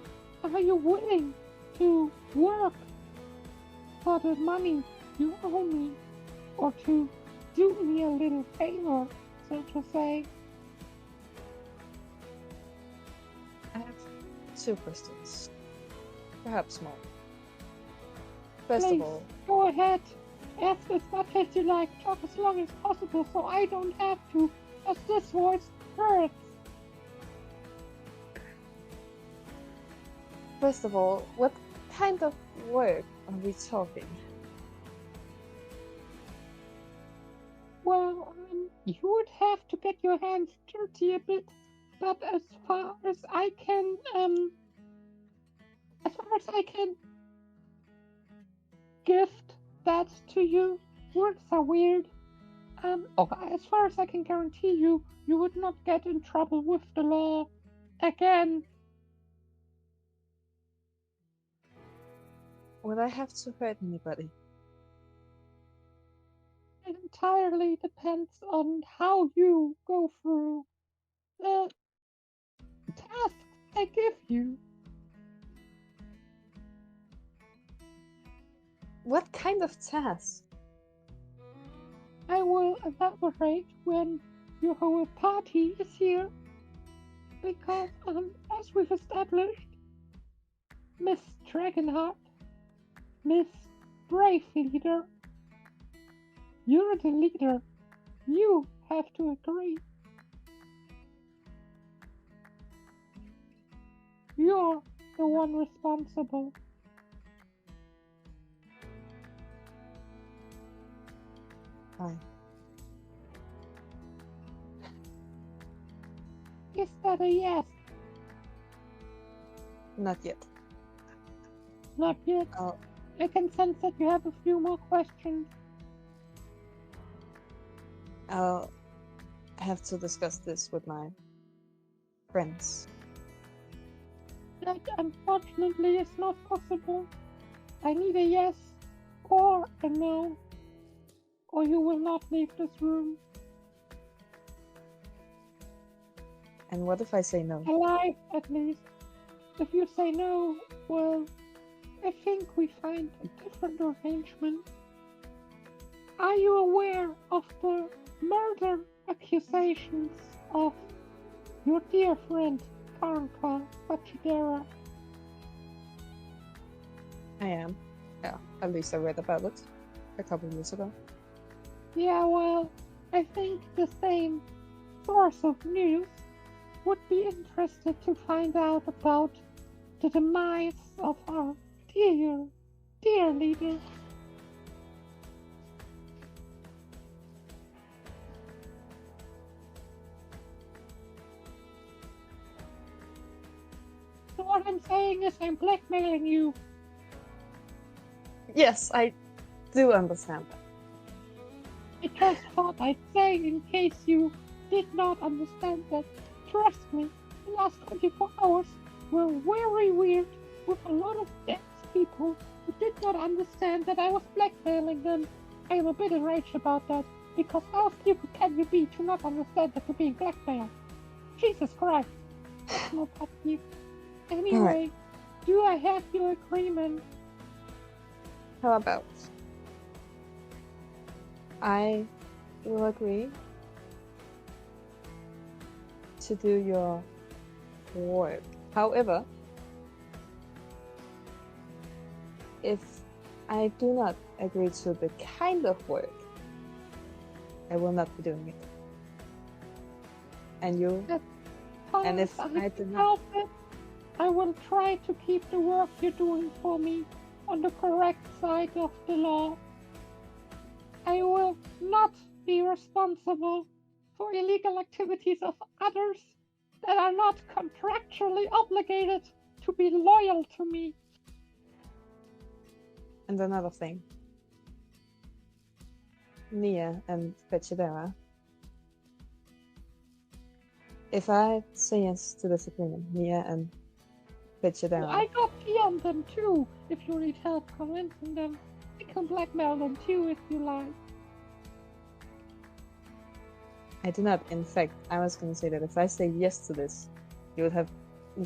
are you willing to work for the money you owe me, or to do me a little favor, so to say? I have 2 questions. Perhaps more. First Please, of all, go ahead. Ask as much as you like. Talk as long as possible so I don't have to, as this voice hurts. what kind of work are we talking? Well, you would have to get your hands dirty a bit, but as far as I can gift that to you, words are weird. As far as I can guarantee you, you would not get in trouble with the law again. Would I have to hurt anybody? It entirely depends on how you go through the tasks I give you. What kind of task? I will elaborate when your whole party is here, because as we've established, Miss Dragonheart, Miss Brave Leader, you're the leader. You have to agree. You're the one responsible. Fine. Is that a yes? Not yet. Not yet. I'll, I can sense that you have a few more questions. I'll have to discuss this with my friends. That unfortunately is not possible. I need a yes or a no, or you will not leave this room And what if I say no? alive, at least. If you say no, well, I think we find a different arrangement. Are you aware of the murder accusations of your dear friend Karanka Bachidera? I am. Yeah, at least I read about it a couple years ago. Yeah, well, I think the same source of news would be interested to find out about the demise of our dear leader. what I'm saying is I'm blackmailing you. Yes, I do understand that. I just thought I'd say in case you did not understand that. Trust me, the last 24 hours were very weird with a lot of dense people who did not understand that I was blackmailing them. I am a bit enraged about that, because how stupid can you be to not understand that you're being blackmailed? Jesus Christ, that's not that deep. Anyway, do I have your agreement? How about I will agree to do your work. However, if I do not agree to the kind of work, I will not be doing it. And you? And if I do not, help it, I will try to keep the work you're doing for me on the correct side of the law. I will not be responsible for illegal activities of others that are not contractually obligated to be loyal to me. and another thing, Nia and Fetchidera, if I say yes to this agreement, Nia and Fetchidera, I got tea on them too, if you need help convincing them. I can blackmail them too if you like. I do not. In fact, I was going to say that if I say yes to this, you would have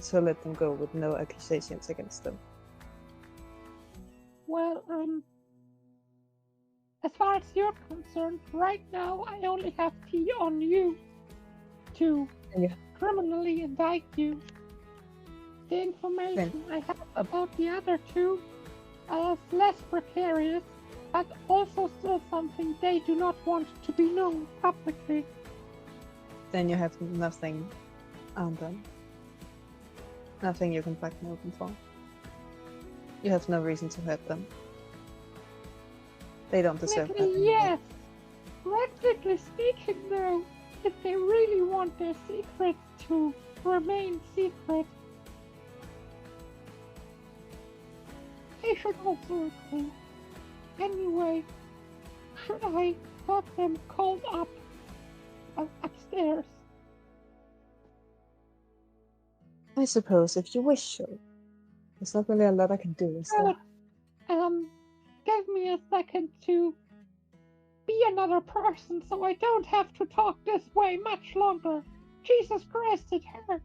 to let them go with no accusations against them. Well, as far as you're concerned, right now I only have tea on you to criminally indict you. The information I have about the other two is less precarious, but also still something they do not want to be known publicly. Then you have nothing on them. Nothing you can blackmail them for. You have no reason to hurt them. They don't deserve that. Technically, yes. Practically speaking, though, if they really want their secret to remain secret, they should also agree. Anyway, should I have them called up upstairs? I suppose if you wish so. There's not really a lot I can do, is there? Give me a second to be another person so I don't have to talk this way much longer. Jesus Christ, it hurts.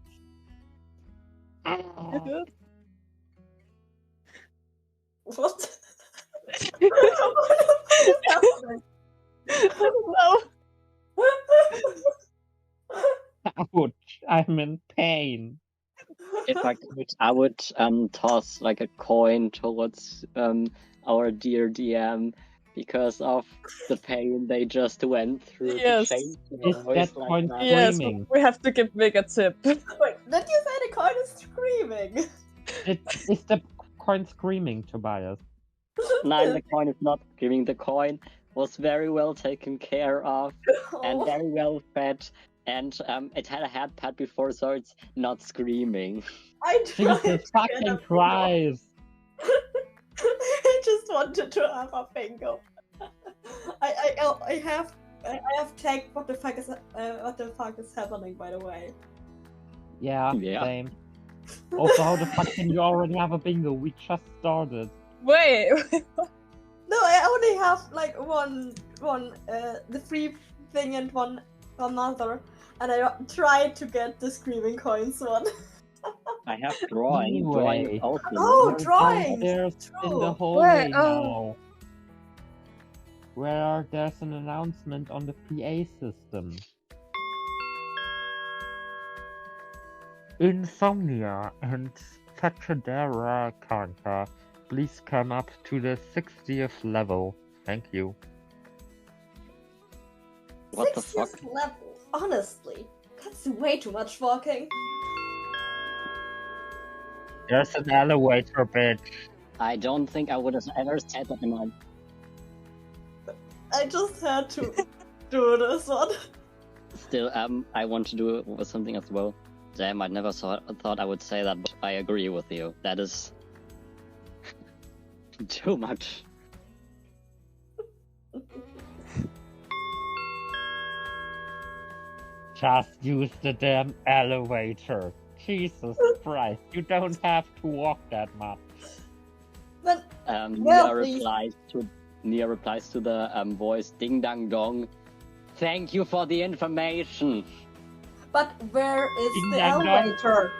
What? No. Ouch, I'm in pain. If I could, I would toss like a coin towards our dear DM because of the pain they just went through Yes. to change their Is voice that like coin that. Yes, screaming? we have to give Vic a tip. Wait, did you say the coin is screaming? Is the coin screaming, Tobias? Nine, the coin is not screaming. The coin was very well taken care of and Oh. very well fed, and it had a head pad before, so it's not screaming. I tried to Jesus get fucking a Christ! I just wanted to have a bingo. I have tagged what the fuck is happening, by the way. Yeah, Yeah. same. Also, how the fuck can you already have a bingo? We just started. Wait. No, I only have like one the free thing and one another, and I tried to get the screaming coins one. I have drawing. Anyway. Drawing is also Oh, We're drawing! downstairs in the True. hallway Where? Oh. now. Where there's an announcement on the PA system. Insomnia and Fachadera Kanka, please come up to the 60th level. Thank you. What the fuck? 60th level. Honestly, that's way too much walking. There's an elevator, bitch. I don't think I would have ever said that in my. I just had to do this one. Still, I want to do something as well. Damn, I never thought I would say that, but I agree with you. That is too much. Just use the damn elevator. Jesus Christ, you don't have to walk that much. But Nia please. replies to the voice, ding dang dong. Thank you for the information. But where is Ding the dang dong. elevator?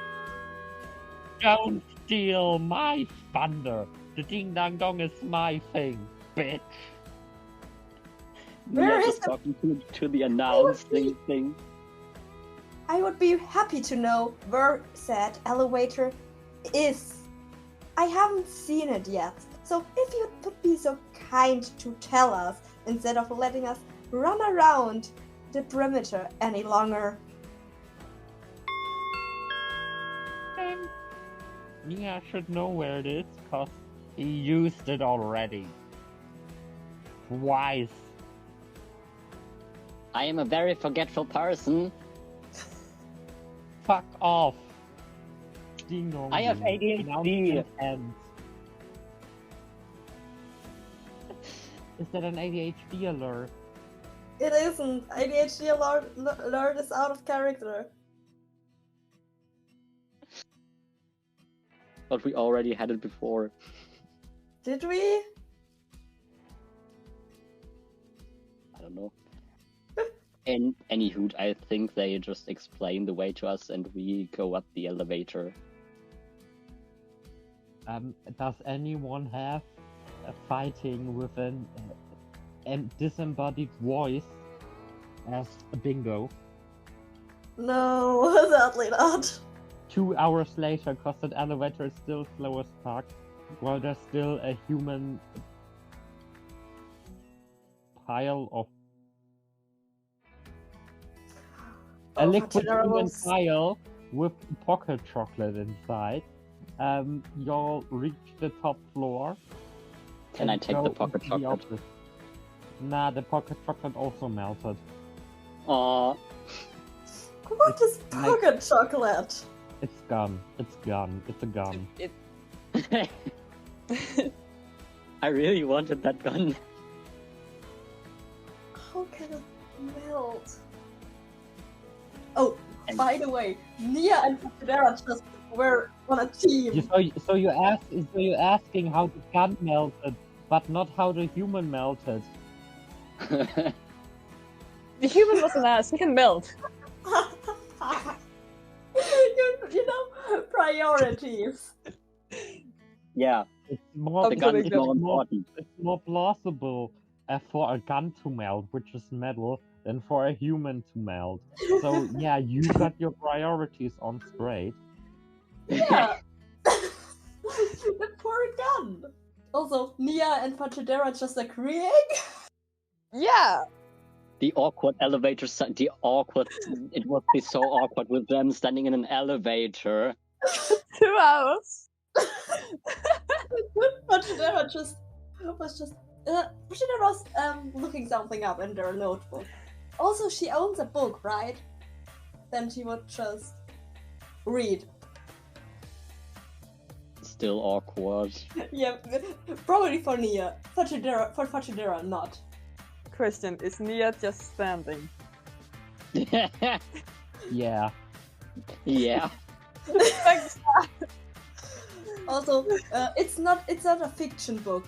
Don't steal my thunder. The ding dang dong is my thing, bitch. Where Nia is just talking to the announcing thing. I would be happy to know where said elevator is. I haven't seen it yet, so if you would be so kind to tell us instead of letting us run around the perimeter any longer. Nia should know where it is, cause he used it already. Twice. I am a very forgetful person. Fuck off. Ding dong. I have ADHD. Announcement ends. Is that an ADHD alert? It isn't. ADHD alert is out of character. But we already had it before. Did we? I don't know. Anywho, I think they just explain the way to us and we go up the elevator. Does anyone have a fighting with an disembodied voice as a bingo? No, sadly not. 2 hours later, because that elevator is still slow as fuck, while there's still a human pile of a liquid human pile with pocket chocolate inside. Y'all reach the top floor. Can I take the pocket chocolate? Nah, the pocket chocolate also melted. Aww. What is pocket chocolate? It's gone. It's gone. It's a gun. I really wanted that gun. How can it melt? Oh, by the way, Nia and Fidera just were on a team. So you're asking how the gun melted, but not how the human melted. The human was an ass. He can melt. you know, priorities. Yeah. It's more, The gun is more important. It's more plausible for a gun to melt, which is metal, than for a human to melt. So yeah, you got your priorities on straight. Yeah. The poor gun. Also, Nia and Fachidera just agreeing. Yeah. The awkward elevator. It would be so awkward with them standing in an elevator. 2 hours. Fachidera was looking something up in their notebook. Also, she owns a book, right? Then she would just read. Still awkward. Yeah, probably for Nia. For Fachidera, not. Question, is Nia just standing? Yeah. Yeah. Also, it's not a fiction book.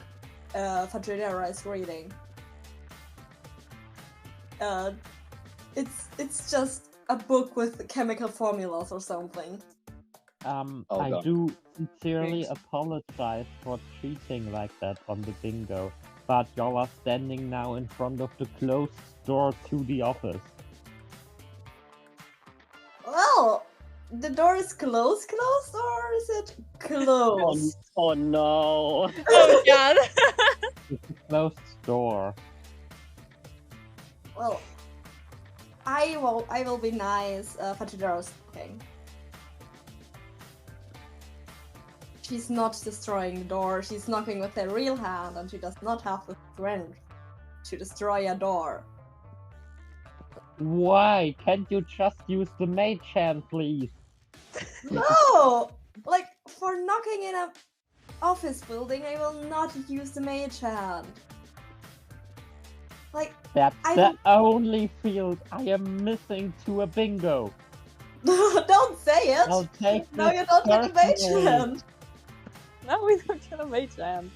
Fachidera is reading. It's just a book with chemical formulas or something. I do sincerely apologize for cheating like that on the bingo, but y'all are standing now in front of the closed door to the office. Well, the door is closed, or is it closed? Oh no! Oh god! It's a closed door. Well, I will be nice. Fachidera's talking. She's not destroying the door. She's knocking with her real hand, and she does not have the strength to destroy a door. Why? Can't you just use the mage hand, please? No! Like, for knocking in a office building, I will not use the mage hand. Like, That's I the only field I am missing to a bingo. don't say it! I'll take Now this you don't get a mage personally. hand! Now we don't get a mage hand.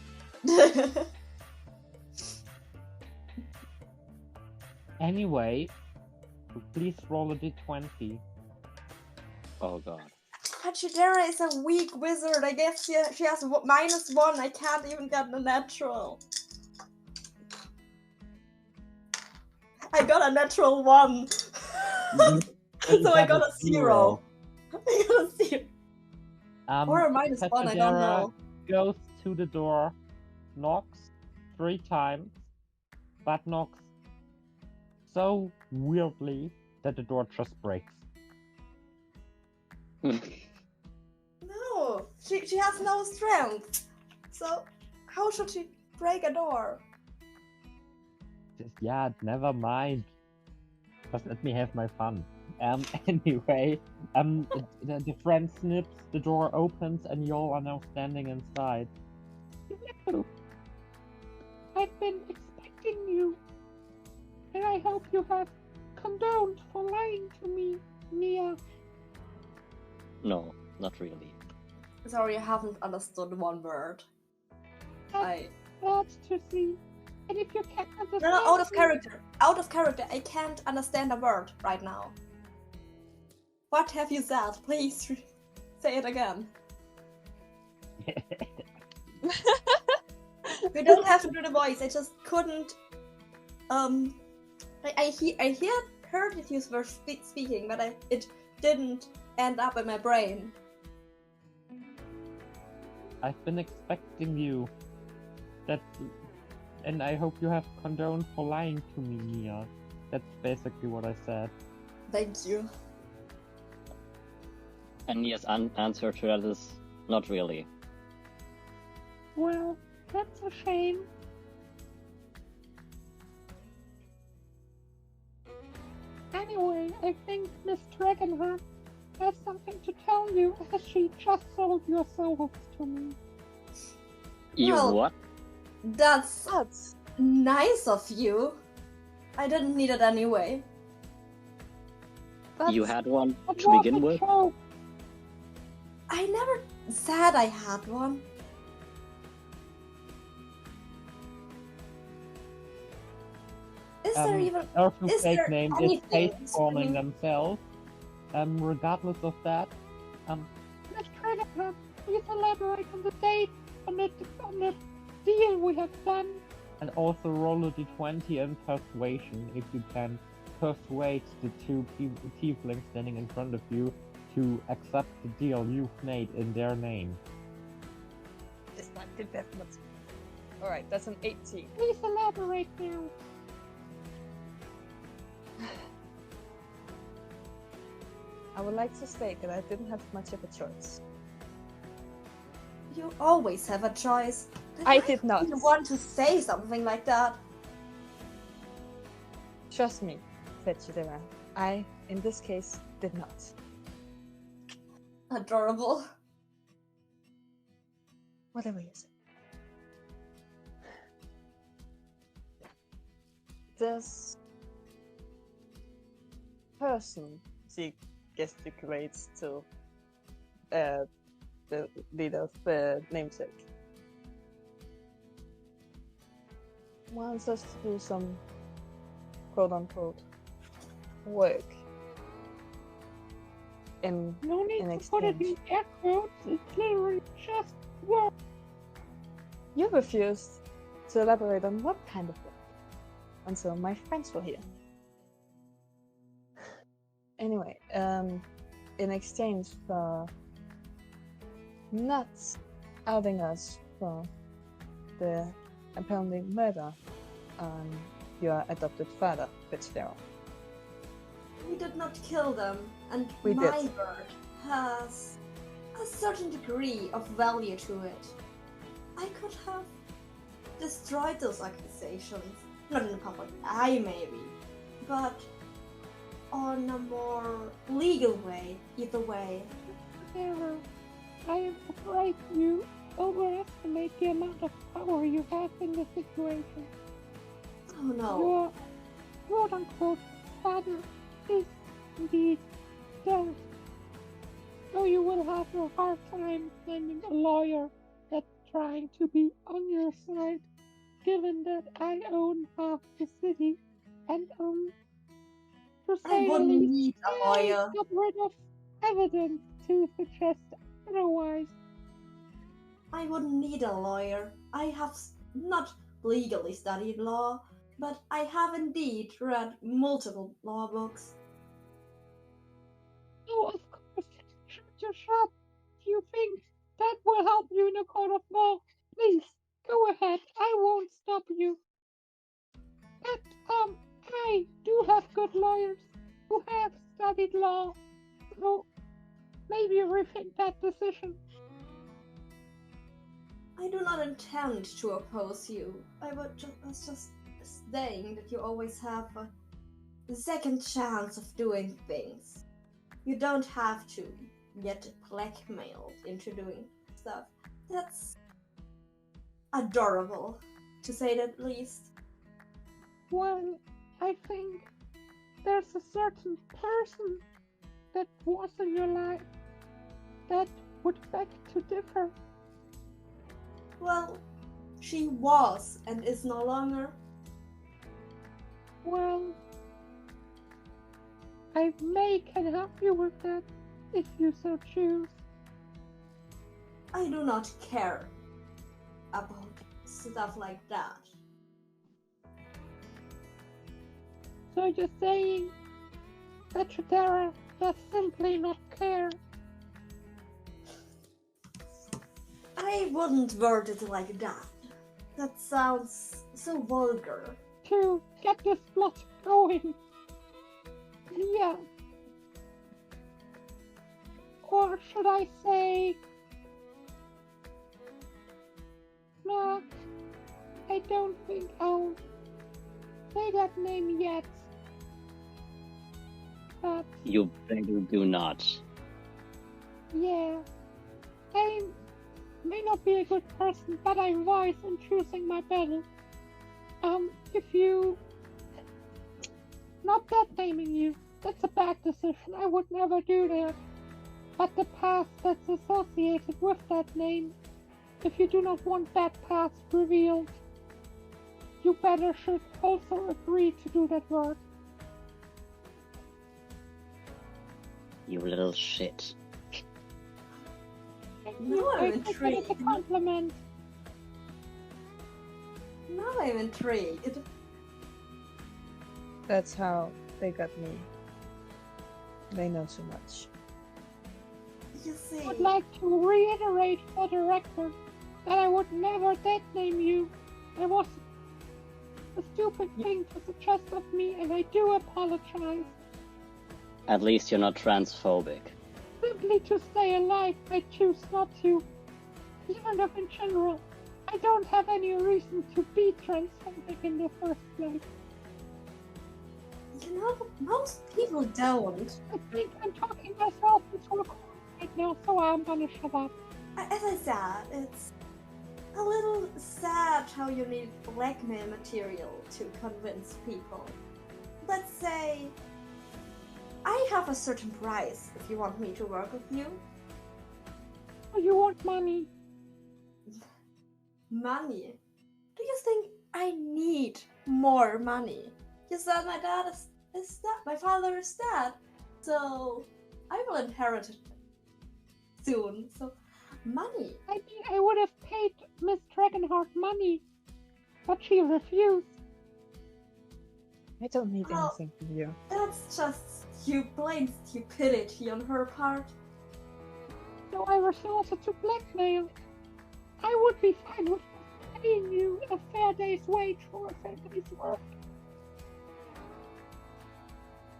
Anyway, please roll a d20. Oh god. Pachidera is a weak wizard. I guess she has -1. I can't even get a natural. I got a natural 1. So I got a 0. I got a 0. Or a -1, I don't know. Goes to the door, knocks 3 times, but knocks so weirdly that the door just breaks. No, she has no strength. So how should she break a door? Yeah, never mind. Just let me have my fun. Anyway, the friend snips, the door opens, and you all are now standing inside. No. I've been expecting you. And I hope you have condoned for lying to me, Mia. No, not really. Sorry, I haven't understood one word. Glad to see. And if you can't understand... No, out of character. Out of character. I can't understand a word right now. What have you said? Please say it again. We don't have to do the voice. I just couldn't. I heard that you were speaking, but it didn't end up in my brain. I've been expecting you. And I hope you have condoned for lying to me, Mia. That's basically what I said. Thank you. And Nia's answer to that is not really. Well, that's a shame. Anyway, I think Miss Dragonheart has something to tell you, as she just sold your souls to me. You Well, what? That's nice of you. I didn't need it anyway. You had one That to was begin a with? joke. I never said I had one. Is there even Orphan is fake there name is anything face forming screaming- themselves. Regardless of that, Miss Dragonheart, please elaborate on the date, on the deal we have done. and also roll a d20 and persuasion if you can persuade the two tieflings standing in front of you to accept the deal you've made in their name. It's not the definite. Alright, that's an 18. Please elaborate now. I would like to state that I didn't have much of a choice. You always have a choice. I did not. You want to say something like that? Trust me, said Chidera. I, in this case, did not. Adorable. Whatever you say. This person, she gesticulates to the leader of the namesake, wants us to do some quote-unquote work in No need in to put it exchange. in air quotes, it's literally just work. You refused to elaborate on what kind of work until my friends were here. Anyway, in exchange for not outing us for the apparently murder on your adopted father, Fitzgerald. We did not kill them, and We my did. word has a certain degree of value to it. I could have destroyed those accusations. Not in the public eye, maybe, but on a more legal way, either way. Sarah, I am afraid you overestimate the amount of power you have in the situation. Oh no. Your quote-unquote father is indeed dead. So you will have a hard time finding a lawyer that's trying to be on your side, given that I own half the city, and to I say the wouldn't least, need a I lawyer. got rid of evidence to suggest otherwise. I wouldn't need a lawyer. I have not legally studied law, but I have indeed read multiple law books. Oh, of course, shut your shop. Do you think that will help you in a court of law? Please, go ahead. I won't stop you. But, I do have good lawyers who have studied law, so maybe rethink that decision. I do not intend to oppose you. I was just saying that you always have a second chance of doing things. You don't have to get blackmailed into doing stuff. That's adorable, to say the least. Well, I think there's a certain person that was in your life that would beg to differ. Well, she was and is no longer. Well, I can help you with that if you so choose. I do not care about stuff like that. So you're saying that Chaoter does simply not care? I wouldn't word it like that. That sounds so vulgar. To get this plot going. Yeah. Or should I say... No, I don't think I'll say that name yet. But You better do not. yeah, I may not be a good person, but I'm wise in choosing my battle. If you... Not that naming you, that's a bad decision, I would never do that. But the past that's associated with that name, if you do not want that past revealed, you better should also agree to do that work. You little shit. Now I I'm take that as a intrigued. compliment. Now I'm intrigued. That's how they got me. They know too much. You see, I would like to reiterate for the record that I would never dead name you. It was a stupid thing to suggest of me, and I do apologize. At least you're not transphobic. Simply to stay alive, I choose not to. Even if in general, I don't have any reason to be transphobic in the first place. you know, most people don't. I think I'm talking myself into a corner right now, so I'm gonna shut up. As I said, it's a little sad how you need blackmail material to convince people. Let's say I have a certain price if you want me to work with you. You want money? Money? Do you think I need more money? You said my dad is dead, my father is dead, so I will inherit it soon. So money. I mean, I would have paid Miss Dragonheart money, but she refused. I don't need Well, anything from you. That's just plain stupidity on her part. So I resorted to blackmail. I would be fine with paying you a fair day's wage for a fair day's work.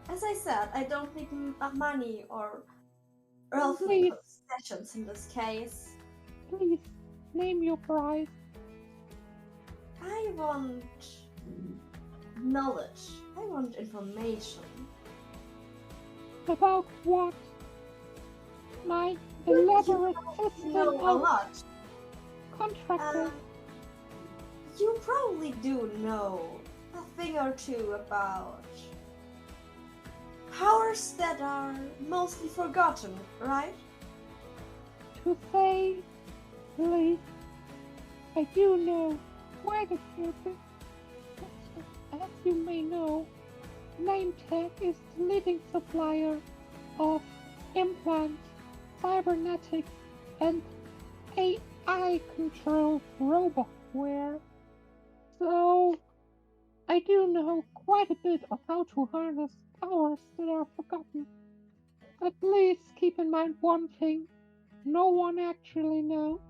As I said, I don't need money or earthly Please. possessions in this case. Please, name your price. I want knowledge. I want information. About what? My elaborate You system know a of lot. contractors. You probably do know a thing or two about powers that are mostly forgotten, right? To say the least, I do know quite a fair bit. But as you may know, NameTech is the leading supplier of implants, cybernetics, and AI-controlled robotware. So, I do know quite a bit of how to harness powers that are forgotten. But please keep in mind one thing. No one actually knows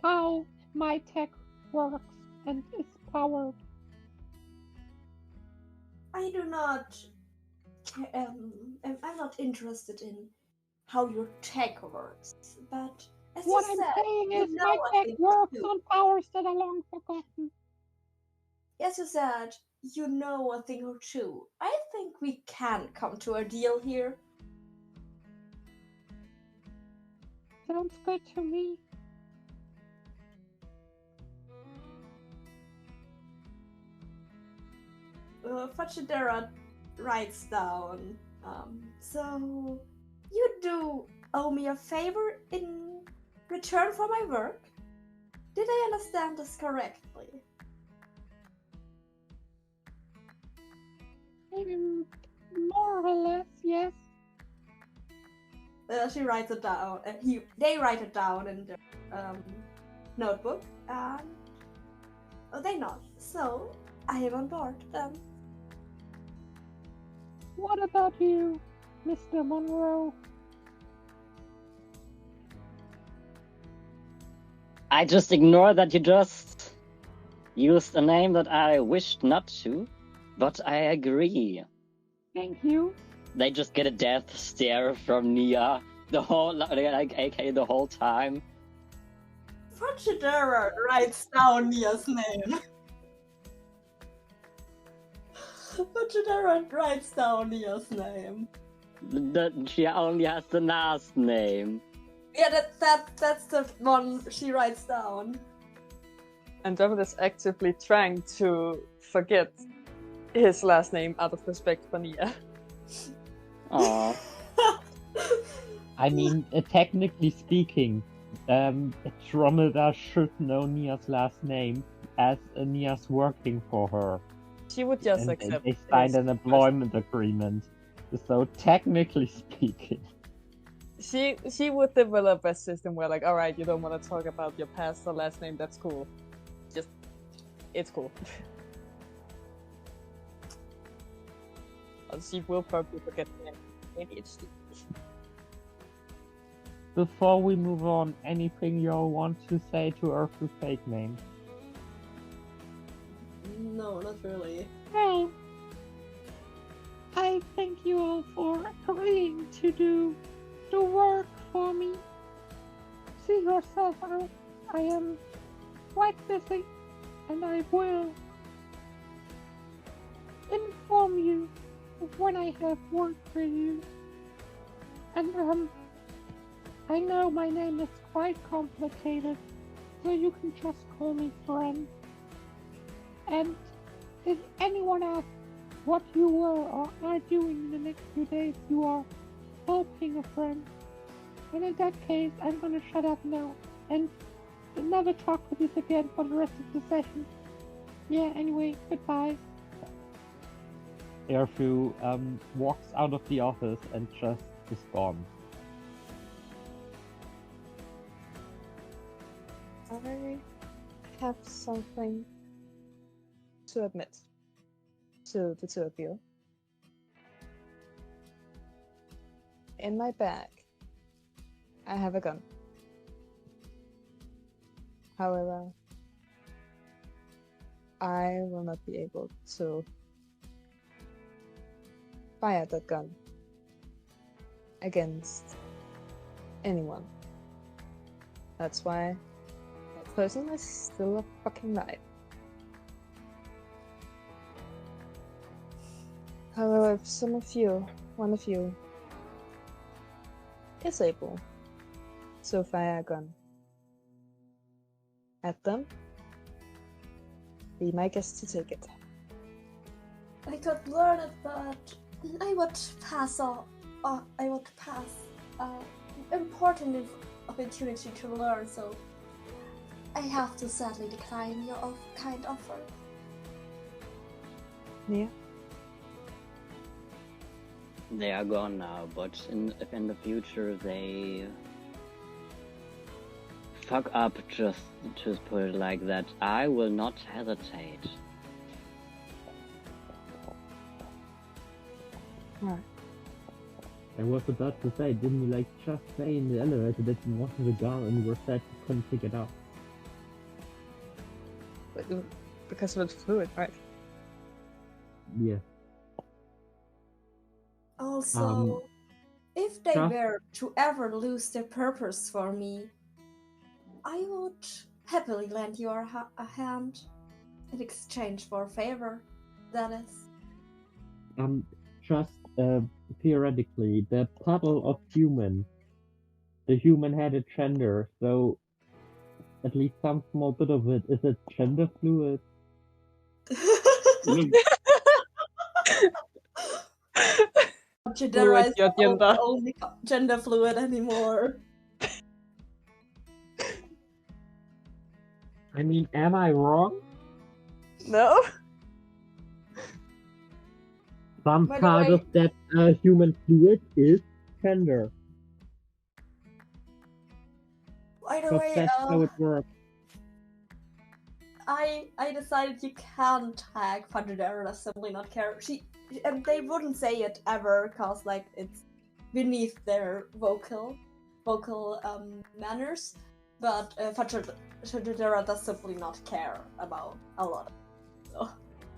how my tech works and is powered. I do not. I'm not interested in how your tech works, but as What you I'm said, saying you is know my a tech thing or works two. on powers that are long forgotten. As you said, you know a thing or two. I think we can come to a deal here. Sounds good to me. Fachidera writes down. So you do owe me a favor in return for my work? Did I understand this correctly? More or less, yes. She writes it down. They write it down in their notebook, and they nod. So I am on board then. What about you, Mr. Monroe? I just ignore that you just used a name that I wished not to, but I agree. Thank you. They just get a death stare from Nia the whole, like, AK the whole time. Fachidera writes down Nia's name. Fachidera writes down Nia's name. She only has the last name. Yeah, that's the one she writes down. Andromeda is actively trying to forget his last name out of respect for Nia. Aww. I mean, technically speaking, Andromeda should know Nia's last name as Nia's working for her. She would just And accept they signed his an employment agreement. So technically speaking, She would develop a system where, like, alright, you don't want to talk about your past or last name, that's cool. Just, it's cool. Or she will probably forget the name. Maybe it's before we move on, anything you all want to say to Earth's fake name? No, not really. Well, I thank you all for agreeing to do the work for me. See yourself out. I am quite busy, and I will inform you when I have work for you. And I know my name is quite complicated, so you can just call me friend. And if anyone asks what you were or are doing in the next few days, you are helping a friend. And in that case, I'm gonna shut up now and never talk with you again for the rest of the session. Yeah, anyway, goodbye. Erfu walks out of the office and just is gone. I have something to admit to the two of you. In my bag, I have a gun. However, I will not be able to fire that gun against anyone. That's why that person is still fucking alive. However, if one of you, is able so fire a gun at them. Be my guest to take it. I could learn it, but I would pass I would pass important opportunity to learn, so I have to sadly decline your kind offer. Yeah. They are gone now, but if in the future they fuck up, just put it like that, I will not hesitate. Right. I was about to say, didn't you just say in the elevator that you wanted a gun and you were sad you couldn't pick it up? Because of the fluid, right? Yeah. Also, if they just- were to ever lose their purpose for me, I would happily lend you a hand in exchange for a favor, that is. Just theoretically, the puddle of human, the human had a gender, so at least some small bit of it, is it gender fluid? Gender is your gender. only gender fluid anymore. I mean, am I wrong? No? Some By the part way- of that human fluid is gender. By the But way, that's how it works. I decided you can't tag Pantadera simply not care. They wouldn't say it ever, cause like it's beneath their vocal manners. But Pantadera does simply not care about a lot. So.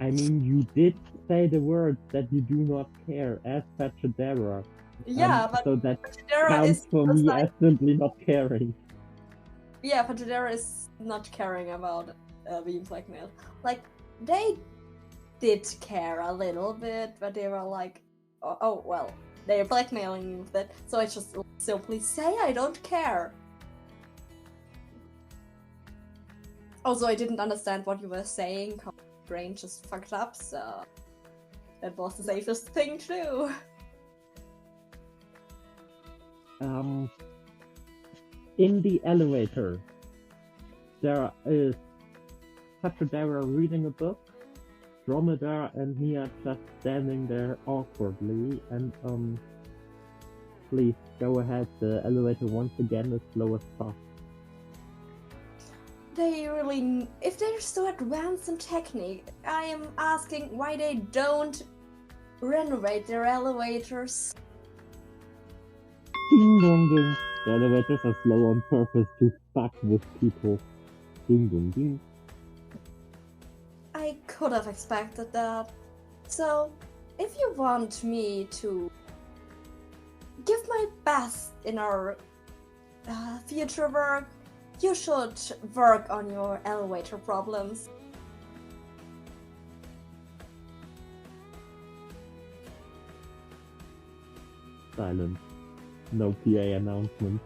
I mean, you did say the words that you do not care as Pachadera. Yeah, but so that Pantadera counts is for just me like, as simply not caring. yeah, Pantadera is not caring about being blackmailed. Like they did care a little bit, but they were like, oh well, they're blackmailing me with it, so I just simply say I don't care. Also, I didn't understand what you were saying, cause my brain just fucked up, so that was the safest thing to do. In the elevator, there is Pachadera reading a book, Dromedar and Mia just standing there awkwardly, and please go ahead, the elevator once again is slow as fuck. They really, if they're so advanced in technique, I am asking why they don't renovate their elevators. Ding dong ding. The elevators are slow on purpose to fuck with people. Ding dong ding. I could have expected that. So, if you want me to give my best in our future work, you should work on your elevator problems. Silence. No PA announcement.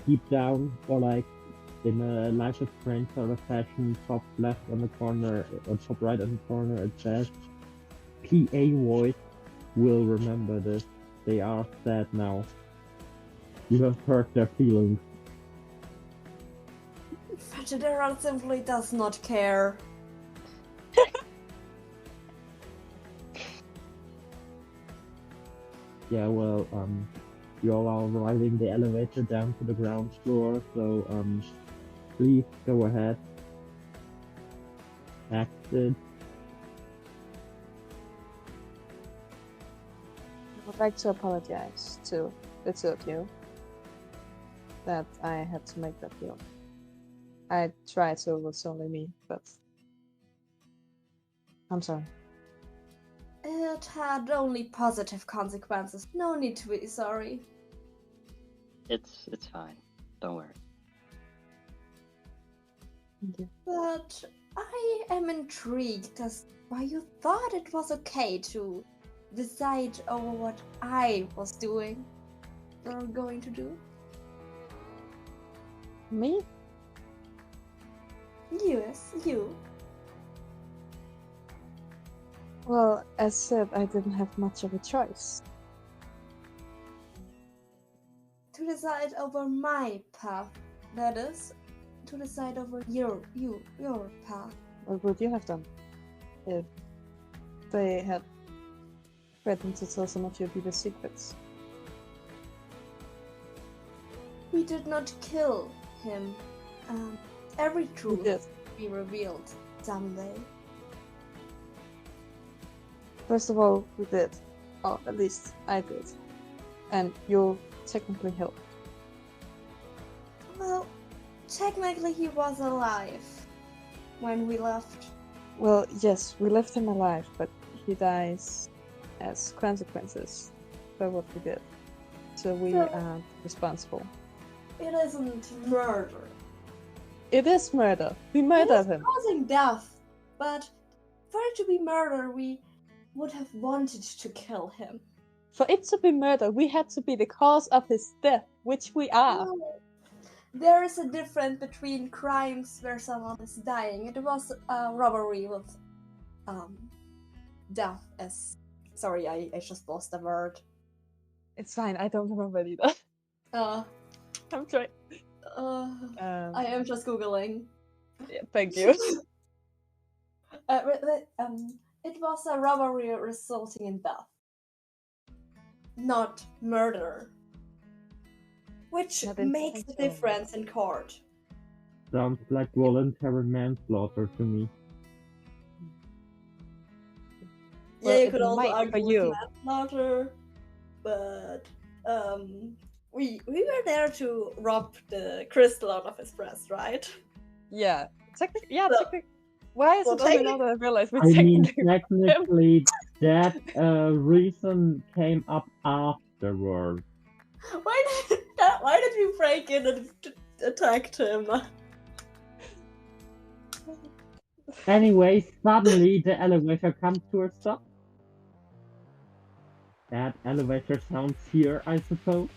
Deep down, or like in a Life is Strange sort of fashion, top left on the corner, or top right on the corner, it says, PA voice will remember this. They are sad now. You have hurt their feelings. Federa simply does not care. Yeah, well, you all are riding the elevator down to the ground floor, so, please go ahead. Exit. I would like to apologize to the two of you that I had to make that deal. I tried to, it was only me, but I'm sorry. It had only positive consequences. No need to be sorry. It's fine. Don't worry. Thank you. But I am intrigued as why you thought it was okay to decide over what I was doing or going to do? Me? Yes, you. Well, as said, I didn't have much of a choice. To decide over my path. That is, to decide over your path. What would you have done if they had threatened to tell some of your deepest secrets? We did not kill him. Every We truth did. will be revealed someday. First of all, we did. Or at least I did. And you technically helped. Well, technically he was alive when we left. Well, yes, we left him alive, but he dies as consequences for what we did. So we No. are responsible. It isn't murder. It is murder. We It murdered is him. causing death, but for it to be murder, we would have wanted to kill him. For it to be murder, we had to be the cause of his death, which we are. No. There is a difference between crimes where someone is dying. It was a robbery with death as. Sorry, I just lost the word. It's fine, I don't remember it either. Uh, I'm trying. I am just googling. Yeah, thank you. It was a robbery resulting in death, not murder, which Not makes a intentional. difference in court. Sounds like voluntary manslaughter to me. Well, Yeah, you it could also might for argue with you. manslaughter, but we were there to rob the crystal out of his breast, right? Yeah, technically. So- Why is so it only now that I realize we I mean, technically? technically, that reason came up afterward. Why did we break in and attacked him? Anyway, suddenly the elevator comes to a stop. That elevator sounds here, I suppose.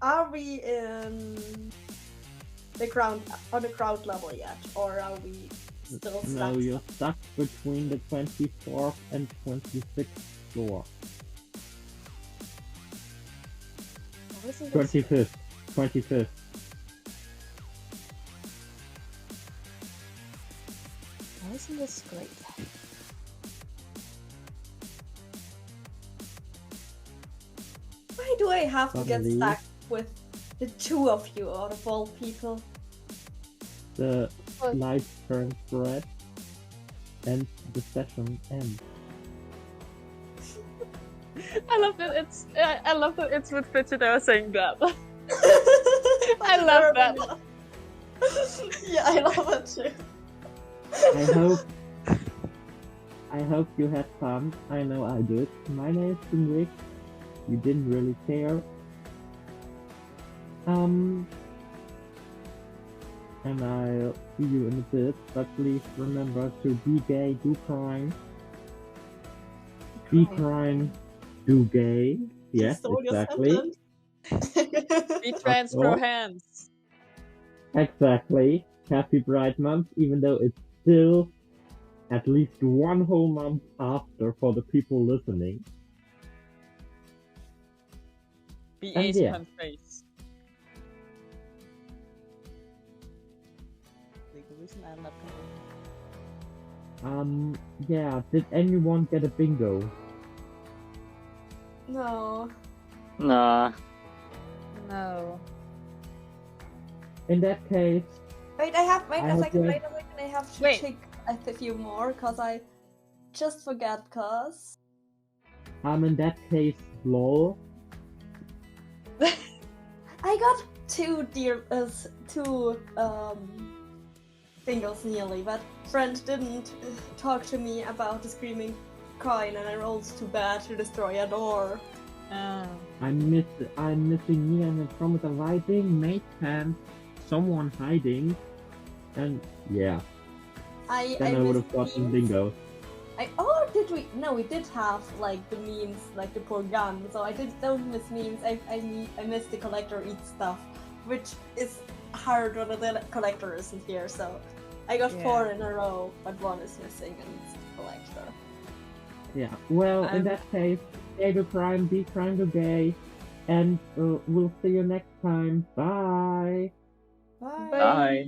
Are we in the ground on the ground level yet, or are we still No, stuck? you're stuck between the 24th and 26th floor. Oh, isn't this 25th. 25th. oh, isn't this great? Why do I have to get Suddenly- stuck with the two of you out of all people? The What? light turns red and the session ends. I love that it's. I love that it's with Fitchidera saying that. I love that. Yeah, I love it too. I hope you had fun. I know I did. My name is Rick. You didn't really care. And I'll see you in a bit, but please remember to be gay, do crime. Be crime, do gay. Yes, Stole your exactly. sentence. Be trans pro hands. Exactly. Happy Pride Month, even though it's still at least one whole month after for the people listening. Be And ace yeah. on face. Legal reason I'm not gonna. Yeah, did anyone get a bingo? No. Nah. No. In that case, Wait I a hope second, you- wait a second, I have to Wait. check a few more, cause I just forgot, cause... in that case, lol. I got two bingos nearly, but friend didn't talk to me about the screaming coin, and I rolled too bad to destroy a door. I'm missing me and Andromeda riding, mate and someone hiding, and yeah, I then I would have missed gotten beans. bingo. Oh, did we? No, we did have like the memes, like the poor gun. So I don't miss memes. I miss the collector eats stuff, which is hard when the collector isn't here. So I got 4 in a row, but 1 is missing, and it's the collector. Yeah, well, in that case, stay to crime, be crime to gay, and we'll see you next time. Bye! Bye.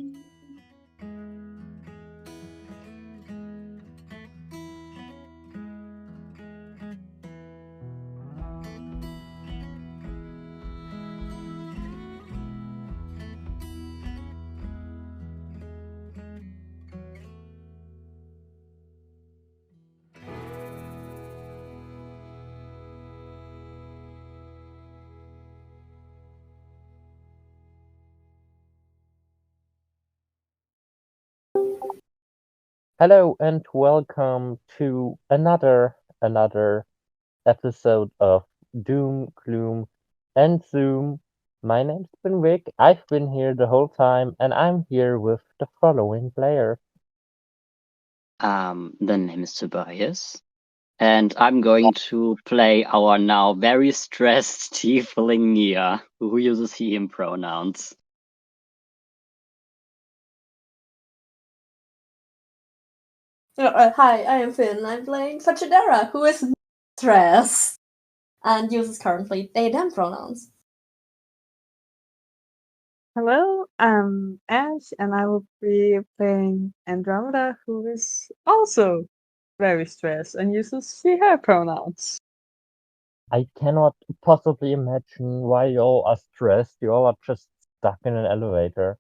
Hello and welcome to another episode of Doom, Gloom, and Zoom. My name's been Vic. I've been here the whole time, and I'm here with the following player. The name is Tobias, and I'm going to play our now very stressed tiefling Nia, who uses he/him pronouns. Hi, I am Finn. I'm playing Fachidera, who is stressed and uses currently they them pronouns. Hello, I'm Ash, and I will be playing Andromeda, who is also very stressed and uses she/her pronouns. I cannot possibly imagine why you all are stressed. You all are just stuck in an elevator.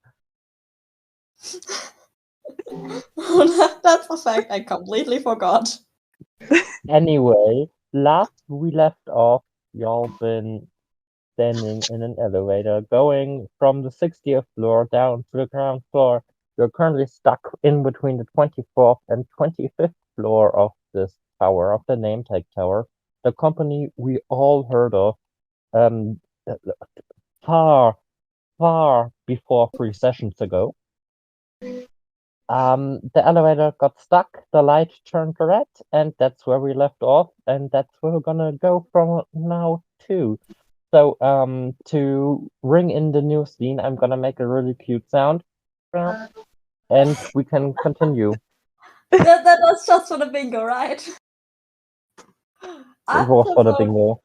That's a fact I completely forgot. Anyway, last we left off, y'all been standing in an elevator going from the 60th floor down to the ground floor. You're currently stuck in between the 24th and 25th floor of this tower, of the name tag tower, the company we all heard of um, far, far before 3 sessions ago. The elevator got stuck, the light turned red, and that's where we left off, and that's where we're gonna go from now too. So, to bring in the new scene, I'm gonna make a really cute sound, and we can continue. that was just for the bingo, right? It was for the bingo.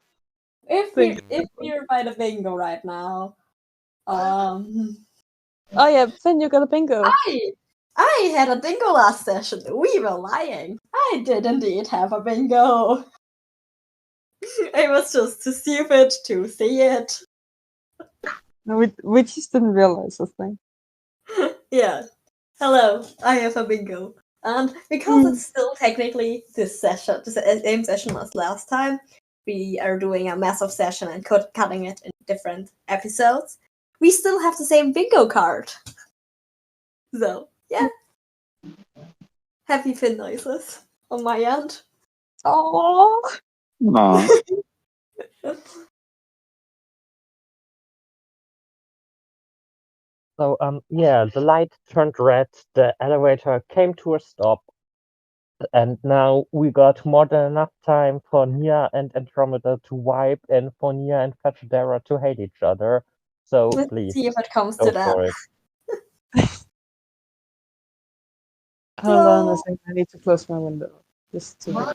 If we're by the bingo right now, Oh yeah, Finn, you got a bingo. I had a bingo last session. We were lying. I did indeed have a bingo. It was just too stupid to see it. No, we just didn't realize this thing. Yeah. Hello, I have a bingo. And because it's still technically this session, the same session as last time, we are doing a massive session and cutting it in different episodes. We still have the same bingo card. So, yeah. Happy Finn noises on my end. Oh. So, yeah, the light turned red, the elevator came to a stop, and now we got more than enough time for Nia and Andromeda to wipe and for Nia and Fachidera to hate each other. So, Let's please, see if it comes go to that. for it. Hold on a second, I need to close my window. Just to...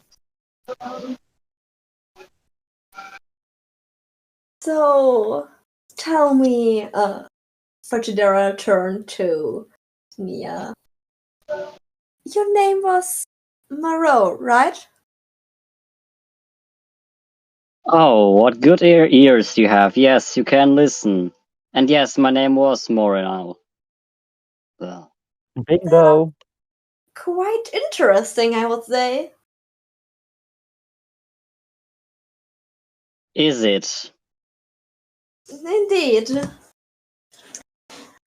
So, tell me, Fachidera turned to Nia. Your name was Marot, right? Oh, what good ears you have. Yes, you can listen. And yes, my name was Morinal. Well. Bingo! Quite interesting, I would say. Is it? Indeed.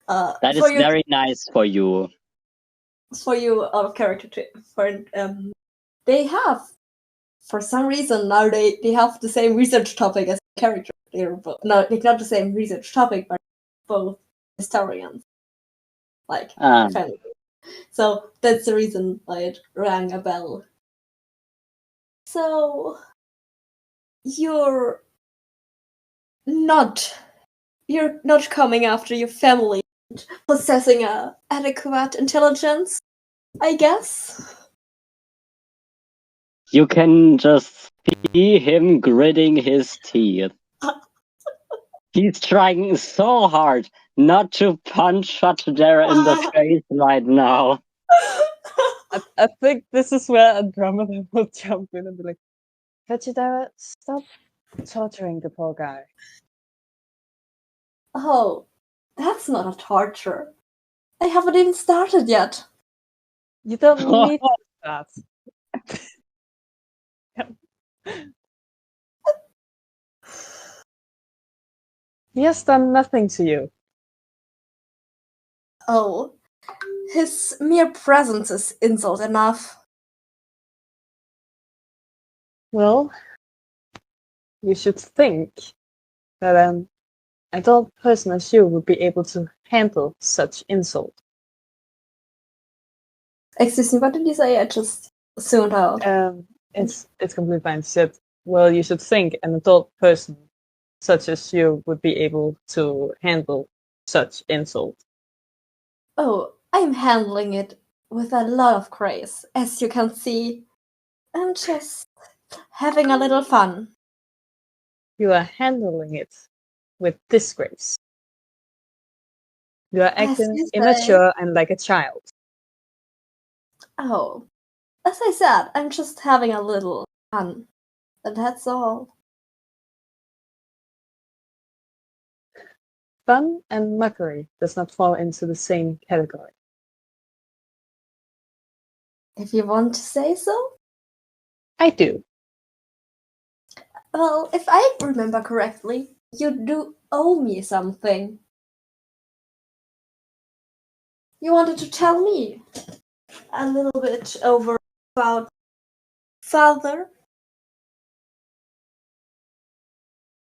That is very nice for you. For you, out of character, they have, for some reason, now they have the same research topic as the character. They're not the same research topic, but both historians. Like, family. So that's the reason why it rang a bell. So you're not coming after your family and possessing a adequate intelligence, I guess. You can just see him gritting his teeth. He's trying so hard not to punch Fatadera in the face right now. I think this is where Andromeda will jump in and be like, Vegeta, stop torturing the poor guy. Oh, that's not a torture. I haven't even started yet. You don't need that. He has done nothing to you. Oh, his mere presence is insult enough. Well, you should think that an adult person as you would be able to handle such insult. Excuse me, what did you say? I just zoned out. It's completely fine. She said, well, you should think an adult person such as you would be able to handle such insult. Oh, I'm handling it with a lot of grace, as you can see. I'm just having a little fun. You are handling it with disgrace. You are As acting you say. immature and like a child. Oh, as I said, I'm just having a little fun. And that's all. Fun and mockery does not fall into the same category. If you want to say so. I do. Well, if I remember correctly, you do owe me something. You wanted to tell me a little bit over about father.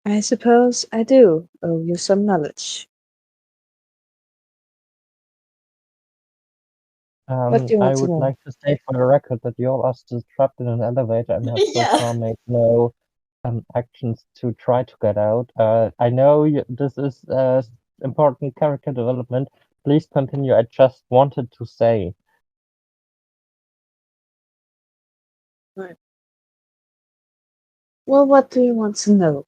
I suppose I do owe you some knowledge. What do you want I to would know? like to state for the record that you all are still trapped in an elevator and have so Yeah. far made no actions to try to get out. I know this is important character development. Please continue. I just wanted to say. Right. Well, what do you want to know?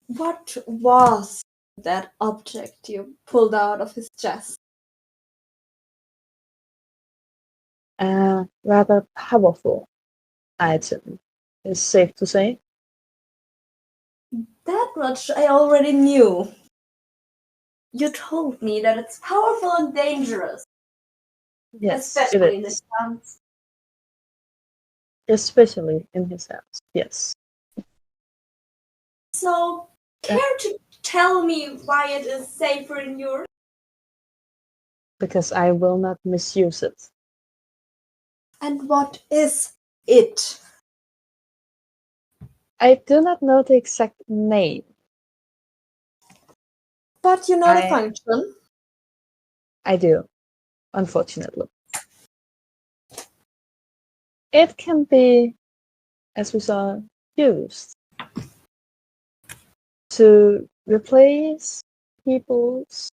What was that object you pulled out of his chest? A rather powerful item, is safe to say. That much I already knew. You told me that it's powerful and dangerous. Yes, Especially it in is. his hands. Especially in his house, yes. So, care to tell me why it is safer in yours? Because I will not misuse it. And what is it? I do not know the exact name. But you know the function. I do, unfortunately. It can be, as we saw, used to replace people's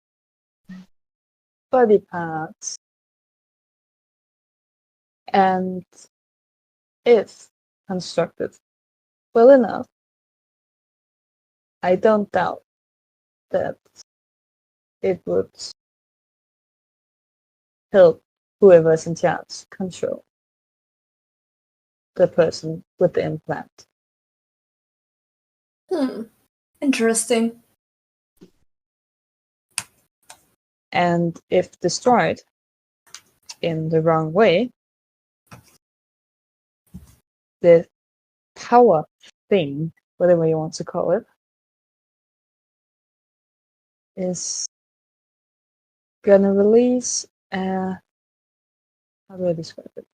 body parts, and if constructed well enough, I don't doubt that it would help whoever's in charge control the person with the implant. Interesting. And if destroyed in the wrong way, the power thing, whatever you want to call it, is gonna release how do I describe it?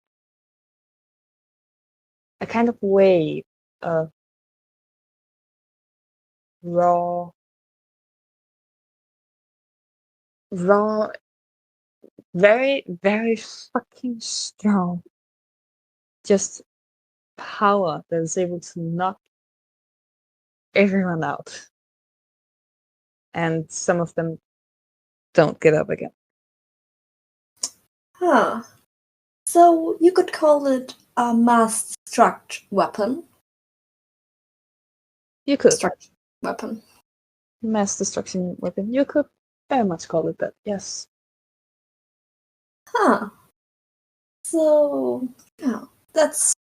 A kind of wave of raw, very, very fucking strong, just power that is able to knock everyone out. And some of them don't get up again. Huh. So you could call it a mass destruct weapon. You could. Destruct weapon. Mass destruction weapon. You could very much call it that, yes. Huh. So, yeah, that's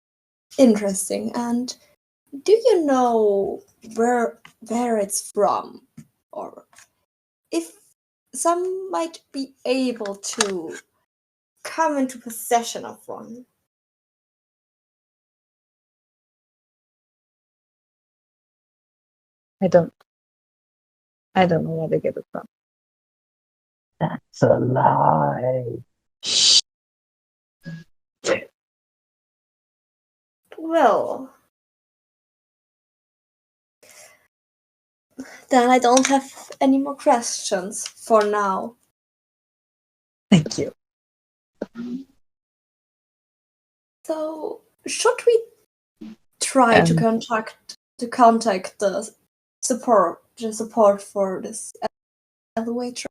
interesting. And do you know where it's from? Or if some might be able to come into possession of one? I don't know where they get it from. That's a lie. Well, then I don't have any more questions for now. Thank you. So, should we try to contact the support for this elevator?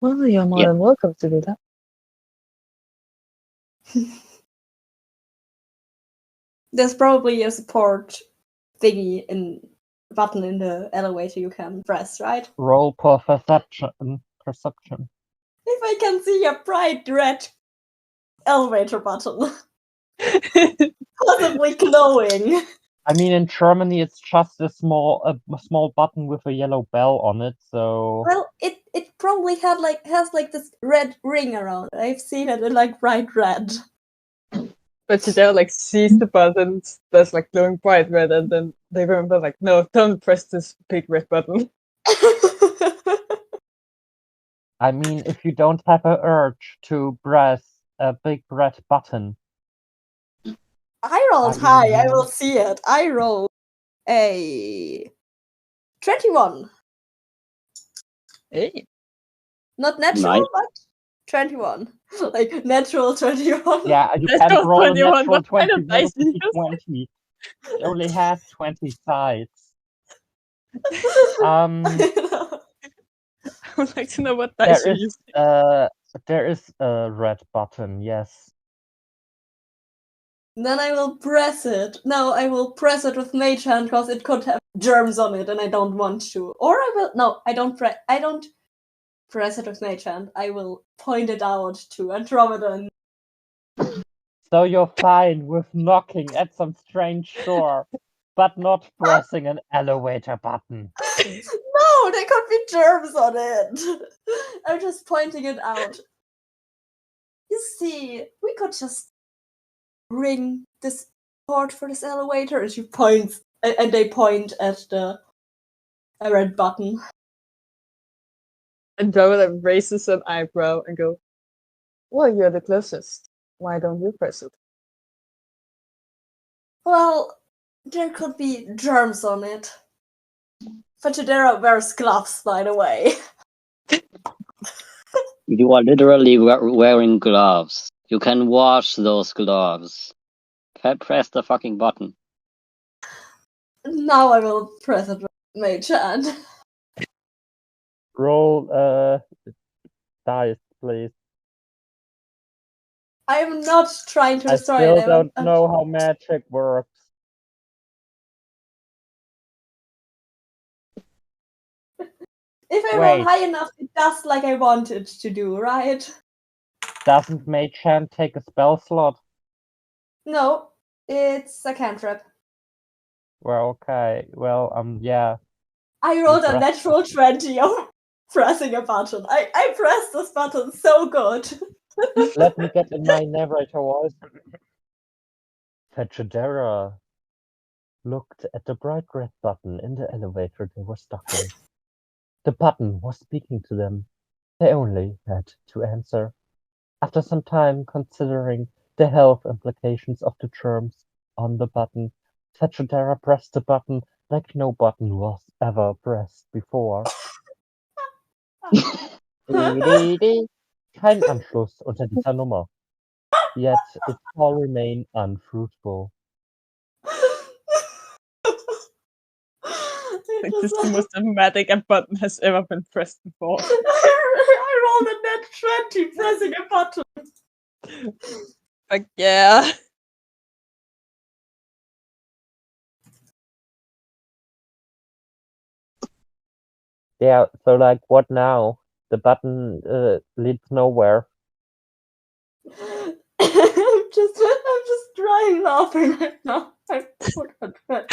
Well, you're more Yeah. than welcome to do that. There's probably a support thingy button in the elevator you can press, right? Roll for perception. If I can see a bright red elevator button, possibly glowing. I mean, in Germany, it's just a small button with a yellow bell on it. So Well, it probably has like this red ring around it. I've seen it in like bright red. But Chidera like sees the buttons that's like glowing bright red, and then they remember like, no, don't press this big red button. I mean, if you don't have an urge to press a big red button, I rolled I high. I mean- will see it. I rolled a 21. Hey. Not natural, Nice. but 21. Like natural 21. yeah, you Natural can't roll a 21, natural what kind 20 of dice with do a you use? D20. It only has 20 sides. I would like to know what dice There you use. is a red button, yes. Then I will press it. No, I will press it with Mage Hand because it could have germs on it and I don't want to. Or I will. No, I don't press it with Mage Hand. I will point it out to Andromeda. So you're fine with knocking at some strange door, but not pressing an elevator button. No, there could be germs on it. I'm just pointing it out. You see, we could just ring this port for this elevator, and she points, and they point at the red button. Andromeda raises an eyebrow and go, well, you're the closest. Why don't you press it? Well, there could be germs on it. Fachidera wears gloves, by the way. You are literally wearing gloves. You can wash those gloves. Press the fucking button. Now I will press it with Mage Hand. Roll dice, please. I am not trying to I destroy still it. don't know how magic works. If I roll high enough, it does like I want it to do, right? Doesn't Mage Hand take a spell slot? No, it's a cantrip. Well, okay. Well, yeah. I rolled a press natural 20 of pressing a button. I pressed this button so good. Let me get in my narrator voice. Fetchadera looked at the bright red button in the elevator they were stuck in. The button was speaking to them. They only had to answer. After some time considering the health implications of the germs on the button, Fetchadera pressed the button like no button was ever pressed before. Kein Anschluss unter dieser Nummer. yet it all remain unfruitful. Like, this is the most dramatic a button has ever been pressed before. I rolled a net 20 pressing a button. Like, yeah. Yeah, so like what now? The button leads nowhere. I'm just trying laughing right now. I put a threat.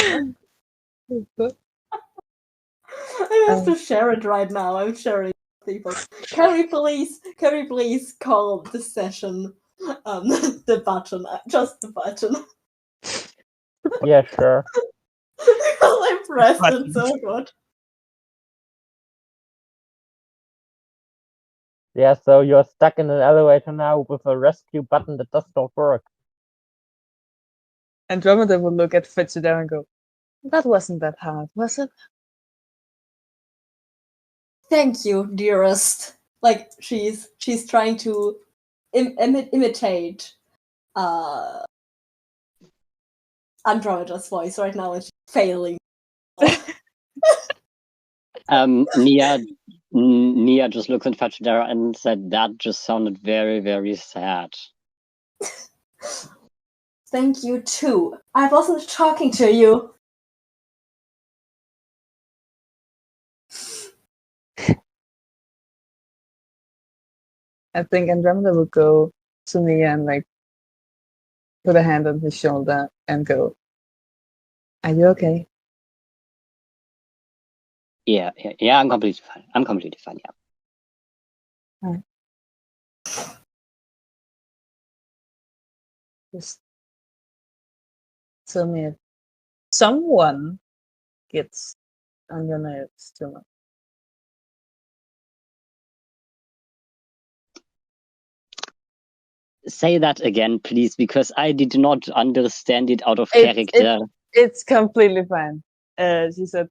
I have to share it right now. I'm sharing it with people. Can we please call this session the button? Just the button. Yeah, sure. Because I pressed it so good. Yeah, so you're stuck in an elevator now with a rescue button that does not work. Andromeda will look at Fetchadera and go, that wasn't that hard, was it? Thank you, dearest. Like she's trying to imitate Andromeda's voice right now, and she's failing. Nia just looks at Fetchadera and said, that just sounded very, very sad. Thank you too. I wasn't talking to you. I think Andromeda will go to Nia and like put a hand on his shoulder and go, are you okay? Yeah, I'm completely fine. I'm completely fine, yeah. Alright. Just tell me if someone gets on your nerves too much. Say that again, please, because I did not understand it out of character. It's completely fine. She said,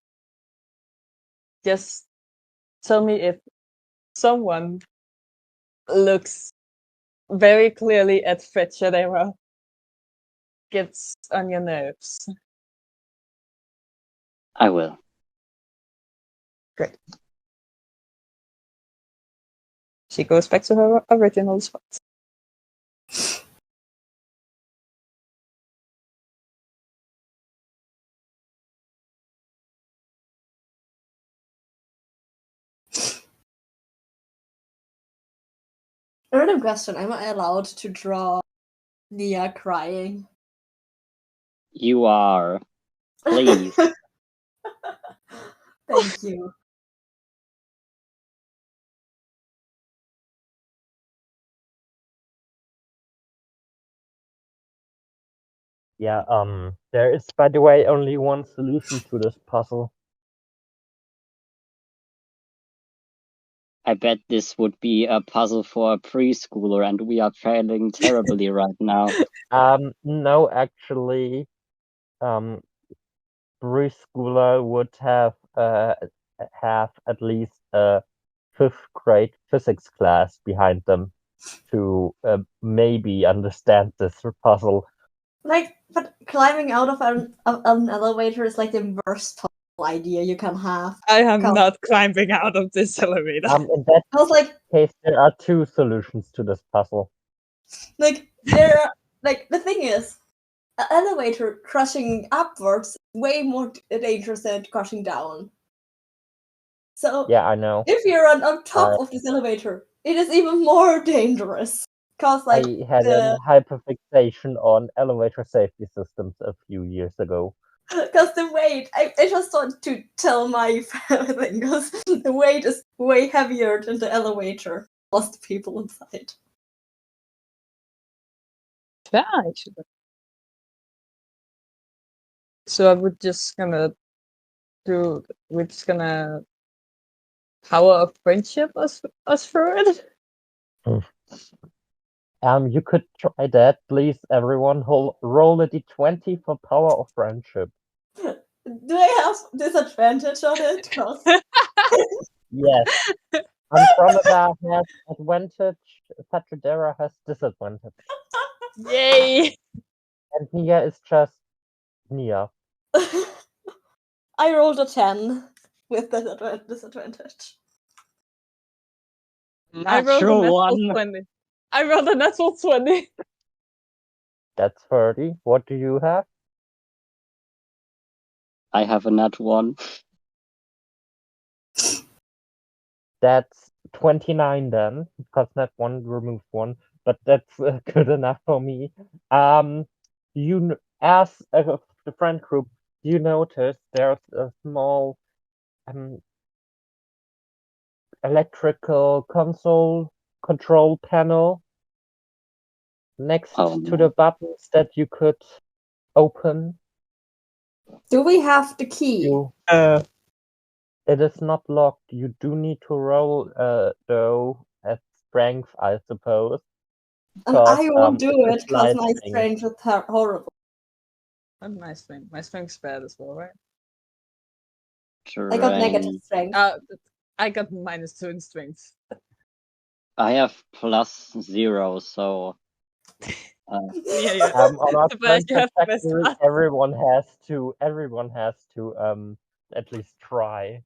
just tell me if someone looks very clearly at Fetchadera gets on your nerves. I will. Great. She goes back to her original spot. Random question: am I allowed to draw Nia crying? You are. Please. Thank you. Yeah, there is, by the way, only one solution to this puzzle. I bet this would be a puzzle for a preschooler, and we are failing terribly right now. No, actually, preschooler would have at least a 5th grade physics class behind them to maybe understand this puzzle. Like, but climbing out of an elevator is like the worst possible idea you can have. I am not climbing out of this elevator. In that I was like, case, there are 2 solutions to this puzzle. like there are, like the thing is, an elevator crushing upwards is way more dangerous than crushing down. So Yeah, I know. if you're on top of this elevator, it is even more dangerous. Cause like I had a hyperfixation on elevator safety systems a few years ago. Because the weight, I just want to tell my thing, because the weight is way heavier than the elevator. Plus the people inside. Yeah, actually. So we're just gonna power of friendship us through it. You could try that, please, everyone. Roll a d20 for power of friendship. Do I have disadvantage on it? 'Cause Yes. Andromeda has advantage, Fetchadera has disadvantage. Yay! And Nia is just Nia. I rolled a 10 with that disadvantage. I rolled a Natural natural one. 20. I rolled a natural 20. That's 30. What do you have? I have a nat 1. That's 29 then, because that one removes one, but that's good enough for me. As the friend group, you notice there's a small electrical console control panel next Oh to the no. buttons that you could open. Do we have the key? It is not locked. You do need to roll though at strength, I suppose. And I Because won't do it's a it because my slide thing. strength is horrible. Not my strength. My strength's bad as well, right? I got negative Strength. strength. I got -2 in strength. I have +0, so. Yeah. On our But strength you have the check best factory, class. everyone has to at least try.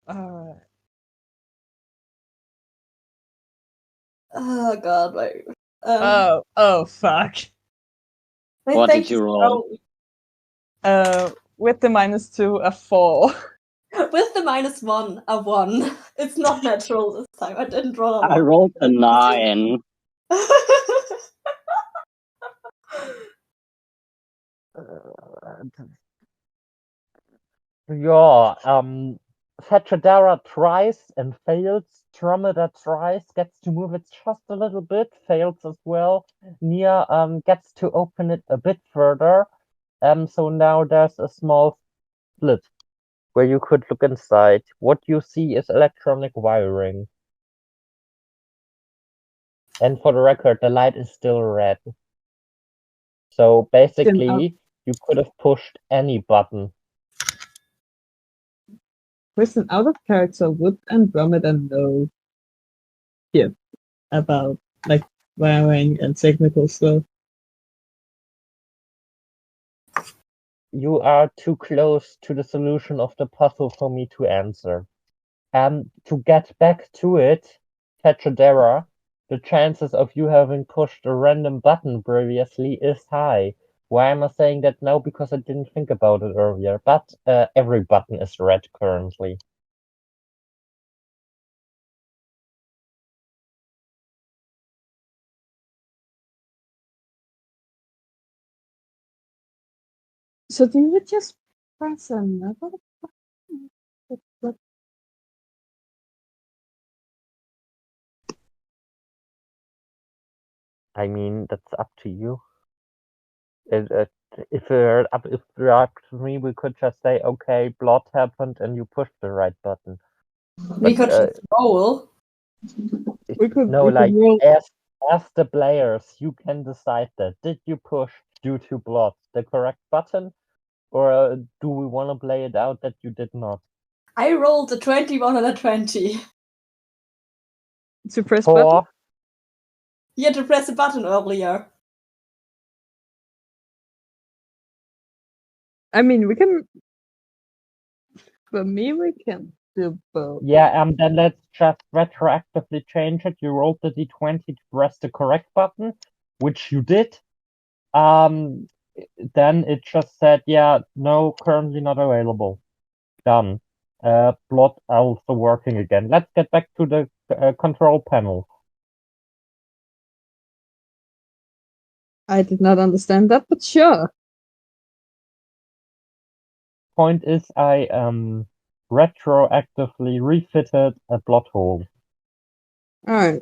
Alright. Oh god, wait. Oh fuck. My What did strength you is roll? With the -2, a 4. with the -1, a 1. It's not natural this time. I didn't roll a I lot. rolled a 9. Yeah, Fetchadara tries and fails. Dromeda tries, gets to move it just a little bit, fails as well. Nia gets to open it a bit further. So now there's a small split where you could look inside. What you see is electronic wiring. And for the record, the light is still red. So basically, you could have pushed any button. With an out of character, would Andromeda know about like wiring and technical stuff? You are too close to the solution of the puzzle for me to answer. To get back to it, Tetradera, the chances of you having pushed a random button previously is high. Why am I saying that now? Because I didn't think about it earlier, but every button is red currently. So do you just press another button? I mean, that's up to you. If you're up to me, we could just say, okay, blood happened and you pushed the right button. We could just roll. We could roll. As the players, you can decide that. Did you push due to blood the correct button? Or do we want to play it out that you did not? I rolled a 21 and a 20. To press button? You had to press a button earlier. I mean, we can. For me, we can do both. Yeah, then let's just retroactively change it. You rolled the d20 to press the correct button, which you did. Then it just said, yeah, no, currently not available. Done. Plot also working again. Let's get back to the control panel. I did not understand that, but sure. Point is, I retroactively refitted a plot hole. Alright.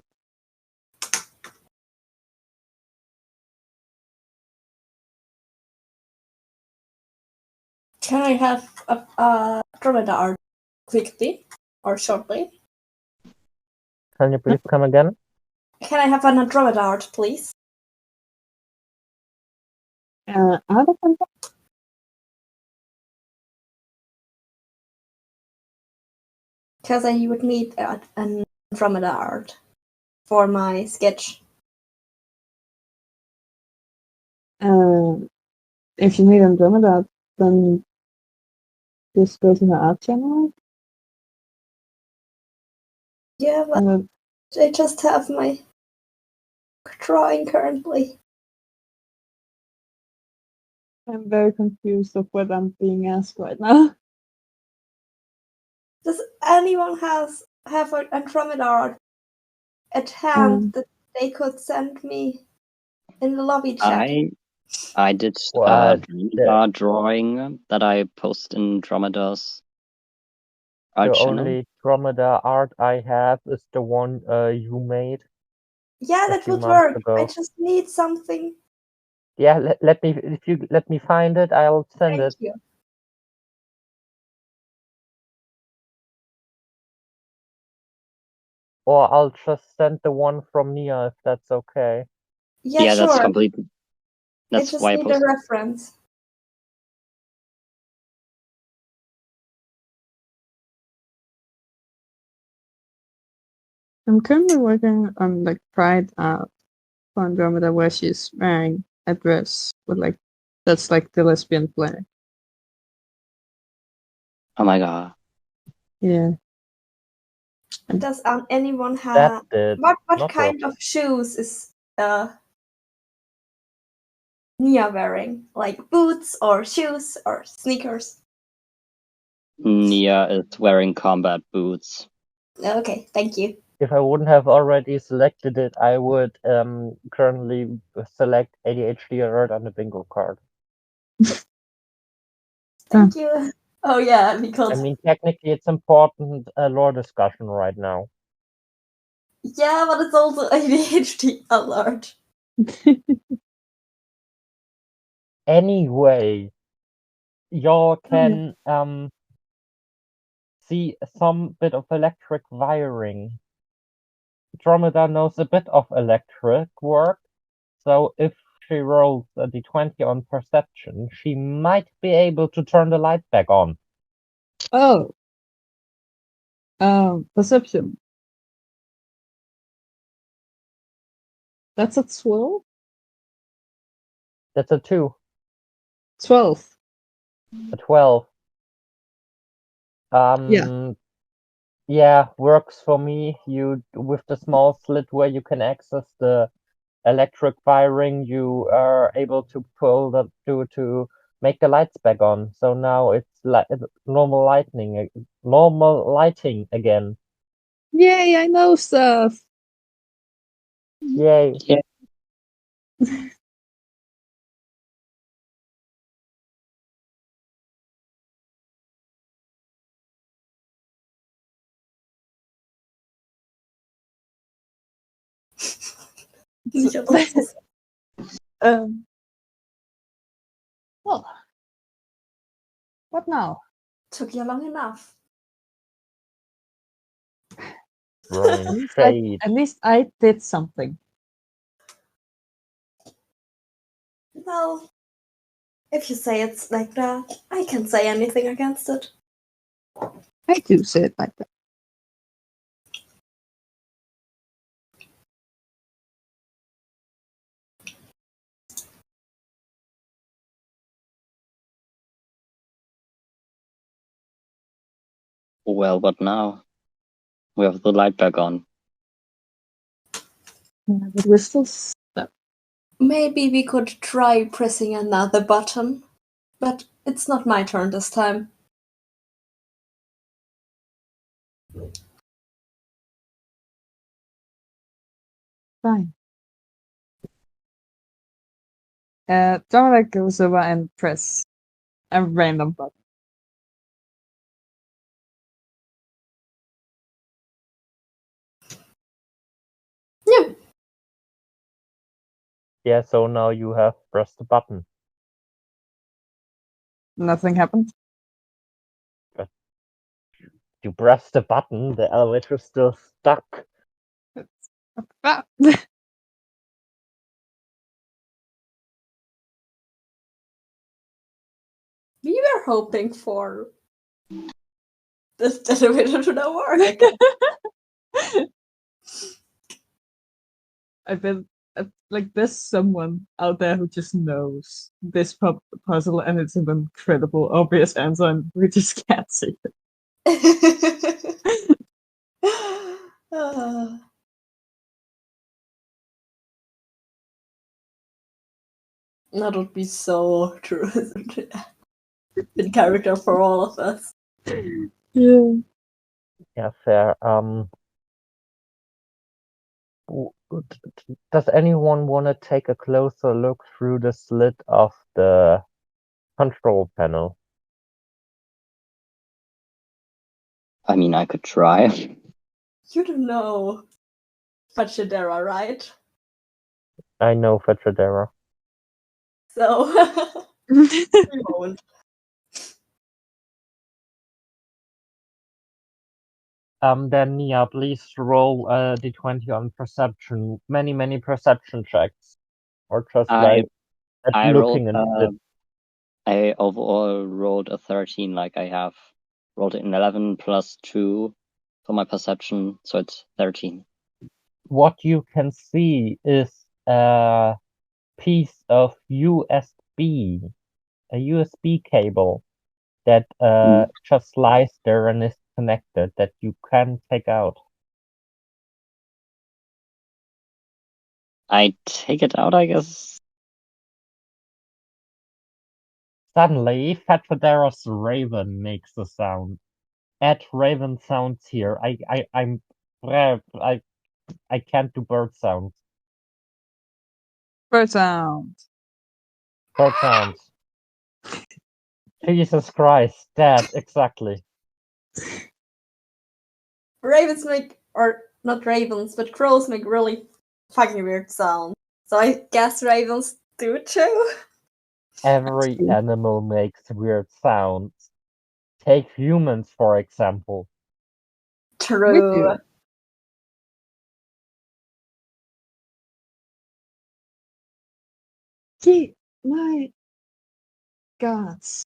Can I have a Andromeda art quickly or shortly? Can you please come again? Can I have an Andromeda art, please? Because I would need an Andromeda art for my sketch. If you need Andromeda, then just go to the art channel. Yeah, but And I just have my drawing currently. I'm very confused of what I'm being asked right now. Does anyone have an Andromeda art at hand that they could send me in the lobby chat? I did What? Andromeda drawing that I post in Dromeda's art The channel. only Andromeda art I have is the one you made Yeah, a that few would months work. I ago. just need something. Yeah, let me, if you let me find it, I'll send Thank it. you. Or I'll just send the one from Nia if that's okay. Yeah, Yeah, that's sure. completely. I That's just why I need a posted. reference. I'm currently working on like Pride art for Andromeda where she's wearing a dress with like that's like the lesbian flag. Oh my god. Yeah. Does anyone That's have it. what No kind problem. of shoes is Nia wearing? Like boots or shoes or sneakers? Nia is wearing combat boots. Okay, thank you. If I wouldn't have already selected it, I would currently select ADHD alert on the bingo card. Thank you. Oh yeah, I because mean, technically, it's important lore discussion right now. yeah, but it's also ADHD alert. Anyway, y'all can see some bit of electric wiring. Andromeda knows a bit of electric work, so if she rolls a d20 on perception, she might be able to turn the light back on. Oh. Perception. That's a 12? That's a 2. 12. A 12. Yeah. Yeah, works for me. You, with the small slit where you can access the electric wiring, you are able to pull the to make the lights back on. So now it's like normal lighting again. Yay, I know stuff. Yay. Yeah. Well, what now? Took you long enough. Throwing shade. At least I did something. Well, if you say it's like that, I can't say anything against it. I do say it like that. Well, what now? We have the light back on. Yeah, but we're still stuck. Maybe we could try pressing another button, but it's not my turn this time. Fine. Dominic goes over and press a random button. Yeah. Yeah, so now you have pressed the button. Nothing happened. But you pressed the button, the elevator's still stuck. Ah. We were hoping for this elevator to not work again. I like there's someone out there who just knows this puzzle and it's an incredible obvious answer and we just can't see it. Ah, that would be so true. In character for all of us. Yeah. Yeah, fair. Does anyone want to take a closer look through the slit of the control panel? I mean, I could try. You don't know Fachidera, right? I know Fetchadera. So you won't. Then Nia, please roll a d20 on perception. Many perception checks, or just I like at I rolled looking into the. I overall rolled a 13, like I have rolled an 11 plus 2 for my perception, so it's 13. What you can see is a piece of USB, a USB cable that just lies there and is connected that you can take out. I take it out, I guess. Suddenly, Fetchadera's Raven makes a sound. Add Raven sounds here. I can't do bird sounds. Bird sound. Bird sounds. Jesus Christ, that exactly. Ravens make, or not ravens, but crows make really fucking weird sounds. So I guess ravens do too. Every animal makes weird sounds. Take humans, for example. True. Yeah, my gods.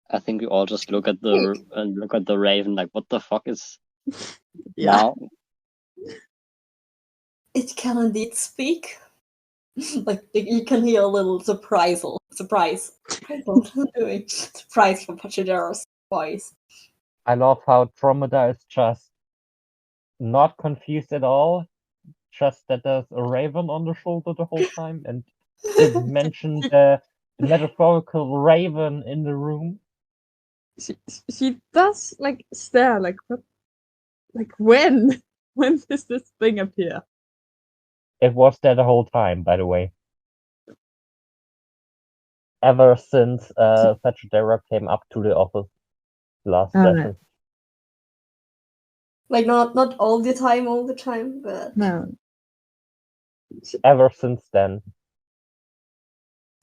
I think we all just look at the raven like, what the fuck is Yeah. now? It can indeed speak. Like you can hear a little surprise. What am I doing? Surprise from Pachidera's voice. I love how Dromeda is just not confused at all. Just that there's a raven on the shoulder the whole time and didn't mention the metaphorical raven in the room. She does like stare like what, like when when does this thing appear? It was there the whole time, by the way. Ever since Fetchadera came up to the office last session. Like not all the time, but No. Ever since then.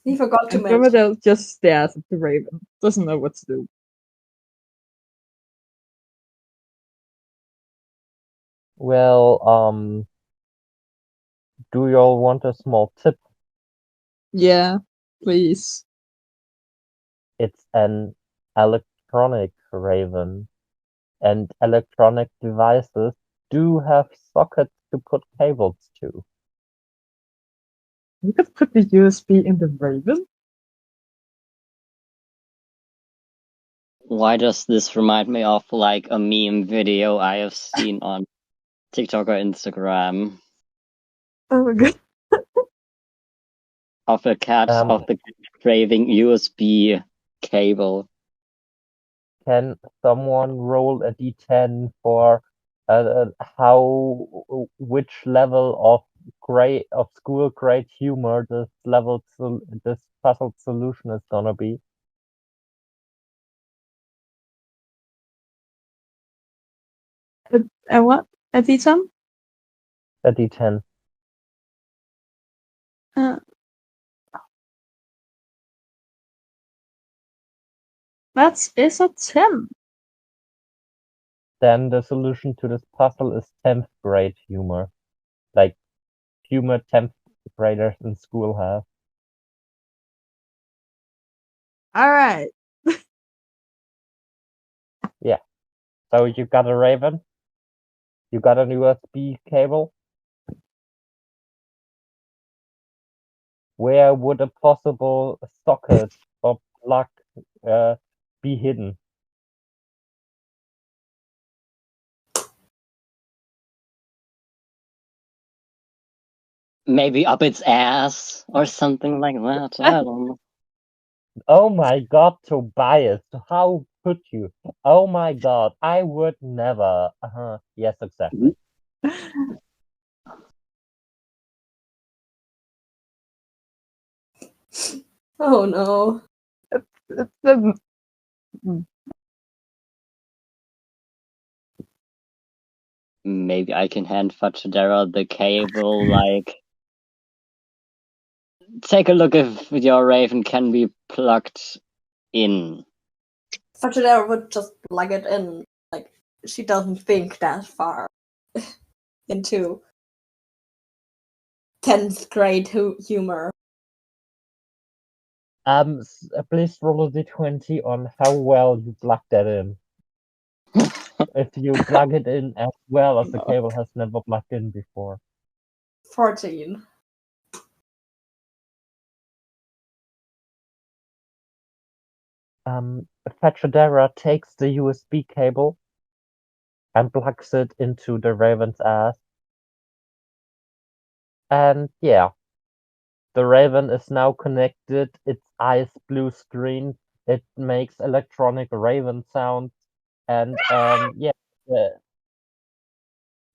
he forgot to mention. Andromeda just stares at the raven, doesn't know what to do. Well, do you all want a small tip? Yeah, please. It's an electronic raven, and electronic devices do have sockets to put cables to. You could put the USB in the raven? Why does this remind me of like a meme video I have seen on TikTok or Instagram Oh my god. of the cat craving USB cable? Can someone roll a d10 for which level of school grade humor this puzzle solution is gonna be? What? A D10? A d10. That is a 10. Then the solution to this puzzle is 10th grade humor. Like humor 10th graders in school have. Alright. Yeah. So you got a raven. You got a USB cable. Where would a possible socket or plug be hidden? Maybe up its ass or something like that. I don't know. Oh my god, Tobias, how could you? Oh my god, I would never. Yes, exactly. Oh no. Maybe I can hand Fachadera the cable, like, take a look if your Raven can be plugged in. Fachadera would just plug it in. Like, she doesn't think that far into 10th grade humor. Please roll a d20 on how well you plug that in. If you plug it in as well as the cable has never plugged in before. 14. Fachadera takes the USB cable and plugs it into the Raven's ass. And yeah, the Raven is now connected. Its eyes blue screen. It makes electronic Raven sounds. And yeah,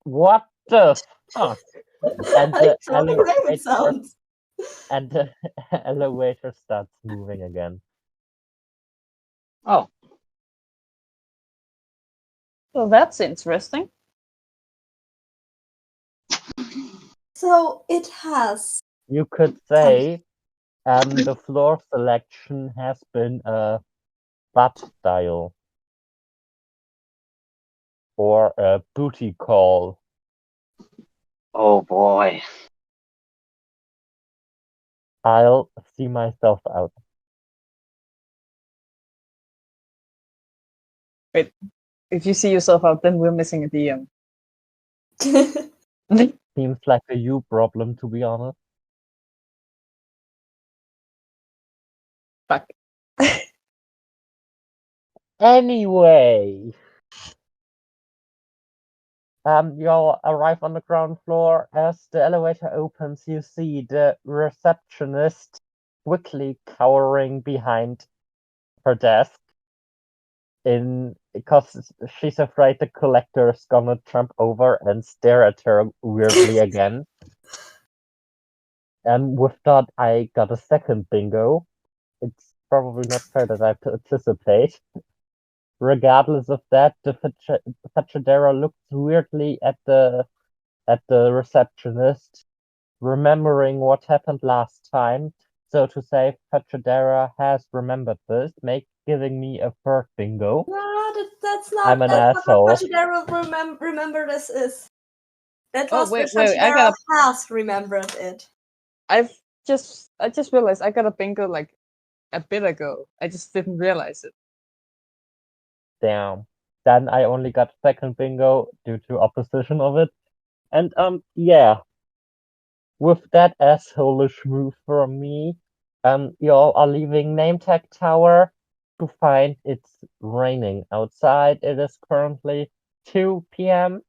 what the fuck? And the Electronic Raven elevator sounds. and the elevator starts moving again. Oh, So that's interesting. So it has. You could say the floor selection has been a butt dial or a booty call. oh boy. I'll see myself out. Wait, if you see yourself out, then we're missing a DM. Seems like a you problem, to be honest. Fuck. Anyway, you'll arrive on the ground floor. As the elevator opens, you see the receptionist quickly cowering behind her desk because she's afraid the collector is gonna jump over and stare at her weirdly again. And with that, I got a second bingo. It's probably not fair that I participate. Regardless of that, the Fachadera looks weirdly at the receptionist, remembering what happened last time. So to say, Fachadera has remembered this, giving me a third bingo. No, that's I'm an not asshole. what Fachadera remember this is. That was wait, what wait, I Fachadera gotta- has remembered it. I just realized I got a bingo like a bit ago. I just didn't realize it. Damn. Then I only got second bingo due to opposition of it. And yeah. With that asshole-ish move from me, y'all are leaving Nametag Tower to find it's raining outside. It is currently 2 p.m.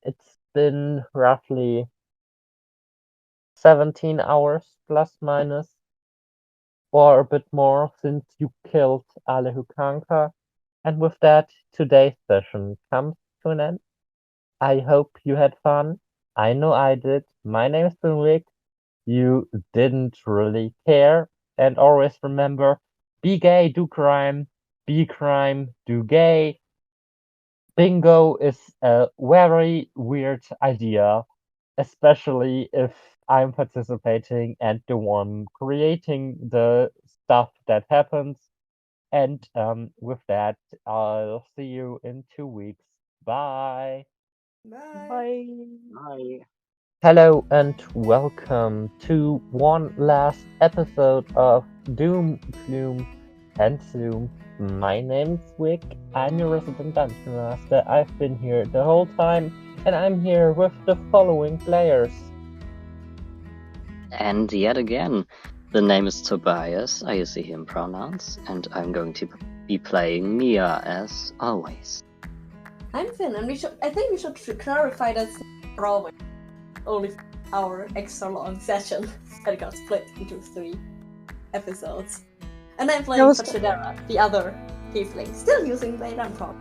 It's been roughly 17 hours plus minus, or a bit more since you killed Alehukanka. And with that, today's session comes to an end. I hope you had fun. I know I did. My name is Ulrich. You didn't really care. And always remember, be gay, do crime. Be crime, do gay. Bingo is a very weird idea, especially if I'm participating and the one creating the stuff that happens. And with that, I'll see you in 2 weeks. Bye. Bye. Bye. Hello and welcome to one last episode of Doom, Gloom, and Zoom. My name's Wick. I'm your resident dungeon master. I've been here the whole time, and I'm here with the following players. And yet again, the name is Tobias, I use the him pronouns, and I'm going to be playing Mia as always. I'm Finn, and I think we should clarify that we're always only our extra long session that got split into 3 episodes. And I'm playing Fachidera, the other tiefling, still using Blade and Prop.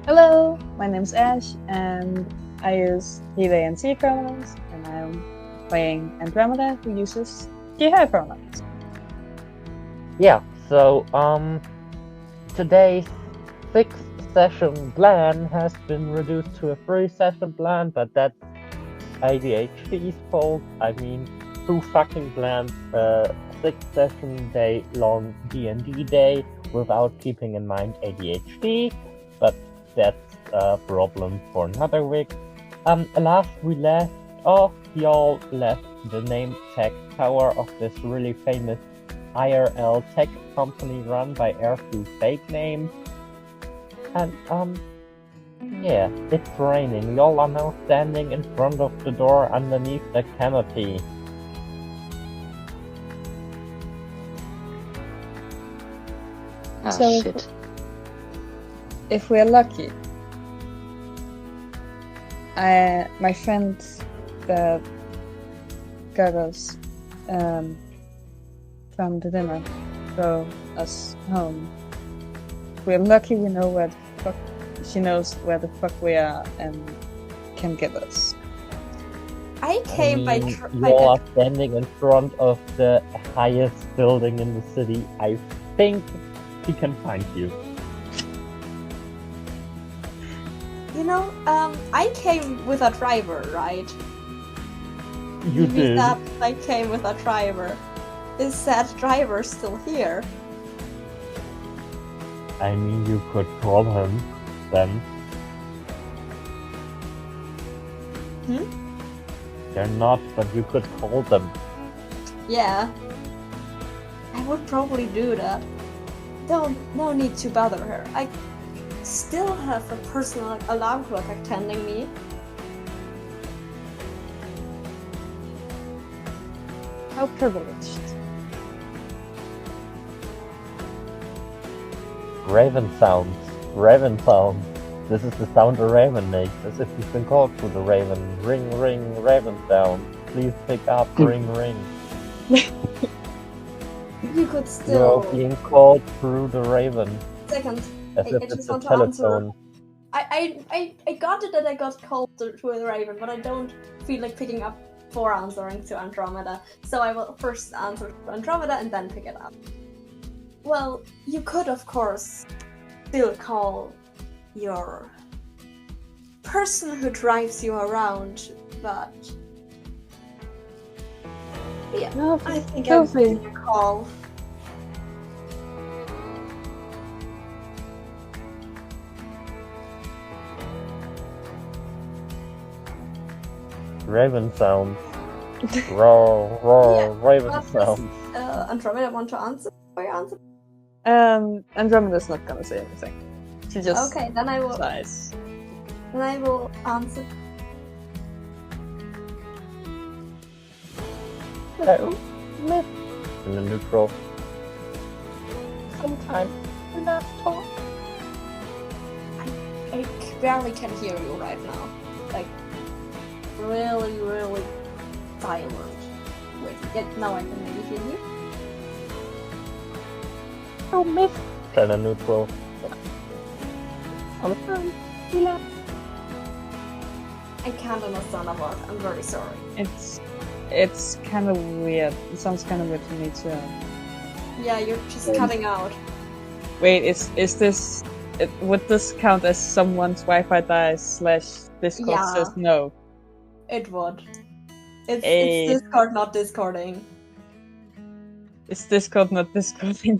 Hello, my name's Ash, and I use he, they, and she pronouns, and I'm playing Andromeda, who uses she, her pronouns. Yeah, so today's 6-session plan has been reduced to a 3-session plan, but that's ADHD's fault. I mean, who fucking plans a 6-session day long D&D day without keeping in mind ADHD? But that's a problem for another week. Last we left off, y'all left the name tag tower of this really famous IRL tech company run by Airflu fake name. And yeah, it's raining. Y'all are now standing in front of the door underneath the canopy. Ah, So- shit. If we're lucky, my friend that got us from the dinner drove us home. If we're lucky, we know where the fuck she knows where the fuck we are and can get us. I came by y'all are standing in front of the highest building in the city. I think he can find you. You know, I came with a driver, right? You did. That I came with a driver. Is that driver still here? I mean, you could call him then. They're not, but you could call them. Yeah. I would probably do that. No need to bother her. I still have a personal alarm clock attending me. How privileged. Raven sounds. Raven sounds. This is the sound a raven makes, as if you've been called to the raven. Ring, ring, raven sound. Please pick up, ring, ring. You could You're still. being called through the raven, Second. as I if just it's a want to answer. telephone. I got it that I got called to the Raven, but I don't feel like picking up for answering to Andromeda. So I will first answer to Andromeda and then pick it up. Well, you could of course still call your person who drives you around, but yeah, No, I think feel I'll free. give you a call. Raven sounds. Roar, roar, Yeah, raven what sounds. does Andromeda want to answer? Or you answer? Andromeda's not gonna say anything. She just Okay, then I will. sighs. Then I will answer. Hello, Miss. In the neutral. Sometime we last talk. I barely can hear you right now. Like, really, really silent. Wait, now I can maybe hear you. Oh, Miss. Kind of neutral. Sometime we last. I can't understand a word. I'm very sorry. It's kind of weird. It sounds kind of weird to me too. Yeah, you're just cutting out. Wait, is this? Would this count as someone's Wi-Fi dies / Discord Yeah. says no? It would. It's Hey. Discord, not Discording. Is Discord not Discording?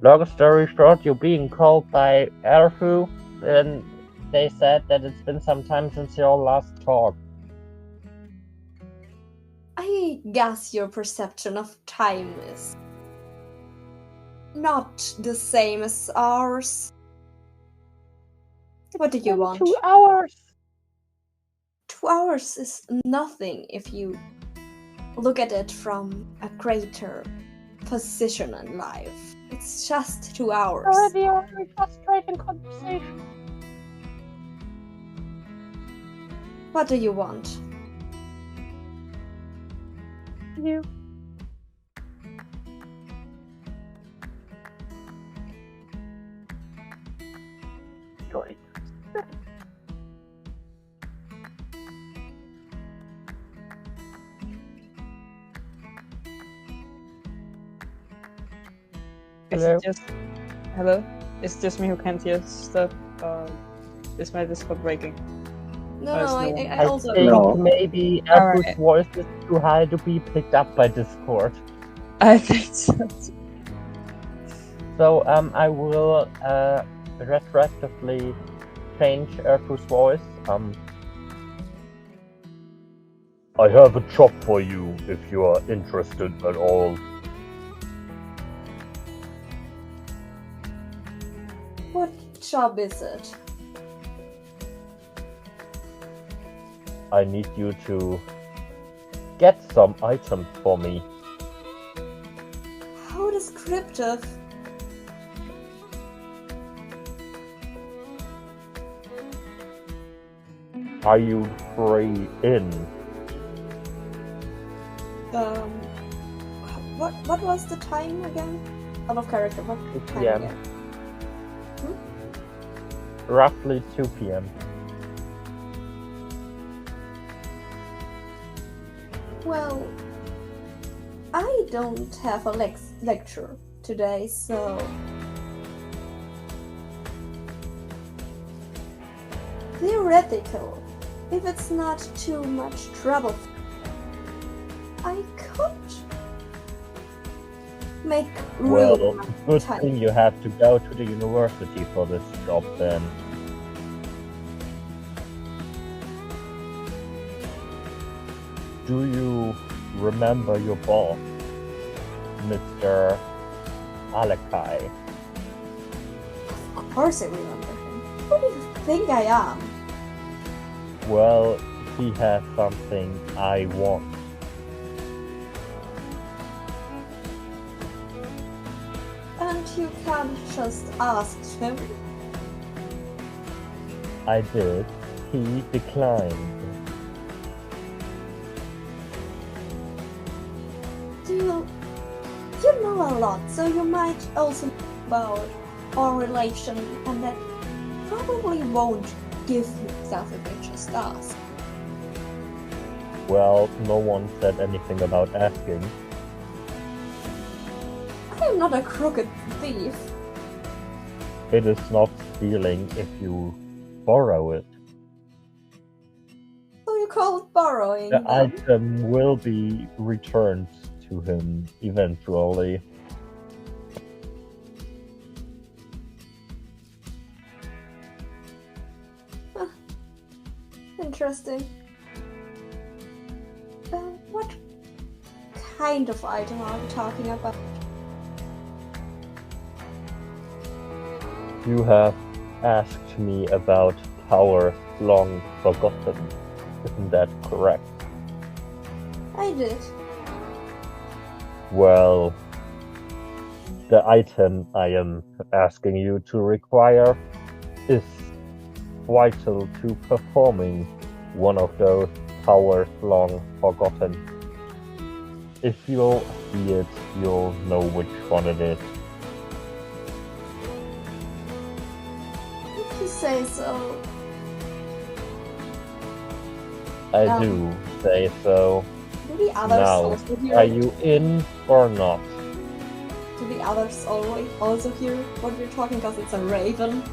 Long story short, you're being called by Airfu, and they said that it's been some time since your last talk. I guess your perception of time is not the same as ours. What do you want? 2 hours. 2 hours is nothing if you look at it from a greater position in life. It's just 2 hours. Already a very frustrating conversation. What do you want? You. Great. Hello? Hello? It's just me who can't hear stuff. Is my Discord breaking? No, it's no, no one. I I also. think No. maybe Alright. Apple's voice is too high to be picked up by Discord. I think so. So I will retroactively change Erfu's voice. I have a job for you if you are interested at all. What job is it? I need you to get some items for me. How descriptive. Are you free in? What was the time again? Out of character. What 2 time p.m. again? Roughly 2 p.m. Well, I don't have a lecture today, so theoretical. If it's not too much trouble, I could make Well, room. good time. thing you have to go to the university for this job then. Do you remember your boss, Mr. Alekai? Of course I remember him. Who do you think I am? Well, he has something I want. And you can't just ask him. I did. He declined. You know a lot, so you might also know about our relation, and that probably won't give himself if I just ask. Well, no one said anything about asking. I am not a crooked thief. It is not stealing if you borrow it. So you call it borrowing The then? item will be returned to him eventually. Interesting. What kind of item are we talking about? You have asked me about powers long forgotten. Isn't that correct? I did. Well, the item I am asking you to require is vital to performing one of those powers long forgotten. If you'll see it, you'll know which one it is. If you say so. I do say so. Do the others Now, also hear are it? you in or not? Do the others also hear what we're talking? Because it's a raven.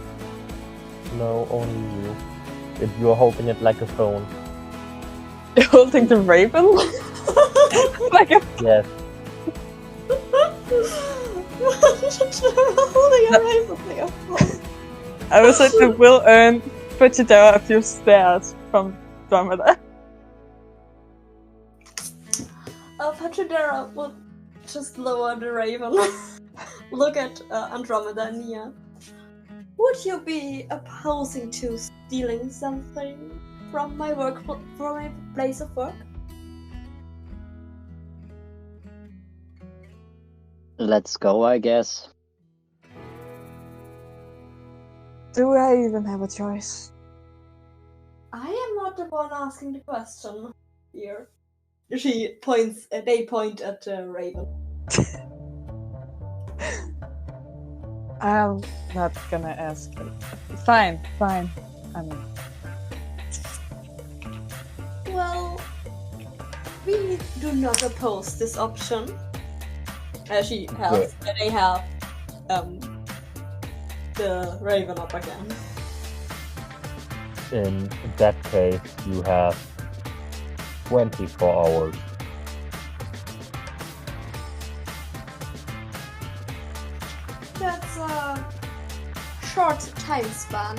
No, only you. If you're holding it like a phone. You're holding the raven? Like a... Yes. Holding a raven like a phone. I was like, it will earn Pachidera a few stares from Andromeda. Pachidera would just lower the raven. Look at Andromeda and Nia. Would you be opposing to stealing something? from my place of work? Let's go, I guess. Do I even have a choice? I am not the one asking the question here. They point at Raven. I'm not gonna ask it. Fine. I mean, Well, we do not oppose this option. She helps, and they have the Raven up again. In that case, you have 24 hours. That's a short time span.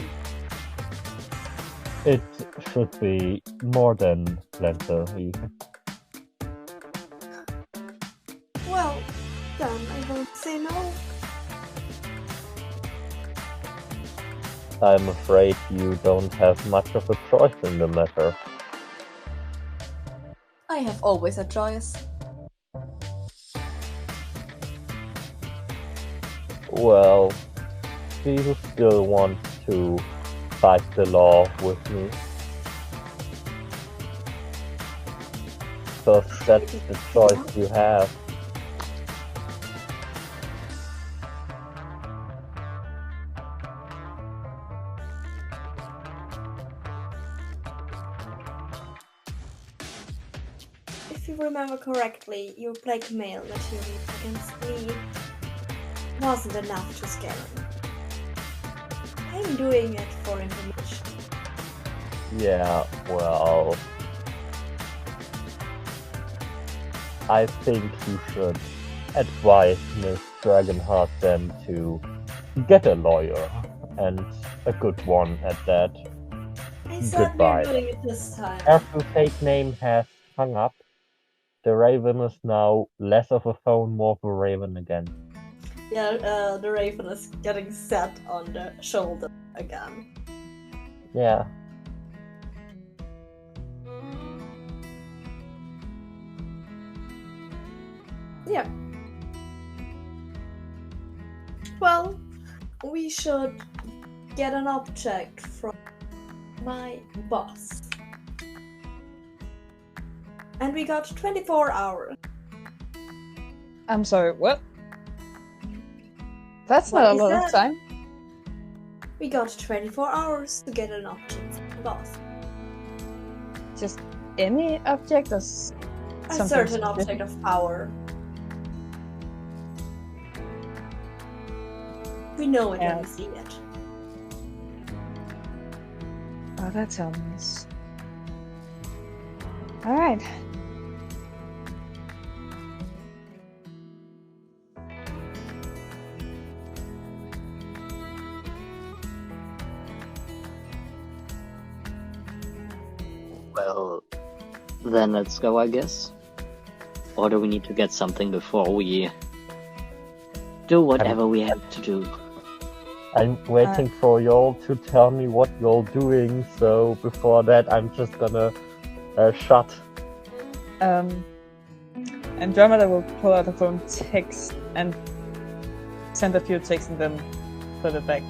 It should be more than plenty. Well, then I won't say no. I'm afraid you don't have much of a choice in the matter. I have always a choice. Well, do you still want to fight the law with me? Because that's the choice you have. If you remember correctly, your blackmail material against me wasn't enough to scare him. I'm doing it for information. Yeah, well, I think you should advise Miss Dragonheart then to get a lawyer, and a good one at that. I certainly Goodbye. am doing it this time. As the fake name has hung up, the Raven is now less of a phone, more of a Raven again. Yeah, the Raven is getting set on the shoulder again. Yeah. Yeah. Well, we should get an object from my boss. And we got 24 hours. I'm sorry, what? That's What not a is lot that? of time. We got 24 hours to get an object from the boss. Just any object or A something certain specific? object of power. We know it when Yeah. we see it. Oh, that sounds... Alright. Well, then let's go, I guess. Or do we need to get something before we do whatever we have to do? I'm waiting for y'all to tell me what y'all doing, so before that I'm just gonna shut. Andromeda will pull out her phone, text, and send a few texts and then put it back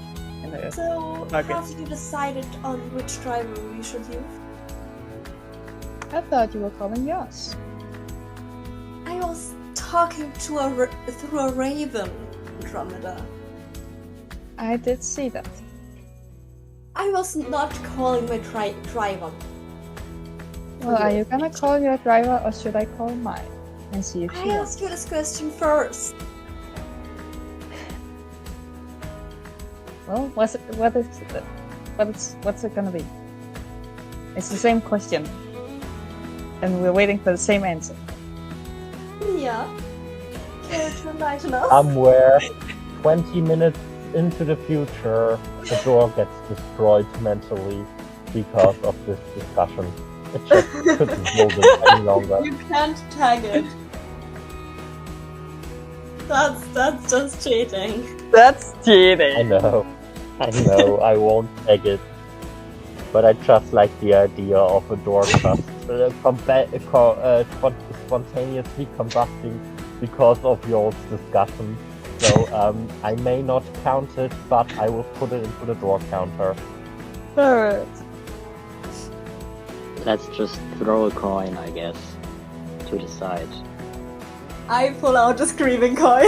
in the... So, Okay. have you decided on which driver we should use? I thought you were calling yours. I was talking to through a raven, Andromeda. I did see that. I was not calling my driver. Well, are you gonna call your driver or should I call mine? And see if I she asked you this question first. Well, what's it gonna be? It's the same question. And we're waiting for the same answer. Yeah. Care to enlighten us? Somewhere 20 minutes into the future, the door gets destroyed mentally because of this discussion. It just couldn't hold it any longer. You can't tag it. That's just cheating. That's cheating. I know, I won't take it. but I just like the idea of a door just spontaneously combusting because of your discussion. So I may not count it, but I will put it into the door counter. Alright. Let's just throw a coin, I guess, to decide. I pull out the screaming coin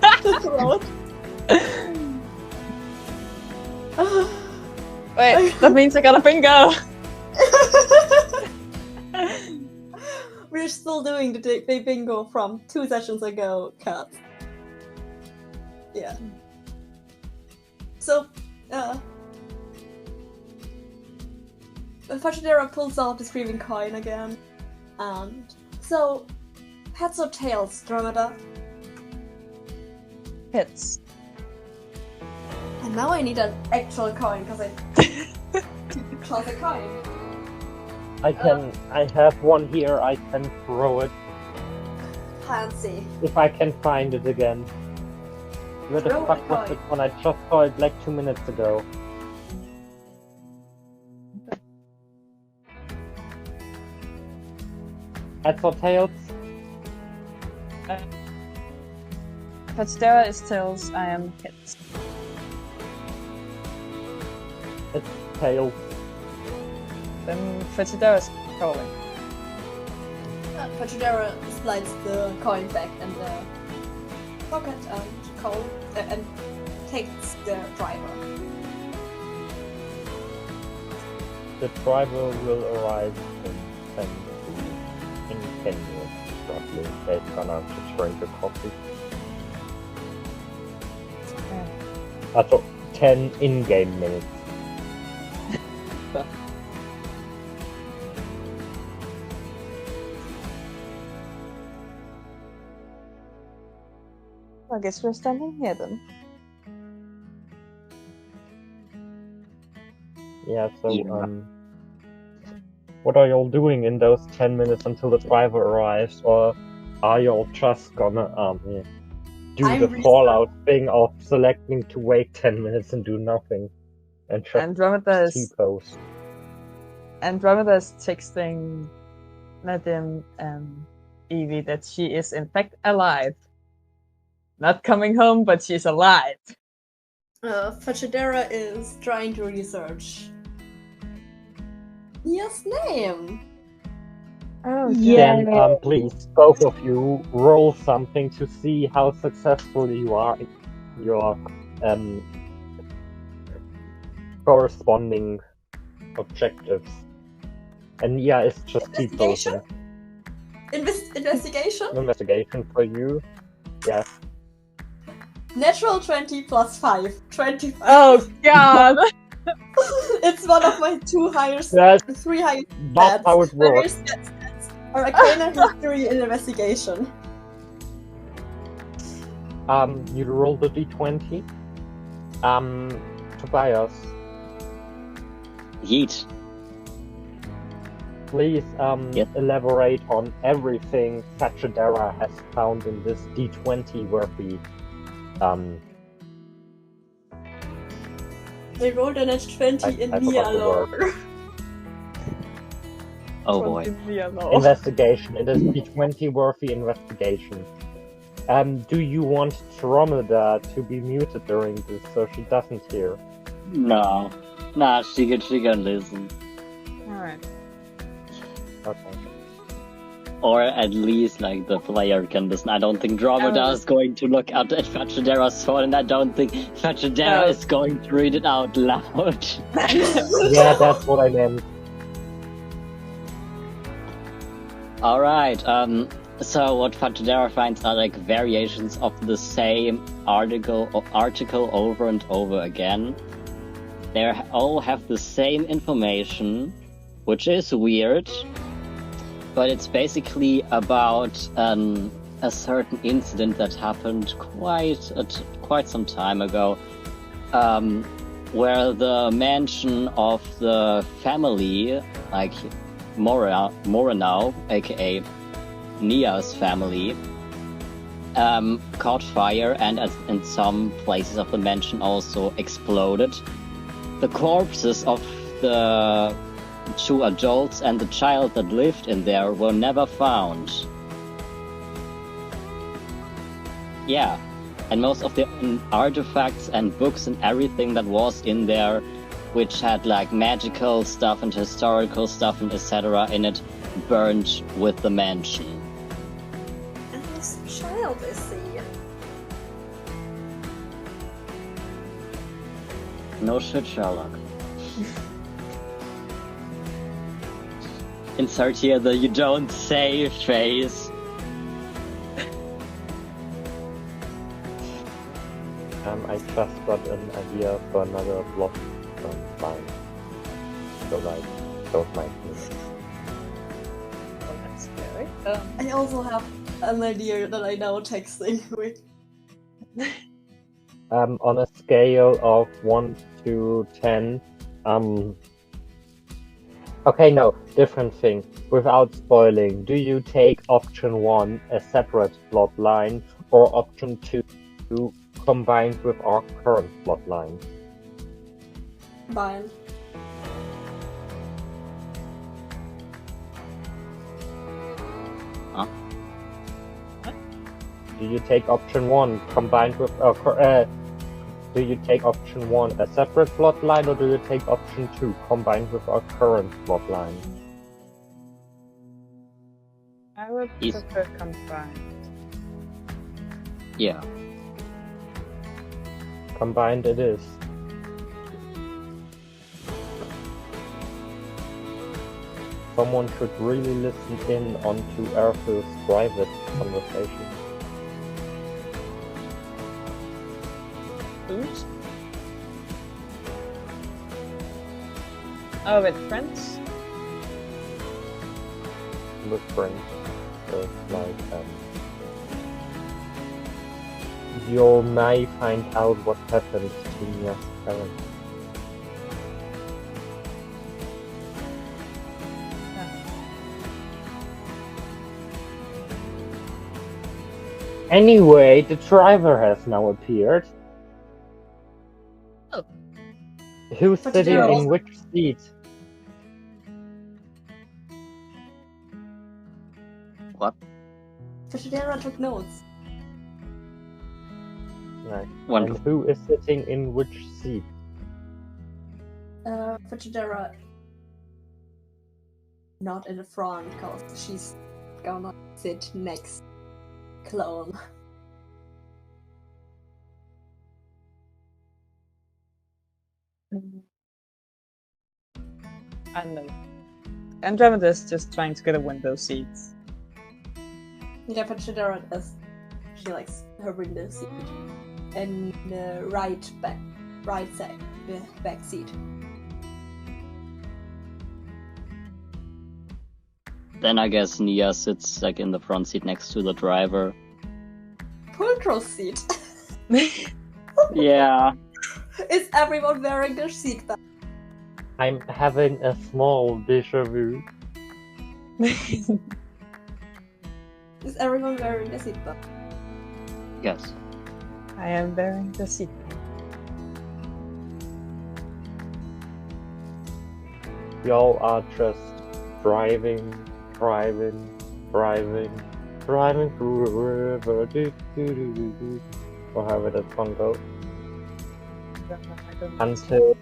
to throw it. Wait, that means I got a bingo! We're still doing the bingo from 2 sessions ago, Kat. Yeah. So, Fajidera pulls out the screaming coin again. And so, heads or tails, Dromeda? Hits. And now I need an actual coin, because I toss a coin. I have one here, I can throw it. Fancy. If I can find it again. Where the Throw fuck the was coin. it when I just saw it like 2 minutes ago? Heads or tails? Fajidera is tails, I am hits. It's tails. Then Fajidera is calling. Fajidera slides the coin back in the pocket and takes the driver. The driver will arrive in 10 minutes, roughly. They're gonna just drink a coffee. Also, 10 in-game minutes. I guess we're standing here then. Yeah, so, Yeah. what are y'all doing in those 10 minutes until the driver arrives? Or are y'all just gonna, do I'm the research- Fallout thing of selecting to wait 10 minutes and do nothing? And just Andromeda is T-pose. Andromeda is texting Nadim and Evie that she is in fact alive. Not coming home, but she's alive. Fajidera is trying to research Nia's name. Oh, Then, please, both of you, roll something to see how successful you are in your corresponding objectives. And yeah, it's just Investigation? T-posing. Investigation? Investigation for you. Yes. Natural 20 plus 5. 25. Oh god! It's one of my 2 highest, That's 3 highest not stats. how it My works. highest stats are Arcana, History, and Investigation. You roll the d20. Tobias, Yeet. please Yes. elaborate on everything Fajidera has found in this d20 worthy They rolled a nat 20 in I Nia forgot the word. lore. Oh boy. investigation. It is d20 worthy investigation. Do you want Dromeda to be muted during this so she doesn't hear? No. Nah, she can listen. Alright. Okay. Or at least, like, the player can listen. I don't think Dromeda is going to look up at Fajidera's phone, and I don't think Fajidera No. is going to read it out loud. Yeah, that's what I meant. Alright, so what Fajidera finds are, like, variations of the same article over and over again. They all have the same information, which is weird. But it's basically about a certain incident that happened quite some time ago, where the mansion of the family, like Moranau, aka Nia's family, caught fire and in some places of the mansion also exploded. The corpses of the 2 adults and the child that lived in there were never found. Yeah, and most of the artifacts and books and everything that was in there, which had like magical stuff and historical stuff and etc. in it, burned with the mansion. And this child is here. No shit, Sherlock. Insert here the you don't say face. I just got an idea for another block line. So like, don't mind me. Oh, that's scary. I also have an idea that I now texting with. On a scale of 1 to 10, okay, no, different thing. Without spoiling, do you take option 1, a separate plot line, or option 2, combined with our current plot line? Fine. Huh? Do you take option 1 combined with do you take option 1 a separate plot line, or do you take option 2 combined with our current plot line? I would Yes. prefer combined. Yeah. Combined it is. Someone should really listen in onto Arthur's private conversation. Who's? Oh, with friends? With friends. Like, you may find out what happened to Mia's parents. Anyway, the driver has now appeared. Oh. Who's But sitting there in also- which seat? What? Fashidera took notes. Right. Wonderful. And who is sitting in which seat? Fashidera not in the front because she's gonna sit next clone. I don't know. Andromeda is just trying to get a window seat. Yeah, Fashidera does. She likes her window seat. And the right back seat. Then I guess Nia sits like in the front seat next to the driver. Pulcro seat. Yeah. Is everyone wearing their seatbelt? I'm having a small déjà vu. Is everyone wearing their seatbelt? Yes. I am wearing the seat. Y'all are just driving through a river, or however that song goes. Until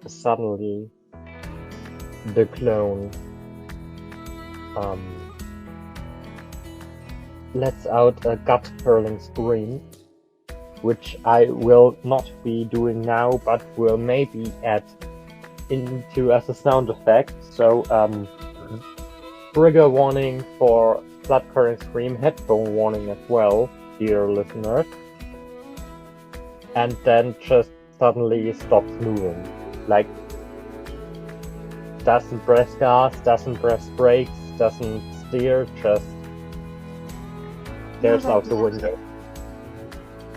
suddenly the clone lets out a gut-hurling scream, which I will not be doing now, but will maybe add into as a sound effect. So trigger warning for blood-curdling scream, headphone warning as well, dear listeners. And then just suddenly stops moving. Like, doesn't press gas, doesn't press brakes, doesn't steer, just stares out the window.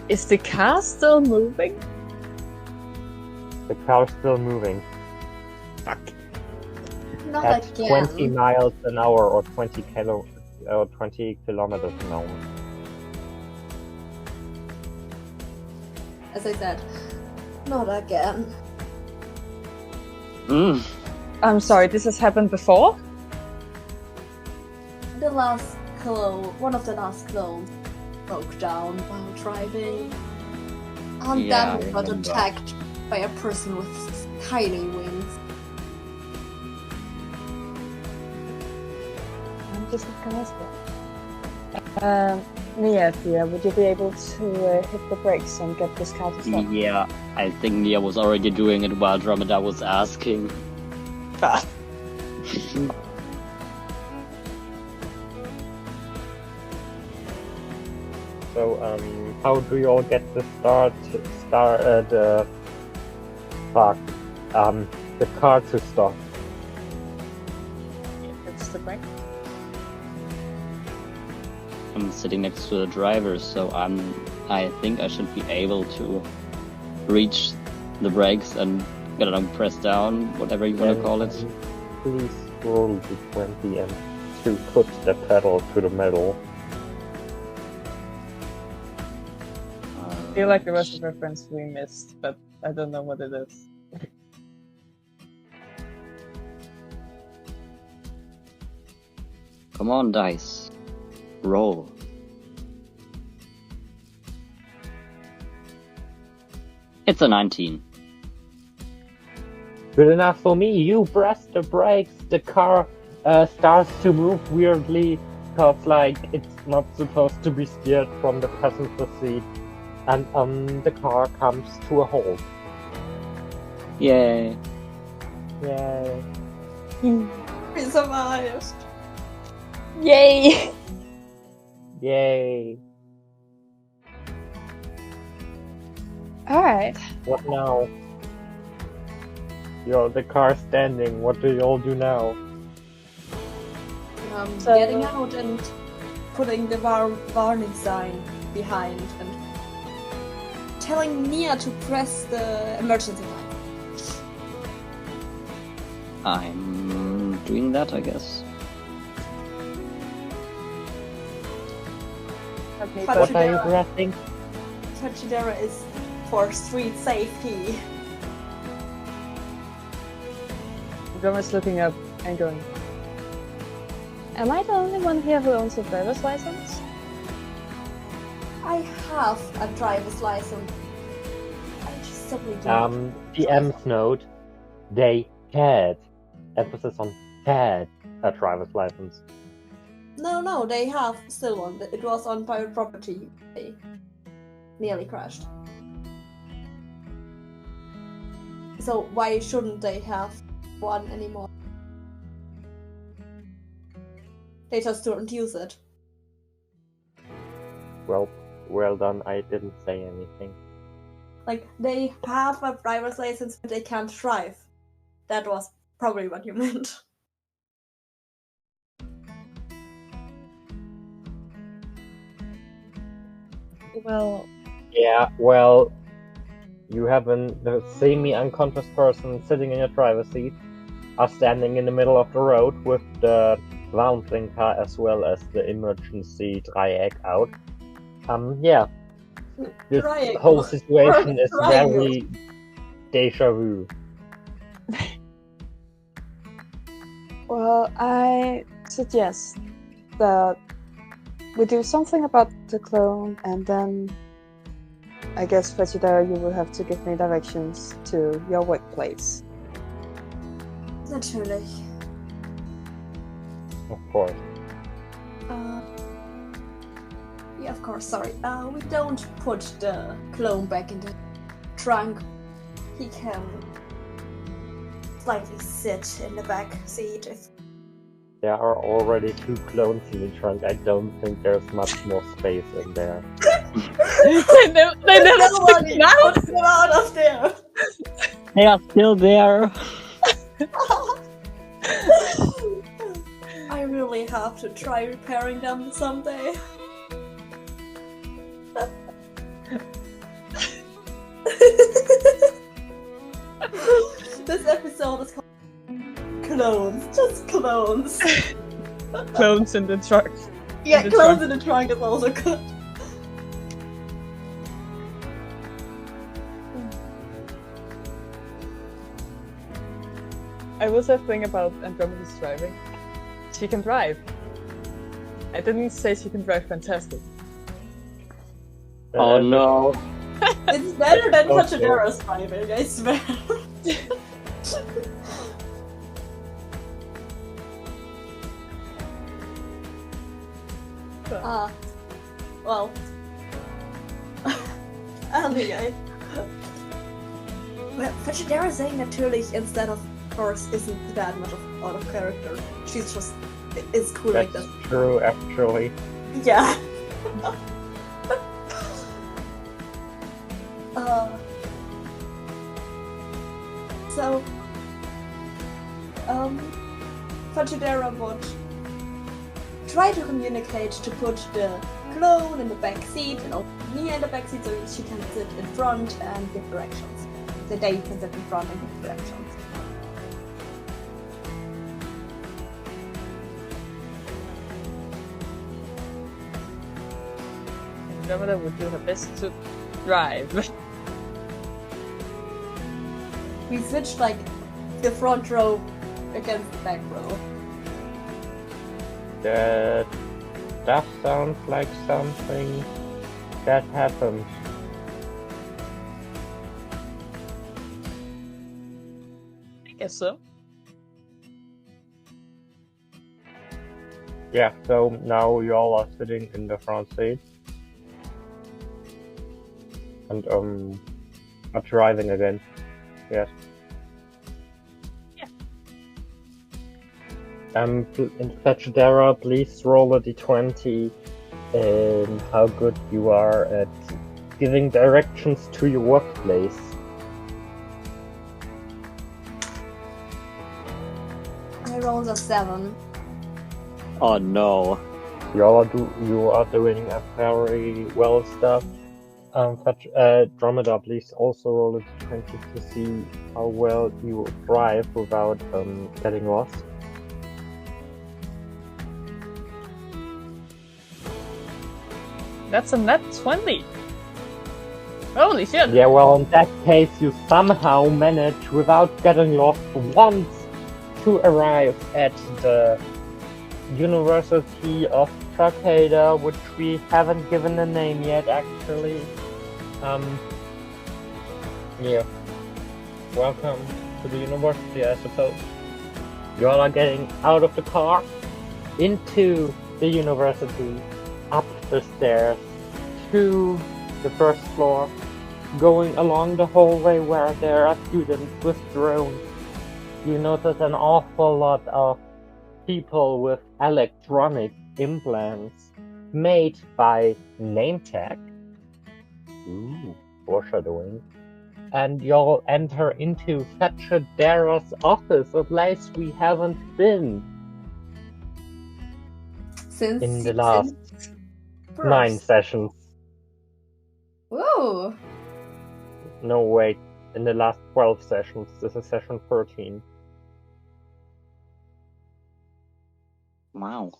Is the car still moving? The car's still moving Not at again. 20 miles an hour or 20 kilometers an hour. As I said, not again. I'm sorry, this has happened before? The last clone, one of the last clones, broke down while driving. And Yeah, then I got remember. attacked by a person with tiny wings. I'm just not gonna ask that. Nia, dear, would you be able to hit the brakes and get this car to stop? Yeah, I think Nia was already doing it while Dromedar was asking. Fast. So, how do you all get the the car to stop? It's the brake. I'm sitting next to the driver, so I think I should be able to reach the brakes and get it on press down, whatever you want to call it. Please roll to 20 and to put the pedal to the metal. I feel like there was a reference we missed, but I don't know what it is. Come on, dice. Roll. It's a 19. Good enough for me. You press the brakes, the car starts to move weirdly, cause like it's not supposed to be steered from the passenger seat, and the car comes to a halt. Yay. Yay. We survived. Yay! Yay. Alright. What now? The car's standing. What do you all do now? So- Getting out and putting the warning sign behind and telling Nia to press the emergency light. I'm doing that, I guess. Okay, But- What are you pressing? Tragedera is for street safety. Gomer's looking up and going, am I the only one here who owns a driver's license? I have a driver's license. I just simply don't. DM's note. They had, emphasis on had, a driver's license. No, they have still one. It was on private property. They nearly crashed. So why shouldn't they have one anymore? They just don't use it. Well done. I didn't say anything. Like, they have a driver's license, but they can't drive. That was probably what you meant. Well, Yeah, well, you have the semi-unconscious person sitting in your driver's seat, are standing in the middle of the road with the bouncing car as well as the emergency triac out. Yeah. This Triac. whole situation is Triangle. very deja vu. well, I suggest that we do something about the clone, and then I guess Vegeta, you will have to give me directions to your workplace. Natürlich. Of course. Yeah, of course, sorry. We don't put the clone back in the trunk. He can slightly sit in the back seat if There are already 2 clones in the trunk. I don't think there's much more space in there. they never nobody puts them out of there. They are still there. I really have to try repairing them someday. This episode is called Clones, just clones. clones in the truck. Yeah, the clones trunk. in the trunk is also good. I will say a thing about Andromeda's driving. She can drive. I didn't say she can drive fantastic. Oh no. It's better than Okay. Pachadera's driving, I swear. Well. Anyway. Well, Pachadera saying natürlich instead of course isn't that much out of character. She's just is cool like That's that. true, actually. Yeah. So, Pachadera would try to communicate to put the clone in the back seat and also Mia in the back seat so she can sit in front and give directions. So they can sit in front and give directions. Andromeda would do her best to drive. We switched like the front row against the back row. That does sound like something that happened. I guess so. Yeah, so now you all are sitting in the front seat. And are driving again. Yes. Yeah. In Fetchadera, please roll a d20 and how good you are at giving directions to your workplace. I rolled a 7. Oh no. You are doing a very well stuff. Dromeda, please also roll a d20 to see how well you drive without getting lost. That's a net 20. Holy shit! Yeah, well, in that case, you somehow manage, without getting lost once, to arrive at the University of Chaoter, which we haven't given a name yet, actually. Yeah. Welcome to the university, I suppose. You all are getting out of the car, into the university, up the stairs, to the first floor, going along the hallway where there are students with drones. You notice an awful lot of people with electronic implants made by name tag. Ooh, foreshadowing. And y'all enter into Fetchadera's office, a place we haven't been Since in the last since 9 first. sessions. Whoa! No, wait, in the last 12 sessions. This is session 13. Wow.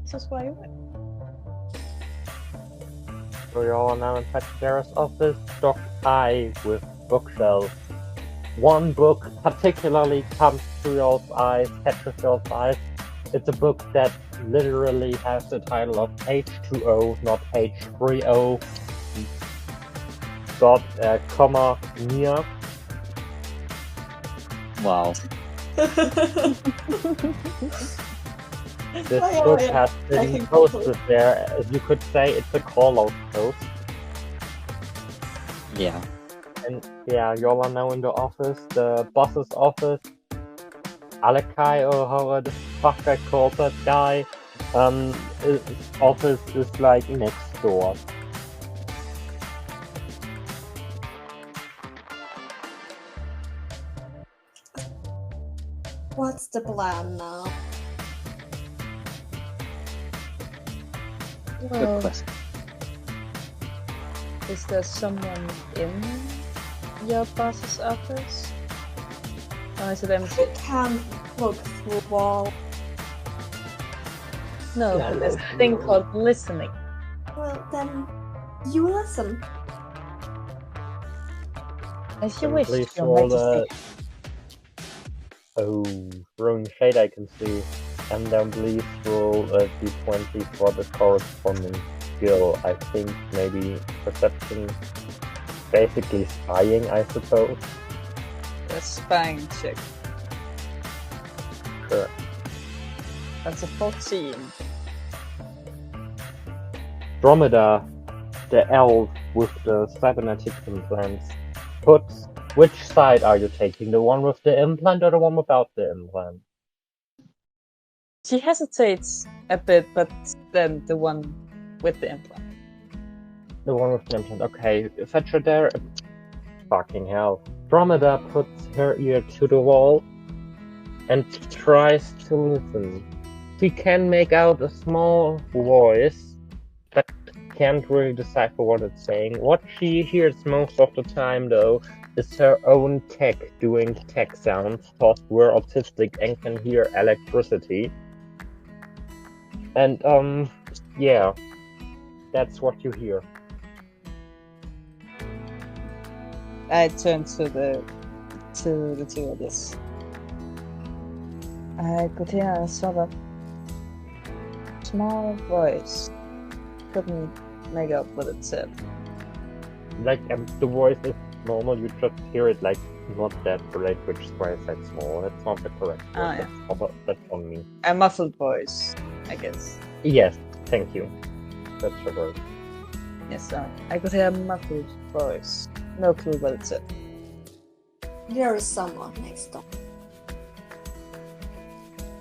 This is why you went. So y'all are now in Fetchadera's office, stocked high with bookshelves. One book particularly comes to y'all's eyes, catches y'all's eyes. It's a book that literally has the title of H2O, not H3O. Got a comma near. Wow. This Oh, book yeah. has been can posted there. As you could say, it's a call-out post. Yeah. And yeah, y'all are now in the office, the boss's office. Alekai, or however the fuck I called that guy. His office is like next door. What's the plan now? Good Well, question. is there someone in your boss's office? Or is it empty? I can't look through wall. No, but there's a thing called listening. Well, then you listen. As you Then wish, please Your roll Majesty. Oh, throwing shade I can see. And then please roll a d20 for the corresponding skill. I think maybe perception, basically spying, I suppose. A spying check. Correct. That's a 14. Dromeda, the elf with the cybernetic implants, puts. Which side are you taking? The one with the implant or the one without the implant? She hesitates a bit, but then the one with the implant. The one with the implant. Okay, Fetcher there. Fucking hell. Dromeda puts her ear to the wall and tries to listen. She can make out a small voice, but can't really decipher what it's saying. What she hears most of the time, though, is her own tech doing tech sounds, because we're autistic and can hear electricity. And, yeah, that's what you hear. I turn to the two of this. I could hear a sort of small voice. Couldn't make out what it said. Like, the voice is normal, you just hear it, like, not that great, which is why I said small. That's not the correct word. Ah, yeah. That's on me. A muffled voice, I guess. Yes, thank you. That's the word. Yes, I could hear a muffled voice. No clue what it said. There is someone next door.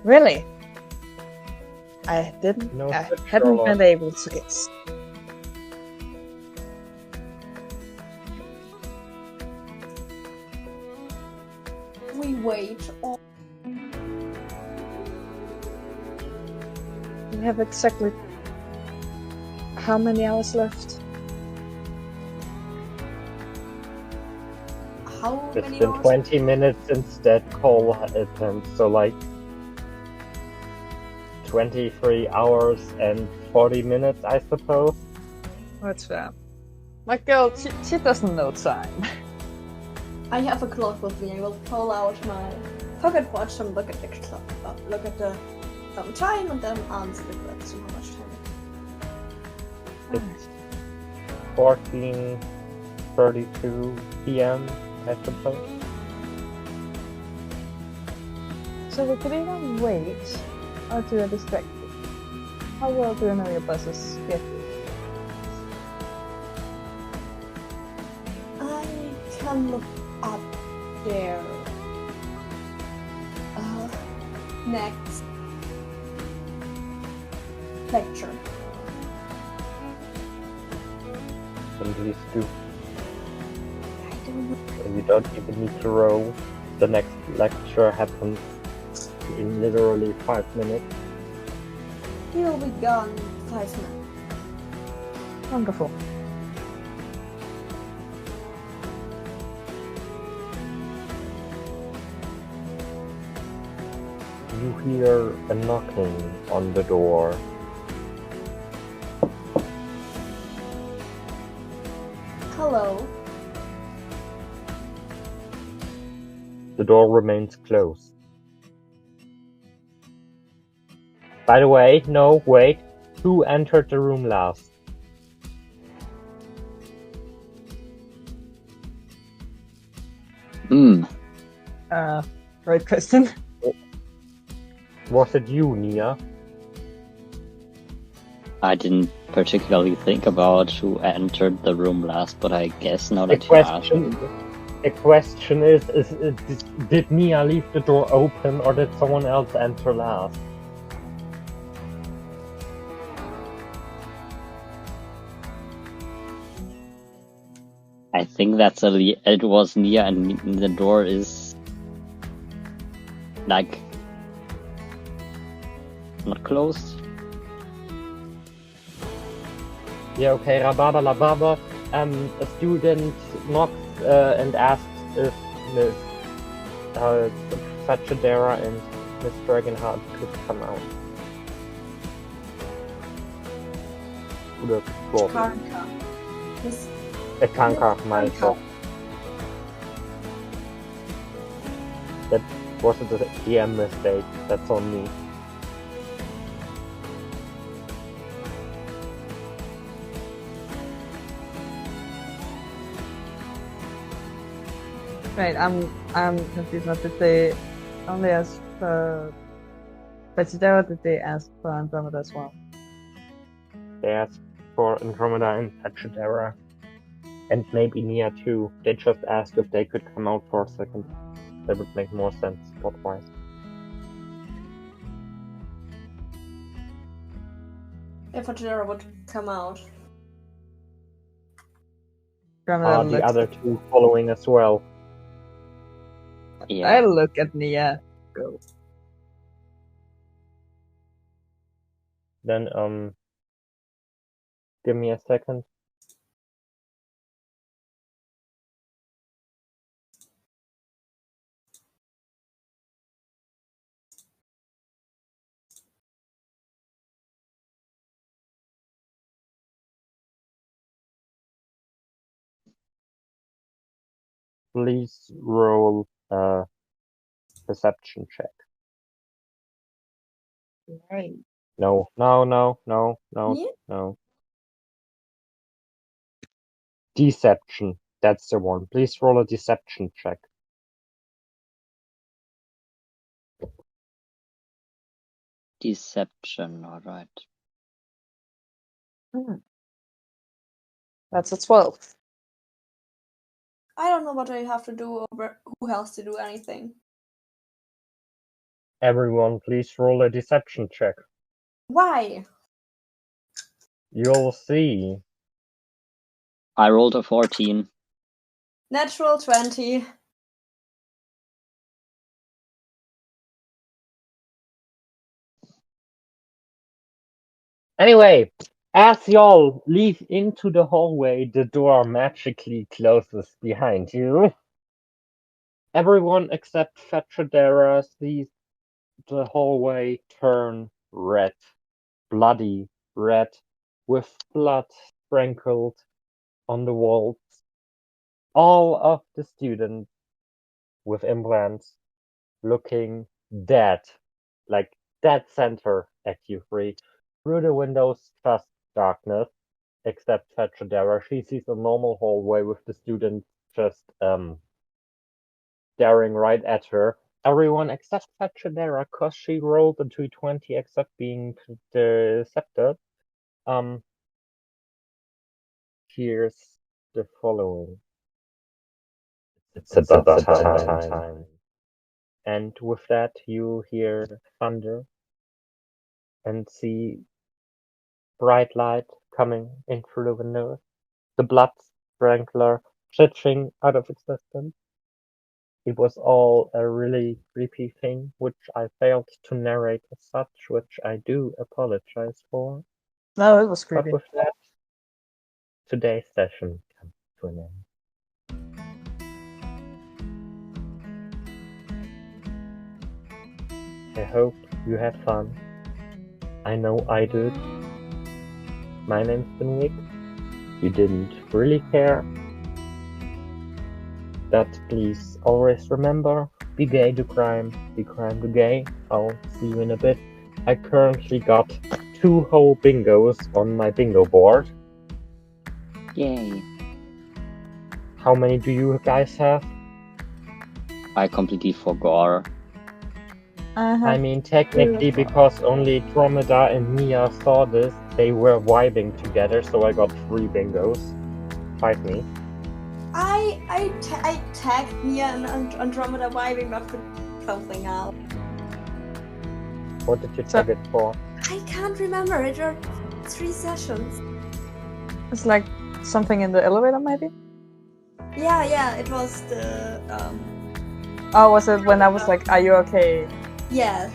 Really? I didn't. No, I but hadn't Sherlock. been able to guess. We wait all. We have exactly how many hours left? How It's many been hours? 20 minutes since that call happened, so like 23 hours and 40 minutes, I suppose. What's that? My girl, she doesn't know time. I have a clock with me. I will pull out my pocket watch and look at the clock, look at the time, and then answer the question how much time. It's 14:32 p.m., I suppose. So we could either wait or do a distracted. How well do you know your boss's schedule? I can look up there. Next lecture. Then please do. I don't know. You don't even need to roll. The next lecture happens in literally 5 minutes. He'll be gone in 5 minutes. Wonderful. You hear a knocking on the door. Hello. The door remains closed. By the way, no, wait. Who entered the room last? Great question. Was it you, Nia? I didn't particularly think about who entered the room last, but I guess now The that you asked me. question is did Nia leave the door open or did someone else enter last? I think that's it was Nia, and the door is like not closed. Yeah, okay, Rababa Lababa. A student knocks and asks if Miss Fetchadera and Miss Dragonheart could come out. To the floor. Karnka. Miss Kanka, myself. was it a DM mistake? That's on me. Right, I'm confused. Now, did they only ask for Vegeta, or did they ask for Andromeda as well? They asked for Andromeda and Pachidera. And maybe Nia too. They just asked if they could come out for a second. That would make more sense plot-wise. If Pachidera would come out. Andromeda The looks other at- two following as well. Yeah. I look at Nia. Go. Then give me a second. Please roll a perception check. Right. No. Yeah. Deception. That's the one. Please roll a deception check. Deception, alright. That's a 12. I don't know what I have to do or who has to do anything. Everyone, please roll a deception check. Why? You'll see. I rolled a 14. Natural 20. Anyway, as y'all leave into the hallway, the door magically closes behind you. Everyone except Fetradera sees the hallway turn red. Bloody red, with blood sprinkled on the walls. All of the students with implants looking dead, like dead center at you three. Through the windows, just darkness, except Fetradera. She sees a normal hallway with the students just staring right at her. Everyone except Fetradera, cause she rolled a 220 except being decepted. Here's the following. It's about time. And with that, you hear thunder and see bright light coming in through the windows. The blood sprinkler glitching out of existence. It was all a really creepy thing, which I failed to narrate as such, which I do apologize for. No, it was But creepy. with that, today's session comes to an end. I hope you had fun. I know I did. My name's Benwick. You didn't really care. But please always remember, be gay to crime, be crime to gay. I'll see you in a bit. I currently got 2 whole bingos on my bingo board. Yay. How many do you guys have? I completely forgot. I mean, technically, because only Dromeda and Mia saw this, they were vibing together, so I got 3 bingos. Fight me. I tagged Nia and Andromeda vibing, but for something else. What did you tag it for? I can't remember. It were 3 sessions. It's like something in the elevator, maybe? Yeah, it was the Oh, was it when I was like, are you okay? yeah.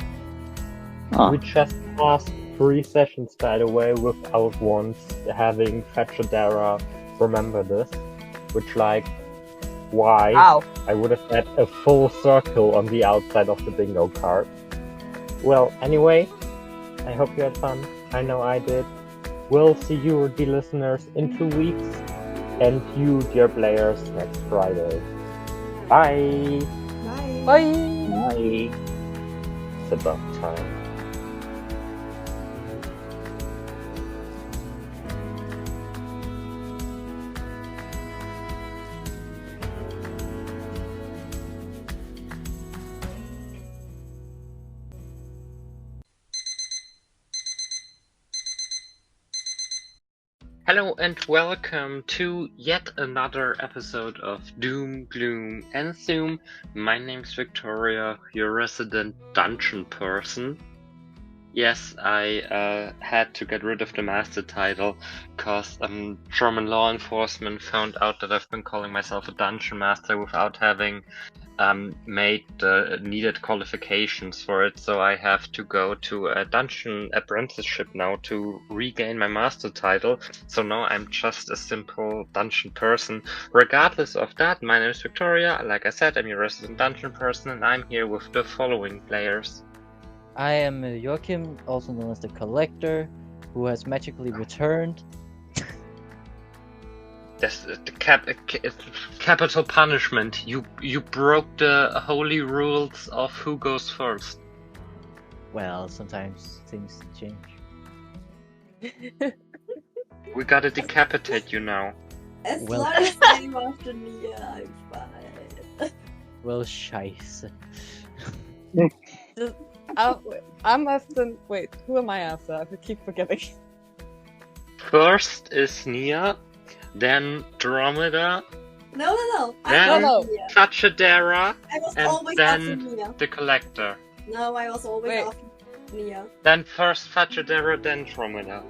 Oh. We just passed 3 sessions, by the way, without once having Fetradera remember this. Which, like, why? Ow. I would have had a full circle on the outside of the bingo card. Well, anyway, I hope you had fun. I know I did. We'll see you, dear listeners, in 2 weeks. And you, dear players, next Friday. Bye! Bye. Bye. Night. It's about time. Hello and welcome to yet another episode of Doom, Gloom and Zoom. My name's Victoria, your resident dungeon person. Yes, I had to get rid of the master title because German law enforcement found out that I've been calling myself a dungeon master without having made the needed qualifications for it, so I have to go to a dungeon apprenticeship now to regain my master title. So now I'm just a simple dungeon person. Regardless of that, my name is Victoria. Like I said, I'm your resident dungeon person, and I'm here with the following players. I am Joachim, also known as the Collector, who has magically returned. That's the capital punishment. You broke the holy rules of who goes first. Well, sometimes things change. We gotta decapitate you now. As Well- long as I'm after Nia, I'm fine. Well, scheiße. I'm after. Wait, who am I after? I keep forgetting. First is Nia, then Dromeda, No. then No. Nia. Fachadera, I was and always after then Nia. the Collector. No, I was always Wait. after Nia. Then first Fachadera, then Dromeda.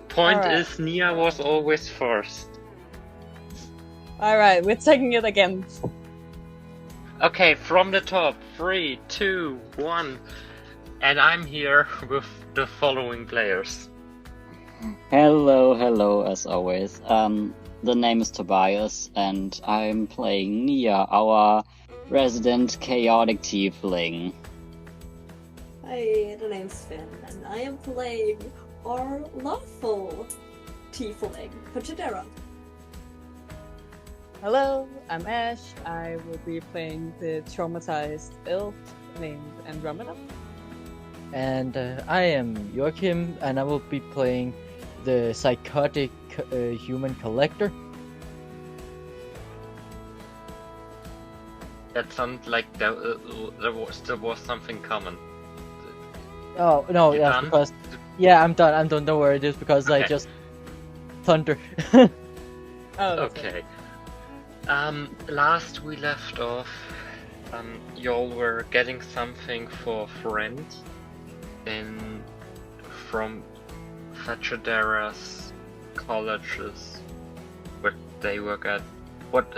Point Alright. is, Nia was always first. Alright, we're taking it again. Okay, from the top, 3, 2, 1. And I'm here with the following players. Hello, as always. The name is Tobias, and I'm playing Nia, our resident chaotic tiefling. Hi, the name's Finn, and I am playing our lawful tiefling, Pachadera. Hello, I'm Ash. I will be playing the traumatized elf named Andromeda. And I am Joachim, and I will be playing the psychotic human collector. That sounded like there was something common. Oh no, You that's done? because I'm done. Don't worry. It's because I Okay. just thunder. Oh, that's Okay. Last we left off, y'all were getting something for friends from Fachadera's colleges where they work at. What,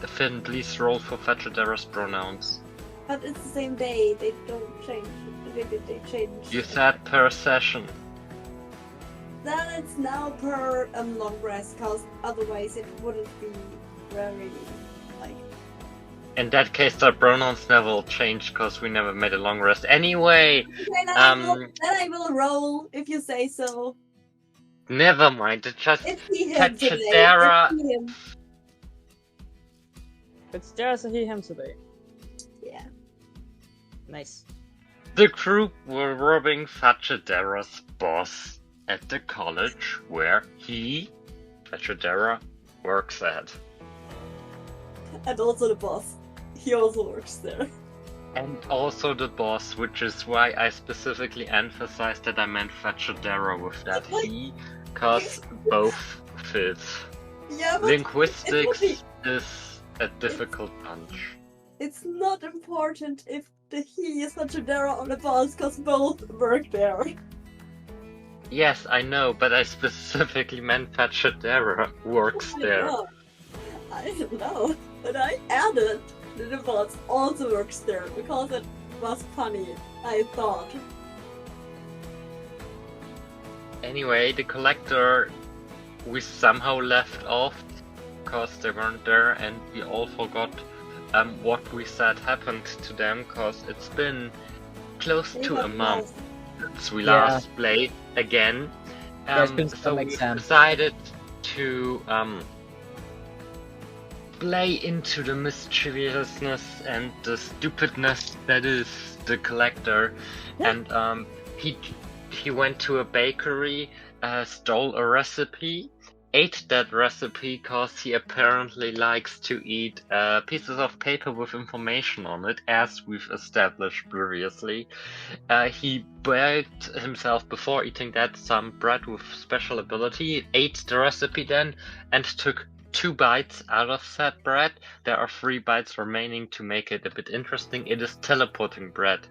Finn, please roll for Fachadera's pronouns. But it's the same day, they don't change. They change. You said per session. Then it's now per long rest, cause otherwise it wouldn't be very, like... In that case, the pronouns never will change because we never made a long rest. Anyway, Okay, then I will roll, if you say so. never mind. It's just It's he, him today. Fachadera. It's he, him. It's just a he him today. Yeah. Nice. The group were robbing Fachadera's boss at the college where Fachadera, works at. And also the boss. He also works there. And also the boss, which is why I specifically emphasized that I meant Fachadera with that he, cause both fit. Yeah, but Linguistics it is a difficult punch. it's not important if the he is Pachadera or the boss, cause both work there. Yes, I know, but I specifically meant Fachadera works there. I don't know, but I added that the boss also works there because it was funny, I thought. Anyway, the Collector we somehow left off because they weren't there, and we all forgot what we said happened to them because it's been close to a month since we last played again. There's been So some we exams. decided to play into the mischievousness and the stupidness that is the collector, and he went to a bakery, stole a recipe, ate that recipe cause he apparently likes to eat pieces of paper with information on it, as we've established previously. He baked himself before eating that some bread with special ability, ate the recipe then, and took 2 bites out of said bread. There are 3 bites remaining to make it a bit interesting. It is teleporting bread.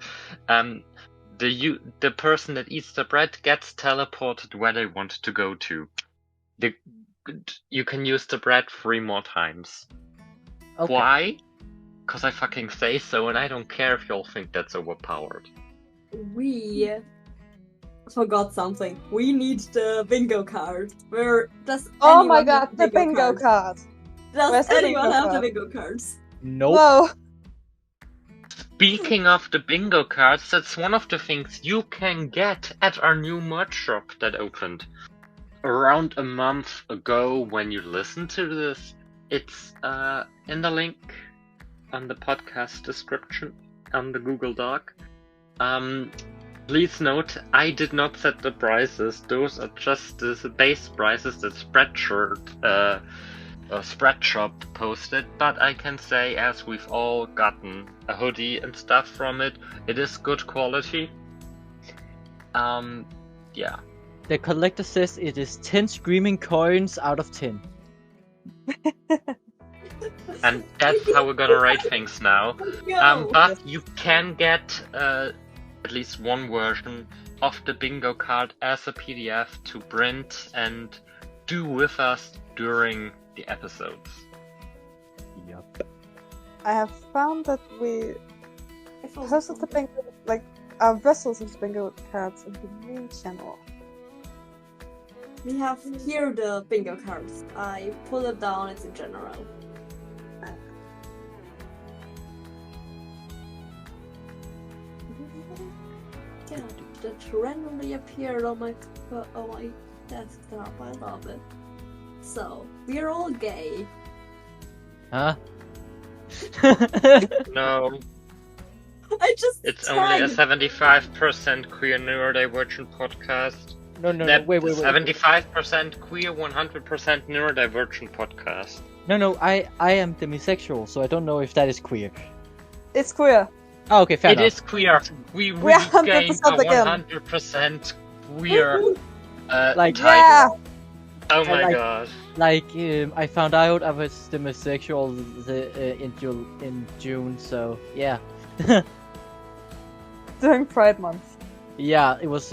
The person that eats the bread gets teleported where they want to go to. You can use the bread 3 more times. Okay. Why? Because I fucking say so, and I don't care if y'all think that's overpowered. We forgot something. We need the bingo card. Where does Oh my anyone have god, the bingo card. Does Where's the anyone bingo have the card? bingo cards? Nope. No. Speaking of the bingo cards, that's one of the things you can get at our new merch shop that opened around a month ago when you listen to this. It's in the link on the podcast description on the Google Doc. Please note, I did not set the prices. Those are just the base prices that Spreadshop posted, but I can say, as we've all gotten a hoodie and stuff from it, it is good quality. Yeah. The collector says it is 10 screaming coins out of 10. And that's how we're gonna rate things now. Go! But you can get at least one version of the bingo card as a PDF to print and do with us during the episodes. Yep. I have found that we posted the bingo, like our vessels of bingo cards in the main channel. We have here the bingo cards. I pull it down, it's in general. Yeah, that randomly appeared on my desktop. I love it. So, we're all gay. Huh? No, It's it's only a 75% queer neurodivergent podcast. No, wait. 75% queer, 100% neurodivergent podcast. No, I am demisexual, so I don't know if that is queer. It's queer. Oh, okay, fair It enough. is queer. We We're regained 100% a again. 100% queer Like, type. Yeah. Oh my like- god. Like, I found out I was demisexual in June, so yeah. During Pride Month. Yeah, it was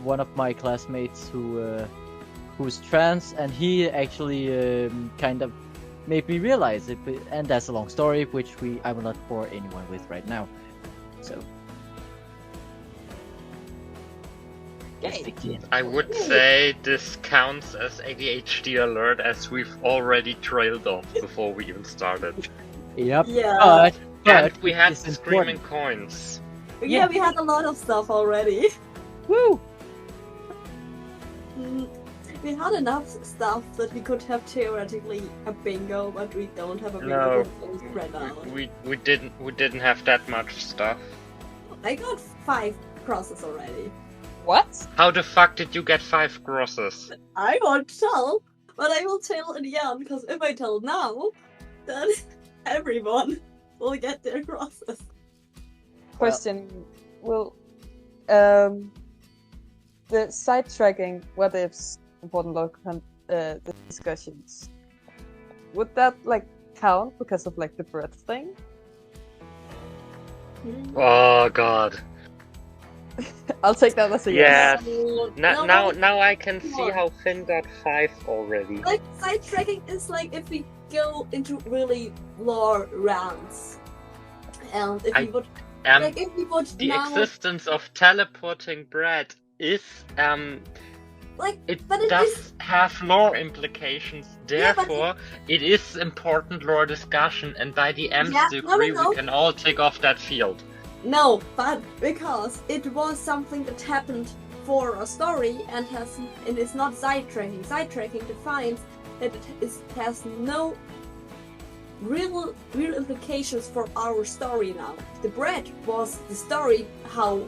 one of my classmates who's trans, and he actually kind of made me realize it. And that's a long story, which I will not bore anyone with right now. So. I would say this counts as ADHD alert, as we've already trailed off before we even started. Yep. Yeah. But And we had it's screaming important. coins. Yeah, we had a lot of stuff already. Woo! We had enough stuff that we could have theoretically a bingo, but we don't have a bingo. No, We're spread out. we didn't have that much stuff. I got 5 crosses already. What? How the fuck did you get 5 crosses? I won't tell, but I will tell in the end, because if I tell now, then everyone will get their crosses. Question: will the sidetracking what ifs important local discussions, would that like count because of like the bread thing? Oh god. I'll take that as a yes. Yes. So, Now I can see how Finn got 5 already. like sidetracking is like if we go into really lore rants, and if we would like if we would The now existence of teleporting bread is like it but it does is have lore implications. Yeah, but Therefore, it is important lore discussion, and by the M's Yeah, degree, no. we can all take off that field. no, but because it was something that happened for a story and is not sidetracking. Sidetracking defines that it has no real implications for our story now. The bread was the story how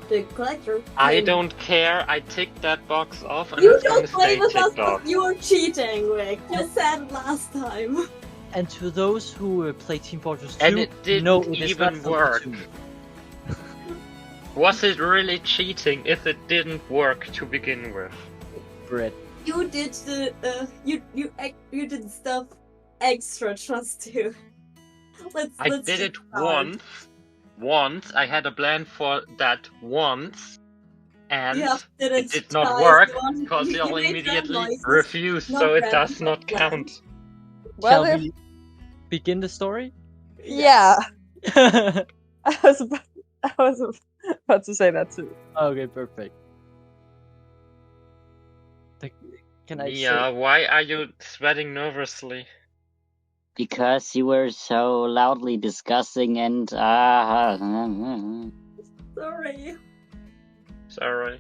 the collector. I came. don't care. I ticked that box off, and You it's gonna don't play stay with us, ticked off. but you are cheating, Rick. You said it last time. And to those who play Team Fortress 2, And it didn't no, it is even not filter work. 2. Was it really cheating if it didn't work to begin with? Bread. You did the you did stuff extra. Trust you. Let's I did just it start. once. I had a plan for that once, and Yeah, did it did not twice. work You want- because you y'all made red immediately noises, refused, not so it red, does not not black. count. Well, Shall if, we begin the story? yeah, Okay, I was about to say that too. perfect. Can I Mia, say? why are you sweating nervously? Because you were so loudly discussing and Sorry. Sorry.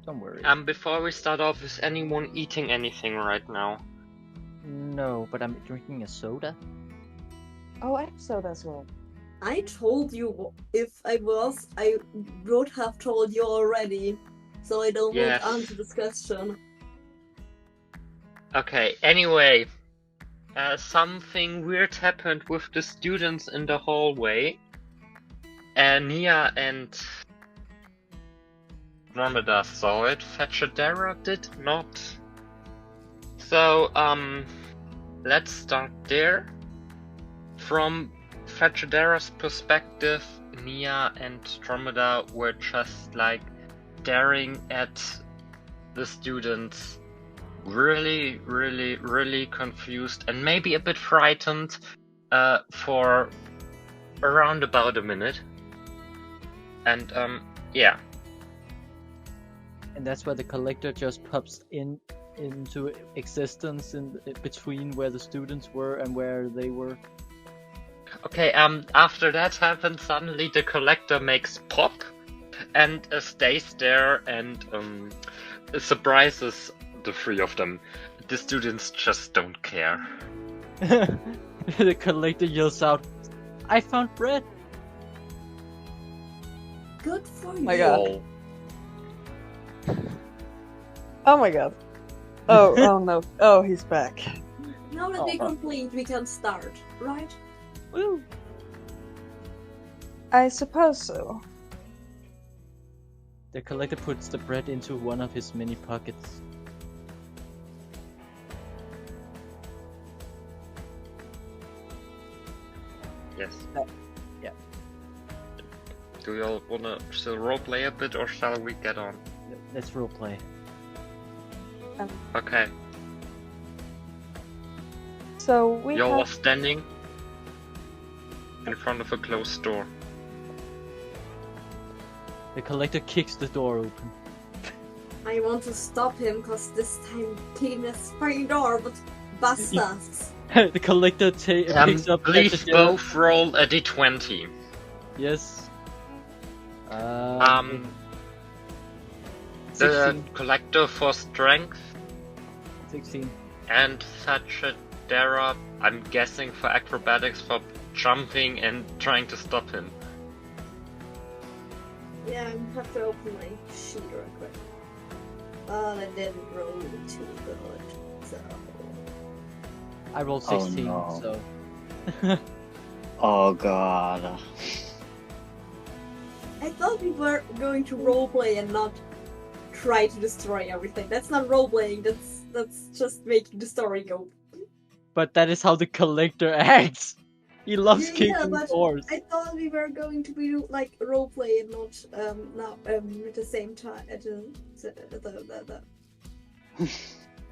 Don't worry. Before we start off, is anyone eating anything right now? No, but I'm drinking a soda. Oh, I have soda as well. I told you if I was, I would have told you already. So I don't Yes. want answer this question. Okay, anyway. Something weird happened with the students in the hallway. Nia and Andromeda saw it. Fetchadera did not. So, let's start there. From Fetchadera's perspective, Nia and Andromeda were just like staring at the students, really, really, really confused and maybe a bit frightened for around about a minute. And yeah. And that's where the collector just pops into existence in between where the students were and where they were. Okay, after that happens, suddenly the collector makes pop and stays there and surprises the three of them. The students just don't care. The collector yells out, "I found bread!" Good for My you. God. Oh my god. Oh, oh no. Oh, he's back. Now that we complete, we can start, right? Woo! I suppose so. The collector puts the bread into one of his many pockets. Yes. Yeah. Do you all wanna still roleplay a bit, or shall we get on? Let's roleplay. Okay. So we Y'all are have... standing in front of a closed door. The collector kicks the door open. I want to stop him because this time came a spring door, but bust us. The collector picks up Please Fetchadera. both roll a d20. Yes. The 16. collector for strength 16. and Fetchadera, I'm guessing for acrobatics, for jumping and trying to stop him. Yeah, I have to open my sheet real quick. Well, I didn't roll too good, so... I rolled Oh, 16, no. so. Oh god. I thought we were going to roleplay and not try to destroy everything. That's not roleplaying, that's just making the story go. But that is how the collector acts. He loves kicking but doors. I thought we were going to be like roleplay and not at the same time at the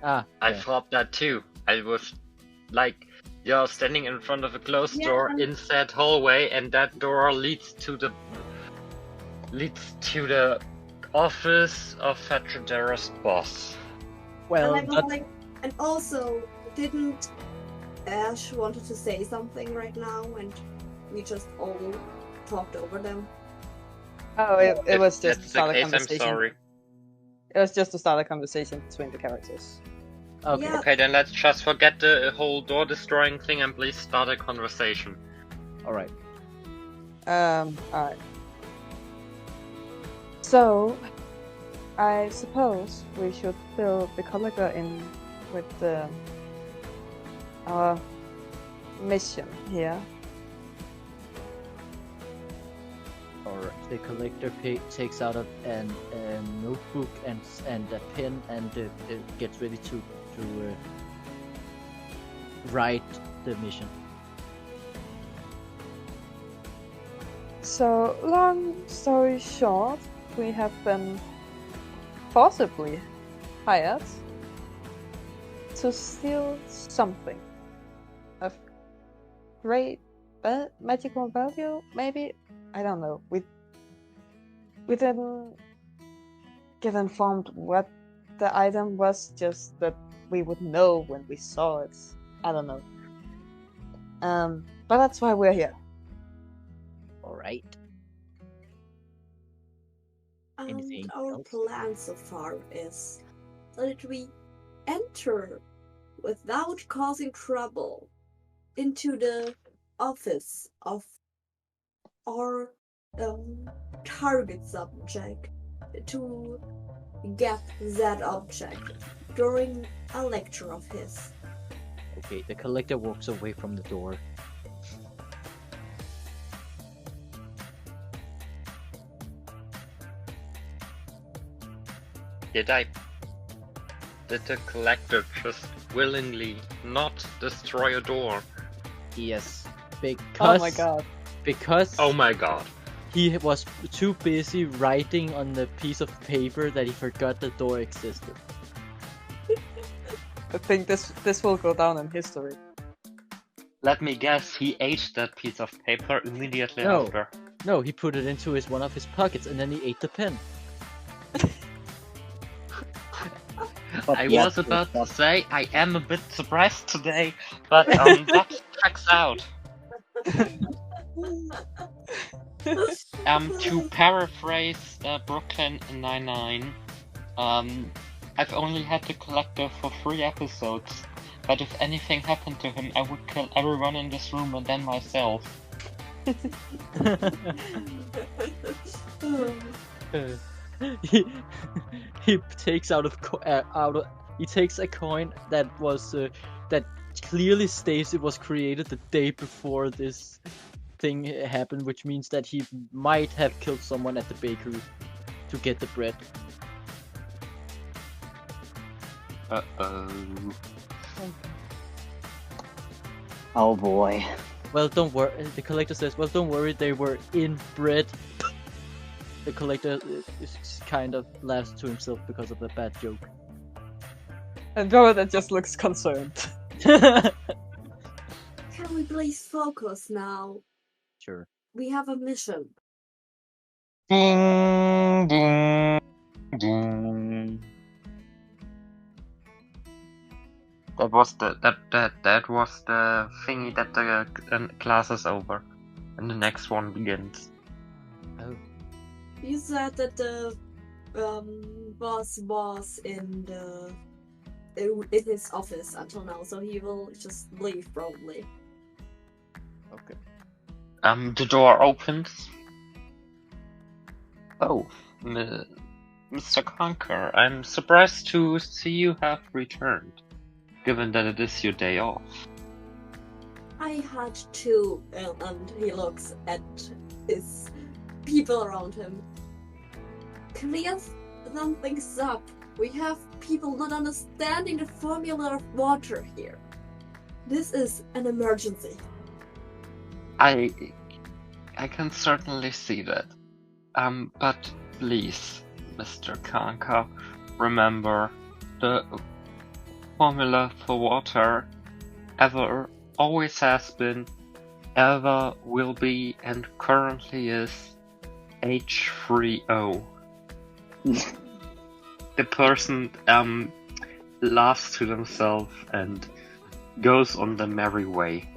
Ah, I yeah. thought that too. I was like, you're standing in front of a closed Yeah. door in said hallway, and that door leads to the office of Fetchadera's boss. Well, and I was but like, and also didn't Ash wanted to say something right now, and we just all talked over them. Oh, it was If just to that's start the a case, I'm conversation. sorry. It was just to start a conversation between the characters. Okay. Yeah. Okay, then let's just forget the whole door destroying thing and please start a conversation. All right. Alright. So, I suppose we should fill the collector in with our mission here. Alright. The collector takes out a notebook and a pen and gets ready to write the mission. So, long story short, we have been forcibly hired to steal something of great magical value, maybe? I don't know. We didn't get informed what the item was, just that we would know when we saw it. I don't know. But that's why we're here. Alright. And Anything our else? plan so far is that we enter without causing trouble into the office of our target subject to get that object during a lecture of his. Okay, the collector walks away from the door. Did the collector just willingly not destroy a door? Yes, Oh because my god. because Oh my god. he was too busy writing on the piece of paper that he forgot the door existed. I think this will go down in history. Let me guess, he ate that piece of paper immediately No. after. No, he put it into one of his pockets and then he ate the pen. But I yes, was about to yes, say I am a bit surprised today, but that checks out. To paraphrase Brooklyn 99, I've only had the collector for 3 episodes, but if anything happened to him, I would kill everyone in this room and then myself. he takes he takes a coin that was that clearly states it was created the day before this thing happened, which means that he might have killed someone at the bakery to get the bread. Uh-oh. Oh boy. Well, don't worry. The collector says, "Well, don't worry. They were inbred." The collector kind of laughs to himself because of the bad joke. And Jonathan just looks concerned. Can we please focus now? Sure. We have a mission. Ding, ding, ding. That was the thingy that the class is over, and the next one begins. Oh. You said that the boss was in his office until now, so he will just leave probably. Okay. The door opens. Oh, Mr. Conker, I'm surprised to see you have returned, given that it is your day off. I had to, and he looks at his people around him. Clear some things up. We have people not understanding the formula of water here. This is an emergency. I can certainly see that. But please, Mr. Kanka, remember the formula for water always has been, ever will be, and currently is H3O. The person laughs to themselves and goes on the merry way.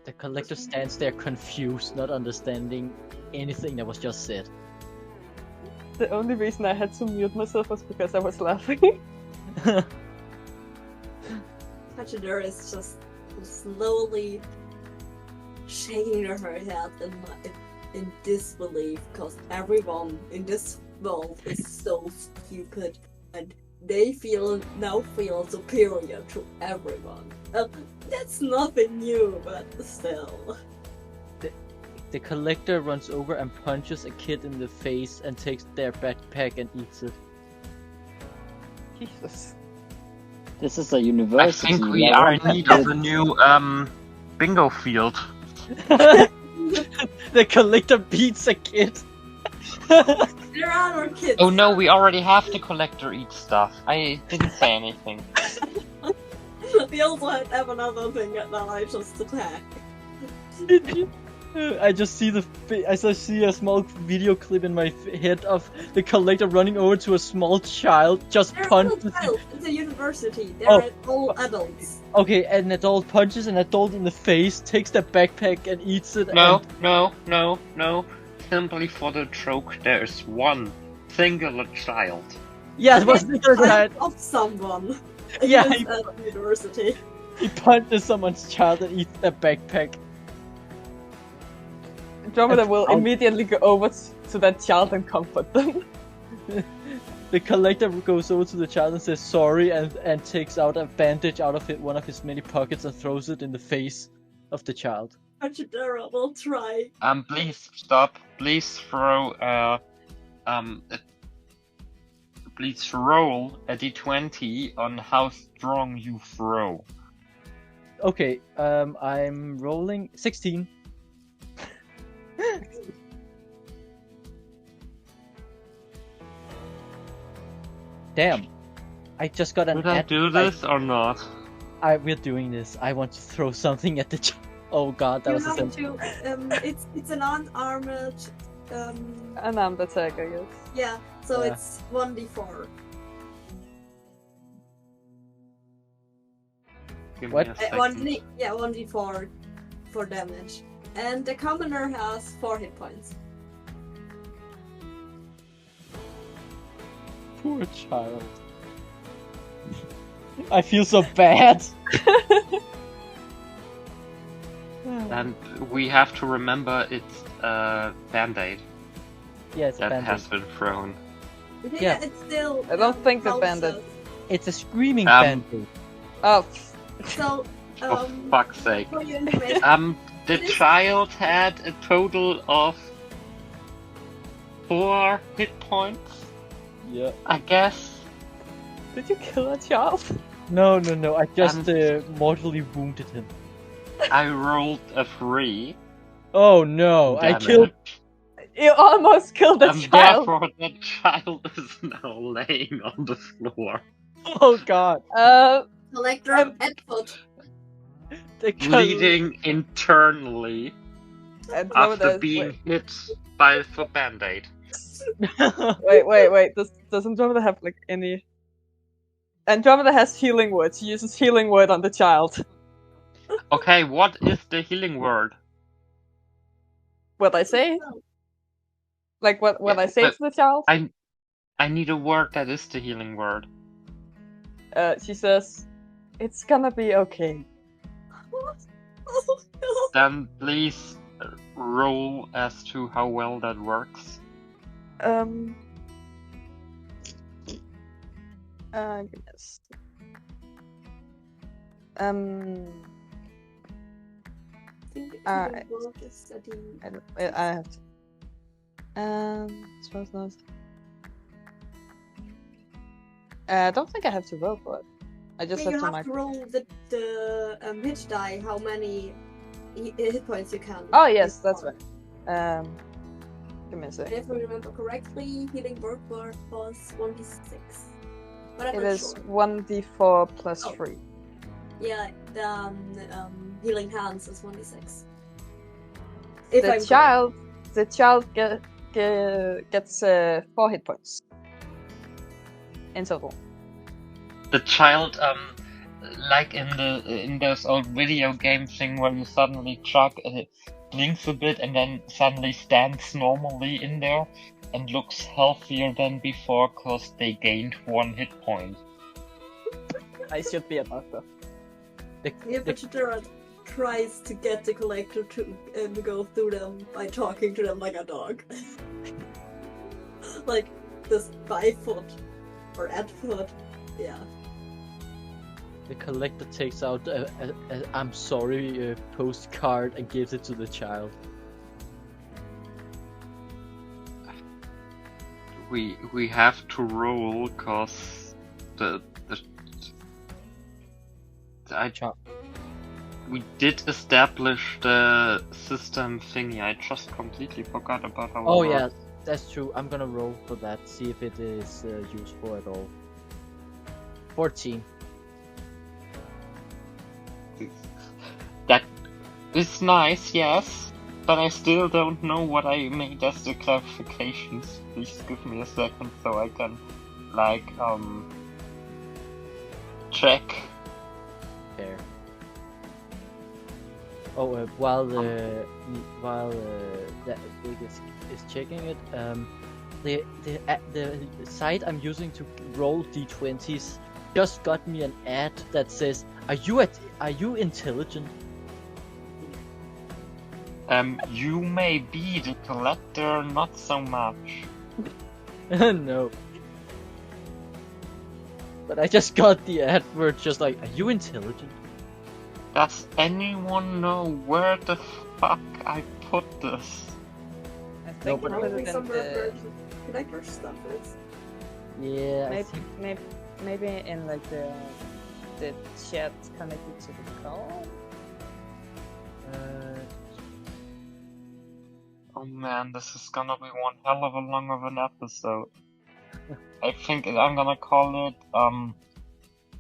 The collector stands there confused, not understanding anything that was just said. The only reason I had to mute myself was because I was laughing. Chaoter is just slowly shaking her head in disbelief because everyone in this world is so stupid and they now feel superior to everyone. That's nothing new, but still. The collector runs over and punches a kid in the face and takes their backpack and eats it. Jesus. This is a I university. think we now. are in need of a new bingo field. The collector beats a kid. There are no kids. Oh no, we already have the collector eat stuff. I didn't say anything. We also have another thing that I just attacked. I just see a small video clip in my head of the collector running over to a small child, just They're all punches. adults. It's a university. They're all adults. Okay, an adult punches an adult in the face, takes their backpack and eats it. No, and... no. Simply for the joke, there's one singular child. Yeah, it was the child. Of someone. Yeah, At university. He punches someone's child and eats their backpack. Andromeda will immediately go over to that child and comfort them. The collector goes over to the child and says sorry and takes out a bandage out of one of his many pockets and throws it in the face of the child. Chaoter will try. Please stop. Please throw please roll a d20 on how strong you throw. Okay, I'm rolling 16. Damn. I just got an Should I do this or not? We're doing this. I want to throw something at the child. Oh god, that You was a have sim. to. It's an unarmored. Unarmed attack, I guess. Yeah. So Yeah. it's 1d4. Give What? me a second. 1d4 for damage, and the commoner has 4 hit points. Poor child. I feel so bad. And we have to remember it's a band-aid Yeah, it's a that bandit. has been thrown. Yeah. It's still. I don't think the pulses. bandit- It's a screaming Um, bandit. Oh, So. For fuck's sake. For your information, The child had a total of 4 hit points, Yeah. I guess. did you kill a child? No. I just mortally wounded him. I rolled a 3. Oh no! I damage, killed. You almost killed a and child. therefore that child is now laying on the floor, Oh god! collector at foot. The bleeding internally Andromeda after is- being hit by for band-aid. Wait. Does Andromeda have like any? Andromeda has healing word. She uses healing word on the child. Okay, what is the healing word? What I say? Like what Yeah, I say but to the child? I need a word that is the healing word. She says, "It's gonna be okay." Oh no. Then please roll as to how well that works. Goodness. Alright. I have to. Suppose not. I don't think I have to roll for it. I just you have to have mark. to roll the hit die, how many hit points you can. Oh yes, hit that's for. right. Give me a And sec. if I remember correctly, healing word was 1d6. But I'm It not is sure. 1d4 plus Oh. 3. Yeah, the healing hands is 1d6. If I'm The child gets 4 hit points in total. The child, like in those old video game thing where you suddenly chuck blinks a bit and then suddenly stands normally in there and looks healthier than before because they gained 1 hit point. I should be a doctor. Yeah, but Chitara tries to get the collector to go through them by talking to them like a dog. Like this by foot or at foot. Yeah. The collector takes out a I'm sorry postcard and gives it to the child. We have to roll cause we did establish the system thingy. I just completely forgot about how. Oh it yeah, works. that's true. I'm gonna roll for that. See if it is useful at all. 14. That is nice, yes, but I still don't know what I made as the clarifications. Please give me a second so I can, check. Fair. Oh, while that is checking it, the site I'm using to roll d20s just got me an ad that says, "Are you intelligent?" You may be the collector, not so much. No. But I just got the ad where it's just like, "Are you intelligent?" Does anyone know where the fuck I put this? I think but I put Probably it in somewhere the, where the collector stuff is. Yeah, I maybe, think maybe in like the chat connected to the call. Oh man, this is gonna be one hell of a long of an episode. I think I'm gonna call it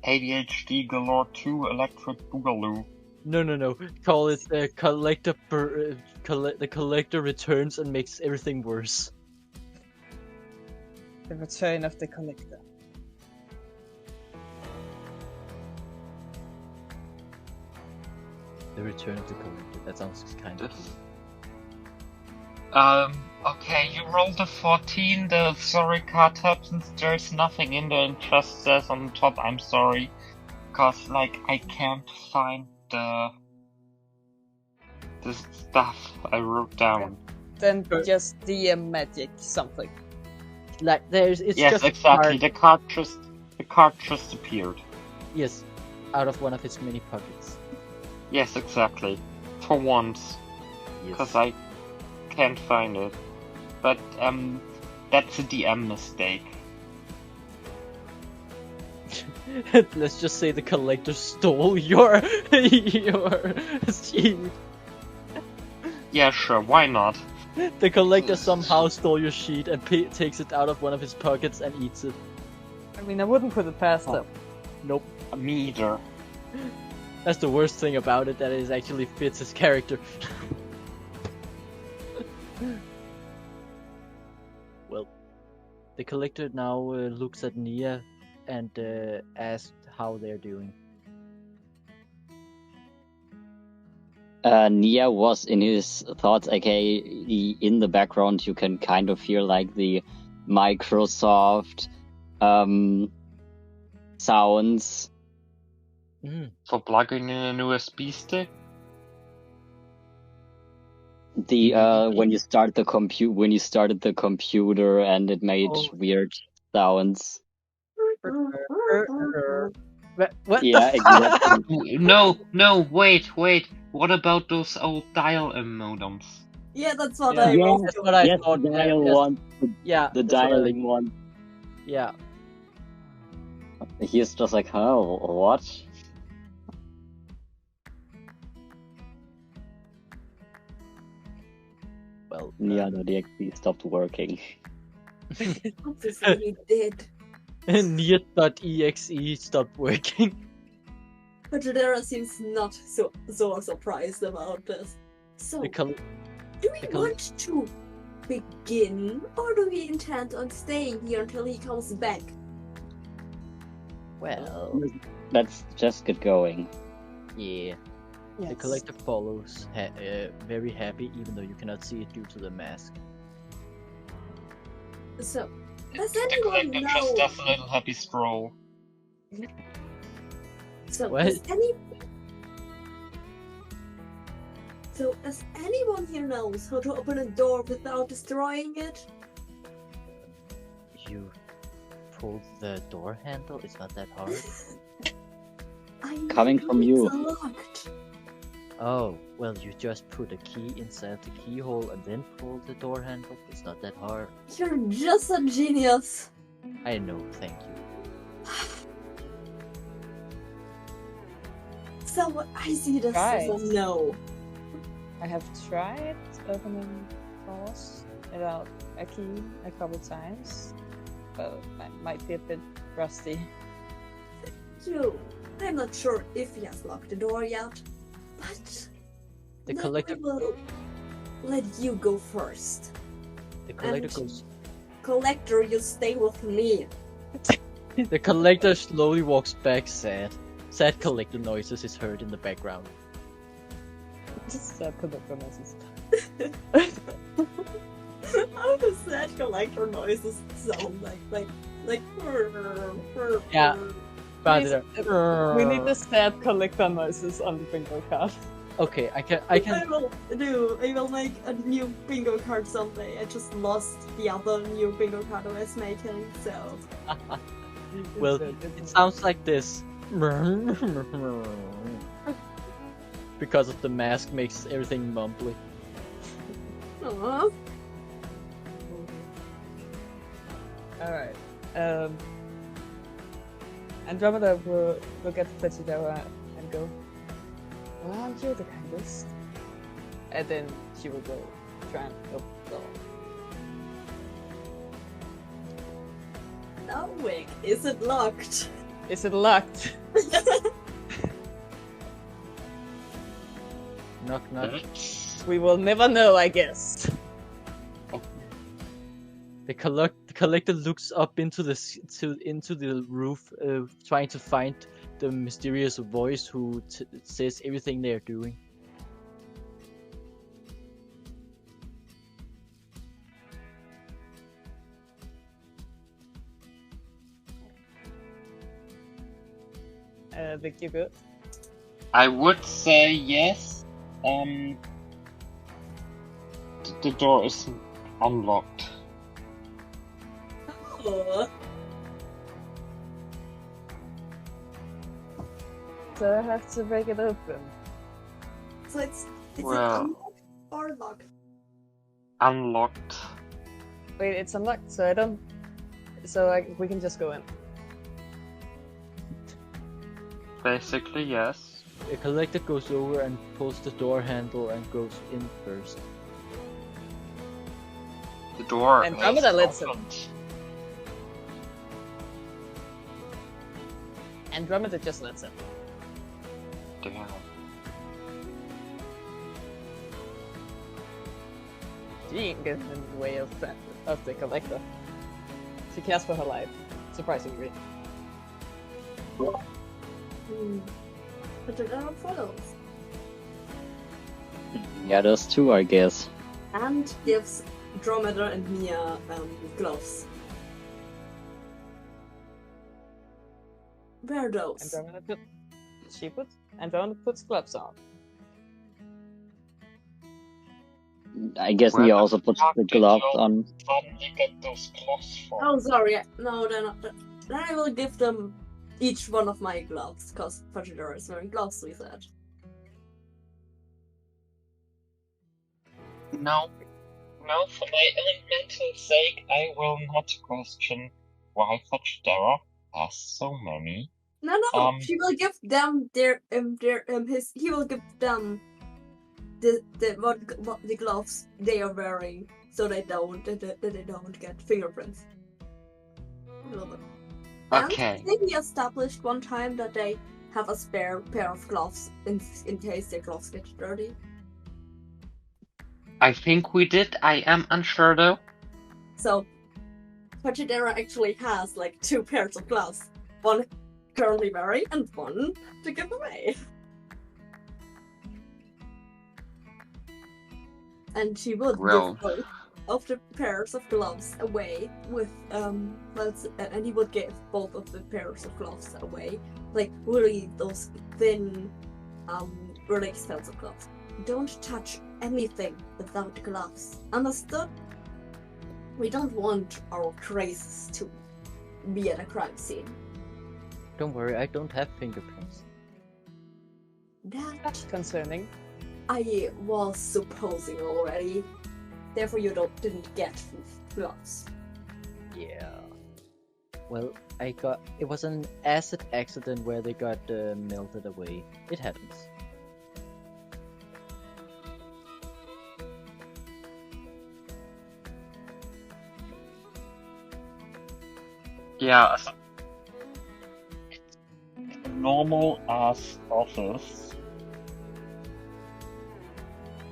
ADHD Galore 2 Electric Boogaloo. no. Call it the collector. The collector returns and makes everything worse. The return of the collector. The return of the collector. That sounds kind of. Okay, you rolled a 14, the sorry card happens, there's nothing in there, and just says on top, I'm sorry, cause, I can't find the stuff I wrote down. Then just DM magic something. Like it's Yes, just exactly, a card, the card just appeared. yes, out of one of its many pockets. Yes, exactly. For once, cause I can't find it. But, that's a DM mistake. Let's just say the collector stole your sheet. Yeah, sure, why not? The collector somehow stole your sheet and takes it out of one of his pockets and eats it. I mean, I wouldn't put it past them. Nope. Me either. That's the worst thing about it, that it actually fits his character. Well, the collector now looks at Nia and asks how they're doing. Nia was in his thoughts, aka in the background you can kind of hear like the Microsoft sounds. For plugging in an USB stick? The when you started the computer and it made weird sounds. What Yeah, the fuck? exactly. No, wait. What about those old dial-in modems? Yeah, that's what Yeah. I Yeah, wrote. That's what I yes, thought. the dial yes. one, Yeah, the that's what I- dialing one. Yeah. He's just like, oh, what? Well, Nia.exe stopped working. Obviously he did. Nia.exe stopped working. But Jadera seems not so surprised about this. So, The col- do we the col- want to begin, or do we intend on staying here until he comes back? well, Let's just get going. yeah. The collector follows, very happy, even though you cannot see it due to the mask. So, does The anyone collector just know? does a little happy stroll. So What? as anyone here knows how to open a door without destroying it? You pulled the door handle? It's not that hard. Coming from you. It's locked. Oh, well, you just put a key inside the keyhole and then pull the door handle. It's not that hard. You're just a genius. I know, thank you. So I see this as a Right. no. I have tried opening doors without a key a couple times, but I might be a bit rusty. I'm not sure if he has locked the door yet, but The then collector, I will let you go first. the collector and- goes. Collector, you stay with me. The collector slowly walks back, sad. Sad collector noises is heard in the background. Just put up the message. How does that collector noises sound like? Yeah. Found Please, it. We need the sad collector noises on the bingo card. Okay, I can. I will make a new bingo card someday. I just lost the other new bingo card I was making, so Well, it sounds like this. Because of the mask makes everything mumbly. Aww. Alright. Andromeda will look at Fajidara and go, well, aren't you the kindest? And then she will go try and open the door. Now wait, is it locked? Is it locked? Knock knock. We will never know, I guess. The collector looks up into into the roof, trying to find the mysterious voice who says everything they are doing. Vic, you good? I would say yes. The door is unlocked. Oh, So I have to break it open. so it's Well- it unlocked or locked? Unlocked. Wait, it's unlocked, so we can just go in. Basically, yes. The collector goes over and pulls the door handle and goes in first. The door Andromeda is lets him. opened. Andromeda just lets him. Damn. She ain't getting in the way of the collector. She cares for her life, surprisingly. But there are follows. Yeah, there's two, I guess. And gives Andromeda and Mia gloves. Where are those? Andromeda puts gloves on. I guess Where Nia the also puts fuck the did gloves you on. suddenly get those gloves from? Oh, sorry. No, they're not. Then I will give them each one of my gloves, because Fajidara is wearing gloves, we said. No, for my own mental sake, I will not question why Fajidara has so many. No, he will give them he will give them the gloves they are wearing, so they don't get fingerprints. Okay. And I think we established one time that they have a spare pair of gloves in case their gloves get dirty. I think we did. I am unsure though. So Fajidara actually has like 2 pairs of gloves, one currently wearing and one to give away. And she would Well. give both. of the pairs of gloves away with and he would give both of the pairs of gloves away, like really those thin, really expensive gloves. Don't touch anything without gloves. Understood? We don't want our traces to be at a crime scene. Don't worry, I don't have fingerprints. That's concerning. I was supposing already. Therefore, you didn't get gloves. Yeah. Well, it was an acid accident where they got melted away. It happens. Yeah, it's a normal ass office.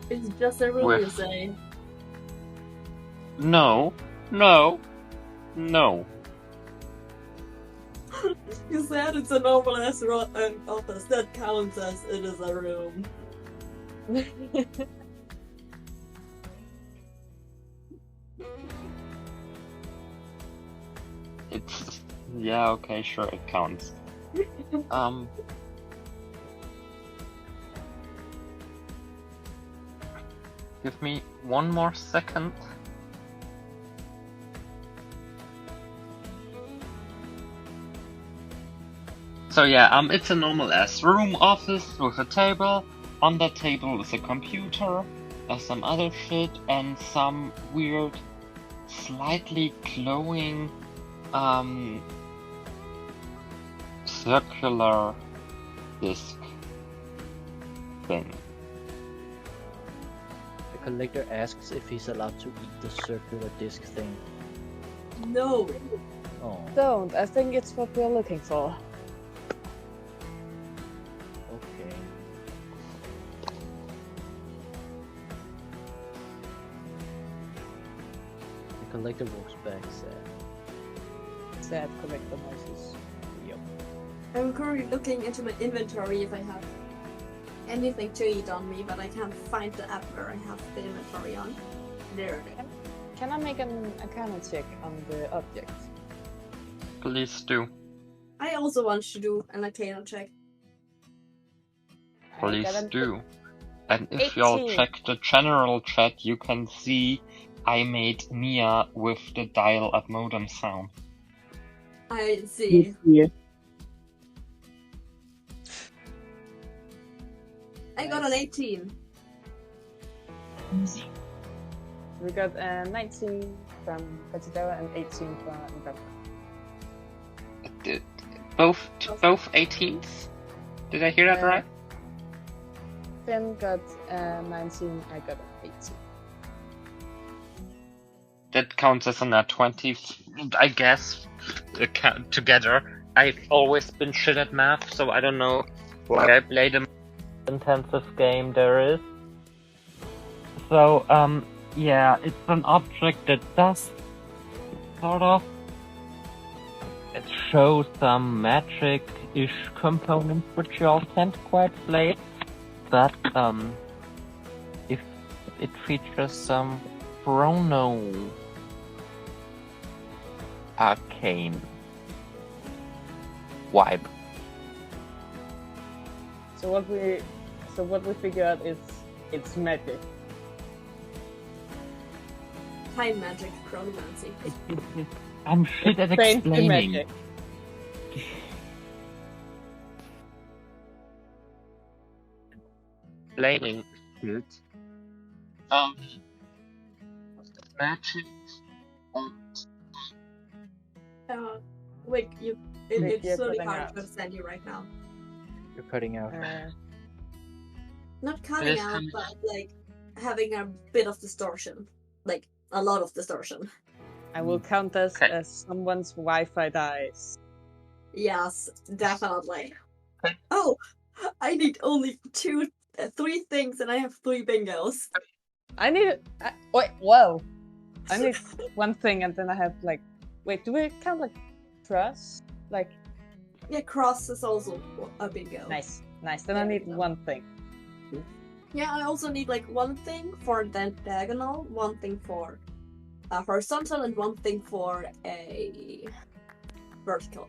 It's just a room, you say. No. You said it's a normal ass office. That counts as it is a room. It's yeah, okay, sure, it counts. Give me one more second. So yeah, it's a normal ass room office with a table. On that table is a computer, some other shit, and some weird, slightly glowing, circular disc thing. The collector asks if he's allowed to eat the circular disc thing. No. Oh. Don't. I think it's what we're looking for. Okay. The collector walks back sad. Sad collector noises. Yep. I'm currently looking into my inventory if I have anything to eat on me, but I can't find the app where I have the inventory on. There it is. Can I make an arcana check on the object? Please do. I also want to do an arcana check. Please got an do. And if y'all 18. check the general chat, you can see I made Mia with the dial-up modem sound. I see. Yeah. I got an 18. We got a 19 from Katidera and 18 from Mbappa. Both 18s? Did I hear that right? Finn got a 19, I got an 18. That counts as a nat 20, I guess, together. I've always been shit at math, so I don't know why I played the intensive game there is. So, yeah, it's an object that does sort of. It shows some magic-ish components which y'all can't quite play, but if it features some chrono arcane vibe. So what we figure out is it's magic. Time magic, chronomancy. I'm shit at Fancy explaining. magic. Explaining it. Magic. Wait, Wait, it's you're really cutting hard out. to understand you right now. You're cutting out. Not It cutting is out, coming but like having a bit of distortion. Like a lot of distortion. I will count this Okay. as someone's Wi-Fi dies. Yes, definitely. Okay. Oh, I need only 3 things and I have 3 bingos. I need. Wait, whoa! I need one thing, and then I have like. Wait, do we count like trust? Like, Yeah, cross is also a bingo. nice. Then I There we need go. one thing. Yeah, I also need like 1 thing for the diagonal, 1 thing for horizontal and one thing for a vertical.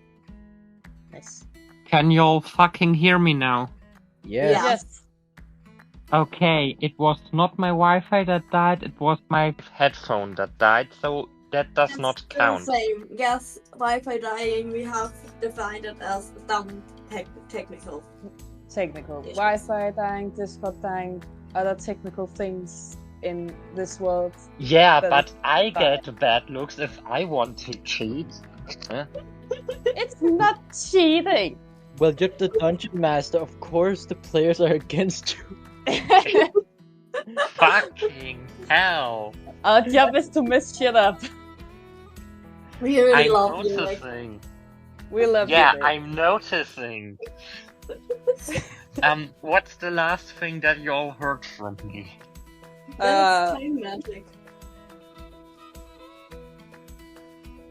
Nice. Can you all fucking hear me now? Yes. Yes. Okay, it was not my Wi-Fi that died, it was my headphone that died, so that does It's not still count. the same. Yes, Wi-Fi dying, we have defined it as some technical. Technical. Issues. Wi-Fi dying, Discord dying, other technical things in this world. Yeah, That but is I fine. get bad looks if I want to cheat. Huh? It's not cheating. Well, you're the dungeon master. Of course, the players are against you. Fucking hell! Our job is to mess shit up. We really I'm love you. Like, noticing. We love Yeah, you, babe. I'm noticing. What's the last thing that you all heard from me? that's time magic.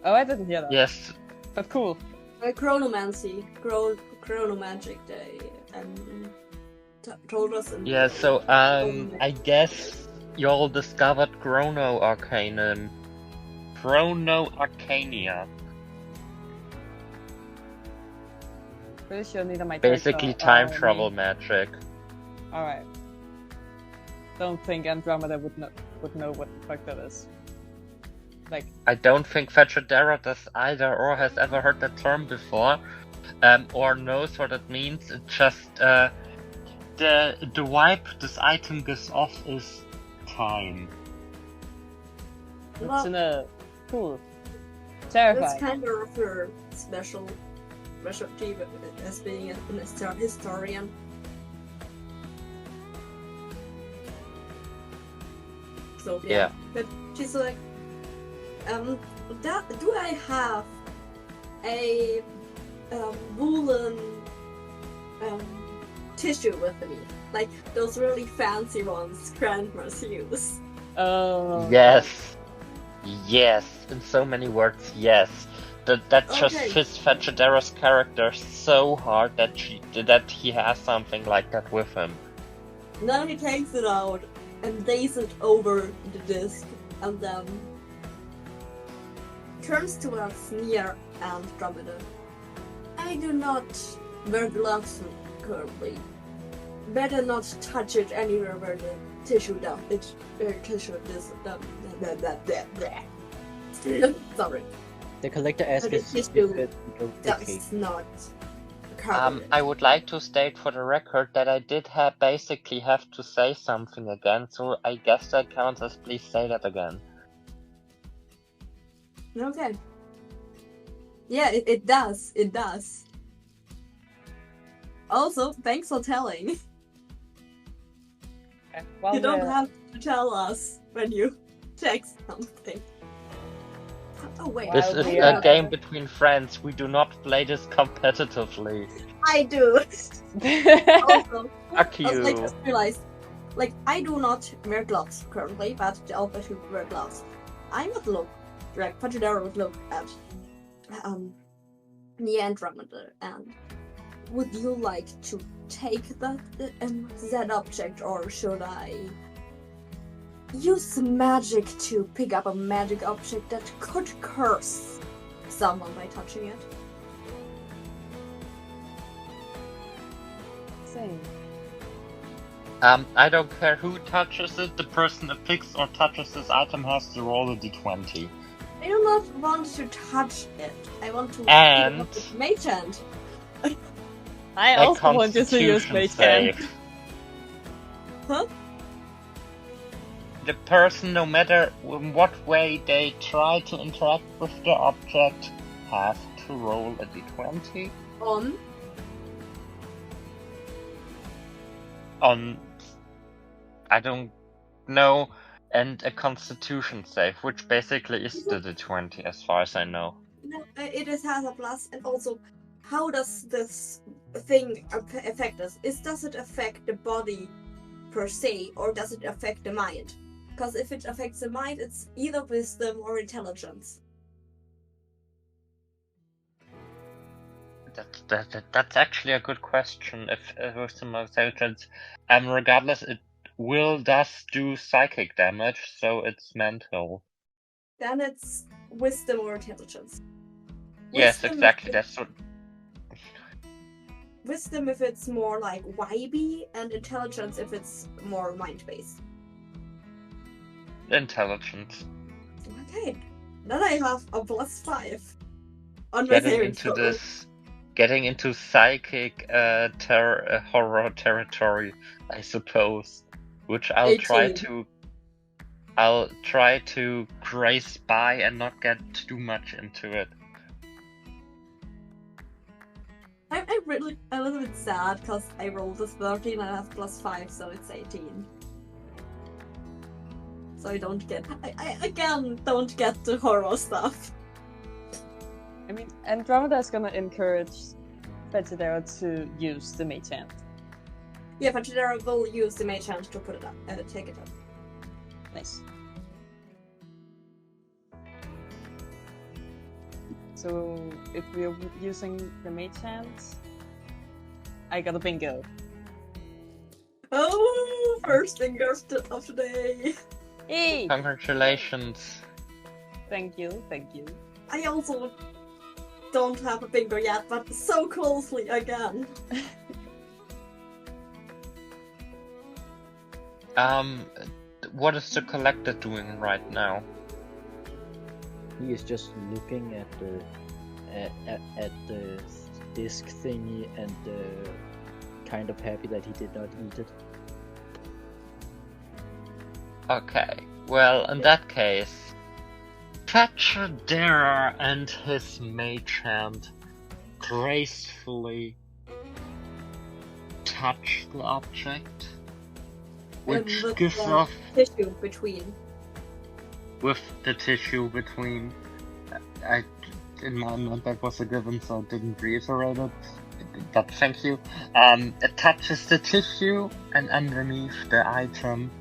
Oh, I didn't hear that. Yes, But cool. Chronomancy, chronomagic day, and told us. In yeah, so, I guess you all discovered Chrono Arcanum. Chrono Arcania. Pretty sure neither my Basically character time or me. travel magic. Alright. Don't think Andromeda would know what the fuck that is. Like, I don't think Fetchadera does either, or has ever heard that term before, or knows what it means. It just, the vibe this item gives off is time. it's well, in a cool. that's Terrifying. kind of her specialty as being an historian. So Yeah. But she's like, do I have a woolen tissue with me, like those really fancy ones grandmas use? Oh. Yes. Yes. In so many words, yes. That just Okay. fits Fetchadera's character so hard that he has something like that with him. Then he takes it out and lays it over the disc, and then turns towards near Andromeda. I do not wear gloves currently. Better not touch it anywhere where the tissue down. Sorry, The collector asks Okay, us please if do. we go, okay. that's not covered. I would like to state for the record that I did basically have to say something again, so I guess that counts as please say that again. Okay. Yeah, it does. It does. Also, thanks for telling. Well, You don't have to tell us when you text something. Oh wait, This Well, is we a are- game between friends. We do not play this competitively. I do. Also, Fuck I you. just realized, like, I do not wear gloves currently, but the alpha should wear gloves. I would look, like, Pachidera would look at, the Andromeda, and would you like to take that object, or should I use magic to pick up a magic object that could curse someone by touching it? Same. I don't care who touches it, the person that picks or touches this item has to roll a d20. I do not want to touch it. I want to And- pick it up with Mage Hand. I A also wanted to use Constitution Mage Hand. save. Huh? The person, no matter in what way they try to interact with the object, has to roll a d20 on, I don't know, and a Constitution save, which basically is the d20 as far as I know. No, it has a plus, and also, how does this thing affect us? Does it affect the body per se, or does it affect the mind? Because if it affects the mind, it's either wisdom or intelligence. That's actually a good question. If wisdom or intelligence, regardless, it does do psychic damage, so it's mental. Then it's wisdom or intelligence. Yes, Wisdom exactly. if That's what. wisdom if it's more like vibey, and intelligence if it's more mind-based. Intelligence. Okay. Then I have a +5 on my Getting saving into throw. this, getting into psychic horror territory, I suppose, which I'll try 18. to grace by and not get too much into it. I'm really a little bit sad because I rolled a 13 and I have +5, so it's 18. So I don't get. I again don't get the horror stuff. I mean, Andromeda is gonna encourage Vegetario to use the Mage Hand. Yeah, but Jadera will use the mage hand to put it up and take it up. Nice. So if we're using the Mage Hands, I got a bingo. Oh, first finger of today. Hey! Congratulations. Thank you, thank you. I also don't have a bingo yet, but so closely again. What is the collector doing right now? He is just looking at the at the disc thingy and kind of happy that he did not eat it. Okay, well, in that case, Fetchadera and his mage hand gracefully touch the object, which with gives the off tissue between. with the tissue between. In my mind that was a given, so I didn't reiterate it. But thank you. It touches the tissue and underneath the item,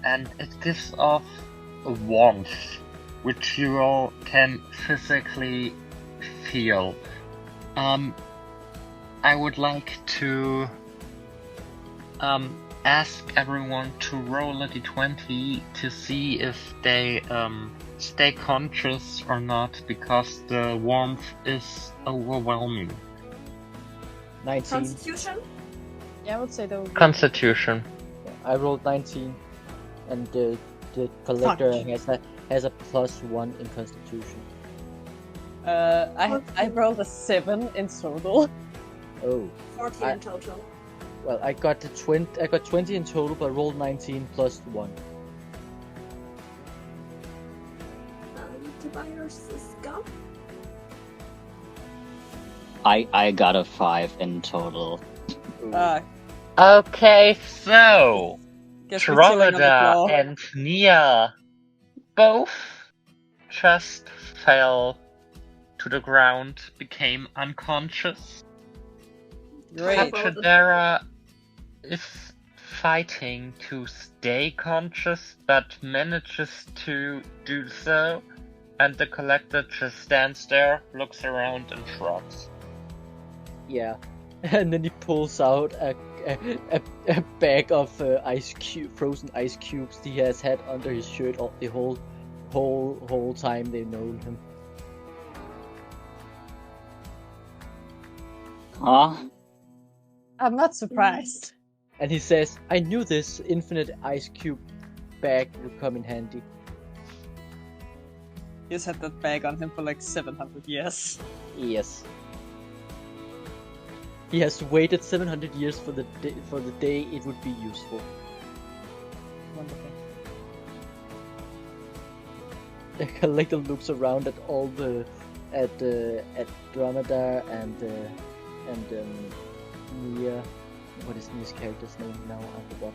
and it gives off a warmth, which you all can physically feel. I would like to ask everyone to roll a d20 to see if they stay conscious or not, because the warmth is overwhelming. 19. Constitution? Yeah, I would say that would be Constitution. I rolled 19, and the collector has a +1 in Constitution. I rolled a 7 in total. Oh, 14 in total. well, I got 20 in total, but I rolled 19 +1. Tobias is gone. I got a 5 in total. Okay, so Guess we're chilling on the Tromeda floor. and Nia both just fell to the ground, became unconscious. Great. Fetchadera is fighting to stay conscious, but manages to do so, and the collector just stands there, looks around, and shrugs. Yeah, and then he pulls out a bag of frozen ice cubes he has had under his shirt the whole time they've known him. Huh? I'm not surprised. And he says, "I knew this infinite ice cube bag would come in handy." He's had that bag on him for like 700 years. Yes. He has waited 700 years for the day it would be useful. Wonderful. The collector looks around at all at Dromedar and Nia. What is Nia's character's name now? I forgot.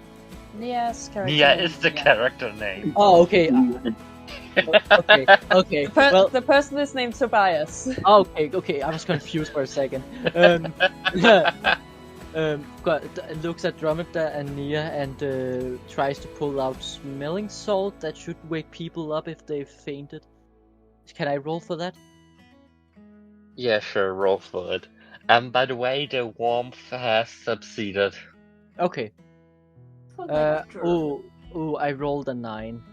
Nia's character. Nia is the character name. Oh, okay. Okay. Well, the person is named Tobias. okay. I was confused for a second. Looks at Dromedar and Nia and tries to pull out smelling salt that should wake people up if they've fainted. Can I roll for that? Yeah, sure, roll for it. By the way, the warmth has subsided. Okay. I rolled a 9.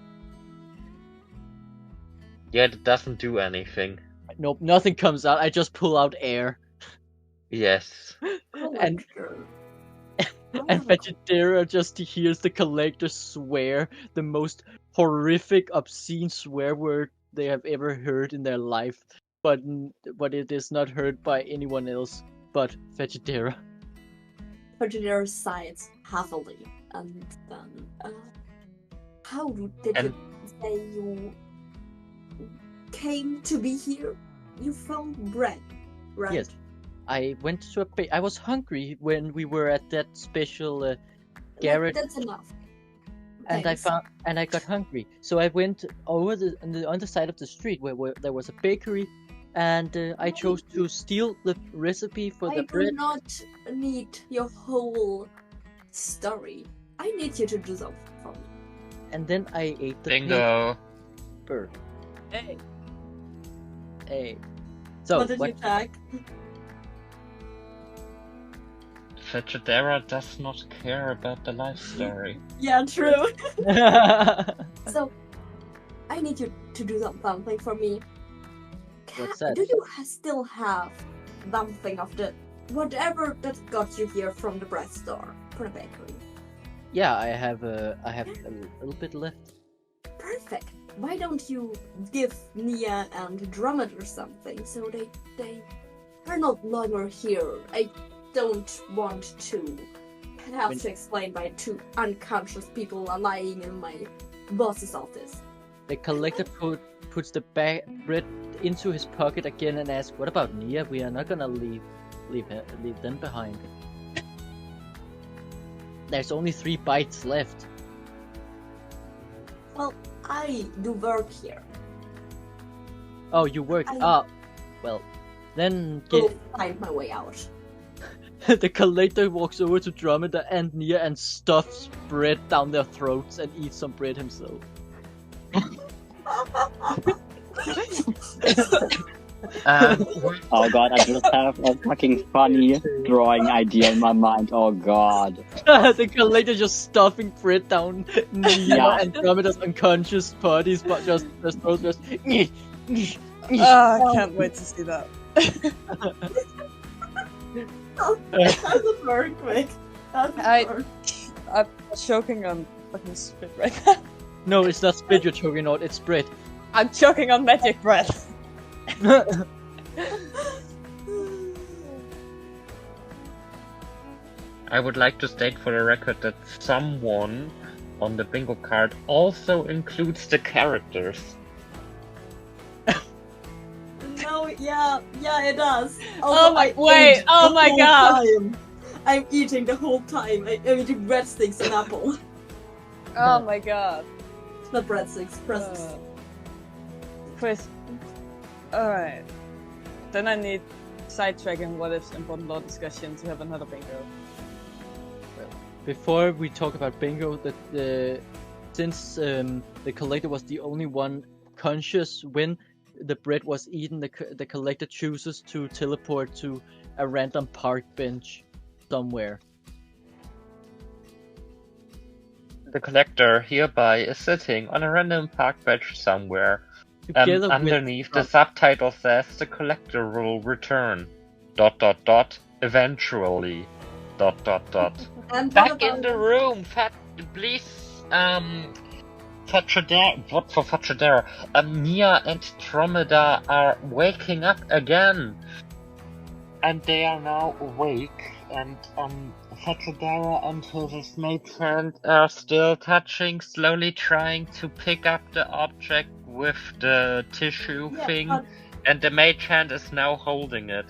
Yeah, it doesn't do anything. Nope, nothing comes out. I just pull out air. Yes. And Collector. and Vegetarian just hears the collector swear the most horrific, obscene swear word they have ever heard in their life, but it is not heard by anyone else but Vegetarian. Vegetarian sighs heavily, and then, how did And- you say you came to be here? You found bread, right? Yes. I went to I was hungry when we were at that special garage, That's enough. and Thanks. I got hungry. So I went over on the other side of the street where there was a bakery, and I chose to steal the recipe for the I do bread. not need your whole story. I need you to do something for me. And then I ate the Bingo. paper. Hey. So what did you tag? Vegetarian does not care about the life story. Yeah, true. So, I need you to do something for me. What's that? Do you still have something of the whatever that got you here from the bread store, from the bakery? Yeah, I have a little bit left. Perfect. Why don't you give Nia and Drummond or something so they are not longer here? I don't want to have to explain why two unconscious people are lying in my boss's office. The collector puts the bread into his pocket again and asks, "What about Nia? We are not gonna leave them behind." There's only 3 bites left. Well, I do work here. Oh, you work. Well, then I'll find my way out. the collector walks over to Drummond and Nia and stuffs bread down their throats and eats some bread himself. Oh god, I just have a fucking funny drawing idea in my mind. Oh god. The collector just stuffing bread down Nia Yeah. and Drummond's unconscious bodies, but just throats just. I can't wait to see that. That's very quick. I'm choking on fucking spit right now. No, it's not spit you're choking on, it's bread. I'm choking on magic breath. I would like to state for the record that someone on the bingo card also includes the characters. No, yeah, it does. Oh my- I wait, ate oh the my whole god. time. I'm eating the whole time. I'm eating breadsticks and apple. Oh my god. Not breadsticks, breadsticks. Chris. Alright. Then I need sidetracking what ifs important law discussion to have another bingo. Before we talk about bingo, since the collector was the only one conscious when the bread was eaten, the collector chooses to teleport to a random park bench somewhere. The collector hereby is sitting on a random park bench somewhere. Together with Underneath the subtitle says the collector will return. ... Eventually. ... And Back in the room, please, Fatradera, Nia and Tromeda are waking up again. And they are now awake, and, Fatradera and his mate's hand are still touching, slowly trying to pick up the object with the tissue thing, and the mage hand is now holding it.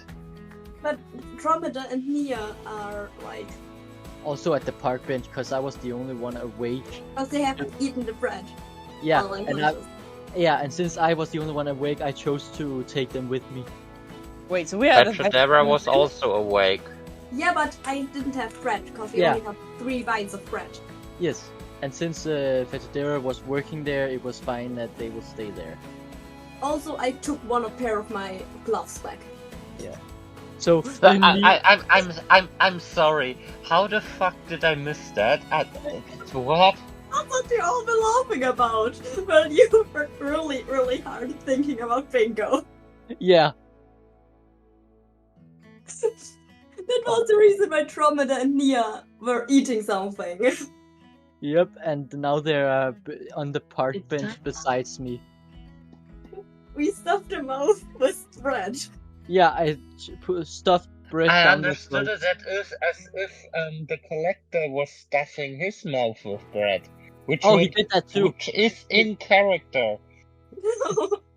But Dromeda and Nia are like, Also at the park bench, because I was the only one awake. because they haven't eaten the bread. Yeah, while and and since I was the only one awake, I chose to take them with me. Wait, so we had Fatradera was also awake. Yeah, but I didn't have bread because we Yeah. only have 3 bites of bread. Yes, and since Vegetarian was working there, it was fine that they would stay there. Also, I took one pair of my gloves back. Yeah. So I'm sorry. How the fuck did I miss that? What? That's what you're all been laughing about. Well, you worked really, really hard hard thinking about bingo. Yeah. That was the reason why Tromeda and Nia were eating something. Yep, and now they're on the park bench besides me. We stuffed them mouth with bread. Yeah, I stuffed bread I down their understood throats. it as if the collector was stuffing his mouth with bread, which Oh, he did that too. which is in character.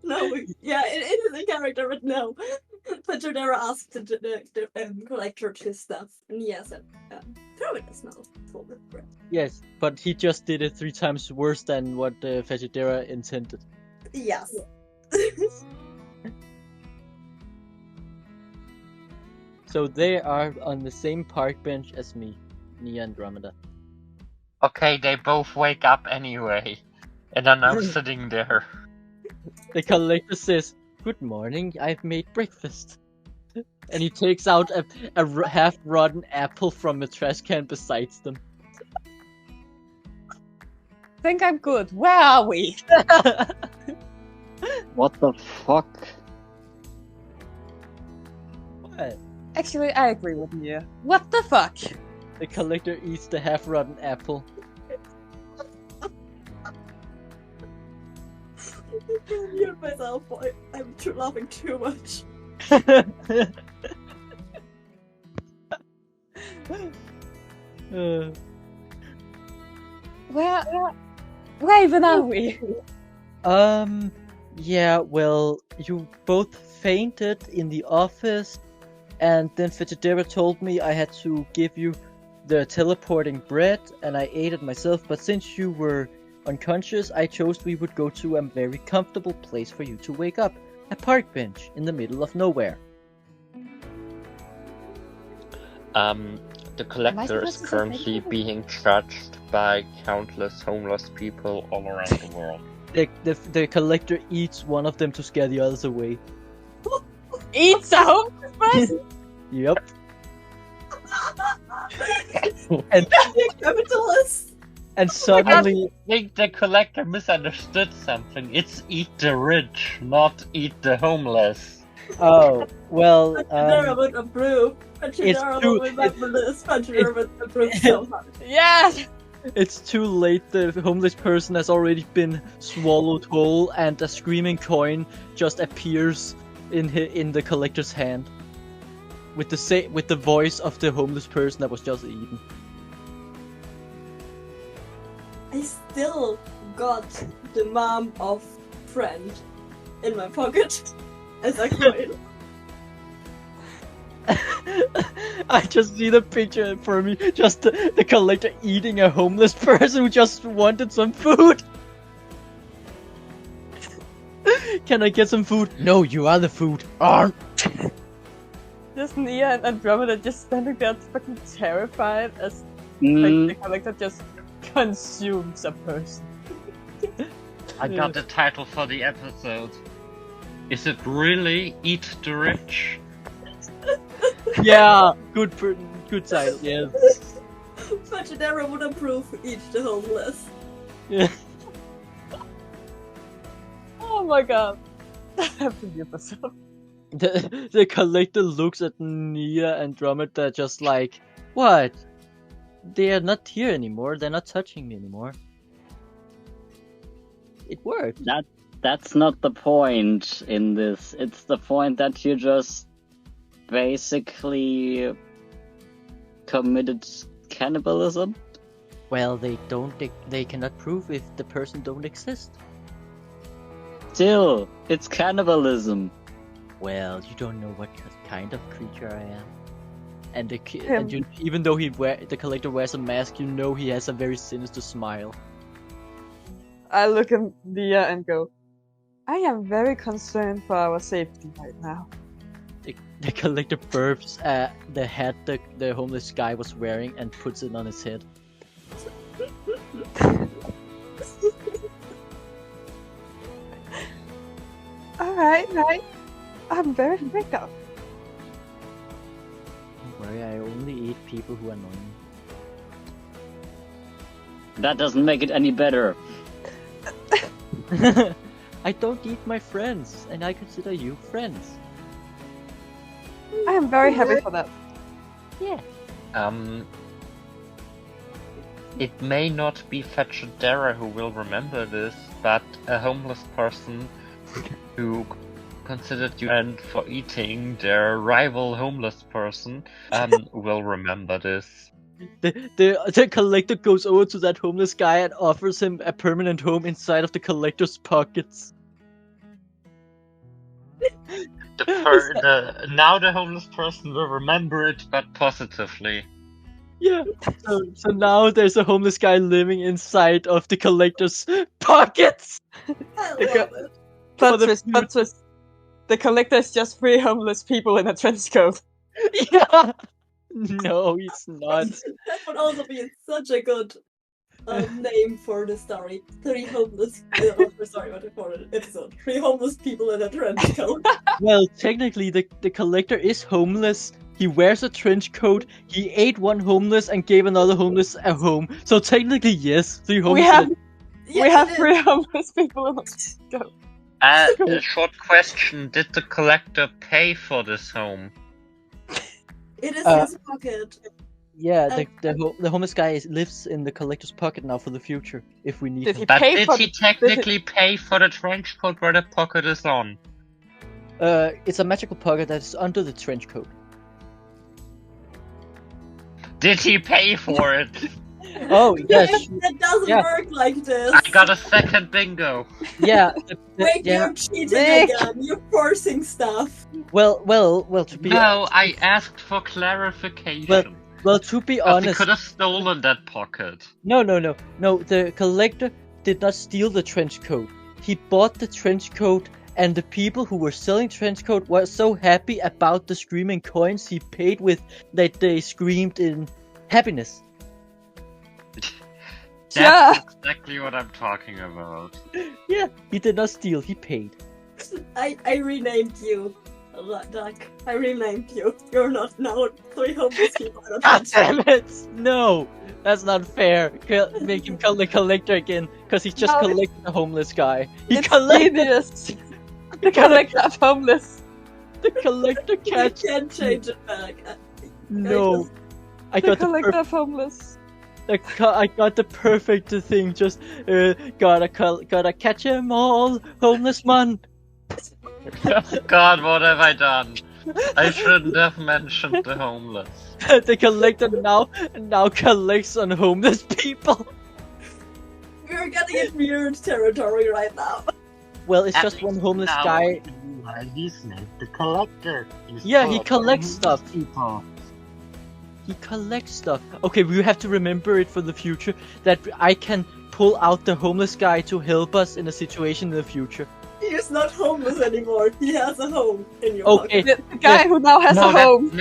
No, yeah, it is a character, but no. Pachadera asked the collector to stuff, and Nia said, throw it as mouth full with bread. Yes, but he just did it 3 times worse than what Vegetera intended. Yes. So they are on the same park bench as me, Nia and Andromeda. Okay, they both wake up anyway, and are now sitting there. The collector says, "Good morning, I've made breakfast." And he takes out a half-rotten apple from a trash can beside them. Think I'm good. Where are we? What the fuck? What? Actually, I agree with you. What the fuck? The collector eats the half-rotten apple. I can't hear myself. I'm laughing too much. Where even are we? Yeah, well, you both fainted in the office, and then Vegetera told me I had to give you the teleporting bread, and I ate it myself, but since you were unconscious, I chose we would go to a very comfortable place for you to wake up, a park bench in the middle of nowhere. The collector is currently being judged by countless homeless people all around the world. The collector eats one of them to scare the others away. Eats a homeless person? Yep. and capitalist. And suddenly, I think the collector misunderstood something. It's eat the rich, not eat the homeless. oh well. Pachadera would approve. Pachadera would remember this. Pachadera would approve so much. Yes! It's too late. The homeless person has already been swallowed whole, and a screaming coin just appears in the collector's hand, with the voice of the homeless person that was just eaten. I still got the mom of friend in my pocket as a coin. I just see the picture for me, just the collector eating a homeless person who just wanted some food. Can I get some food? No, you are the food. Arr! Just Nia and Andromeda just standing there fucking terrified as like, the collector just consumes a person. I got the title for the episode. Is it really Eat the Rich? Yeah, good title. Yes. Pachadera would approve eat the homeless. Yeah. Oh my god. I have to give this up. The collector looks at Nia and Andromeda just like, what? They are not here anymore. They're not touching me anymore. It worked. That's not the point in this. It's the point that you just basically committed cannibalism. Well, they cannot prove if the person don't exist. Still, it's cannibalism. Well, you don't know what kind of creature I am. And even though the collector wears a mask, you know he has a very sinister smile. I look at Nia and go, I am very concerned for our safety right now. The collector burps the hat the homeless guy was wearing and puts it on his head. Alright. I'm very freaked out. Don't worry, I only eat people who annoy me. That doesn't make it any better. I don't need my friends, and I consider you friends. I am very happy for that. Yeah. It may not be Fetchadera who will remember this, but a homeless person who considered you and for eating their rival homeless person will remember this. The collector goes over to that homeless guy and offers him a permanent home inside of the collector's pockets. Now the homeless person will remember it, but positively. Yeah. So now there's a homeless guy living inside of the collector's pockets. I The love it. For the Plot twist. The collector is just 3 homeless people in a trench coat. Yeah. No, he's not. That would also be such a good name for the story. 3 homeless. Sorry, what for an episode? 3 homeless people in a trench coat. Well, technically, the collector is homeless. He wears a trench coat. He ate one homeless and gave another homeless a home. So technically, yes, 3 homeless. We have 3 homeless people in a trench coat. A short question: did the collector pay for this home? It is his pocket. Yeah, the homeless guy lives in the collector's pocket now for the future, if we need Did him. he But pay did for he technically pay for the trench coat where the pocket is on? It's a magical pocket that's under the trench coat. Did he pay for it? Oh, yes. That doesn't Yeah. work like this. I got a second bingo. Yeah. Wait, yeah. you're cheating Nick! again. You're forcing stuff. Well, to be No, I asked for clarification. well, to be Because he honest, could have stolen that pocket. no. The collector did not steal the trench coat. He bought the trench coat, and the people who were selling trench coat were so happy about the screaming coins he paid with that they screamed in happiness. That's exactly what I'm talking about. Yeah, he did not steal. He paid. I renamed you. Duck. I renamed you. You're not now 3 homeless people. in a God trench damn it! No, that's not fair. Make him call the collector again, because he just No, collected a homeless guy. He It's collected genius. The collector of homeless. the collector You cat. can't change it back. No, I The got the collector of homeless. I got the perfect thing. Just gotta catch 'em all, homeless man. God, what have I done? I shouldn't have mentioned the homeless. The collector now collects on homeless people. We're getting in weird territory right now. Well, it's At just one least homeless now guy. He's named the collector. He's Yeah, he for collects homeless stuff. people. He collects stuff. Okay, we have to remember it for the future that I can pull out the homeless guy to help us in a situation in the future. He is not homeless anymore. He has a home in your Okay. pocket. The guy who now has a home.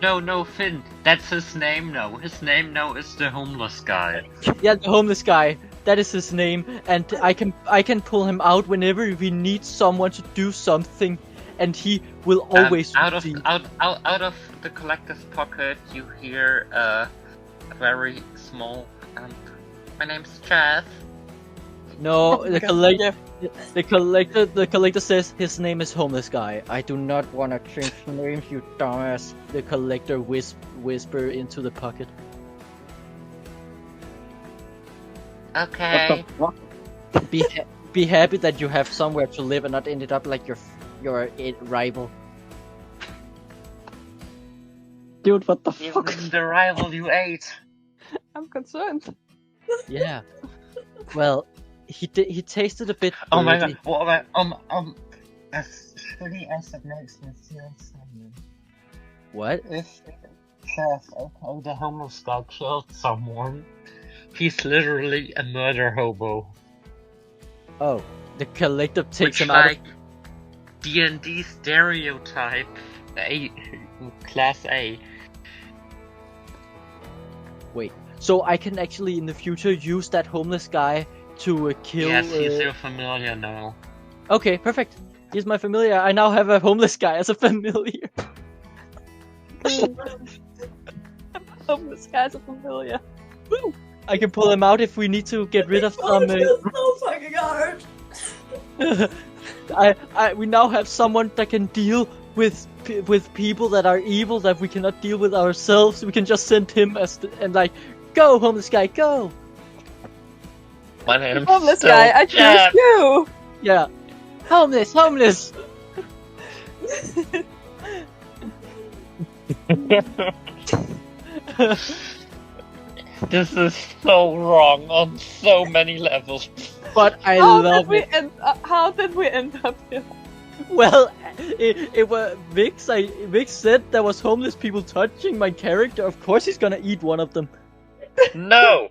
No, Finn. That's his name now. His name now is the homeless guy. Yeah, the homeless guy. That is his name, and I can pull him out whenever we need someone to do something, and he will always out of succeed. out of the collector's pocket, you hear a very small. My name's Jeff. No, the God, collector says his name is homeless guy. I do not want to change names, you dumbass. The collector whisper into the pocket. Okay. Be happy that you have somewhere to live and not ended up like your rival. Dude, what the fuck? Even the rival you ate. I'm concerned. Yeah. Well, he tasted a bit. Oh my dirty. god. What as shitty as it makes me feel, Simon. What? If Chef, okay, the homeless guy killed someone, he's literally a murder hobo. Oh, the collector takes Which, him out. like, D&D stereotype, class A. Wait, so I can actually in the future use that homeless guy to kill. Yes, he's your familiar now. Okay, perfect. He's my familiar. I now have a homeless guy as a familiar. Homeless guys are familiar. Woo! I can pull him out if we need to get rid of some. Oh, it feels so fucking hard. we now have someone that can deal with people that are evil that we cannot deal with ourselves. We can just send him and like, go homeless guy, go. My name's Homeless so guy, I choose Jeff. you! Yeah, homeless. This is so wrong on so many levels. But I How love it. how did we end up here? Well, it was Vic said there was homeless people touching my character. Of course, he's gonna eat one of them. No.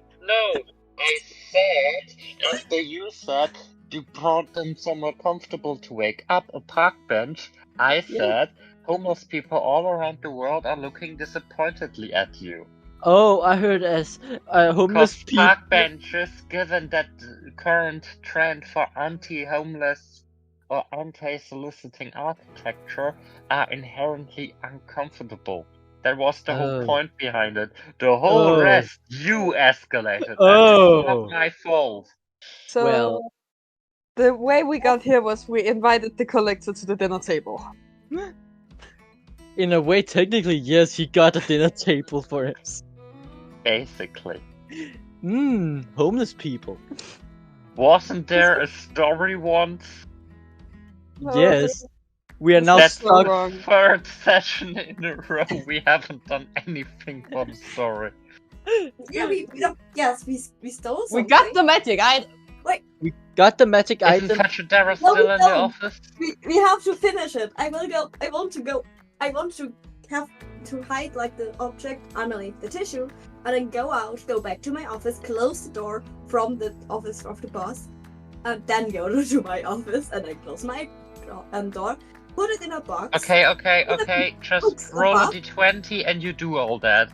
I said, after you said you brought them somewhere comfortable to wake up, a park bench, I said, homeless people all around the world are looking disappointedly at you. Oh, I heard as homeless Because people. park benches, given that the current trend for anti-homeless or anti-soliciting architecture, are inherently uncomfortable. That was the whole point behind it. The whole rest, you escalated. It's not my fault. So, Well. the way we got here was we invited the collector to the dinner table. In a way, technically, yes, he got a dinner table for us. Basically. Homeless people. Wasn't there a story once? Yes. We are now That's stuck. the third session in a row we haven't done anything for the story. Yeah, we stole something. We got the magic item. Wait. We got the magic Isn't item. Fetchadera No, still we in the don't. office? We have to finish it. I want to have to hide like the object underneath the tissue, and then go back to my office, close the door from the office of the boss, and then go to my office and then close my door, put it in a box. Okay. Just roll a d20 and you do all that.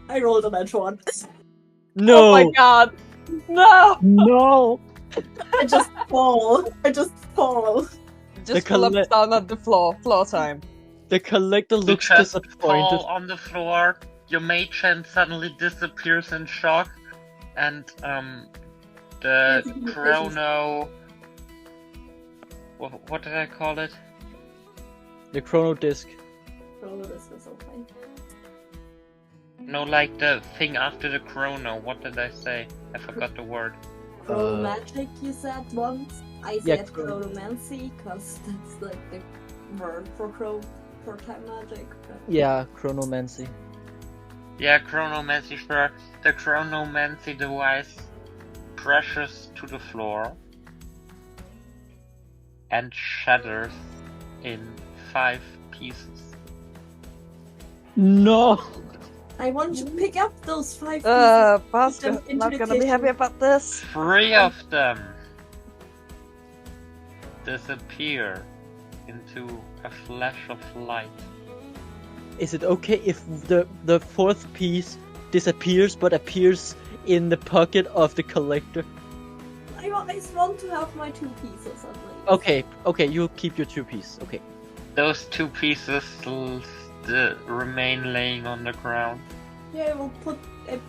I rolled a natural one. No. Oh my god. No! No! I just fall. Just collapse down on the floor. Floor time. The collector You looks just disappointed. fall on the floor, your mage hand suddenly disappears in shock, and the chrono... What did I call it? The chrono disc. No, like the thing after the chrono. What did I say? I forgot the word. Chronomagic, you said once. I Yeah, said chronomancy, because that's like the word for time magic. Yeah, chronomancy. Yeah, chronomancy, sure. The chronomancy device crashes to the floor and shatters in 5 pieces. No! I want to pick up those 5 pieces. Boss them into not the gonna be kitchen. happy about this. 3 of them disappear into a flash of light. Is it okay if the fourth piece disappears but appears in the pocket of the collector? I always want to have my 2 pieces at least. Okay, you keep your 2 pieces. Okay. Those 2 pieces remain laying on the ground. Yeah,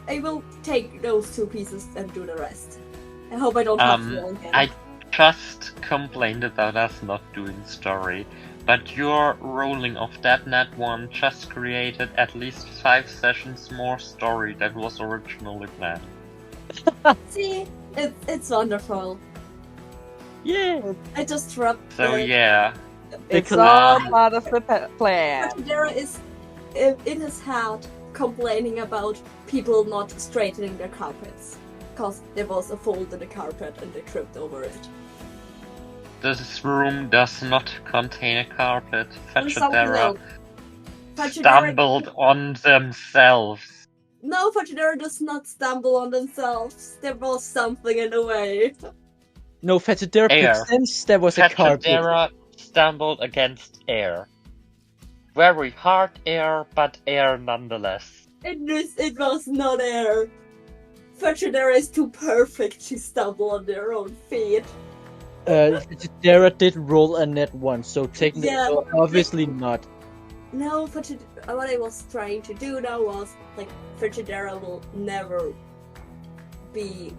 I will take those 2 pieces and do the rest. I hope I don't have to roll again. I just complained about us not doing story, but your rolling of that nat 1 just created at least 5 sessions more story than was originally planned. See, it's wonderful. Yeah. I just dropped. So yeah. It's all part of the plan. Fetchadera is in his head complaining about people not straightening their carpets. Because there was a fold in the carpet and they tripped over it. This room does not contain a carpet. And something Fetchadera else. Fetchadera- stumbled on themselves. No, Fetchadera does not stumble on themselves. There was something in the way. No, Fetchadera Air. pretends there was a carpet. Fetchadera stumbled against air. Very hard air, but air nonetheless. It was not air. Fetchadera is too perfect to stumble on their own feet. Fetchadera did roll a net 1, so technically, Yeah. obviously not. No, what I was trying to do now was, like, Fetchadera will never be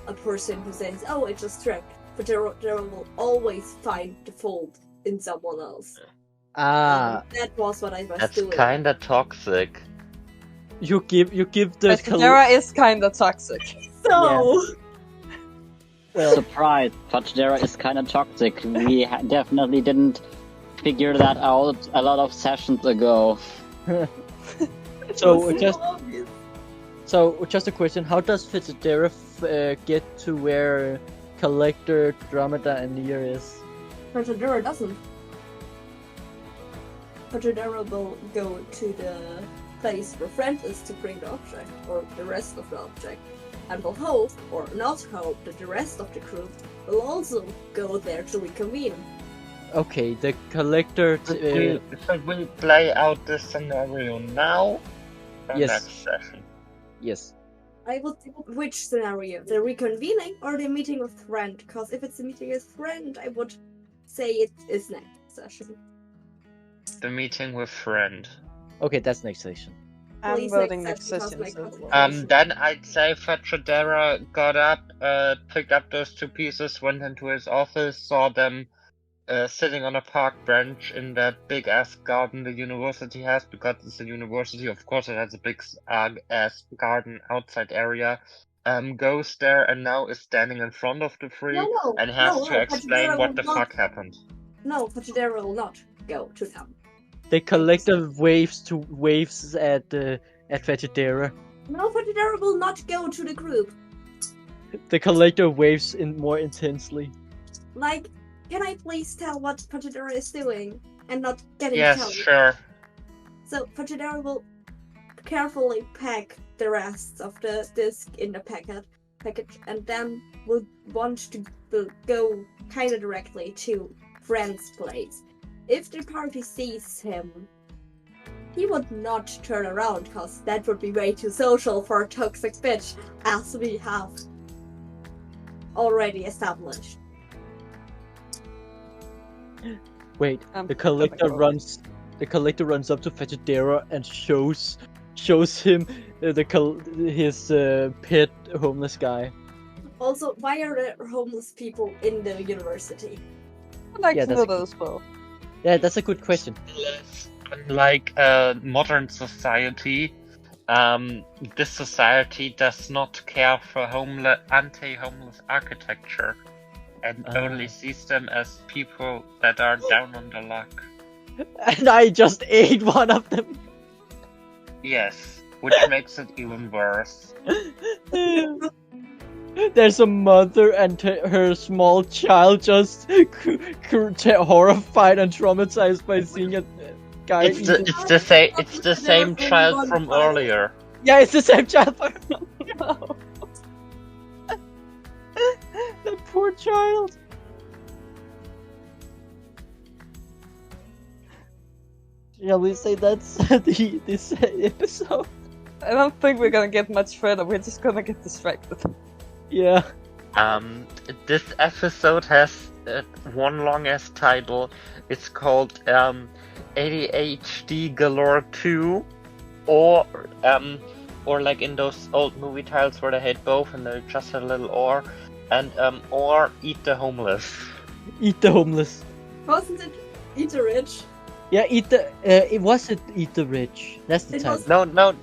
a person who says, "Oh, it's just trick," but there will always find the fault in someone else. Ah, That was what I was That's doing. kinda toxic. you give the Fajidera is kinda toxic. So well, Surprise! Fajidera is kind of toxic. We definitely didn't figure that out a lot of sessions ago. so it's just obvious. so just a question: how does Fajidera get to where Collector, Dromeda, and Nier is? Fajidera doesn't. Fajidera will go to the place where Friend is to bring the object, or the rest of the object, and will hope, or not hope, that the rest of the group will also go there to reconvene. Okay, the Collector. Should we play out this scenario now? Or Yes. next session? Yes. I would which scenario? The reconvening or the meeting with Friend? Because if it's a meeting with Friend, I would say it is next session. The meeting with Friend. Okay, that's next session. I'm Please voting next next session, session. because my So. Then I'd say Fajidera got up, picked up those two pieces, went into his office, saw them sitting on a park bench in that big ass garden the university has, because it's a university, of course it has a big ass garden outside area. Goes there and now is standing in front of the tree and has to explain what the fuck happened. No, Fajidera will not go to them. The Collector waves at Fajidera. No, Fajidera will not go to the group. The Collector waves more intensely. Like, can I please tell what Fajidera is doing and not getting Yes, told? sure. So Fajidera will carefully pack the rest of the disc in the package, and then will want to go kind of directly to Friend's place. If the party sees him, he would not turn around, because that would be way too social for a toxic bitch, as we have already established. Wait, I'm the Collector gonna go. runs. The Collector runs up to Fajidera and shows him his pet homeless guy. Also, why are there homeless people in the university? I'd like Yeah, to that's know a that as well. Yeah, that's a good question. Unlike modern society, this society does not care for anti-homeless architecture and only sees them as people that are down on the luck. And I just ate one of them. Yes, which makes it even worse. There's a mother and her small child just horrified and traumatized by seeing a guy. It's the same child from earlier. Yeah, it's the same child from no. That poor child. Shall we say that's this episode? I don't think we're gonna get much further. We're just gonna get distracted. Yeah. This episode has one long ass title. It's called ADHD Galore 2, or like in those old movie titles where they had both and they just had a little or Eat the Homeless. Eat the homeless. Wasn't it Eat the Rich? Yeah, it wasn't Eat the Rich. That's the It title. was-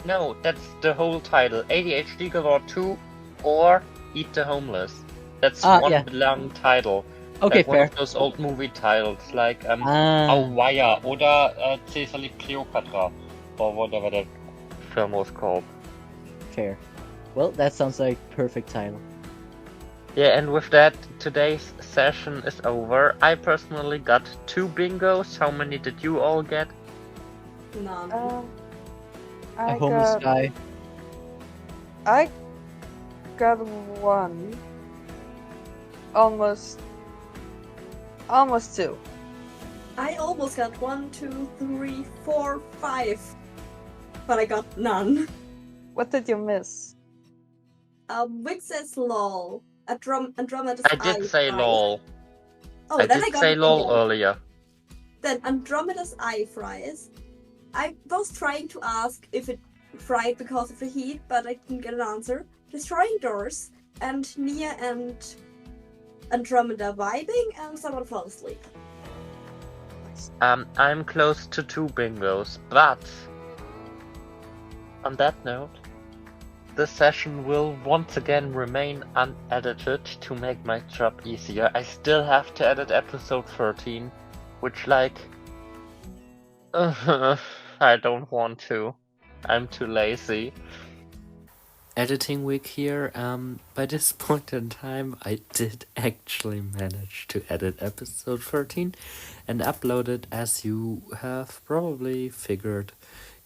No, that's the whole title. ADHD Galore 2 or Eat the Homeless. That's one yeah. long title. Okay, like one fair. of those old movie titles, like Ah. Awaya oder Caesar Cleopatra, or whatever that film was called. Fair. Well, that sounds like perfect title. Yeah, and with that, today's session is over. I personally got 2 bingos. How many did you all get? None. A homeless guy. I got one. Almost 2. I almost got 1, 2, 3, 4, 5, but I got none. What did you miss? Vic says lol. Andromeda's I did say fries. lol. Oh, I then did I got say a lol bingo. earlier. Then Andromeda's eye fries. I was trying to ask if it fried because of the heat, but I didn't get an answer. Destroying doors. and Nia and Andromeda vibing, and someone fell asleep. I'm close to 2 bingos, but on that note, this session will once again remain unedited to make my job easier. I still have to edit episode 13, which I don't want to. I'm too lazy. Editing week here. By this point in time, I did actually manage to edit episode 13 and upload it, as you have probably figured,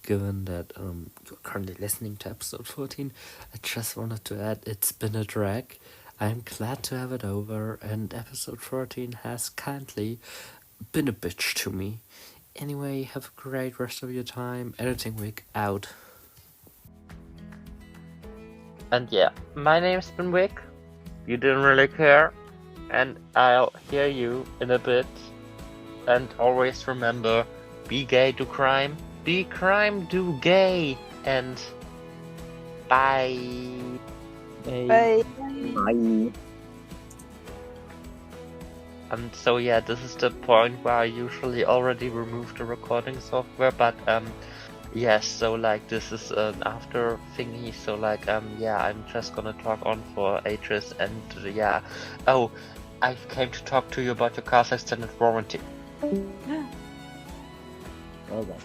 given that you're currently listening to episode 14. I just wanted to add, it's been a drag. I'm glad to have it over, and episode 14 has kindly been a bitch to me. Anyway, have a great rest of your time. Editing week out. And yeah, my name's been Wick. You didn't really care. And I'll hear you in a bit. And always remember, be gay, do crime. Be crime, do gay. And bye. Bye. Bye. And so yeah, this is the point where I usually already remove the recording software, but yes, so like this is an after thingy, so like yeah, I'm just gonna talk on for ages, and yeah. Oh, I came to talk to you about your car's extended warranty. Well done.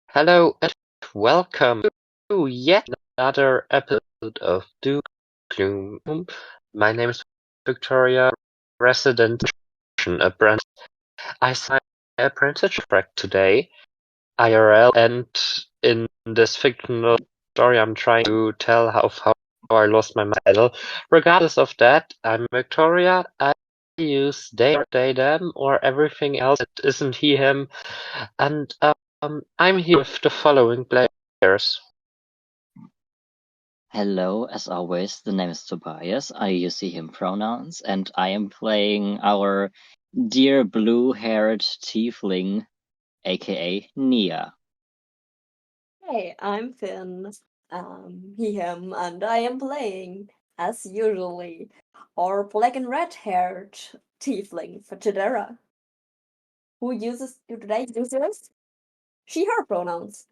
Hello and welcome to yet another episode of Doom Gloom. My name is Victoria, resident apprentice. I signed my apprenticeship today, IRL, and in this fictional story I'm trying to tell how I lost my medal. Regardless of that, I'm Victoria. I use they or they them or everything else that isn't he him, and I'm here with the following players. Hello, as always, the name is Tobias. I use he, him pronouns, and I am playing our dear blue-haired tiefling, aka Nia. Hey, I'm Finn. He, him, and I am playing, as usually, our black and red haired tiefling for Chidera. Who today uses she, her pronouns.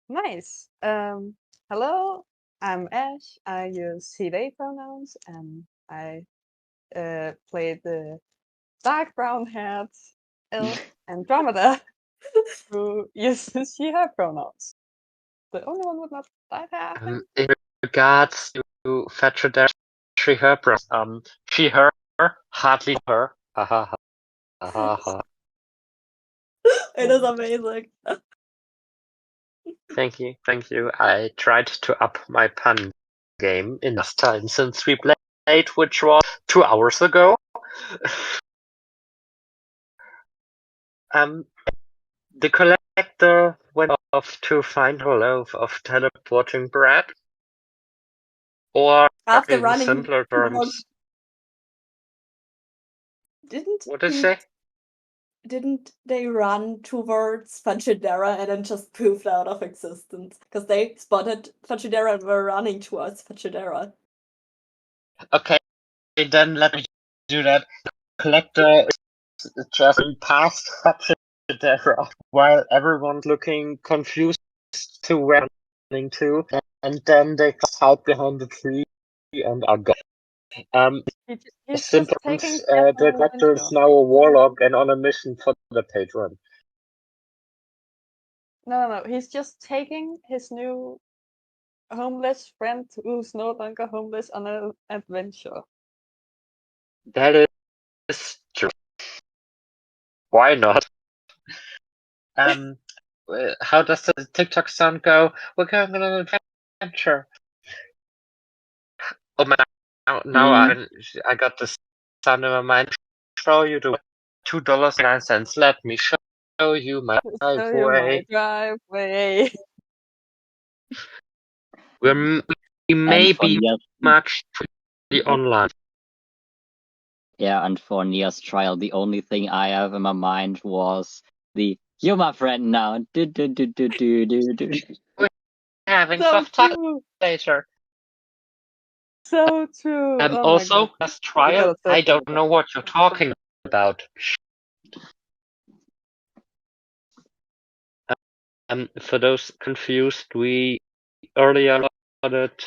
Nice. Hello, I'm Ash. I use he, they pronouns, and I play the dark brown haired elf Andromeda, who uses she, her pronouns. The only one with not that hair, I think. In regards to Fetcher she, her pronouns, she, her, hardly her. Ha ha ha ha ha. It is amazing. Thank you. I tried to up my pun game in this time since we played, which was 2 hours ago. The collector went off to find a loaf of teleporting bread, or After in running simpler terms, didn't what did he? say? Didn't they run towards Fachidera and then just poofed out of existence? Because they spotted Fachidera and were running towards Fachidera. Okay, then let me do that. Collector is just past Fachidera while everyone's looking confused to where they're running to, and then they just hide behind the tree and are gone. He's Simple just taking terms, Catherine the collector is now a warlock and on a mission for the patron. No. He's just taking his new homeless friend who's no longer homeless on an adventure. That is true. Why not? How does the TikTok sound go? We're going on an adventure. Oh man, now I got the sound in my mind. Show you the $2.09. Let me show you my Show you my driveway. driveway. We And may for be Nia's, much online. yeah, and for Nia's trial, the only thing I have in my mind was the "You're my friend now." Do, do, do, do, do, do, do. We're having So soft talk true. later. So true. Oh my Also, god. last We trial, gotta I search don't for know what you're talking about. For those confused, we earlier recorded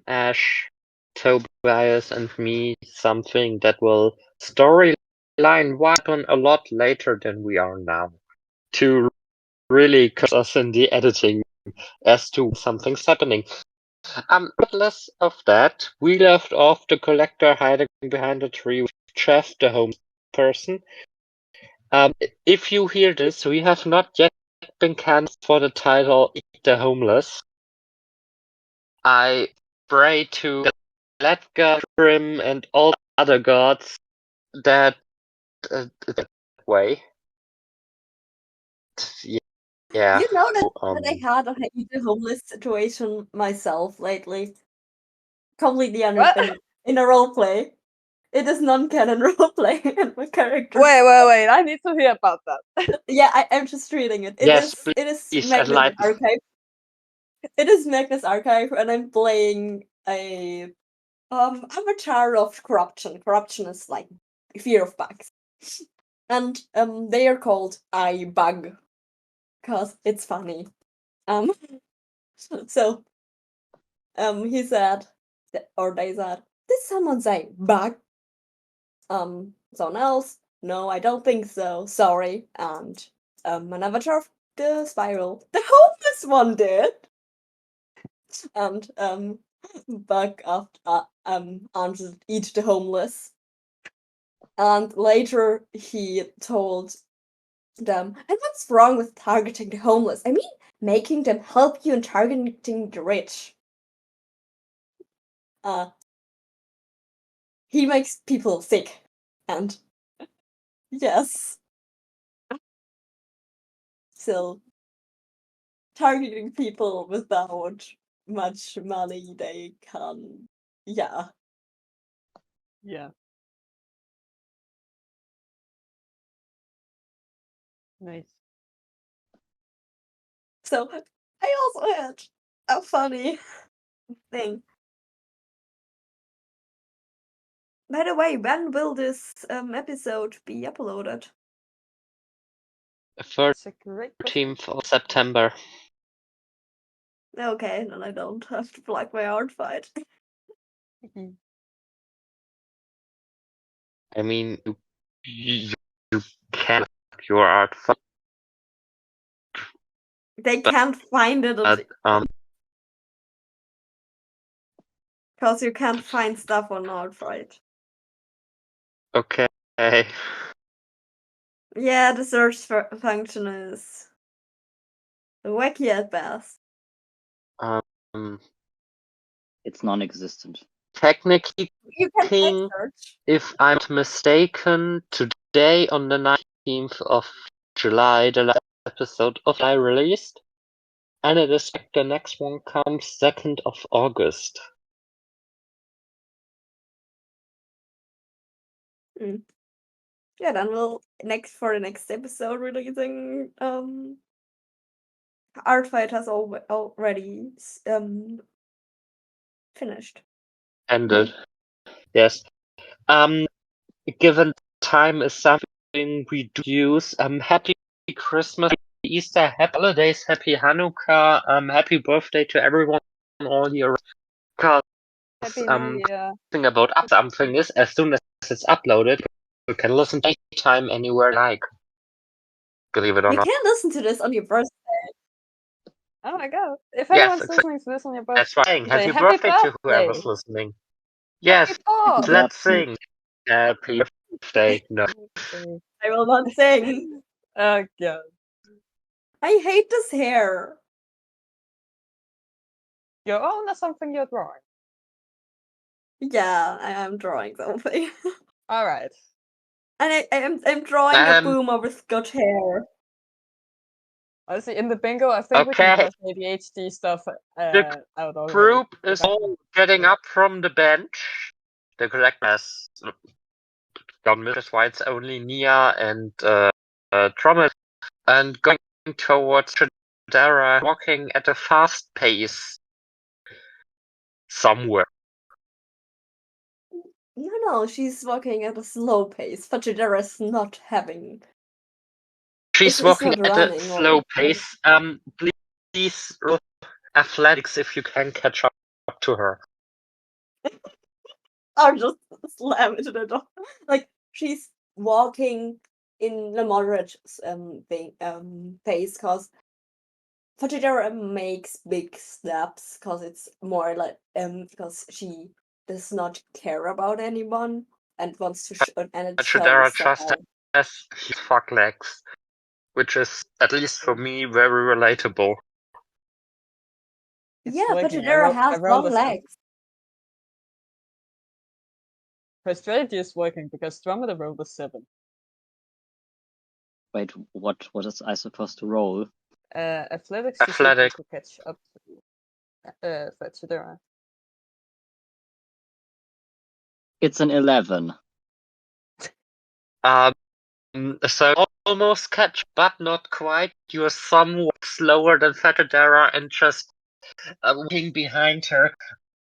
Ash, Tobias, and me something that will storyline happen a lot later than we are now. To really cut us in the editing as to something's happening. Regardless of that, we left off the collector hiding behind a tree with Jeff, the homeless person. If you hear this, we have not yet been canned for the title Eat the Homeless. I pray to let God, Grim, and all other gods that way. Yeah. You know that I had a homeless situation myself lately. Completely What? in a roleplay. It is non-canon roleplay, and my character. Wait. I need to hear about that. Yeah, I'm just reading it. Yes, It is please Magnus enlighten. Archive. It is Magnus Archive, and I'm playing a avatar of corruption. Corruption is like fear of bugs, and they are called I Bug, cause it's funny. Um, so he said, or they said, did someone say bug? Someone else, no, I don't think so. Sorry, and an avatar of the spiral, the homeless one did, and Bug answered, eat the homeless. And later he told them, and what's wrong with targeting the homeless? I mean, making them help you in targeting the rich. He makes people sick. And yes. So targeting people without much money, they can, yeah. Yeah. Nice. So I also had a funny thing. By the way, when will this episode be uploaded? That's a great question. 13th of September. Okay, then I don't have to plug my art fight. I mean, you can your art, They can't find it because you can't find stuff on Artfright. okay. Yeah, the search function is wacky at best. It's non-existent. Technically You can speaking, search. if I'm not mistaken, today on the 19th of July, the last episode of I released, and it is the next one comes 2nd of August. Yeah, then we'll for the next episode releasing Artfight has already finished. Ended. Yes. Given time is something we do use. Happy Christmas, Happy Easter, happy holidays, happy Hanukkah, happy birthday to everyone all year. Because Happy New Year. thing about something is, as soon as it's uploaded, you can listen anytime, anywhere, like. Believe it or You not. can listen to this on your birthday. Oh my god. If Yes, anyone's listening to this on your birthday, that's right. Happy happy birthday to whoever's listening. Yes, Happy Happy let's birthday. sing. Happy Say no. Say, I will not sing. oh god. I hate this hair. You're on something you're drawing. Yeah, I am drawing something. Alright. And I'm drawing a Um, boomer with Scotch hair. Honestly, in the bingo, I think we can Okay. cross ADHD stuff The out already. group If is I all getting up from the bench. The collector has gone, which is why it's only Nia and Trommel, and going towards Shadara, walking at a fast pace somewhere. No, she's walking at a slow pace. Fajidera's not having. She's It's walking not at a running or slow pace. Please roll athletics if you can catch up to her. or just slam into the door. Like she's walking in a moderate pace because Fajidera makes big steps because it's more like because she does not care about anyone and wants to and it Shadara shows just somehow. has huge fuck legs, which is, at least for me, very relatable. It's Yeah, working. Fajidera I has rolled long a seven. legs. Her strategy is working because Stromedy rolled a 7. Wait, what is I supposed to roll? Athletics to see if Athletic. you can catch up to Fetchidera. It's an 11. So almost catch, but not quite. You're somewhat slower than Fatadera and just walking behind her,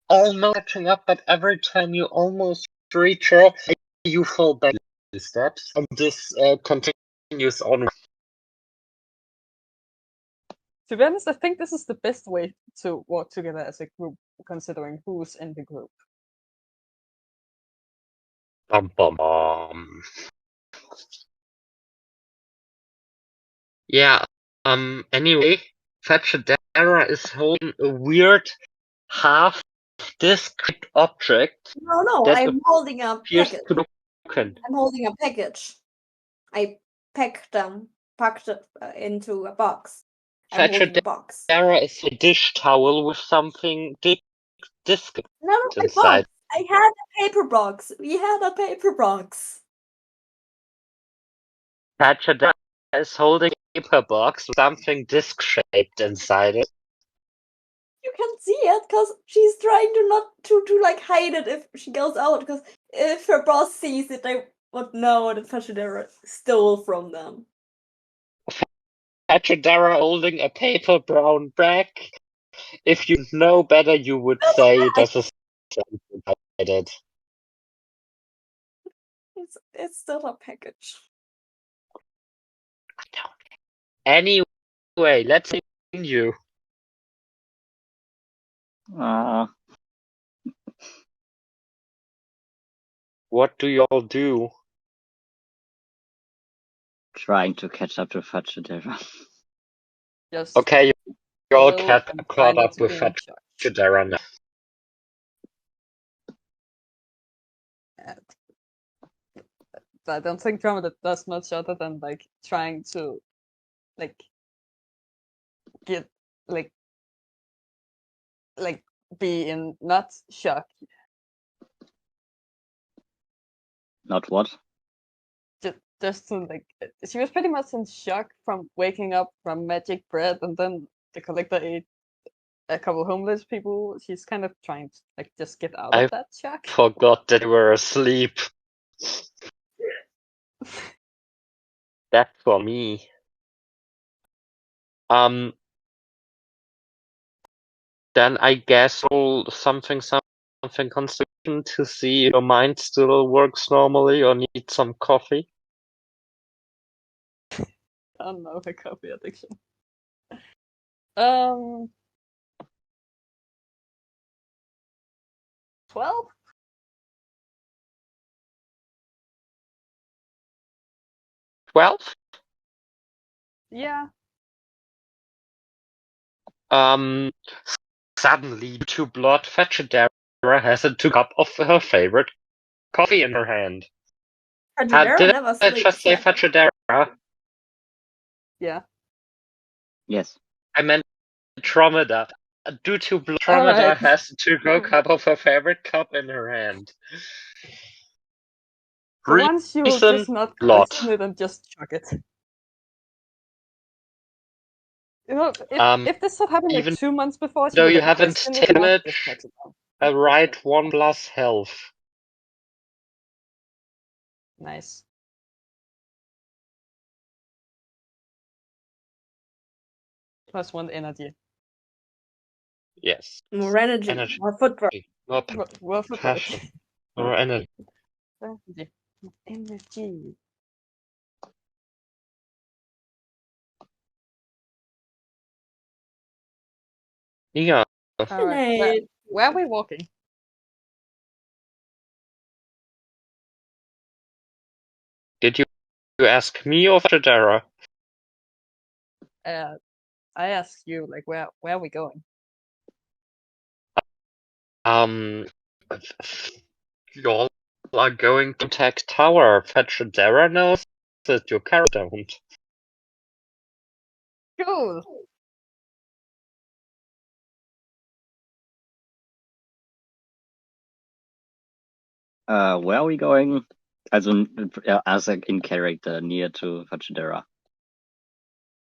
almost catching up, but every time you almost reach her, you fall back a few steps, and this continues on. To be honest, I think this is the best way to work together as a group, considering who's in the group. Bum, bum, bum. Yeah, anyway, Fatadera is holding a weird half discrete object No, that I'm holding a appears package. to be broken. I'm holding a package. I packed it into a box. I'm holding a box. Fatadera is a dish towel with something disc No, my inside. box. I had a paper box. We had a paper box. Fatadera is holding a paper box with something disc-shaped inside it. You can see it because she's trying to not to like hide it if she goes out. Because if her boss sees it, they would know that Fashidera stole from them. Fatadera holding a paper brown bag. If you know better, you would say this is something inside it. It's still a package. Anyway, let's continue. What do y'all do? Trying to catch up to Fudgedera. Just Okay, you all chill and try caught not up to with be in shock. Fatadera now. I don't think Dromeda does much other than like trying to like get like be in not shock, Not what? just to like she was pretty much in shock from waking up from magic bread and then the collector ate a couple homeless people. She's kind of trying to like just get out of that shock. Forgot that you were asleep. That's for me. Then I guess roll something constitution to see if your mind still works normally or need some coffee. I don't know, a coffee addiction. 12? Yeah. Suddenly, to blood, Fetchadera has a cup of her favorite coffee in her hand. Fajadera Did never I just say slept. Fajadera? Yeah. Yes. I meant Andromeda. Due to blood, Alright. Andromeda has the to-go cup of her favorite cup in her hand. For once, you will Reason, just not blood. question it and just chuck it. You know, if this had happened like even 2 months before, she though would you have haven't questioned it. taken Now it, she just chucks it down. a right 1+ health. Nice. +1 energy. Yes. More energy, Energy. more footwork. More More footwork. passion. More energy. Energy. Energy. Yeah. Alright. Where are we walking? Did you ask me or Fajadera? I asked you, like, where are we going? You all are going to Tech Tower. Fajadera knows that your character don't. Cool. Where are we going? As in character near to Fajadera.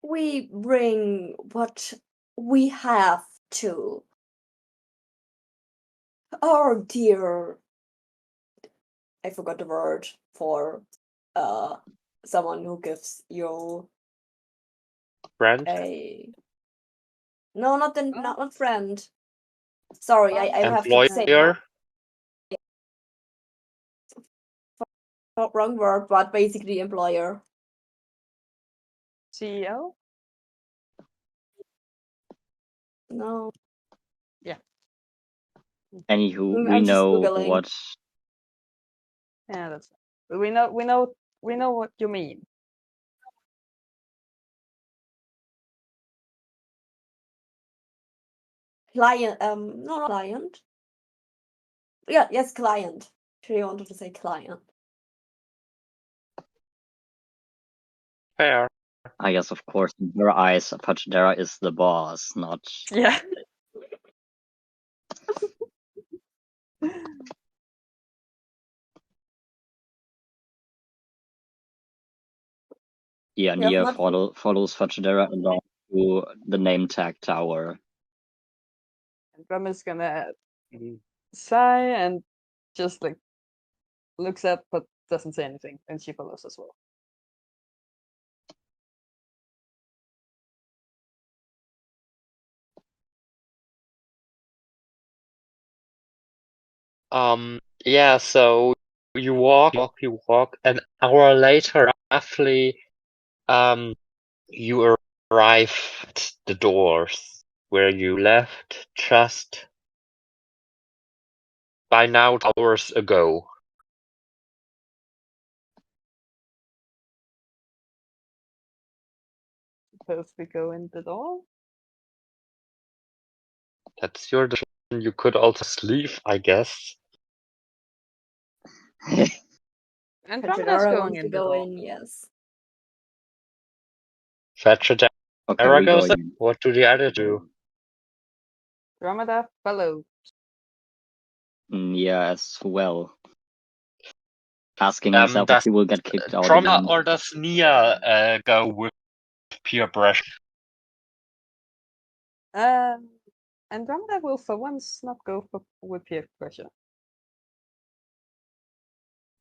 We bring what we have to our dear. I forgot the word for someone who gives you Friend? a. No, not friend. Sorry, I have to say Employer? wrong word, but basically employer. CEO? No. Yeah. Anywho, we I'm just know Googling. what. Yeah, that's. We know what you mean. Client. No, not client. Yeah, yes, client. She wanted to say client. Fair. I guess, of course, in her eyes, Fajadera is the boss, not. Yeah. Yeah, You have Nia not. follows Fajadera along to the name tag tower. And Grum is gonna sigh and just like looks up but doesn't say anything, and she follows as well. Yeah, so you walk. An hour later, roughly, you arrive at the doors where you left just by now hours ago. Suppose we go in the door. That's your decision. You could also leave, I guess. Andromeda's Fajadera going wants in to the go door. in. Yes. Fajadera Okay, we goes go in. in. What do the others do? Andromeda follow. Nia as well. Asking herself if Does she will get kicked out Trauma again. or does Nia go with peer pressure? Andromeda will for once not go with peer pressure.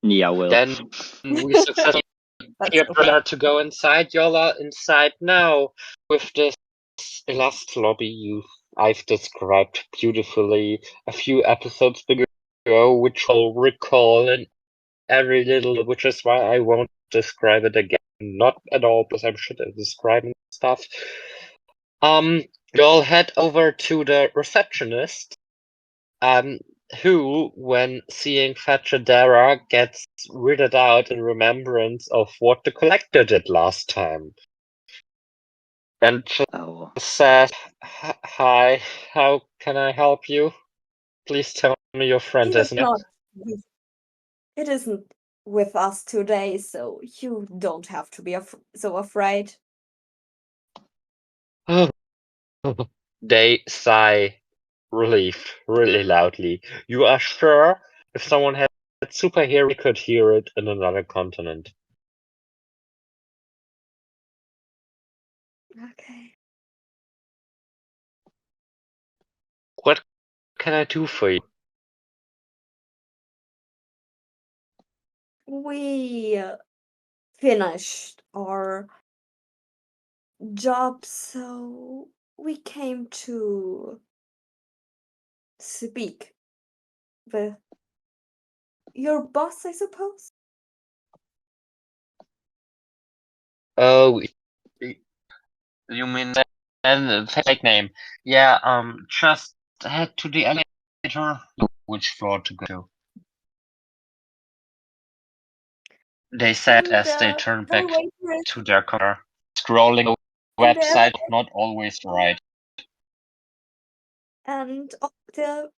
Nia will. Then we successfully peer pressure to go inside. Y'all are inside now with this last lobby I've described beautifully a few episodes ago, which I'll recall in every little, which is why I won't describe it again. Not at all, because I'm shit at describing stuff. Y'all head over to the receptionist, who, when seeing Fajadera, gets weirded out in remembrance of what the collector did last time. And just says, "Hi, how can I help you? Please tell me your friend He does isn't it?" not. It isn't. with us today, so you don't have to be so afraid. They sigh relief really loudly. You are sure if someone had superhero, we could hear it in another continent. Okay. What can I do for you? We finished our job, so we came to speak with your boss, I suppose? Oh, you mean the fake name? Yeah, just head to the elevator. Which floor to go to? They said And as they turned the back elevator is to their car, scrolling the and the, website, not always right. and the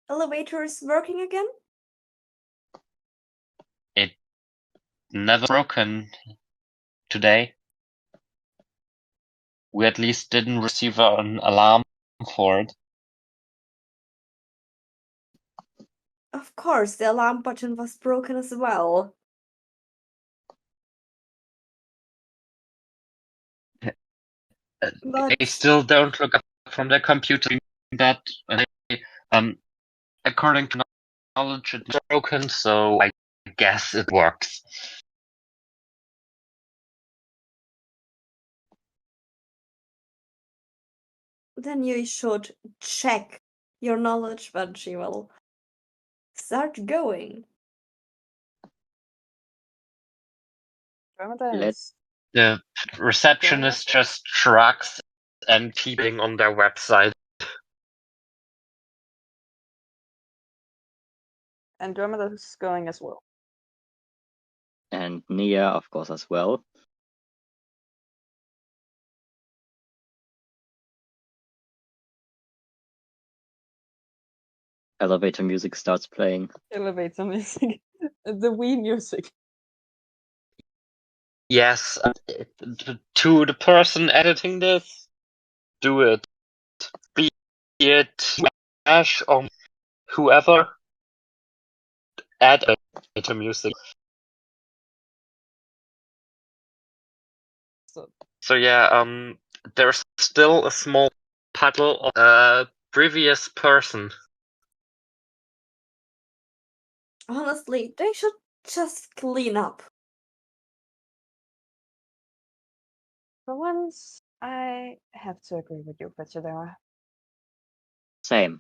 elevator is working again? It never broken today. We at least didn't receive an alarm for it. Of course, the alarm button was broken as well. But They still don't look up from their computer that according to knowledge it's broken, so I guess it works. then you should check your knowledge when she will start going. Andromeda Let is The receptionist just shrugs and keeping on their website. Andromeda is going as well. and Nia, of course, as well. Elevator music starts playing. Elevator music. The Wii music. Yes, to the person editing this, do it. Be it Ash or whoever, add elevator music. So yeah, there's still a small puddle of a previous person. Honestly, they should just clean up. For once, I have to agree with you, Fetchadera. Same.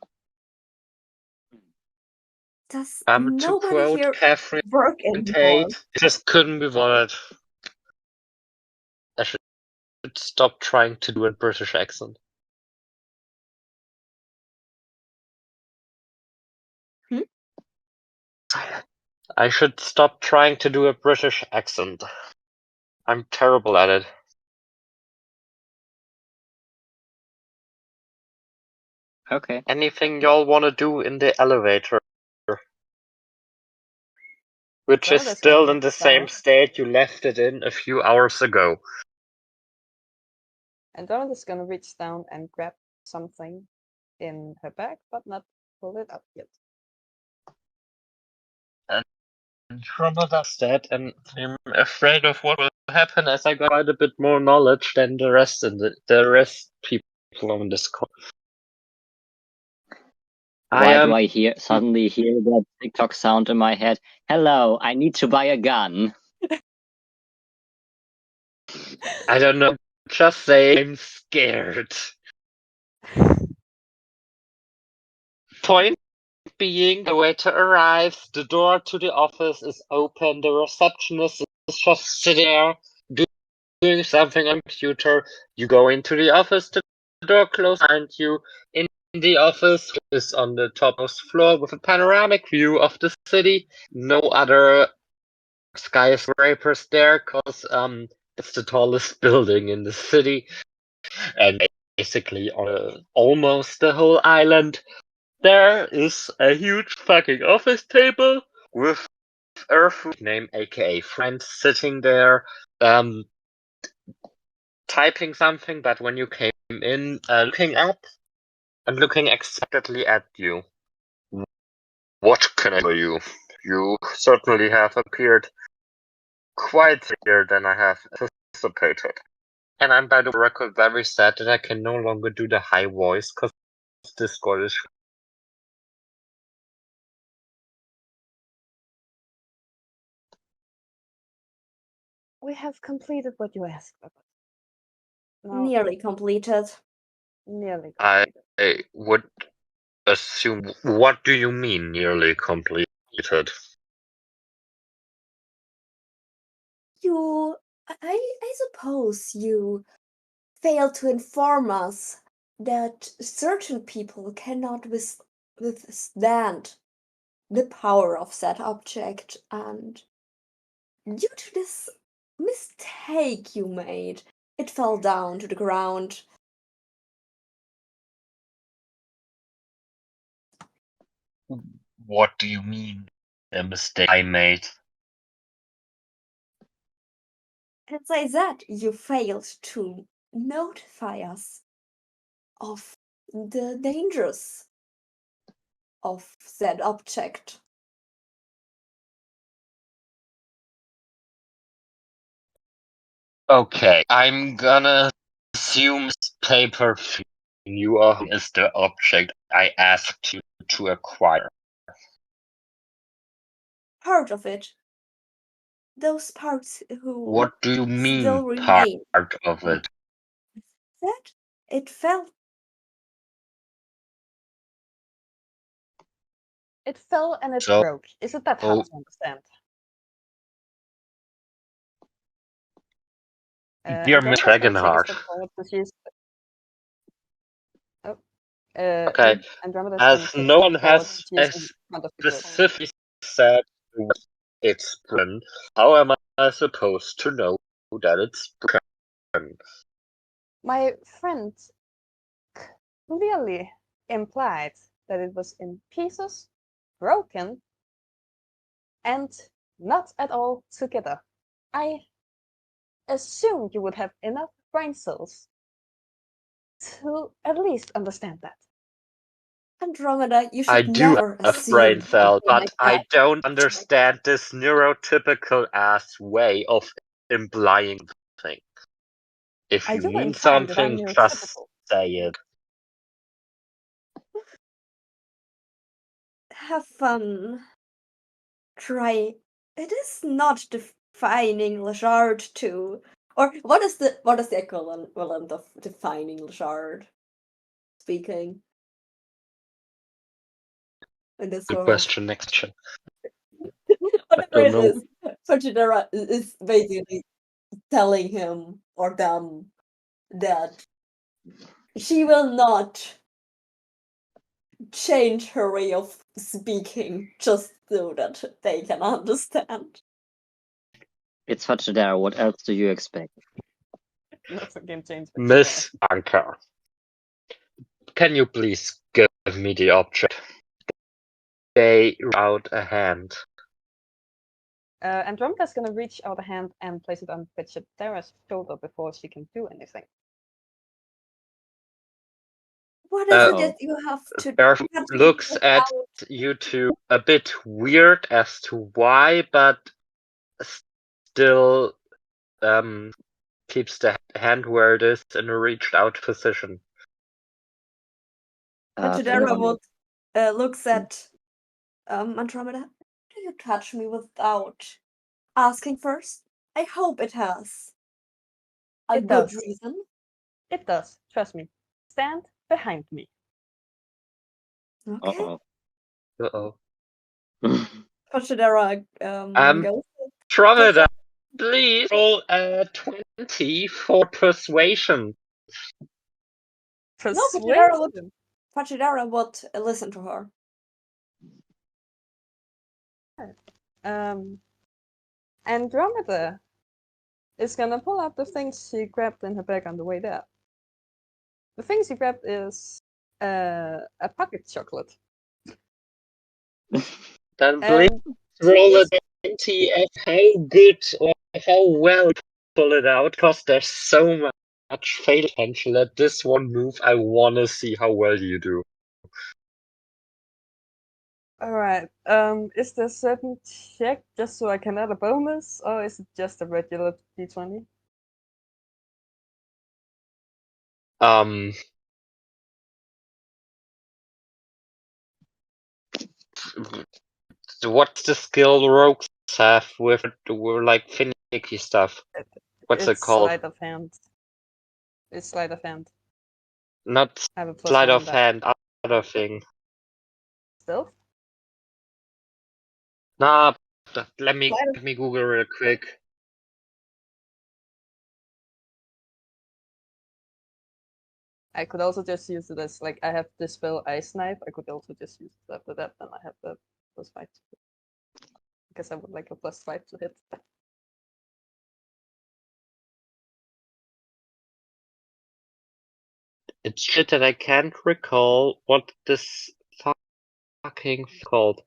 Does To nobody quote here Catherine work anymore? Tate, just couldn't be bothered. I should stop trying to do a British accent. Hmm? I should stop trying to do a British accent. I'm terrible at it. Okay. Anything y'all want to do in the elevator? Which is Andromeda's still gonna in the start. same state you left it in a few hours ago. Andromeda's gonna reach down and grab something in her bag, but not pull it up yet. Andromeda's dead, and I'm afraid of what will happen as I got quite a bit more knowledge than the rest people on this call. Why do I suddenly hear that TikTok sound in my head? Hello, I need to buy a gun. I don't know. Just say I'm scared. Point being, the waiter arrives, the door to the office is open, the receptionist is just sitting there doing something on the computer. You go into the office, the door closes behind you. In the office is on the topmost floor with a panoramic view of the city. No other skyscrapers there, because it's the tallest building in the city, and basically on almost the whole island. There is a huge fucking office table with Earth name, aka friend, sitting there, typing something, but when you came in, looking up and looking expectantly at you. What can I do for you? You certainly have appeared quite earlier than I have anticipated. And I'm, by the record, very sad that I can no longer do the high voice, because Discord is. We have completed what you asked of us. Now, Nearly completed. nearly I completed. would assume. What do you mean, nearly completed? I suppose you failed to inform us that certain people cannot withstand the power of said object, and due to this mistake you made, it fell down to the ground. What do you mean, a mistake I made? As I said, you failed to notify us of the dangers of said object. Okay, I'm gonna assume this paper you are is the object I asked you to acquire. Part of it. Those parts who What do you mean, still remain. part of it? That it fell. It fell and it So- broke. Is it that hard to understand? Dear Miss Dragonheart. Okay, as no one has specifically said what it's broken, how am I supposed to know that it's broken? My friend clearly implied that it was in pieces, broken, and not at all together. I assumed you would have enough brain cells to at least understand that. Andromeda, you should I do never have assume brain cell, something but like I that. don't understand this neurotypical ass way of implying things. If Are you you mean implying that I'm something, just neurotypical? say it. Have fun. Try. It is not define English art to. Or what is the equivalent of define English art? Speaking. In this Good world. question. Next question. Whatever it know. is, Fujidara is basically telling him or them that she will not change her way of speaking just so that they can understand. It's Fachidara. What else do you expect? That's a game changer. Miss Anka, can you please give me the object? They out a hand. Andromeda's gonna reach out a hand and place it on Fachidara's shoulder before she can do anything. What is it that you have to Earth touch looks at without- you two a bit weird as to why, but still keeps the hand where it is in a reached out position. Fujidara looks at Andromeda. Do you touch me without asking first? I hope it has a It good does. reason. It does. Trust me. Stand behind me. Okay. Uh-oh. Fujidara goes. Andromeda, please roll a 20 for persuasion. No, Fujidara would listen to her. Andromeda is gonna pull out the things she grabbed in her bag on the way there. The thing she grabbed is a pocket chocolate. Then please roll a of how good or how well you pull it out, because there's so much fail potential at this one move. I wanna see how well you do. Alright, is there a certain check just so I can add a bonus, or is it just a regular d20? What's the skill rogues have with like finicky stuff? What's it It's called? sleight of hand. It's sleight of hand. Not I have a plus sleight one on of that. hand, other thing. Stealth? Nah, let me Sleight of Google real quick. I could also just use it as like I have the spell Ice Knife. I could also just use it after that, then I have the +5 to hit. Because I would like a +5 to hit. It's shit that I can't recall what this fucking called.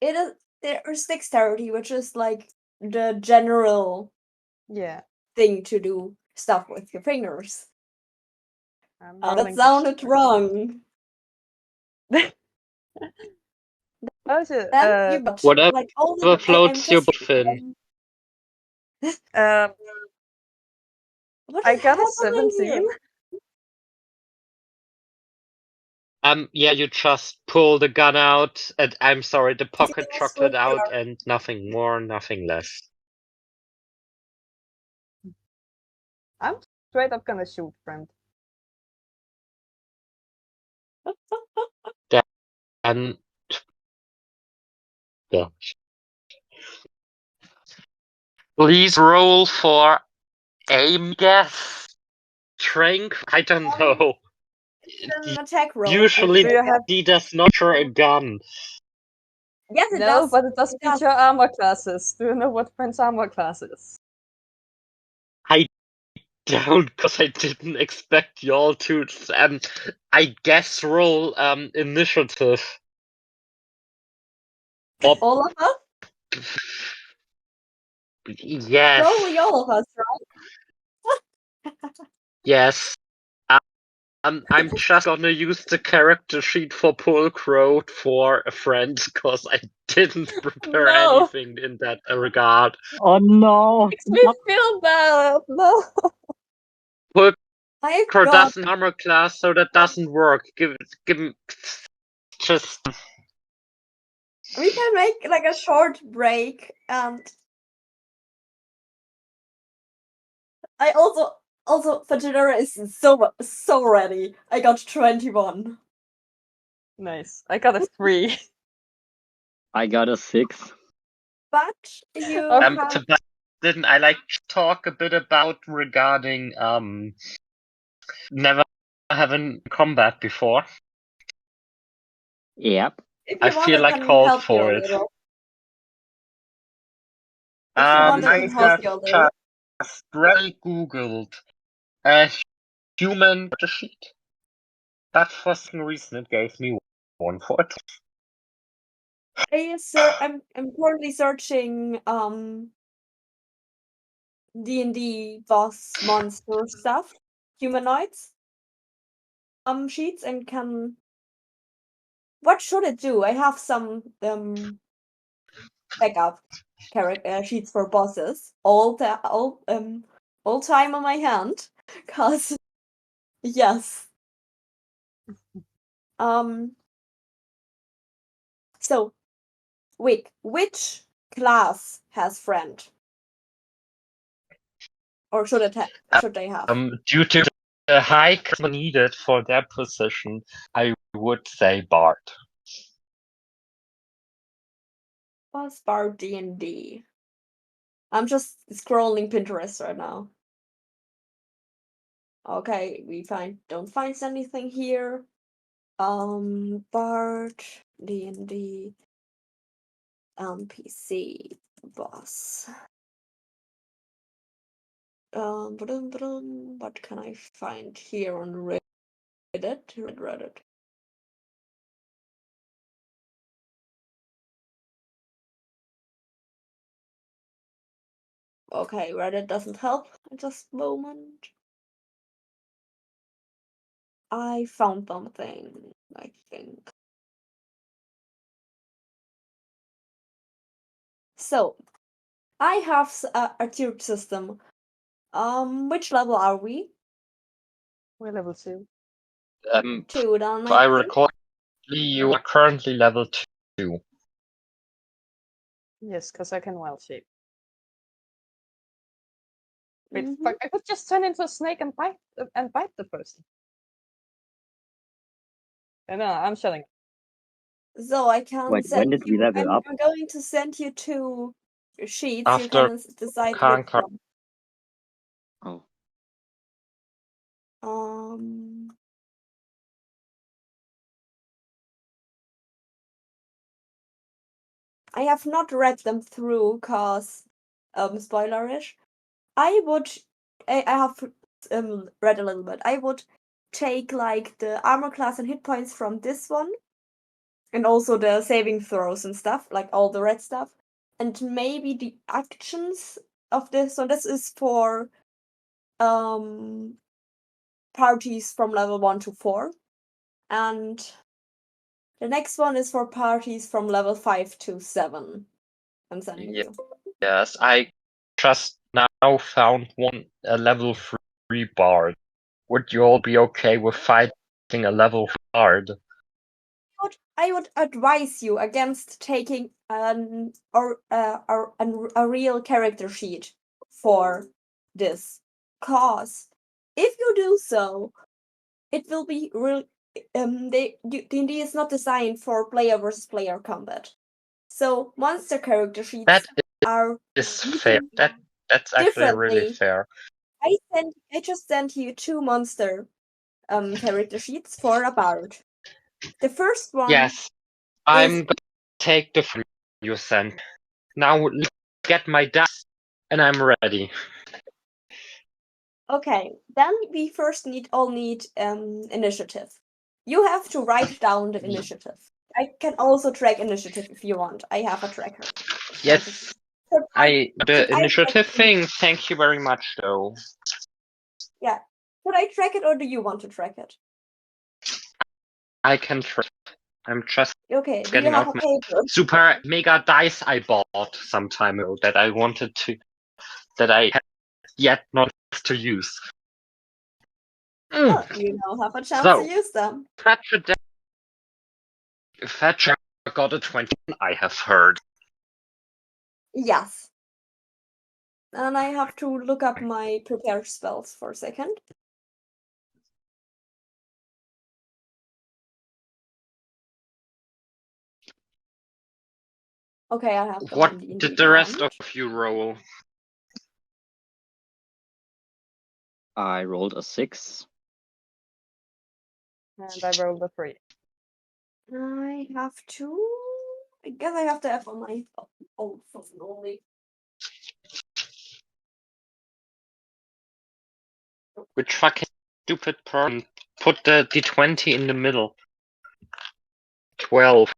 It is there's dexterity, which is like the general Yeah. thing to do stuff with your fingers. I'm That rolling. sounded wrong. Oh shit. Then you got Whatever like all the I'm floats your just boat in. what I is got a happening 17. here? Yeah, you just pull the gun out, and I'm sorry, the pocket Yes, chocolate with out, your- and nothing more, nothing less. I'm straight up gonna shoot, friend. And yeah. Please roll for aim, guess. Strength? I don't know. It's an attack roll. Usually Do you have? he does not shoot a gun. Yes, it No, does. but it does It does. feature armor classes. Do you know what friend's armor class is? I don't, because I didn't expect y'all to. I guess roll initiative. Or, All of us? yes. Probably all of us, right? Yes. I'm just gonna use the character sheet for Polkroat for a friend, because I didn't prepare No. anything in that regard. Oh no! Makes me feel bad. No. I Polkroat got doesn't armor class, so that doesn't work. Give just. we can make like a short break, and I also Fajidara is so ready. I got 21. Nice. I got a 3. I got a 6. But you Okay. have Didn't I like talk a bit about regarding never having combat before? Yep. if I you want feel I like can called help you for a it. little. If you want I I can help have you a little. just really googled a human sheet. That for some reason it gave me one for it. I'm currently searching D&D boss monster stuff, humanoids sheets, and can what should it do? I have some backup character sheets for bosses all time on my hand, cause yes. So wait, which class has friend? Or should they have? Due to the high charisma needed for their position, I would say Bard. Boss bar D&D. I'm just scrolling Pinterest right now. Okay, don't find anything here. Bard D&D NPC boss. What can I find here on Reddit? Okay, Reddit doesn't help. Just a moment. I found something, I think. So, I have a tiered system. Which level are we? We're level 2. 2, then If I think. recall, you are currently level 2. Yes, because I can wild shape. Wait, Mhm. fuck! I could just turn into a snake and bite the person. No, I'm shutting. So I can Wait, when send did we you. level up? I'm going to send you 2 sheets. You After can decide which Kanka. one. Oh. I have not read them through, cause spoilerish. I have read a little bit. I would take like the armor class and hit points from this one, and also the saving throws and stuff, like all the red stuff, and maybe the actions of this. So this is for parties from level 1 to 4, and the next one is for parties from level 5 to 7. I'm sending you. Yes, I just now found a level 3 bard. Would you all be okay with fighting a level 3 bard? I would advise you against taking a real character sheet for this, cause if you do so, it will be real. D&D is not designed for player versus player combat, so monster character sheets That are is fair. That's actually really differently. fair. I just sent you 2 monster character sheets for a bard. The first one. Yes, I'm gonna take the free you sent. Now let's get my dice, and I'm ready. Okay, then we first need initiative. You have to write down the initiative. I can also track initiative if you want. I have a tracker. Yes, the initiative thing. Thank you very much, though. Yeah. Should I track it or do you want to track it? I can track. I'm just Okay. Do you getting have out a my paper? super mega dice I bought some time ago that I wanted to, that I had yet not to use. Oh, you now have a chance So, to use them. Thatcher got a 20, I have heard. Yes. And I have to look up my prepared spells for a second. Okay, I have them What in did the rest of you roll? I rolled a 6. And I rolled a 3. I have to. I guess I have to have on my old phone only. Which fucking stupid person put the d20 in the middle? 12.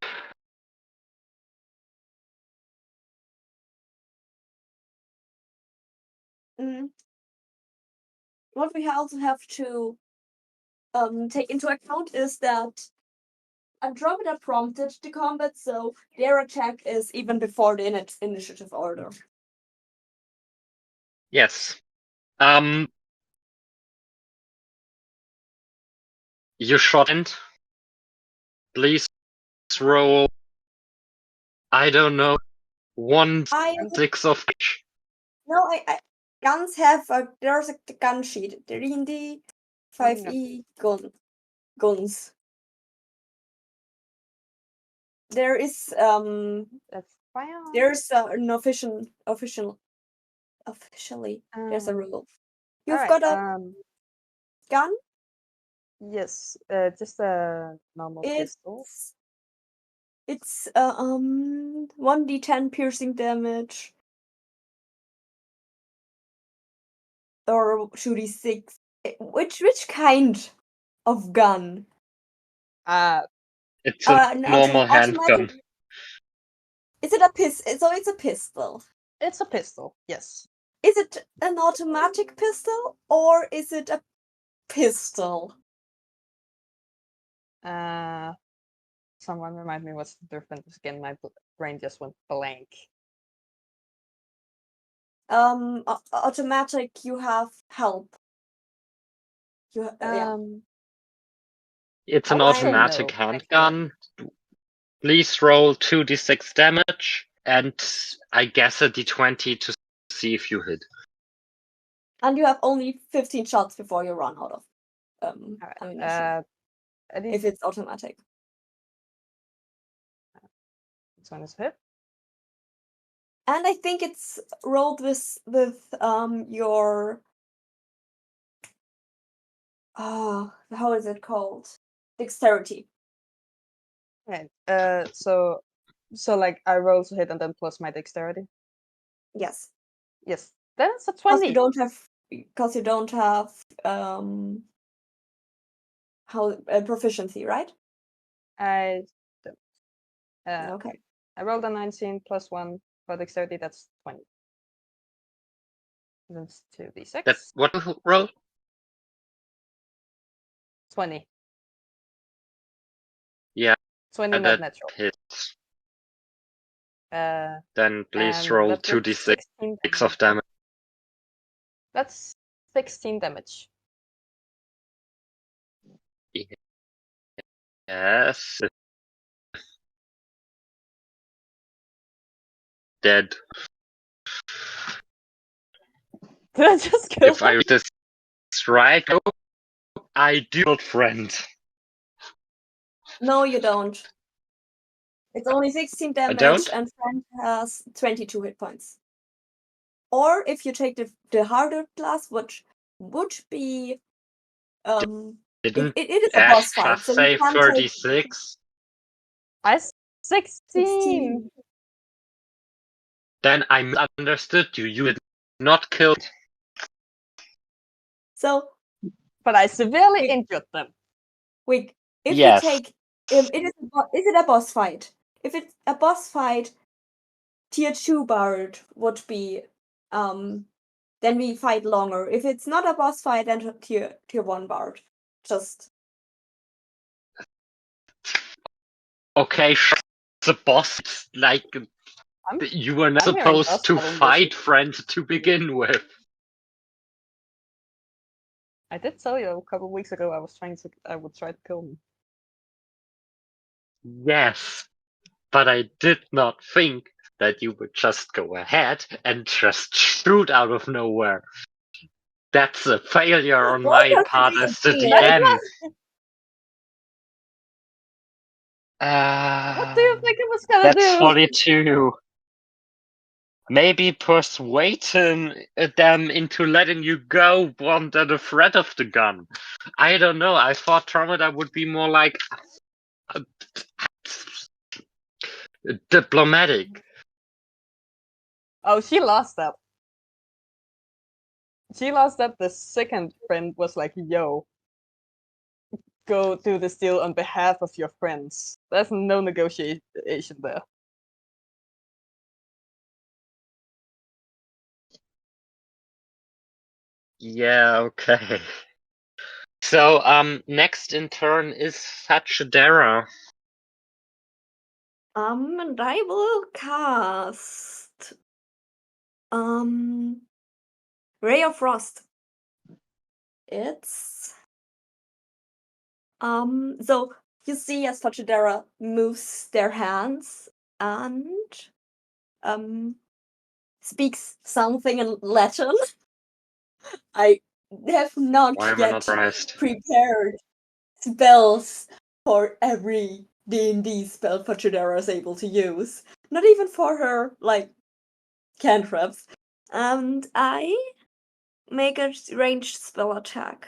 What we also have to take into account is that Andromeda prompted the combat, so their attack is even before the initiative order. Yes. You shot and please roll. I don't know. 1/6 of each. No, I guns have there's a gun sheet. The D&D 5e guns. There is That's fine. there's an officially there's a rule. You've got a gun? Yes, just a normal pistol. It's 1d10 piercing damage. Or 2d6. Which kind of gun? It's a normal handgun. Is it a pistol? So it's a pistol. It's a pistol, yes. Is it an automatic pistol or is it a pistol? Someone remind me what's the difference again. My brain just went blank. Automatic, you have help. Yeah. It's an I would say automatic no. handgun. Please roll 2d6 damage and I guess a d20 to see if you hit. And you have only 15 shots before you run out of ammunition. If it's automatic. This one is hit. And I think it's rolled with your how is it called? Dexterity. Right. So like I roll to hit and then plus my dexterity. Yes. Yes. Then it's a Because 20. you don't have proficiency, right? I don't. Okay. I rolled a 19 plus 1 for dexterity. That's 20. That's 2d6. That's what you roll? 20. Yeah. 20 not That natural. hits. Then please roll 2d6 of damage. That's 16 damage. Yes. Dead. Did I just kill If I read this right, I do not, friend. No, you don't. It's only 16 damage don't? and friend has 22 hit points. Or if you take the harder class, which would be Didn't it is a Ash boss fight, just so say you can take 36? I 16. 16. Then I misunderstood you. You did not kill. So But I severely injured them. Wait, if Yes. you take is it a boss fight? If it's a boss fight, tier 2 bard would be then we fight longer. If it's not a boss fight, then tier 1 bard. Just Okay, the boss, like, you were not I'm hearing boss supposed to battle fight music. friend to begin with. I did tell you a couple of weeks ago I would try to kill him. Yes, but I did not think that you would just go ahead and just shoot out of nowhere. That's a failure on my part as the DM. What do you think it was gonna That's do? 42. Maybe persuading them into letting you go under the threat of the gun. I don't know. I thought Tromeda would be more like diplomatic. Oh, she lost that. She lost that. The second friend was like, yo, go do this deal on behalf of your friends. There's no negotiation there. Yeah, okay. So, next in turn is Fachadera. and I will cast Ray of Frost. It's so you see as Fachadera moves their hands and speaks something in Latin. I have not Why am I yet not surprised? prepared spells for every D&D spell Fachadera is able to use. Not even for her, like, cantrips. And I make a ranged spell attack.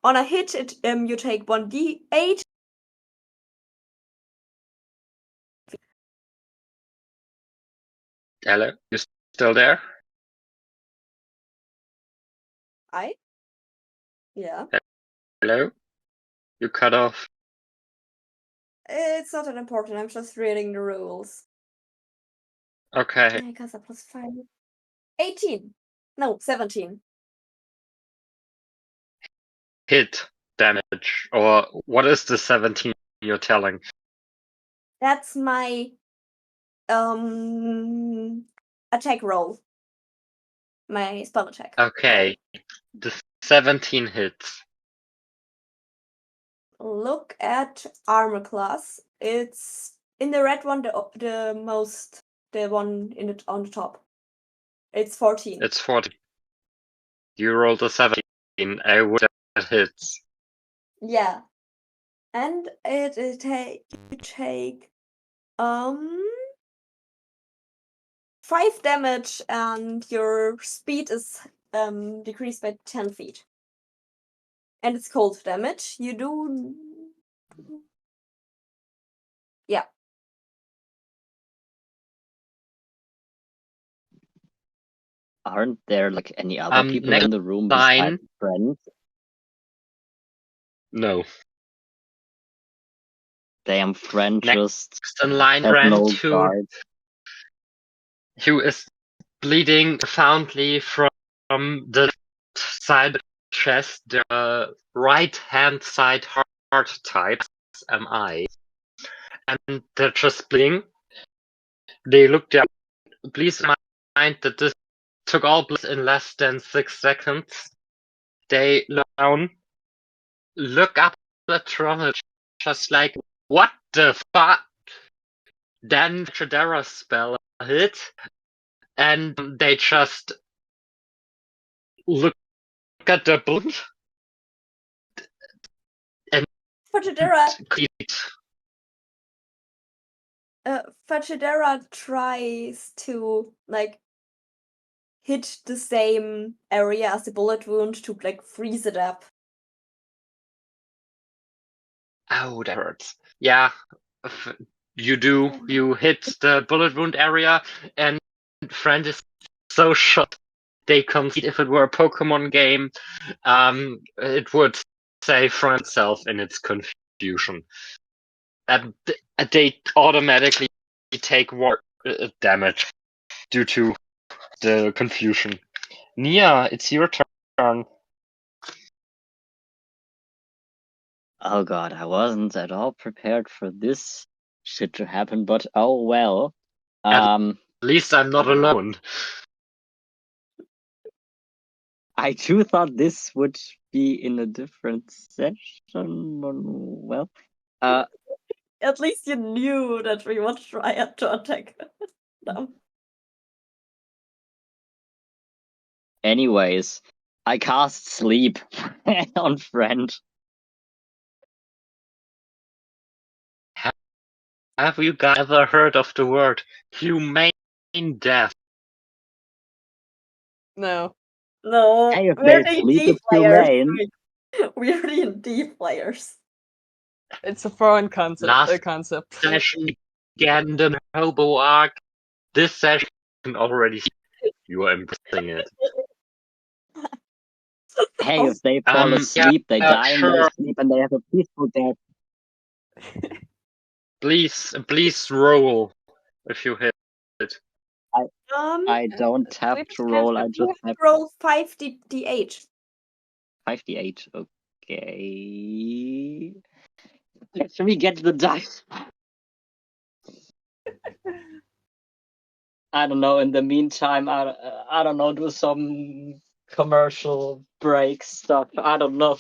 On a hit, you take 1d8. Hello? You still there? Yeah. Hello? You cut off. It's not that important, I'm just reading the rules. Okay. Because I plus 5. 18. No, 17. Hit damage, or what is the 17 you're telling? That's my attack roll. My spell attack. Okay, the 17 hits. Look at armor class. It's in the red one, the one on the top. It's 14. It's 40. You rolled a 17. I would that hits. Yeah. And you take 5 damage, and your speed is decreased by 10 feet. And it's cold damage. You do. Yeah. Aren't there like any other people Next in the room line. besides friends? No. Damn, friend Next just in line has ran no to guard. who is bleeding profoundly from the side of the chest, the right hand side heart type, MI. And they're just bleeding. They look down. Please mind that this took all place in less than 6 seconds. They look down, look up at Trommel, just like, what the fuck? Then Chadera's spell hit, and they just look at the blood and Fachidera tries to like hit the same area as the bullet wound to like freeze it up. Oh, that hurts. Yeah, you do. You hit the bullet wound area, and friend is so shocked. They concede. If it were a Pokemon game, it would say friend itself in its confusion. And they automatically take more damage due to the confusion. Nia, it's your turn. Oh god, I wasn't at all prepared for this shit to happen, but oh well. At least I'm not alone. I too thought this would be in a different session, but well. At least you knew that we would try to attack them. Anyways, I cast sleep on friend. Have you guys ever heard of the word humane death? No. No, Hey, if we're they the sleep, D it's players. humane. We're the D players. It's a foreign concept. Last session again, the Hobo arc. This session already you are embracing it. Hey, if they fall asleep, they die in their sure. sleep, and they have a peaceful death. Please roll if you hit it. I don't have to roll. I just have roll 5d8. 5d8. Okay. Let me get the dice. I don't know. In the meantime, I don't know. Do some commercial break stuff. I don't know.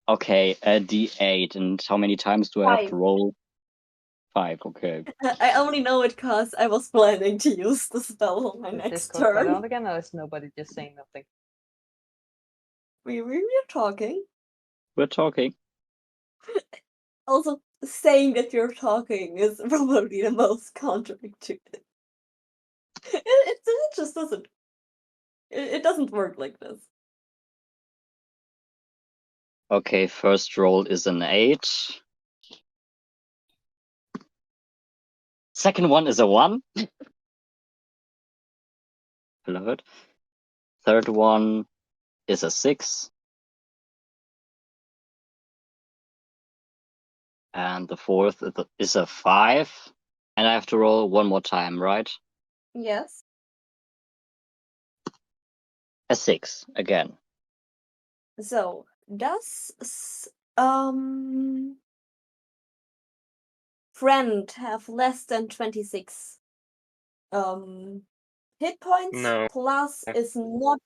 Okay, a d8, and how many times do I have to roll? 5, okay. I only know it because I was planning to use the spell on my Is next Discord turn. around again, or is nobody just saying nothing? We're talking. We're talking. Also, saying that you're talking is probably the most counterintuitive. It just doesn't. It doesn't work like this. Okay, first roll is an 8. Second one is a 1. Love it. Third one is a 6. And the fourth is a 5. And I have to roll one more time, right? Yes. A 6 again. So, does friend have less than 26 hit points? No. Plus is not.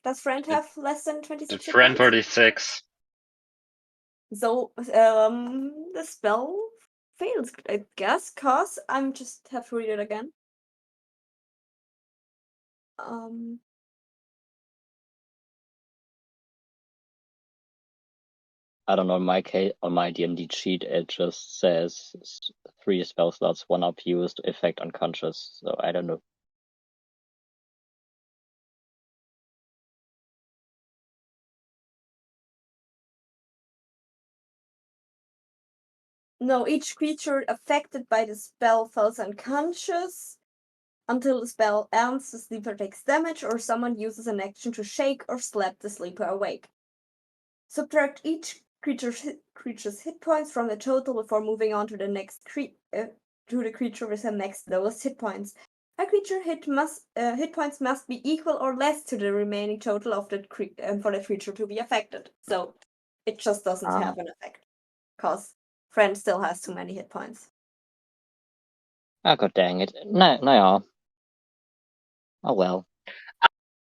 Does friend have less than 26 hit Friend points? 36. So the spell fails, I guess, cause I'm just have to read it again. I don't know, in my case, on my D&D sheet, it just says 3 spell slots, 1 up used, effect unconscious, so I don't know. No, each creature affected by the spell falls unconscious. Until the spell ends, the sleeper takes damage, or someone uses an action to shake or slap the sleeper awake. Subtract each creature's hit points from the total before moving on to the next to the creature with the next lowest hit points. A creature hit points must be equal or less to the remaining total of the for the creature to be affected. So it just doesn't have an effect, cause friend still has too many hit points. Oh, god dang it. No. Oh well.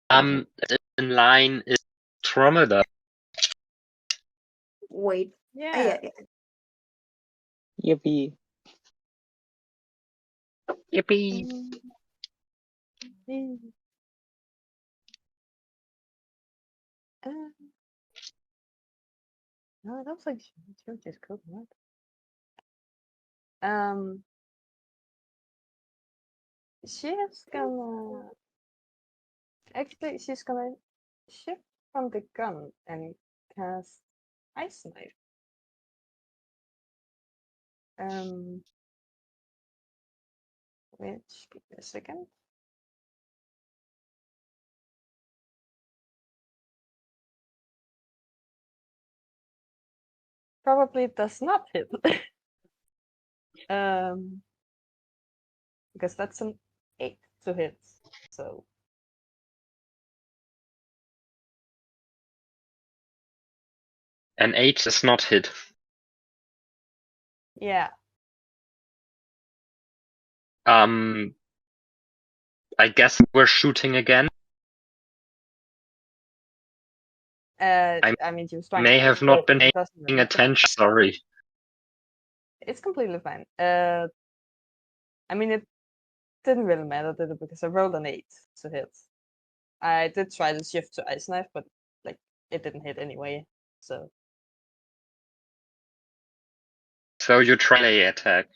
In line is Tromeda. Wait. Yeah. Yippee. Yippee. No, it looks like she just cooked, right? She is gonna actually she's gonna shift from the gun and cast Ice Knife. Which give me a second. Probably does not hit. Because that's an 8 to hit. So An 8 is not hit. yeah. I guess we're shooting again. I mean, she was trying May to have shoot, not been it doesn't really paying matter. attention. Sorry. It's completely fine. I mean, it didn't really matter, did it? Because I rolled an 8 to hit. I did try to shift to Ice Knife, but like it didn't hit anyway. So You try a attack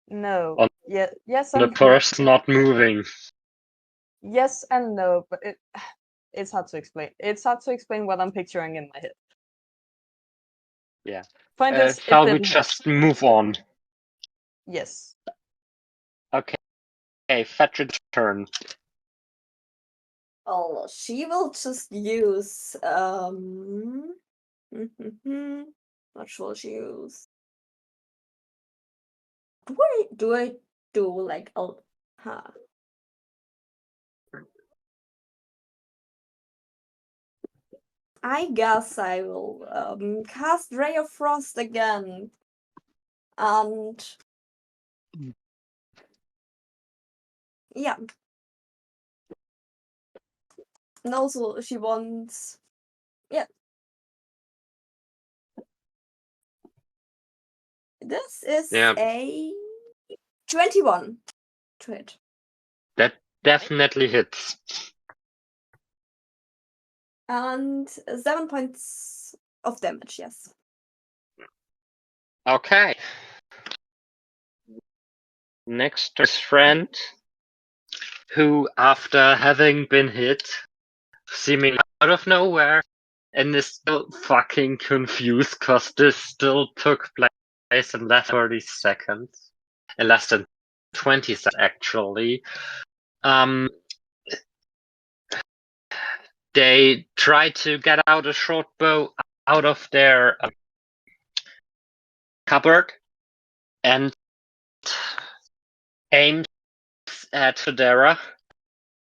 no. on Yes the and no. person not moving. Yes and no, but it's hard to explain. It's hard to explain what I'm picturing in my head. Yeah. Point is, it Shall we didn't hit. just move on? Yes. Okay. Okay, Fetch's turn. Oh, she will just use what shall she use? Do I do like a I guess I will cast Ray of Frost again. And yeah. And also she wants this is a 21 to hit. That definitely hits. And 7 points of damage, yes. Okay. Next is friend. who, after having been hit, seemingly out of nowhere, and is still fucking confused because this still took place in less than 30 seconds. In less than 20 seconds, actually. They try to get out a short bow out of their cupboard and aims at Federa,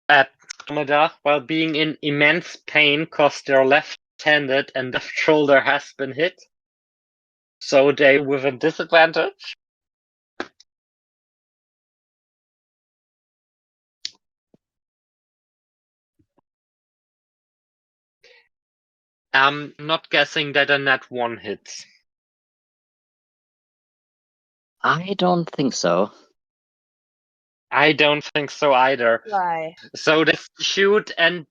at Andromeda, while being in immense pain because they're left-handed and left shoulder has been hit. So they with a disadvantage. I'm not guessing that a net 1 hits. I don't think so. I don't think so either. Why? So they shoot, and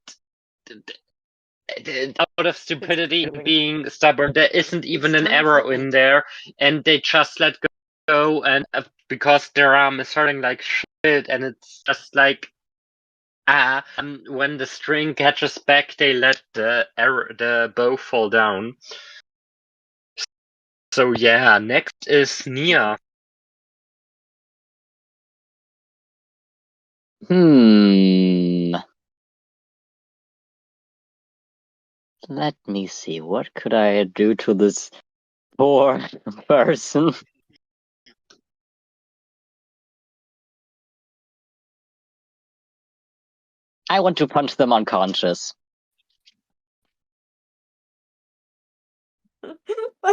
out of stupidity and being stubborn, there isn't even an arrow in there, and they just let go, and because their arm is hurting like shit, and it's just like when the string catches back, they let the bow fall down. So yeah, next is Nia. Let me see. What could I do to this poor person? I want to punch them unconscious.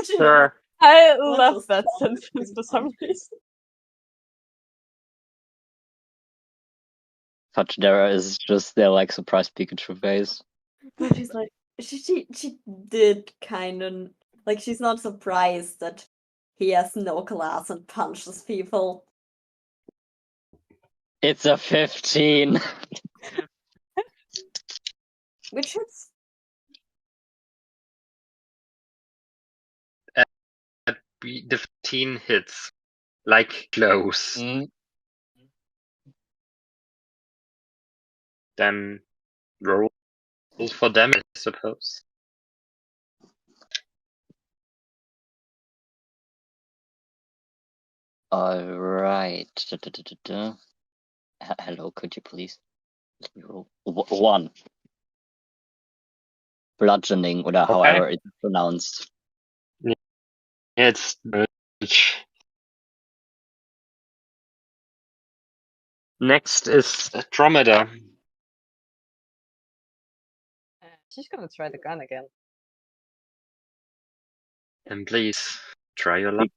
Sure. I love that sentence for some reason. Fudgedera is just their like surprised Pikachu face. But she's like, she did kind of like, she's not surprised that he has no class and punches people. It's a 15. Which hits. The 15 hits, like close. Then roll for damage, I suppose. Alright. Hello, could you please let me roll? 1. Bludgeoning, or however it's pronounced. It's next is Andromeda. She's gonna try the gun again. And please try your luck.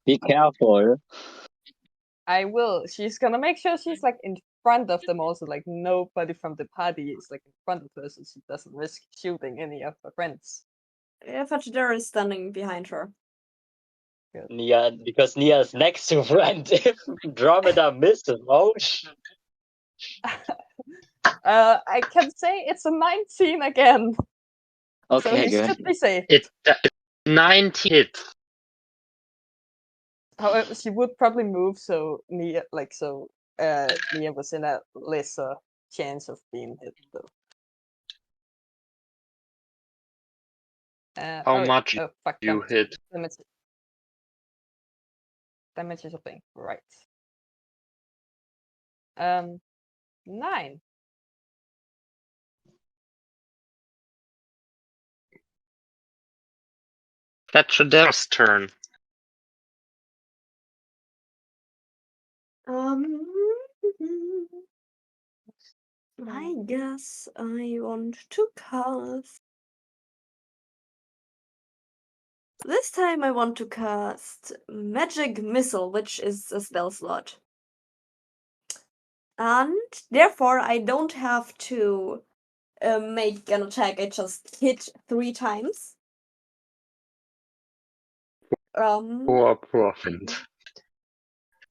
Be careful. I will. She's gonna make sure she's like in front of them also, like nobody from the party is like in front of her, so she doesn't risk shooting any of her friends. Yeah, Fudgedera is standing behind her. Nia, because Nia is next to her, and if Andromeda misses, oh I can say it's a 19 again. Okay, so he good. should be safe. It's 19 hits. However, she would probably move, so Nia, Nia was in a lesser chance of being hit, though. How much you hit? Damage is a thing, right? 9. That's Shadera's turn. I guess I want to cast. This time I want to cast Magic Missile, which is a spell slot. And therefore I don't have to make an attack, I just hit 3 times. Poor friend.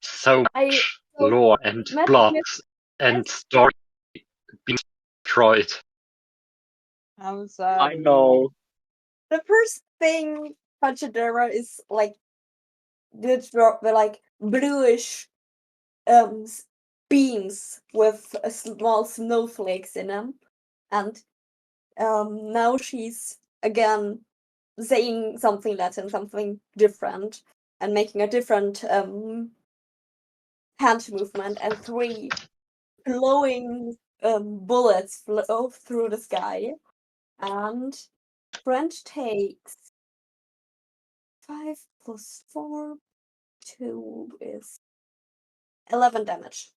So much lore and plots and story being destroyed. I'm sorry. I know. The first thing Fudgedera is like the like bluish beams with small snowflakes in them, and now she's again saying something Latin, something different, and making a different hand movement, and 3 glowing bullets flow through the sky, and French takes 5 plus 4, 2 is 11 damage.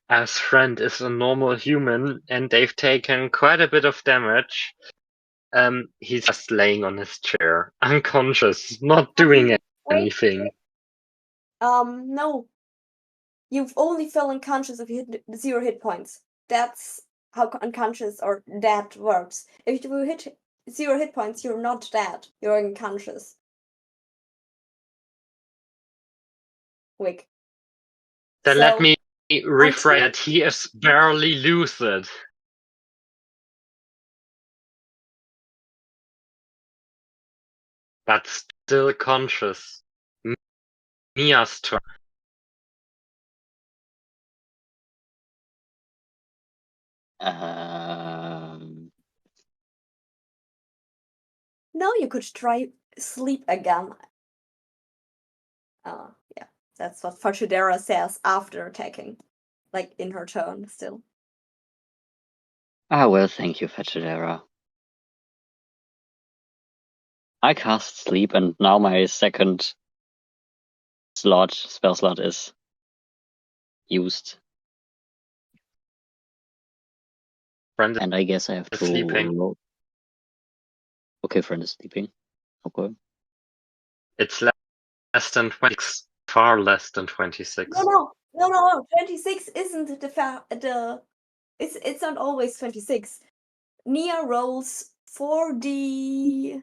As friend is a normal human and they've taken quite a bit of damage, he's just laying on his chair, unconscious, not doing Wait, anything. no. You've only fell unconscious if you hit 0 hit points. That's how unconscious or dead works. If you hit 0 hit points, you're not dead. You're unconscious. Wick. Then let So, me rephrase until that. He is barely lucid. But still conscious. Mia's turn. now you could try sleep again. Yeah, that's what Fachidera says after attacking. Like in her turn, still. Ah, well, thank you, Fetchadera. I cast sleep, and now my second spell slot is used. Friend And I guess I have is to sleeping. roll. Okay, friend is sleeping. Okay. It's less than 26. Far less than 26. No. 26 isn't the it's not always 26. Nia rolls 4d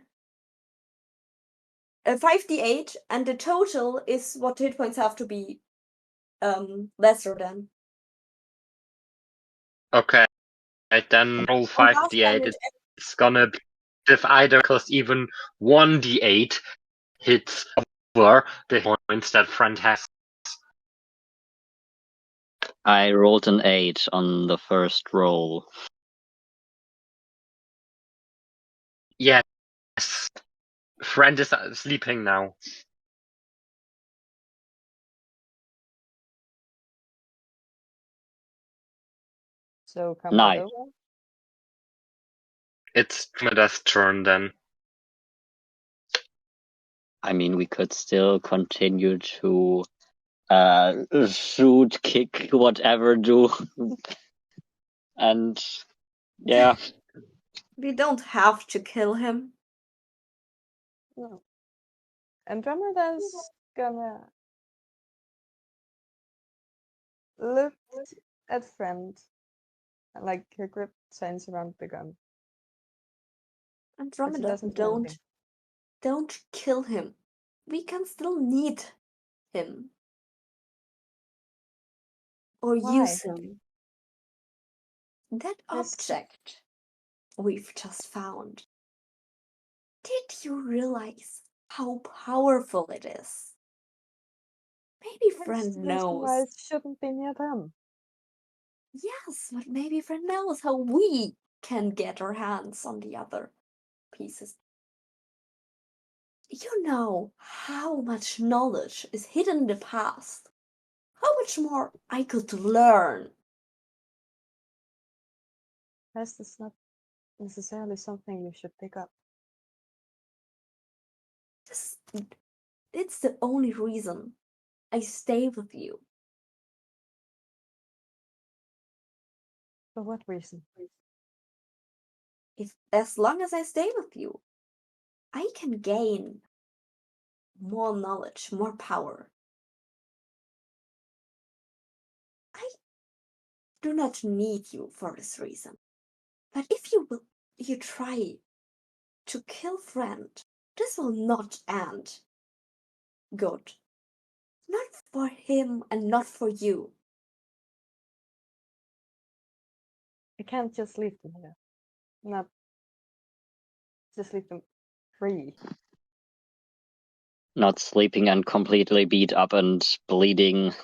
5d8, and the total is what hit points have to be lesser than. Okay, then roll And last time 5d8. it It's gonna be if either because even 1d8 hits over the points that friend has. I rolled an 8 on the first roll. Yes. Friend is sleeping now. So Nice. Campadova? It's Trimida's turn then. I mean, we could still continue to shoot, kick, whatever, do. And yeah, we don't have to kill him. No. Andromeda's gonna look at friend, and like her grip signs around the gun. But she Andromeda, doesn't do anything. don't kill him. We can still need him. Or Why? use him. That This- object we've just found. Did you realize how powerful it is? Maybe friend knows. Why it shouldn't be near them. Yes, but maybe friend knows how we can get our hands on the other pieces. You know how much knowledge is hidden in the past. How much more I could learn. Past is not necessarily something you should pick up. It's the only reason I stay with you. For what reason? If as long as I stay with you, I can gain more knowledge, more power. I do not need you for this reason. But if you try to kill friend, this will not end good. Not for him and not for you. I can't just leave them here. Not just leave them free. Not sleeping and completely beat up and bleeding.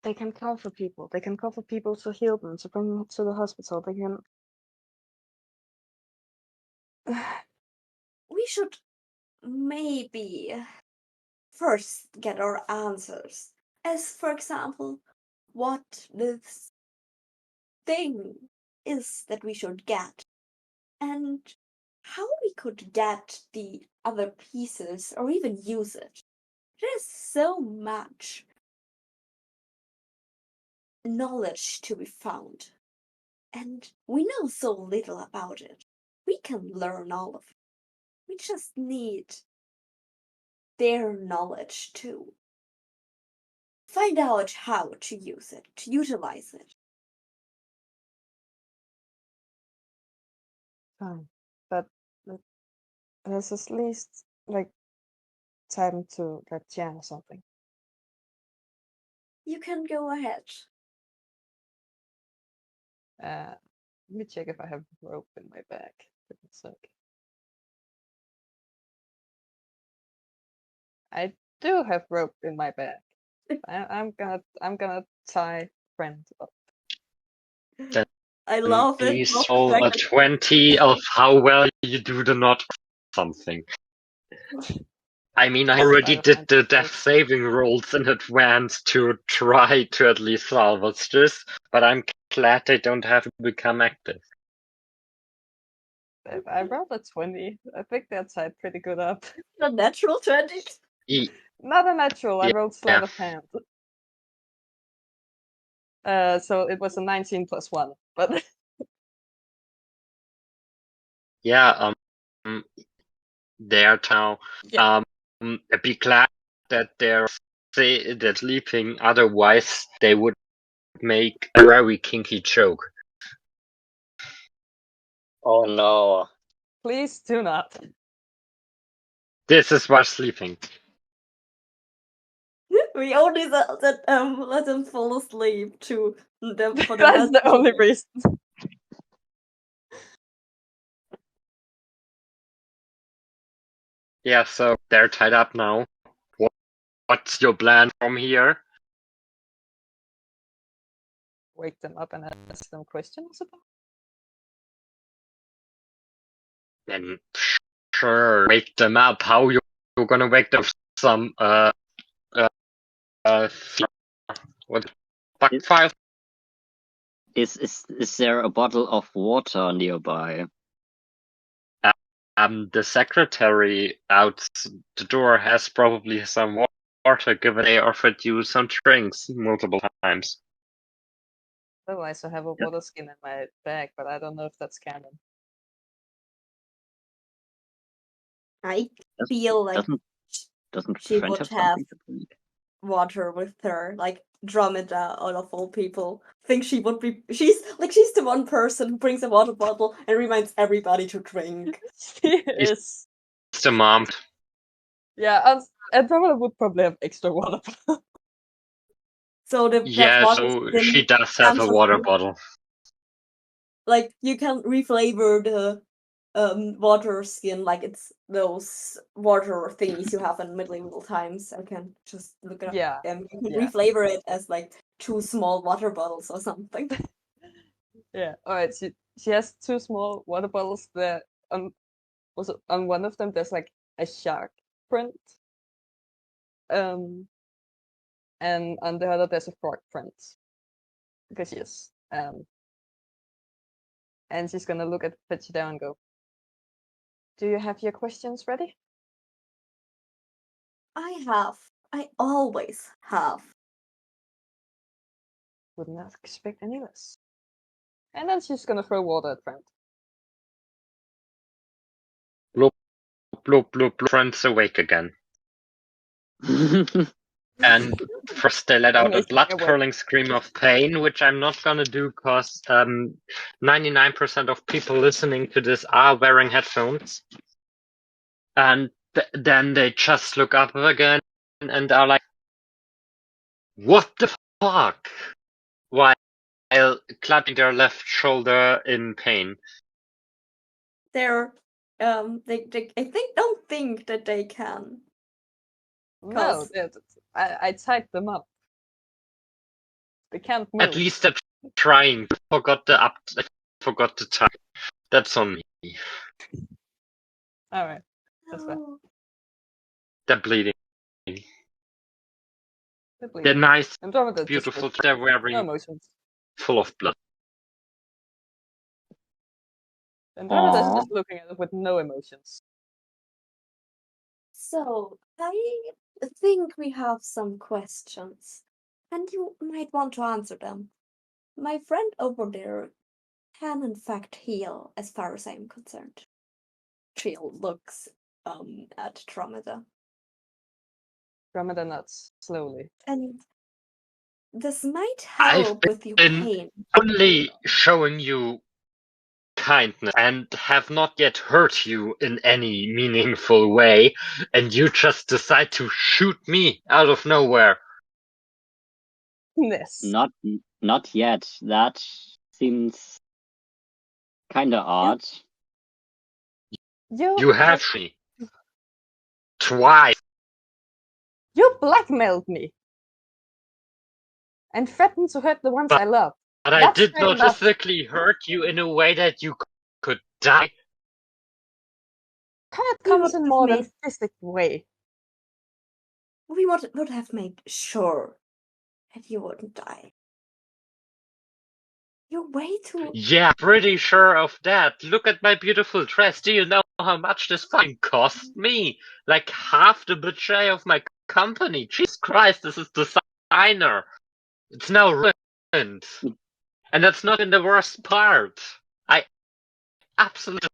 They can call for people. They can call for people to heal them, to bring them to the hospital. They can. We should maybe first get our answers. As, for example, what this thing is that we should get, and how we could get the other pieces or even use it. There's so much knowledge to be found, and we know so little about it. We can learn all of it. We just need their knowledge to find out how to use it, to utilize it. Fine, but there's at least like time to like jam or something. You can go ahead. Let me check if I have rope in my bag. For a sec. I do have rope in my bag. I'm gonna tie friend up. I love it. Please Love the roll a fact that 20 of how well you do the knot something. I mean, I already Try to did find the some death rope. saving rolls in advance to try to at least salvage this, but I'm glad they don't have to become active. I rolled a 20. I think they're tied pretty good up. the natural 20. Not a natural. I Yeah. rolled sleight of hand. So it was a 19 plus 1. But Yeah, they're now Yeah. be glad that they're sleeping, otherwise they would make a very kinky joke. Oh no. please do not. This is why sleeping. We only let them fall asleep to them for the That's the rest only of reason. Yeah, so they're tied up now. What's your plan from here? Wake them up and ask them questions about. Then sure, wake them up. How you're gonna wake them up? Some what backfire? Is there a bottle of water nearby? The secretary out the door has probably some water, given they offered you some drinks multiple times. Otherwise, I have a water skin in my bag, but I don't know if that's canon. I feel like Doesn't she friend would have have something to drink? water with her, like Dromeda out of all people. Think she would be she's the one person who brings a water bottle and reminds everybody to drink. She is. It's the mom. Yeah, Andromeda would probably have extra water. So that Yeah, water so skin she does can have a just water be bottle. like you can reflavor the water skin like it's those water thingies you have in medieval times. I can just look it up. Yeah. You can Yeah. reflavor it as like 2 small water bottles or something. Yeah. All right. She has 2 small water bottles that also on one of them there's like a shark print. And on the other there's a frog print. Because yes. And she's gonna look at Vegeta and go, "Do you have your questions ready?" I have. I always have. Would not expect any less. And then she's gonna throw water at Friend. Bloop, bloop, bloop, bloop. Friend's awake again. And first they let out a Amazing, blood awake. curdling scream of pain, which I'm not gonna do because 99% of people listening to this are wearing headphones. And then they just look up again and are like, what the fuck? While clutching their left shoulder in pain. They're I don't think that they can. No, I tied them up. They can't move. At least they're trying. Forgot the time. That's on me. Alright. That's fair. Oh, They're bleeding. They're They're bleeding. nice, Andromeda just beautiful. looks They're no wearing emotions. full of blood. Andromeda's Aww. just looking at it with no emotions. so I think we have some questions, and you might want to answer them. My friend over there can in fact heal, as far as I'm concerned. Trill looks at Andromeda. Andromeda nuts slowly. And this might I've help with your been pain. only showing you kindness and have not yet hurt you in any meaningful way, and you just decide to shoot me out of nowhere. Ness. Not yet. That seems kinda odd. You have me twice. You blackmailed me. And threatened to hurt the ones I love. But I That's did straight not up. physically hurt you in a way that you could die. Hurt We comes would in have more than made physical way. we would have made sure that you wouldn't die. You're way too. Yeah, pretty sure of that. Look at my beautiful dress. Do you know how much this fucking cost me? Like half the budget of my company. Jesus Christ, this is designer. It's now ruined. And that's not in the worst part. I absolutely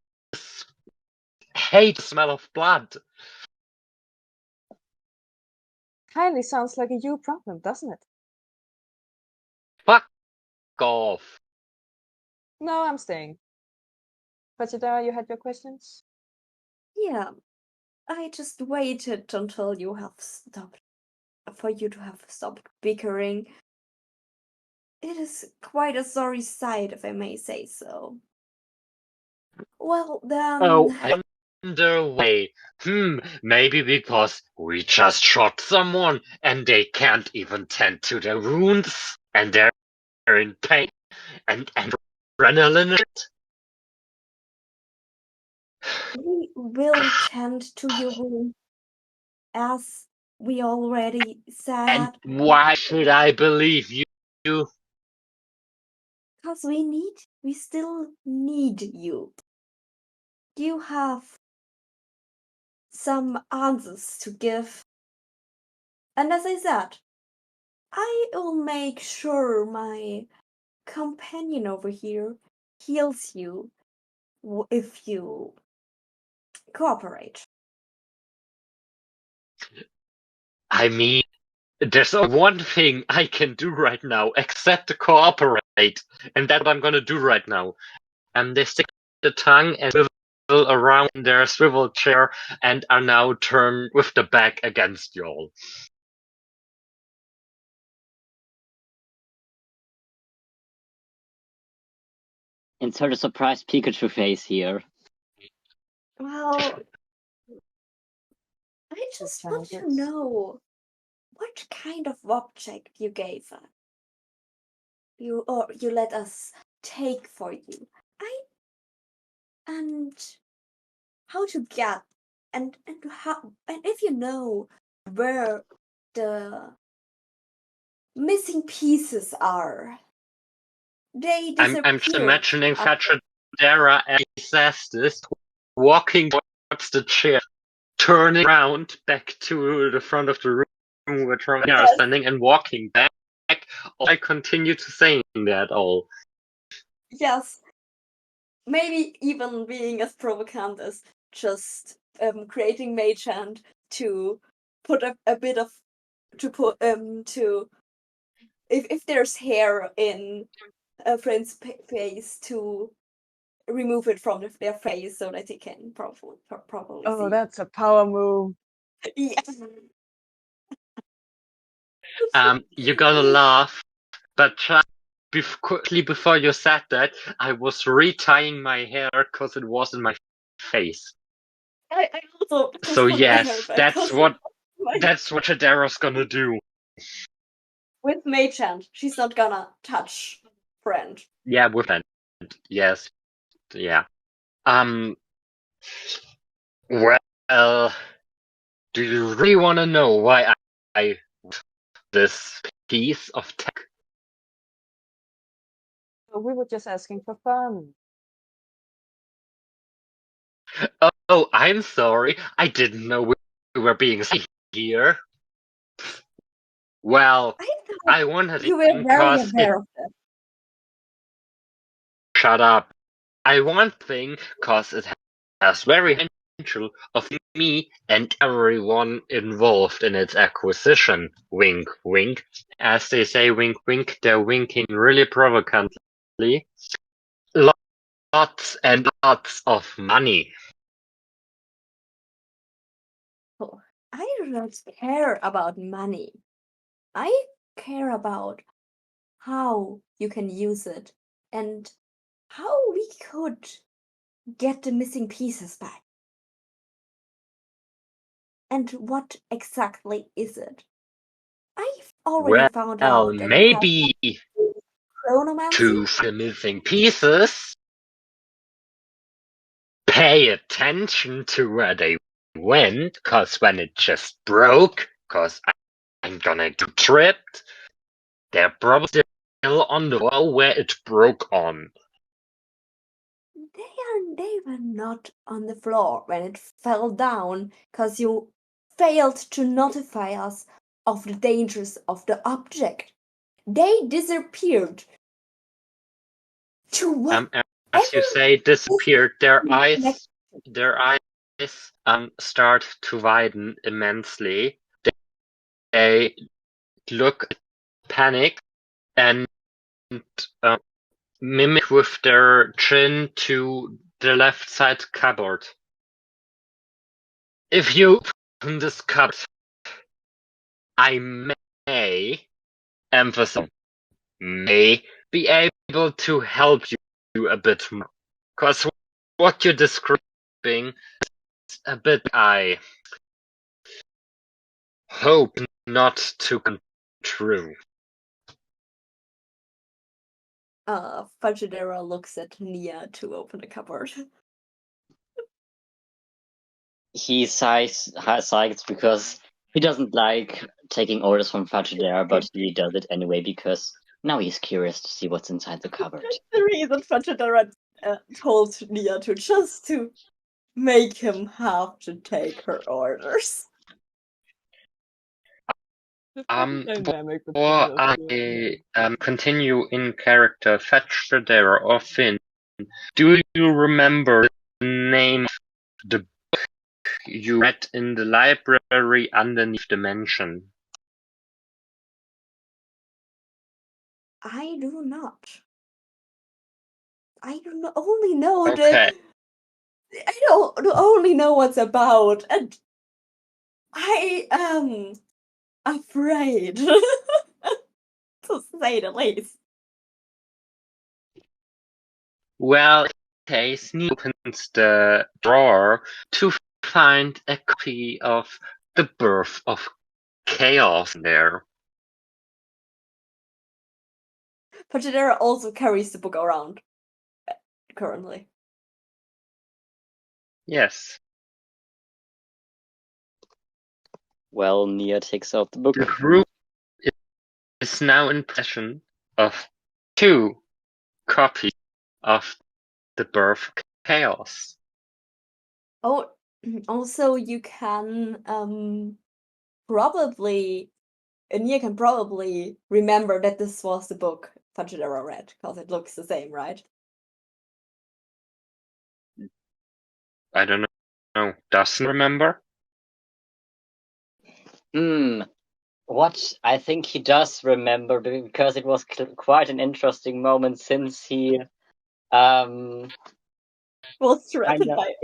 hate the smell of blood. Kindly sounds like a you problem, doesn't it? Fuck off. No, I'm staying. Pachidara, you had your questions? Yeah, I just waited until you have stopped, for you to have stopped bickering. It is quite a sorry sight, if I may say so. Well, then. Oh, I wonder why. Maybe because we just shot someone and they can't even tend to their wounds and they're in pain and adrenaline. We will tend to your wound, as we already And said. why should I believe you? Because we still need you. You have some answers to give. And as I said, I will make sure my companion over here heals you if you cooperate. I mean, there's only one thing I can do right now except to cooperate. And that's what I'm gonna do right now. And they stick the tongue and swivel around in their swivel chair and are now turned with the back against y'all. Insert a surprised Pikachu face here. Well, I just want to know what kind of object you gave us. You let us take for you. And how to get and how, and if you know where the missing pieces are. They disappeared. I'm just imagining Fatradera as he says this, walking towards the chair, turning around back to the front of the room where Tromania is standing and walking back. I continue to saying that all. Yes. Maybe even being as provocant as just creating Mage Hand to put a bit of to if there's hair in a friend's face to remove it from their face so that they can probably Oh, see. that's a power move. Yes. You're gonna laugh, but just quickly before you said that, I was retying my hair because it was in my face. I also just So put my hair yes, back. that's 'cause what my- Chadera's gonna do. with Mage Hand, she's not gonna touch friend. Yeah, with friend. Yes. Yeah. Well, do you really want to know why I this piece of tech? So we were just asking for fun. Oh, I'm sorry. I didn't know we were being seen here. Well, I I thought wanted you it were very because aware of that. shut up. I want thing because it has very potential of me and everyone involved in its acquisition. Wink, wink. As they say, wink, wink. They're winking really provocantly. Lots and lots of money. Oh, I do not care about money. I care about how you can use it and how we could get the missing pieces back. And what exactly is it? I've already found Well, out that it has maybe chronomancy. to the missing pieces. Pay attention to where they went, cause when it just broke, cause I'm gonna get tripped, they're probably still on the wall where it broke on. They were not on the floor when it fell down, cause you failed to notify us of the dangers of the object. They disappeared. To what? As you say, disappeared. Their eyes start to widen immensely. They look panic and mimic with their chin to the left side cupboard. If you open this cupboard, I may emphasize may be able to help you a bit more. Because what you're describing is a bit I hope not to come true. Fudgedera looks at Nia to open the cupboard. He sighs because he doesn't like taking orders from Fajidera, but he does it anyway because now he's curious to see what's inside the cupboard. The reason Fudgedera told Nia to make him have to take her orders. Dynamic Or between I continue in character, Fudgedera or Finn, do you remember the name of the book you read in the library underneath the mansion? I do not. I do not only know Okay. I don't only know what's about, and I am afraid, to say the least. Well, okay, Sneak opens the drawer to find a copy of The Birth of Chaos there. Fudgedera also carries the book around currently. Yes. Well, Nia takes out the book. The group is now in possession of 2 copies of The Birth of Chaos. Oh, also you can Nia can probably remember that this was the book Fudgedera read, because it looks the same, right? I don't know. Doesn't remember? What I think he does remember, because it was quite an interesting moment since he Was threatened by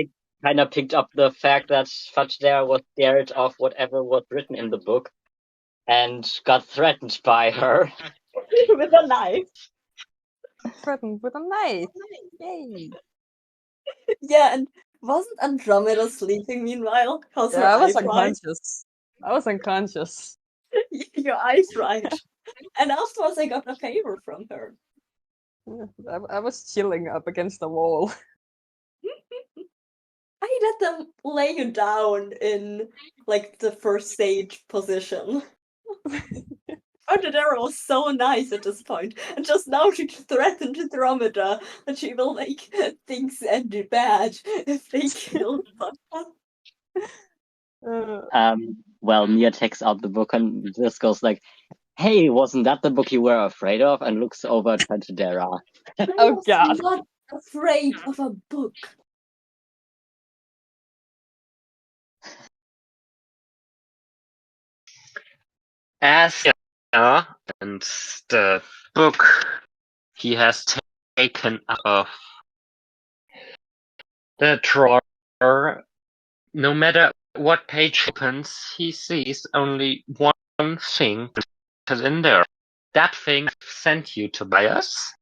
kind of picked up the fact that Fajidera was scared of whatever was written in the book and got threatened by her. with a knife. threatened with a knife. Yay! Yeah, and Wasn't Andromeda sleeping meanwhile? How's her Yeah, I was eye fried? unconscious. I was unconscious. Your eye fried. And afterwards I got a favor from her. Yeah, I was chilling up against the wall. I let them lay you down in like the first stage position. Ferdinand was so nice at this point, and just now she threatened Andromeda that she will make things end bad if they kill someone. Well, Mia takes out the book and just goes like, "Hey, wasn't that the book you were afraid of?" And looks over at Fetchadera. I Oh was god. not afraid of a book. As and the book he has taken out of the drawer, no matter what page he opens, he sees only one thing is in there. That thing sent you, Tobias.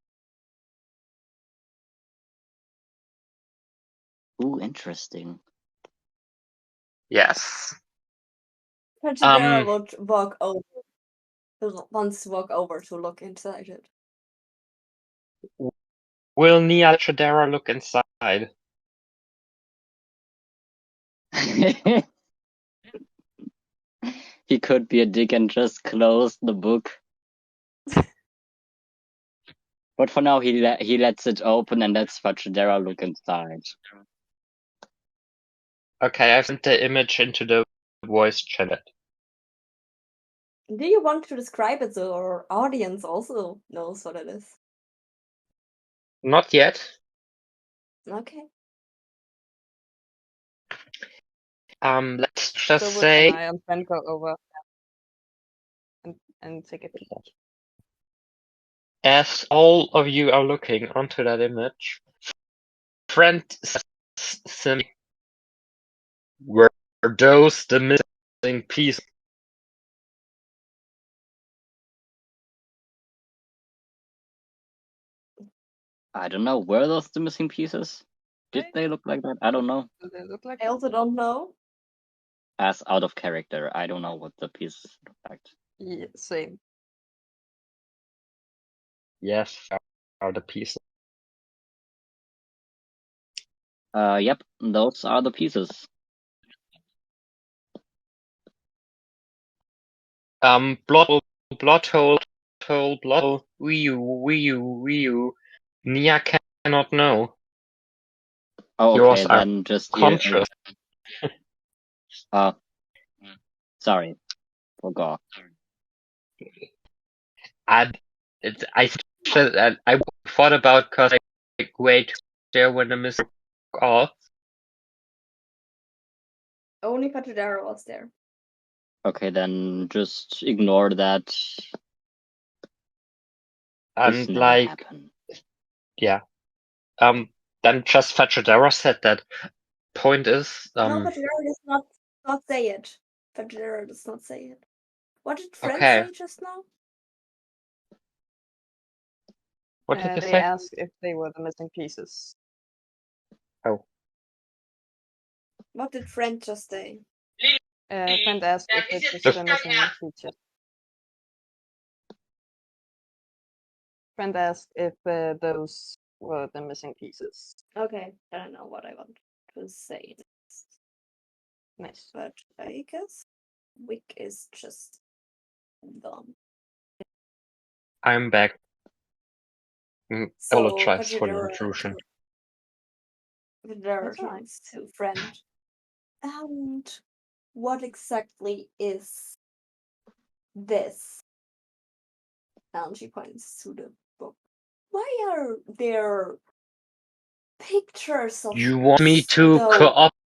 Ooh, interesting. Yes. Fetchadera would walk over. Wants to walk over to look inside it. Will Nia Fetchadera look inside? He could be a dick and just close the book. But for now, he lets it open and lets Fetchadera look inside. Okay, I've sent the image into the voice chat. Do you want to describe it so our audience also knows what it is? Not yet. Okay. Let's just So would say I and Fen go over and take a peek. as all of you are looking onto that image, friend says simply, were those the missing pieces? I don't know. Were those the missing pieces? Did Right. they look like that? I don't know. Do they look like I also don't know. As out of character, I don't know what the pieces look like. Yeah, same. Yes, are the pieces. Yep, those are the pieces. Blot hole, blot hole, Wii U. Nia cannot know. Oh, He okay, was then just unconscious. sorry, forgot. I thought about because I wait there when the mist off. Only Fetchadera was there. Okay, then just ignore that. This And never like, happened. yeah. Then just Fetchadera said that. Point is, No, Fetchadera does not say it. Fetchadera does not say it. What did Friend okay. say just now? What did you They say? asked if they were the missing pieces. Oh. What did Friend just say? Friend asked if it was the missing feature. Friend asked if those were the missing pieces. Okay, I don't know what I want to say next. Nice. But I guess Wick is just gone. I'm back. So Apologize for the Fetchadera intrusion. Fetchadera turns to Friend. And what exactly is this? And she points to the book. Why are there pictures of You want me to stone?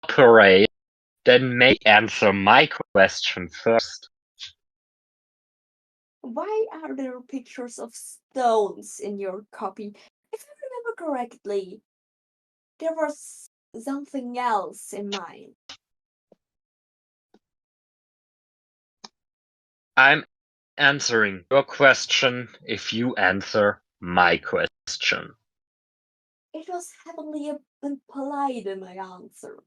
cooperate? Then may answer my question first. Why are there pictures of stones in your copy? If I remember correctly, there was something else in mine. I'm answering your question if you answer my question. It was heavily implied in my answer.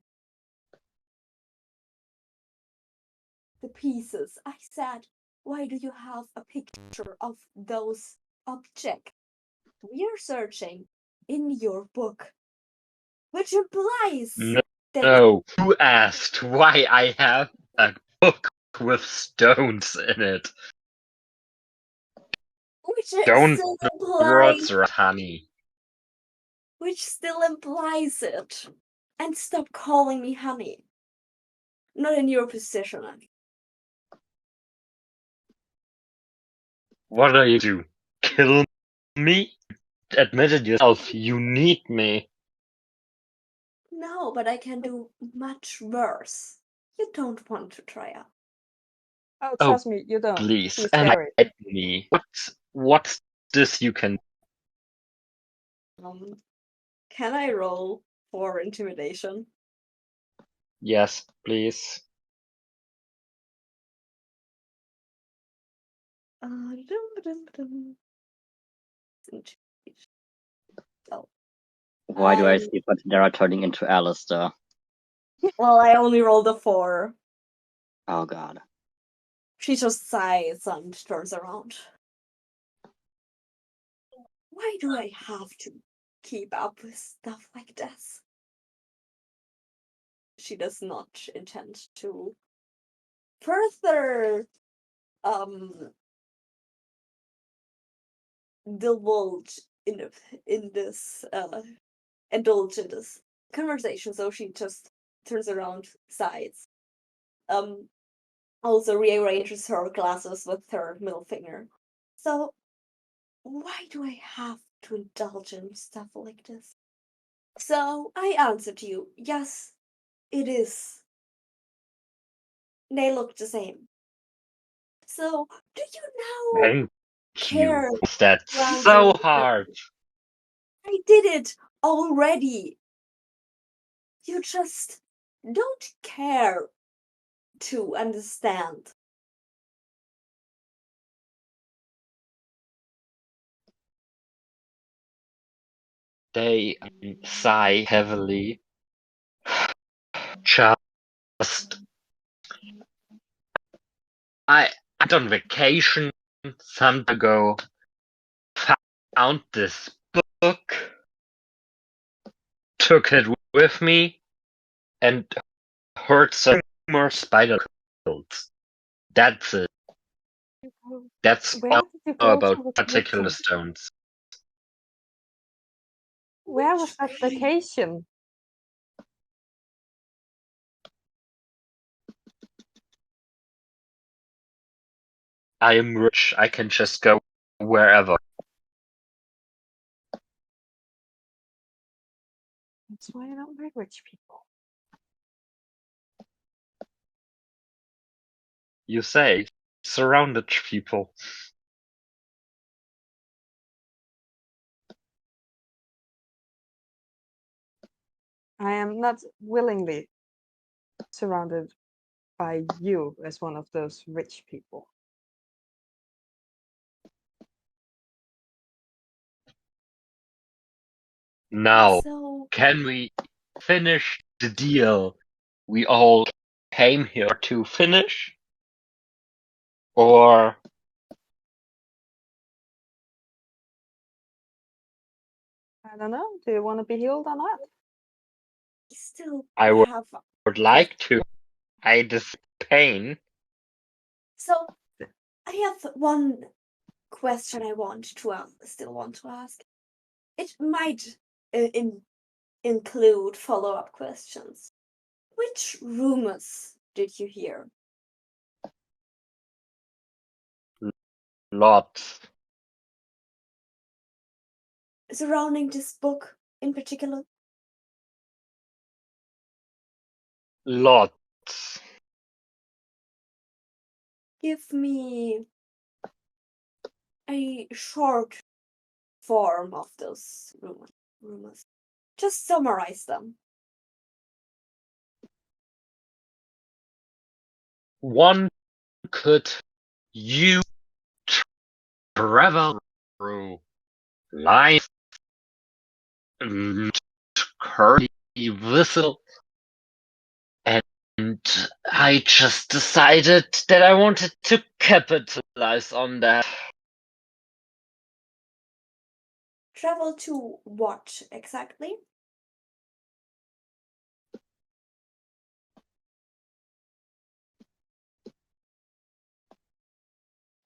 The pieces. I said, why do you have a picture of those objects we're searching in your book? Which implies that No, who asked why I have a book with stones in it? which Don't still the implies words right, honey. which still implies it. And stop calling me honey. Not in your position. What are you do? Kill me? Admit it yourself, you need me. No, but I can do much worse. You don't want to try out. Oh, Oh, trust me, you don't. please, He's scary. enlighten me. What's this you can... Can I roll for intimidation? Yes, please. Oh, Why do I see Patidera turning into Alistair? well, I only rolled a 4. Oh god. She just sighs and turns around. Why do I have to keep up with stuff like this? She does not intend to further divulge in this indulge in this conversation, so she just turns around, sighs. Also rearranges her glasses with her middle finger. So why do I have to indulge in stuff like this? So I answered you, yes, it is. They look the same. So do you now Thank care? you. That's Well, so hard. I did it already. You just don't care to understand. They sigh heavily. Just... I went on vacation some time ago. Found this book. Took it with me. And heard some more spider cults. That's it. That's Where all did you I know go about for particular vacation? stones. Where was that vacation? I am rich. I can just go wherever. That's why I don't like rich people. You say, surrounded people. I am not willingly surrounded by you as one of those rich people. Now, So can we finish the deal we all came here to finish? Or I don't know. Do you want to be healed or not? still I have would like to. I this pain. so I have one question I want to ask, still want to ask. It might include follow-up questions. Which rumors did you hear? Lots. Surrounding this book in particular? Lots. Give me a short form of those rumors. Just summarize them. One could you travel through life curly whistle, and I just decided that I wanted to capitalize on that. Travel to what exactly?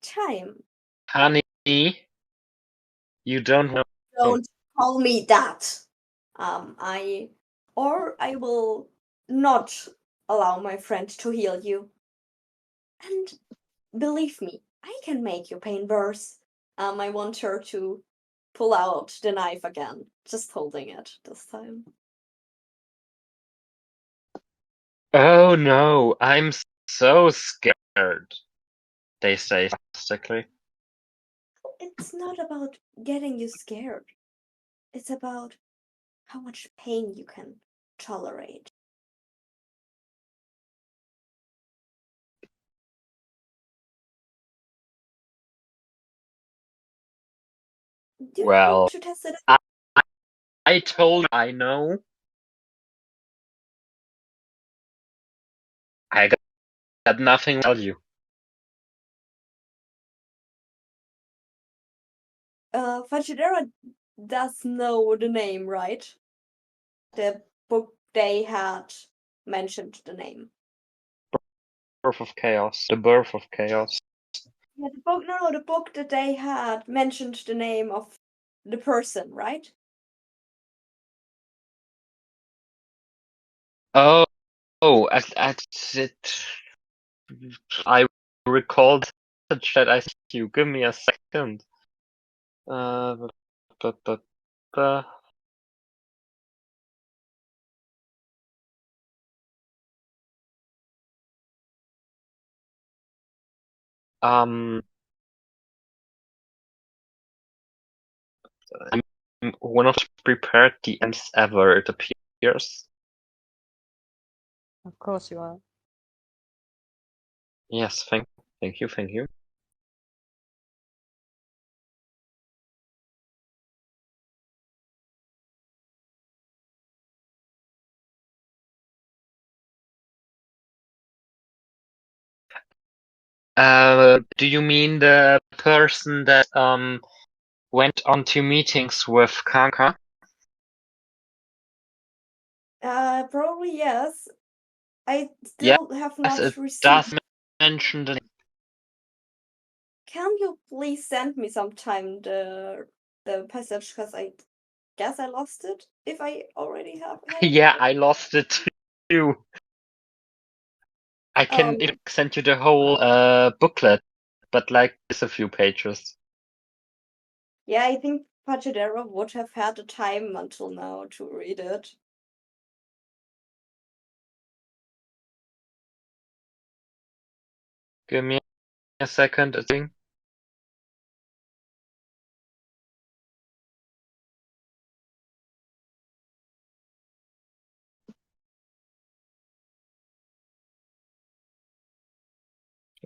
Time. Honey, you don't know. Don't call me that. I will not allow my friend to heal you. And believe me, I can make your pain worse. I want her to pull out the knife again, just holding it this time. Oh no, I'm so scared, they say sarcastically. It's not about getting you scared. It's about how much pain you can tolerate. Do you Well, want to test it out? I told you I know. I got nothing to tell you. Fajidera does know the name, right? The book they had mentioned the name. Birth of Chaos. The Birth of Chaos. Yeah, the book. No, the book that they had mentioned the name of the person, right? Oh, I recalled that I sent you. Give me a second. Bu- bu- bu- bu- Um, I'm one of the prepared DMs ever, it appears. Of course you are. Yes, thank you, thank you. Do you mean the person that went on to meetings with Kanka? Probably yes. I Yes, still have it not received. does mention the. Can you please send me sometime the passage? Because I guess I lost it. If I already have had it. Yeah, I lost it too. I can send you the whole booklet, but like it's a few pages. Yeah, I think Pachadera would have had the time until now to read it. Give me a second, I think.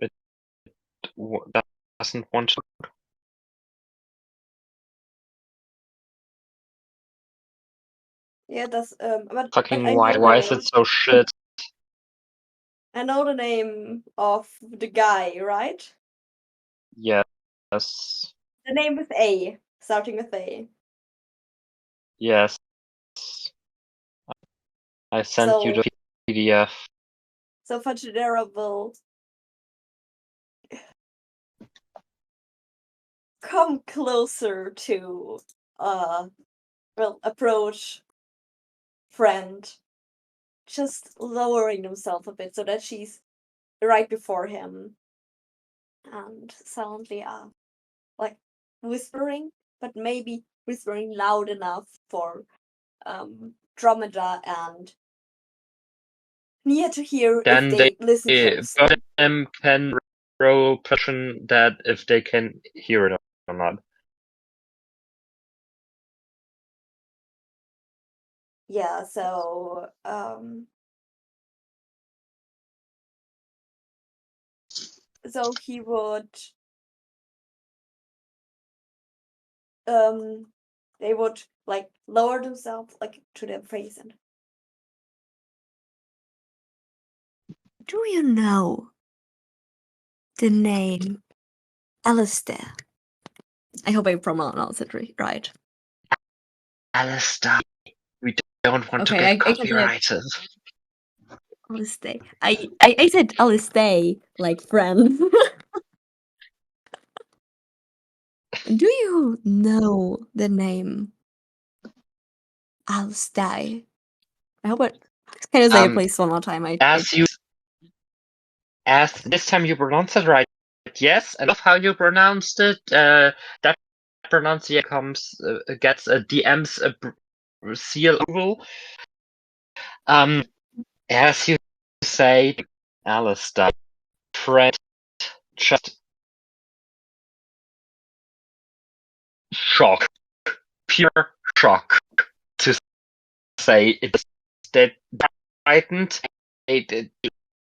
It doesn't want to. Yeah, that's but Fucking I why? know Why is it so shit? I know the name of the guy, right? Yes. The name with A, starting with A. Yes. I sent you the PDF. So Fajidera will come closer to well, approach friend, just lowering himself a bit so that she's right before him, and soundly like whispering, but maybe whispering loud enough for Dromeda and Nia to hear Then if they listen both closely. of them can roll perception that if they can hear it or not. Yeah, so he would they would like lower themselves like to their face and. Do you know the name Alistair? I hope I pronounced it right. Alistair, we don't want to Okay, get I can say it. copyrighted. Alistair. I said Alistair, like friend. Do you know the name Alistair? I hope it. Can you say it please one more time? As this time you pronounce it right. Yes, I love how you pronounced it. That pronunciation gets a DM's seal approval. As you say, Alistair, friend, just shock, pure shock to say it's that frightened. It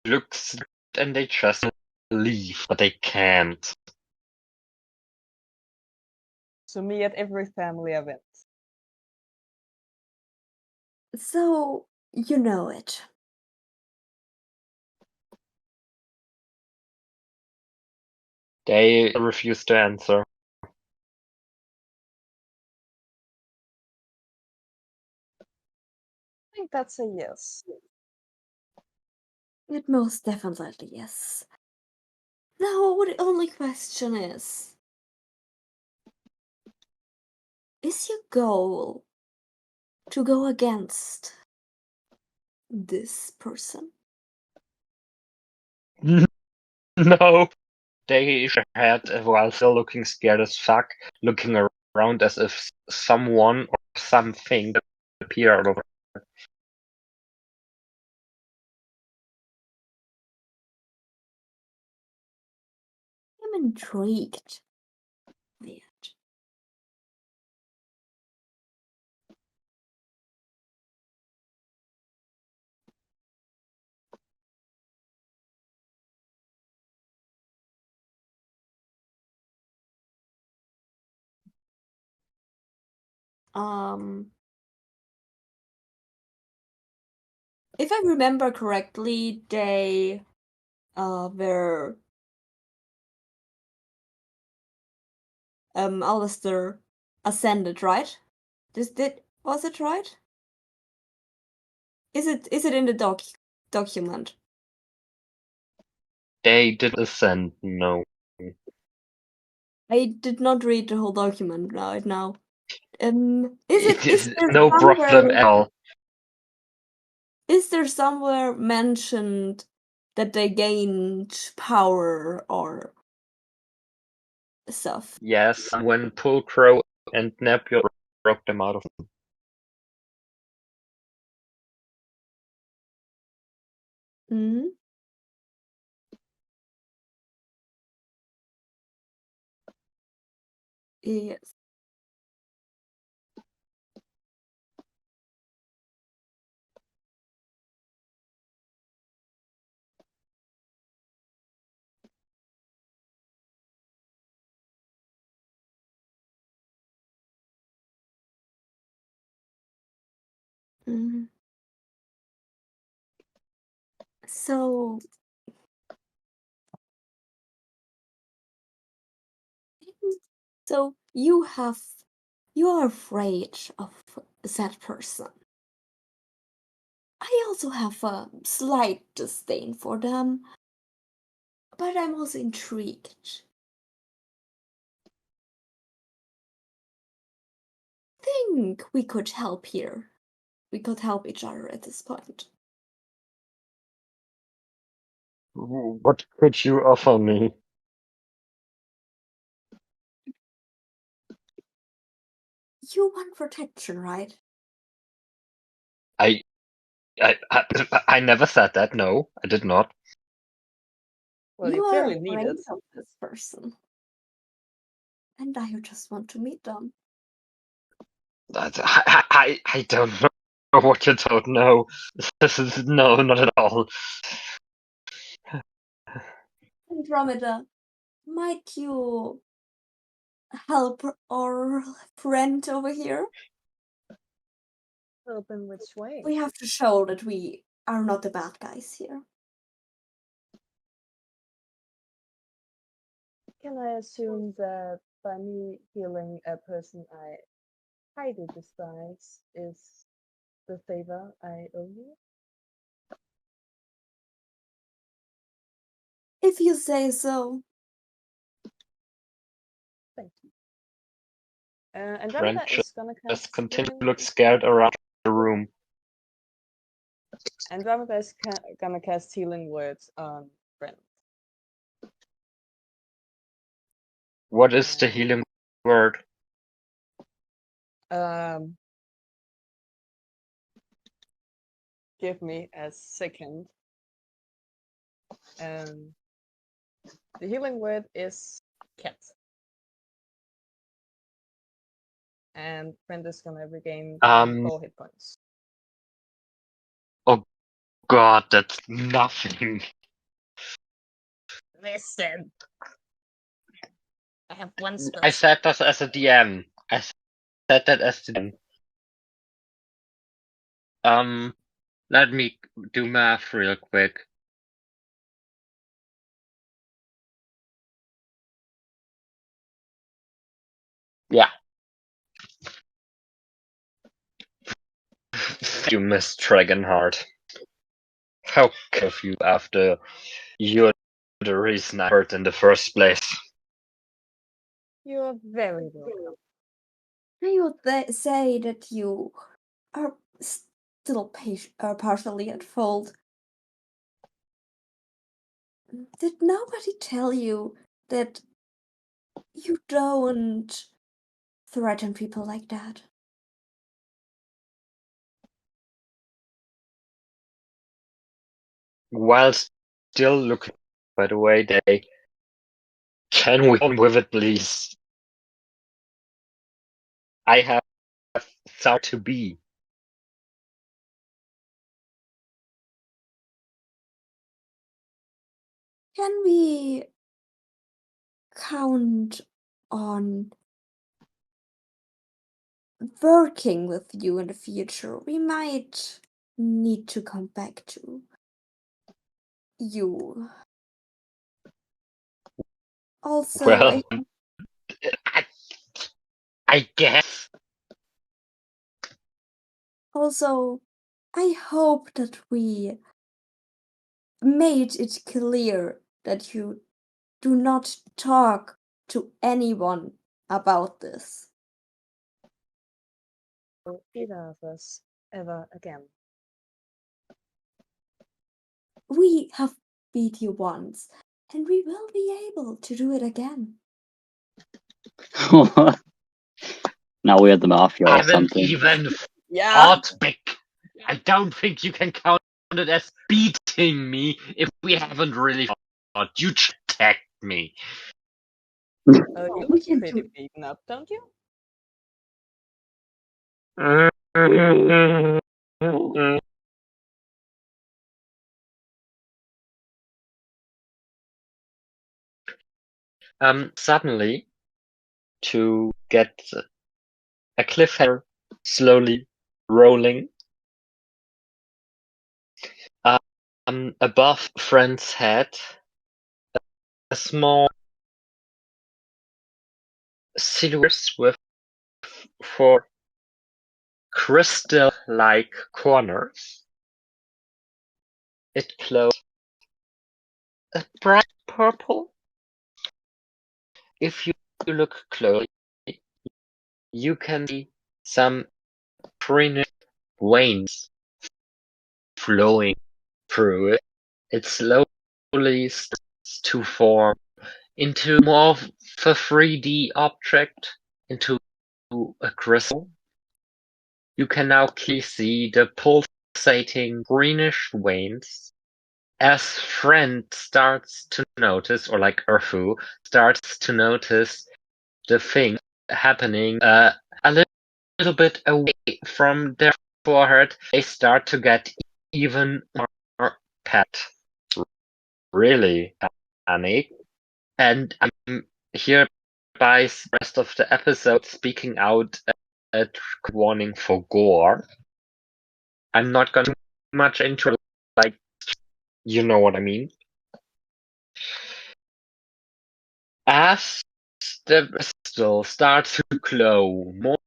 looks and they just leave, but they can't. So me at every family event. So you know it. They refuse to answer. I think that's a yes. It most definitely yes. Now the only question is your goal to go against this person? No. They shook her head while still looking scared as fuck, looking around as if someone or something appeared over. I'm intrigued by it. If I remember correctly, they were Alistair ascended, right? Was it right? Is it in the document? They did ascend, no. I did not read the whole document right now. Is there No problem at all. Is there somewhere mentioned that they gained power or stuff? Yes, when Pulcro and Nebula broke them out of them. Hmm. Yes. Mm. So you are afraid of that person. I also have a slight disdain for them, but I'm also intrigued. Think we could help here. We could help each other at this point. What could you offer me? You want protection, right? I never said that, no, I did not. Well, You you are clearly need afraid it. of this person. And I just want to meet them. I don't know what you don't know. This is no, not at all. Andromeda, might you help our friend over here? Help in which way? We have to show that we are not the bad guys here. Can I assume that by me healing a person I highly despise is the favor I owe you? If you say so. Thank you. Andromeda Friend is gonna just cast continue to healing. look scared around the room. Andromeda is gonna cast healing words on Brent. What is the healing word? Give me a second. The healing word is cat. And Brent is gonna regain 4 hit points. Oh god, that's nothing. Listen. I have one spell. I said that as a DM. I said that as the DM. Let me do math real quick. Yeah. You missed Dragonheart. How could you after you're the reason I hurt in the first place? You're very welcome. I would say that you are still partially at fault. Did nobody tell you that you don't threaten people like that? While still looking, by the way, they can we on with it, please? I have somewhere to be. Can we count on working with you in the future? We might need to come back to you. Also, Well, I guess. Also, I hope that we made it clear that you do not talk to anyone about this. Either of us ever again. We have beat you once, and we will be able to do it again. Now we're the mafia I or haven't something. even Yeah. fought back. I don't think you can count it as beating me if we haven't really fought. You attacked me. You we look can pretty do. beaten up, don't you? Suddenly, to get a cliffhanger slowly rolling, above Friend's head, a small silhouette with 4 crystal-like corners. It glows a bright purple. If you look closely, you can see some greenish veins flowing through it. It slowly starts to form into more of a 3D object, into a crystal. You can now clearly see the pulsating greenish veins. As Friend starts to notice, or like Urfu starts to notice the thing happening a little bit away from their forehead, they start to get even more pet. Really panic. And I'm hereby the rest of the episode speaking out a warning for gore. I'm not going too much into it, like, you know what I mean. As the crystal starts to glow more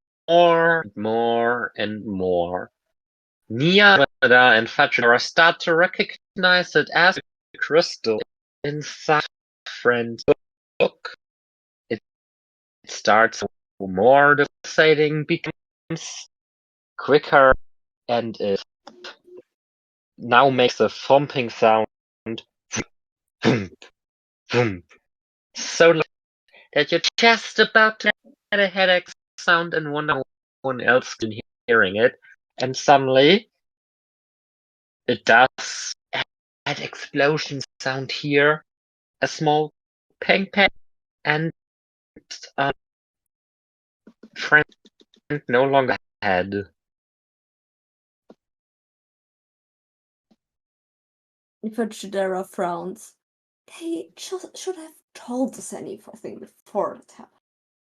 and more, Nia and Fajra start to recognize it as a crystal inside friend's book. It starts more pulsating, becomes quicker, and it now makes a thumping sound. So loud that you're just about to get a headache sound and wonder no one else can hearing it. And suddenly it does that explosion sound here, a small pang pang, and um, friend no longer had. Fajidera frowns. They should have told us anything before it happened.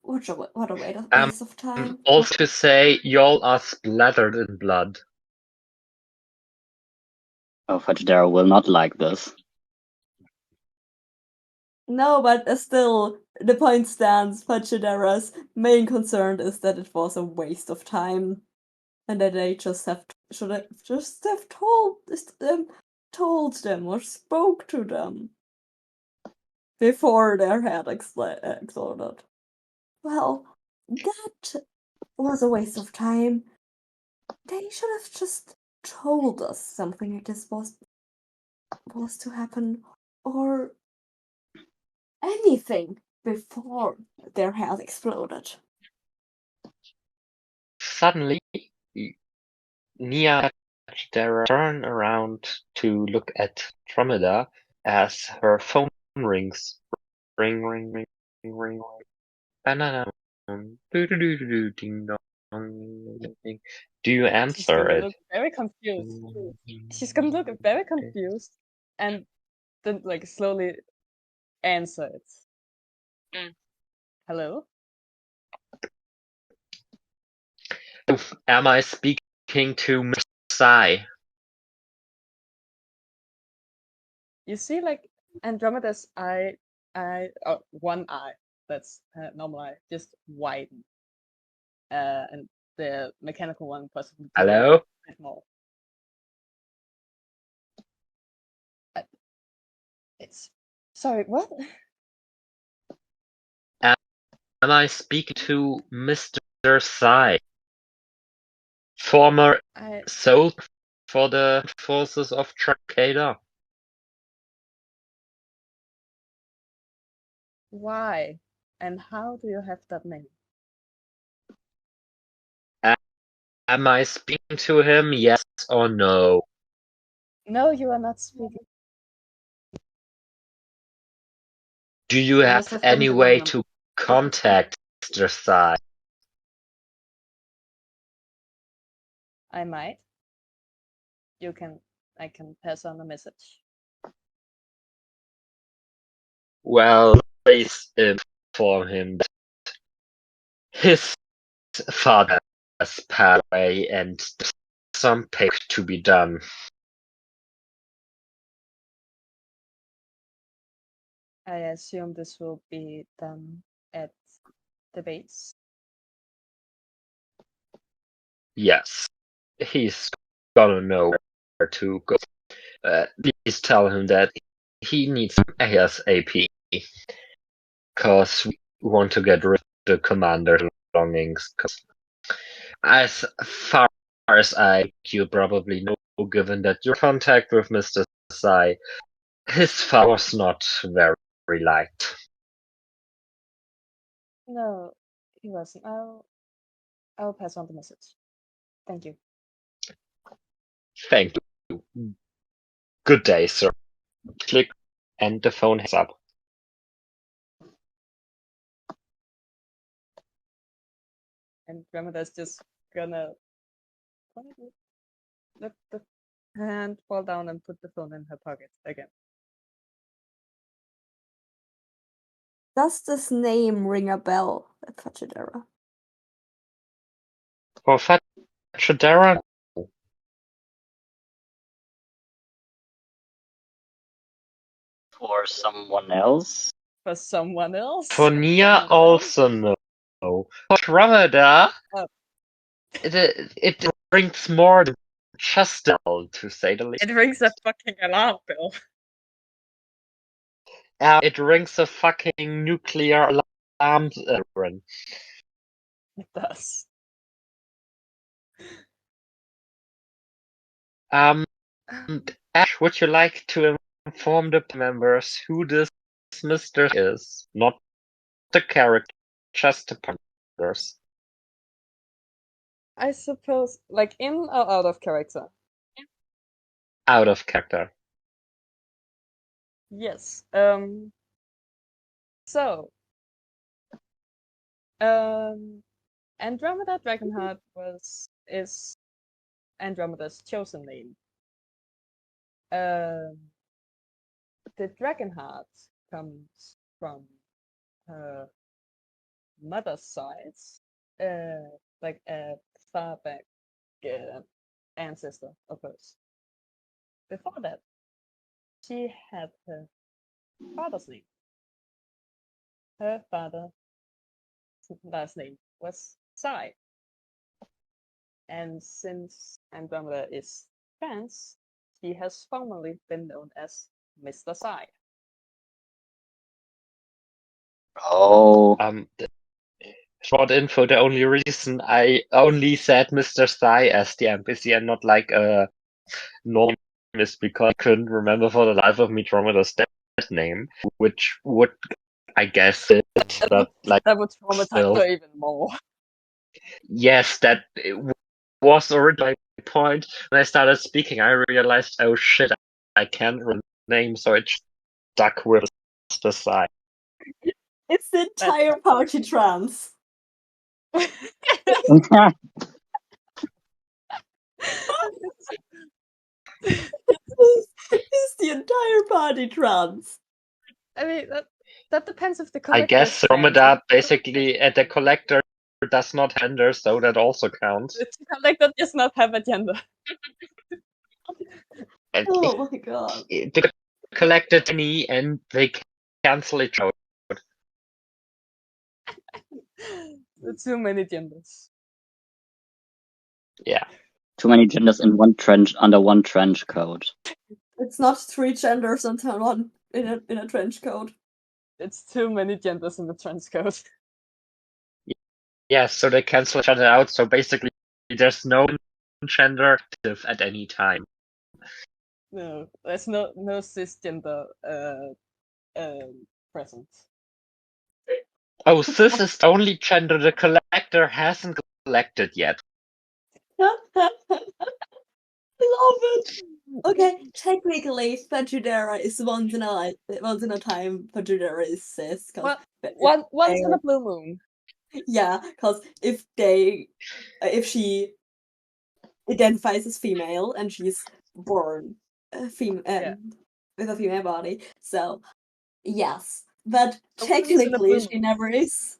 What a waste of time. Also to say, y'all are splattered in blood. Oh, Fajidera will not like this. No, but still, the point stands. Fajidera's main concern is that it was a waste of time, and that they should have told them or spoke to them before their head exploded. Well, that was a waste of time. They should have just told us something like this was to happen, or anything before their head exploded. Suddenly, Nia turn around to look at Andromeda as her phone rings. Ring, ring, ring, ring, ring. Banana. Ding dong. Do you She's answer gonna it? look very confused. She's gonna look very confused and then like slowly answer it. Hello? Am I speaking to Mr. Sai? You see, like Andromeda's one eye that's normal eye just widen, and the mechanical one possibly Hello? a bit more. It's sorry, what? Am I speaking to Mr. Sai? Former soldier for the forces of Chaoter? Why? And how do you have that name? Am I speaking to him, yes or no? No, you are not speaking. Do you have any way to contact Mr. Sai? I might. I can pass on a message. Well, please inform him that his father has passed away and there's some pick to be done. I assume this will be done at the base. Yes, he's gonna know where to go. Please tell him that he needs ASAP, because we want to get rid of the commander's belongings. Because as far as you probably know, given that your contact with Mr. Sai, his father was not very liked. No, he wasn't. I'll pass on the message. Thank you. Thank you. Good day, sir. Click, and the phone hangs up. And Grandmother's just gonna let the hand fall down and put the phone in her pocket again. Does this name ring a bell at Fajidera? For Fajidera, For someone else? For someone else? For Nia also no. For Andromeda, Oh. it brings more than just a bell, to say the least. It rings a fucking alarm bell. It rings a fucking nuclear alarm siren. It does. Ash, would you like to inform the members who this Mr. is? Not the character, just the members. I suppose, like, in or out of character? Out of character. Yes. So, Andromeda Dragonheart is Andromeda's chosen name. The Dragonheart comes from her mother's side, like a far back ancestor of hers. Before that, she had her father's name. Her father's last name was Sai. And since Andromeda is trans, she has formerly been known as Mr. Sai. Oh. Short info, the only reason I only said Mr. Sai as the NPC and not like a normal name is because I couldn't remember for the life of me Andromeda's dead name, which would, I guess, That would traumatize still. her even more. Yes, that was originally my point. When I started speaking, I realized, oh shit, I can't remember the name, so it stuck with Mr. Sai. It's the entire party trans. It's the entire party trans. I mean, that depends if the I collector guess is trans. Andromeda basically the collector does not gender, so that also counts. The collector does not have a gender. And Oh my god. the collector tiny and they cancel each out. Too many genders. Yeah. Too many genders in one trench under one trench coat. It's not 3 genders until one in a trench coat. It's too many genders in the trench coat. Yeah, so they cancel each other out, so basically there's no gender active at any time. No, there's no cisgender present. Oh, cis is the only gender the collector hasn't collected yet. I love it. Okay, technically, Pachudera is once in a time. Pachudera is cis. Once in a blue moon. Yeah, because if she identifies as female and she's born with a female body, so yes. But technically, she never is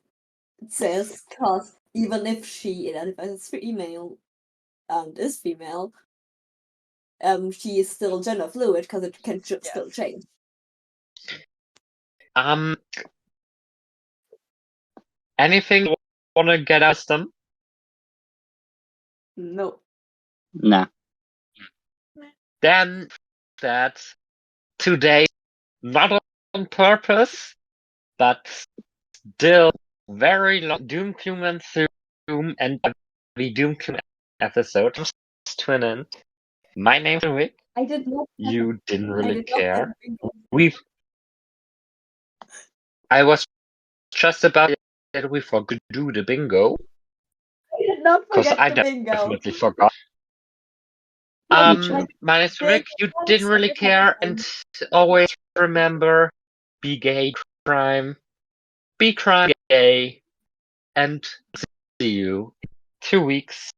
cis, because even if she identifies as female and is female, she is still gender fluid because it can still change. Anything you wanna get out of them? No. Nah. Then that today, not on purpose, but still very long Doom Human Zoom and the Doom Human episode comes to an end. My name's Rick. I did not. You didn't really care. I was just about that we forgot to do the bingo. I did not Because forget I the bingo. definitely forgot. My name's Rick. You didn't really care, and always remember: be gay, crime, be crime gay, and see you in 2 weeks.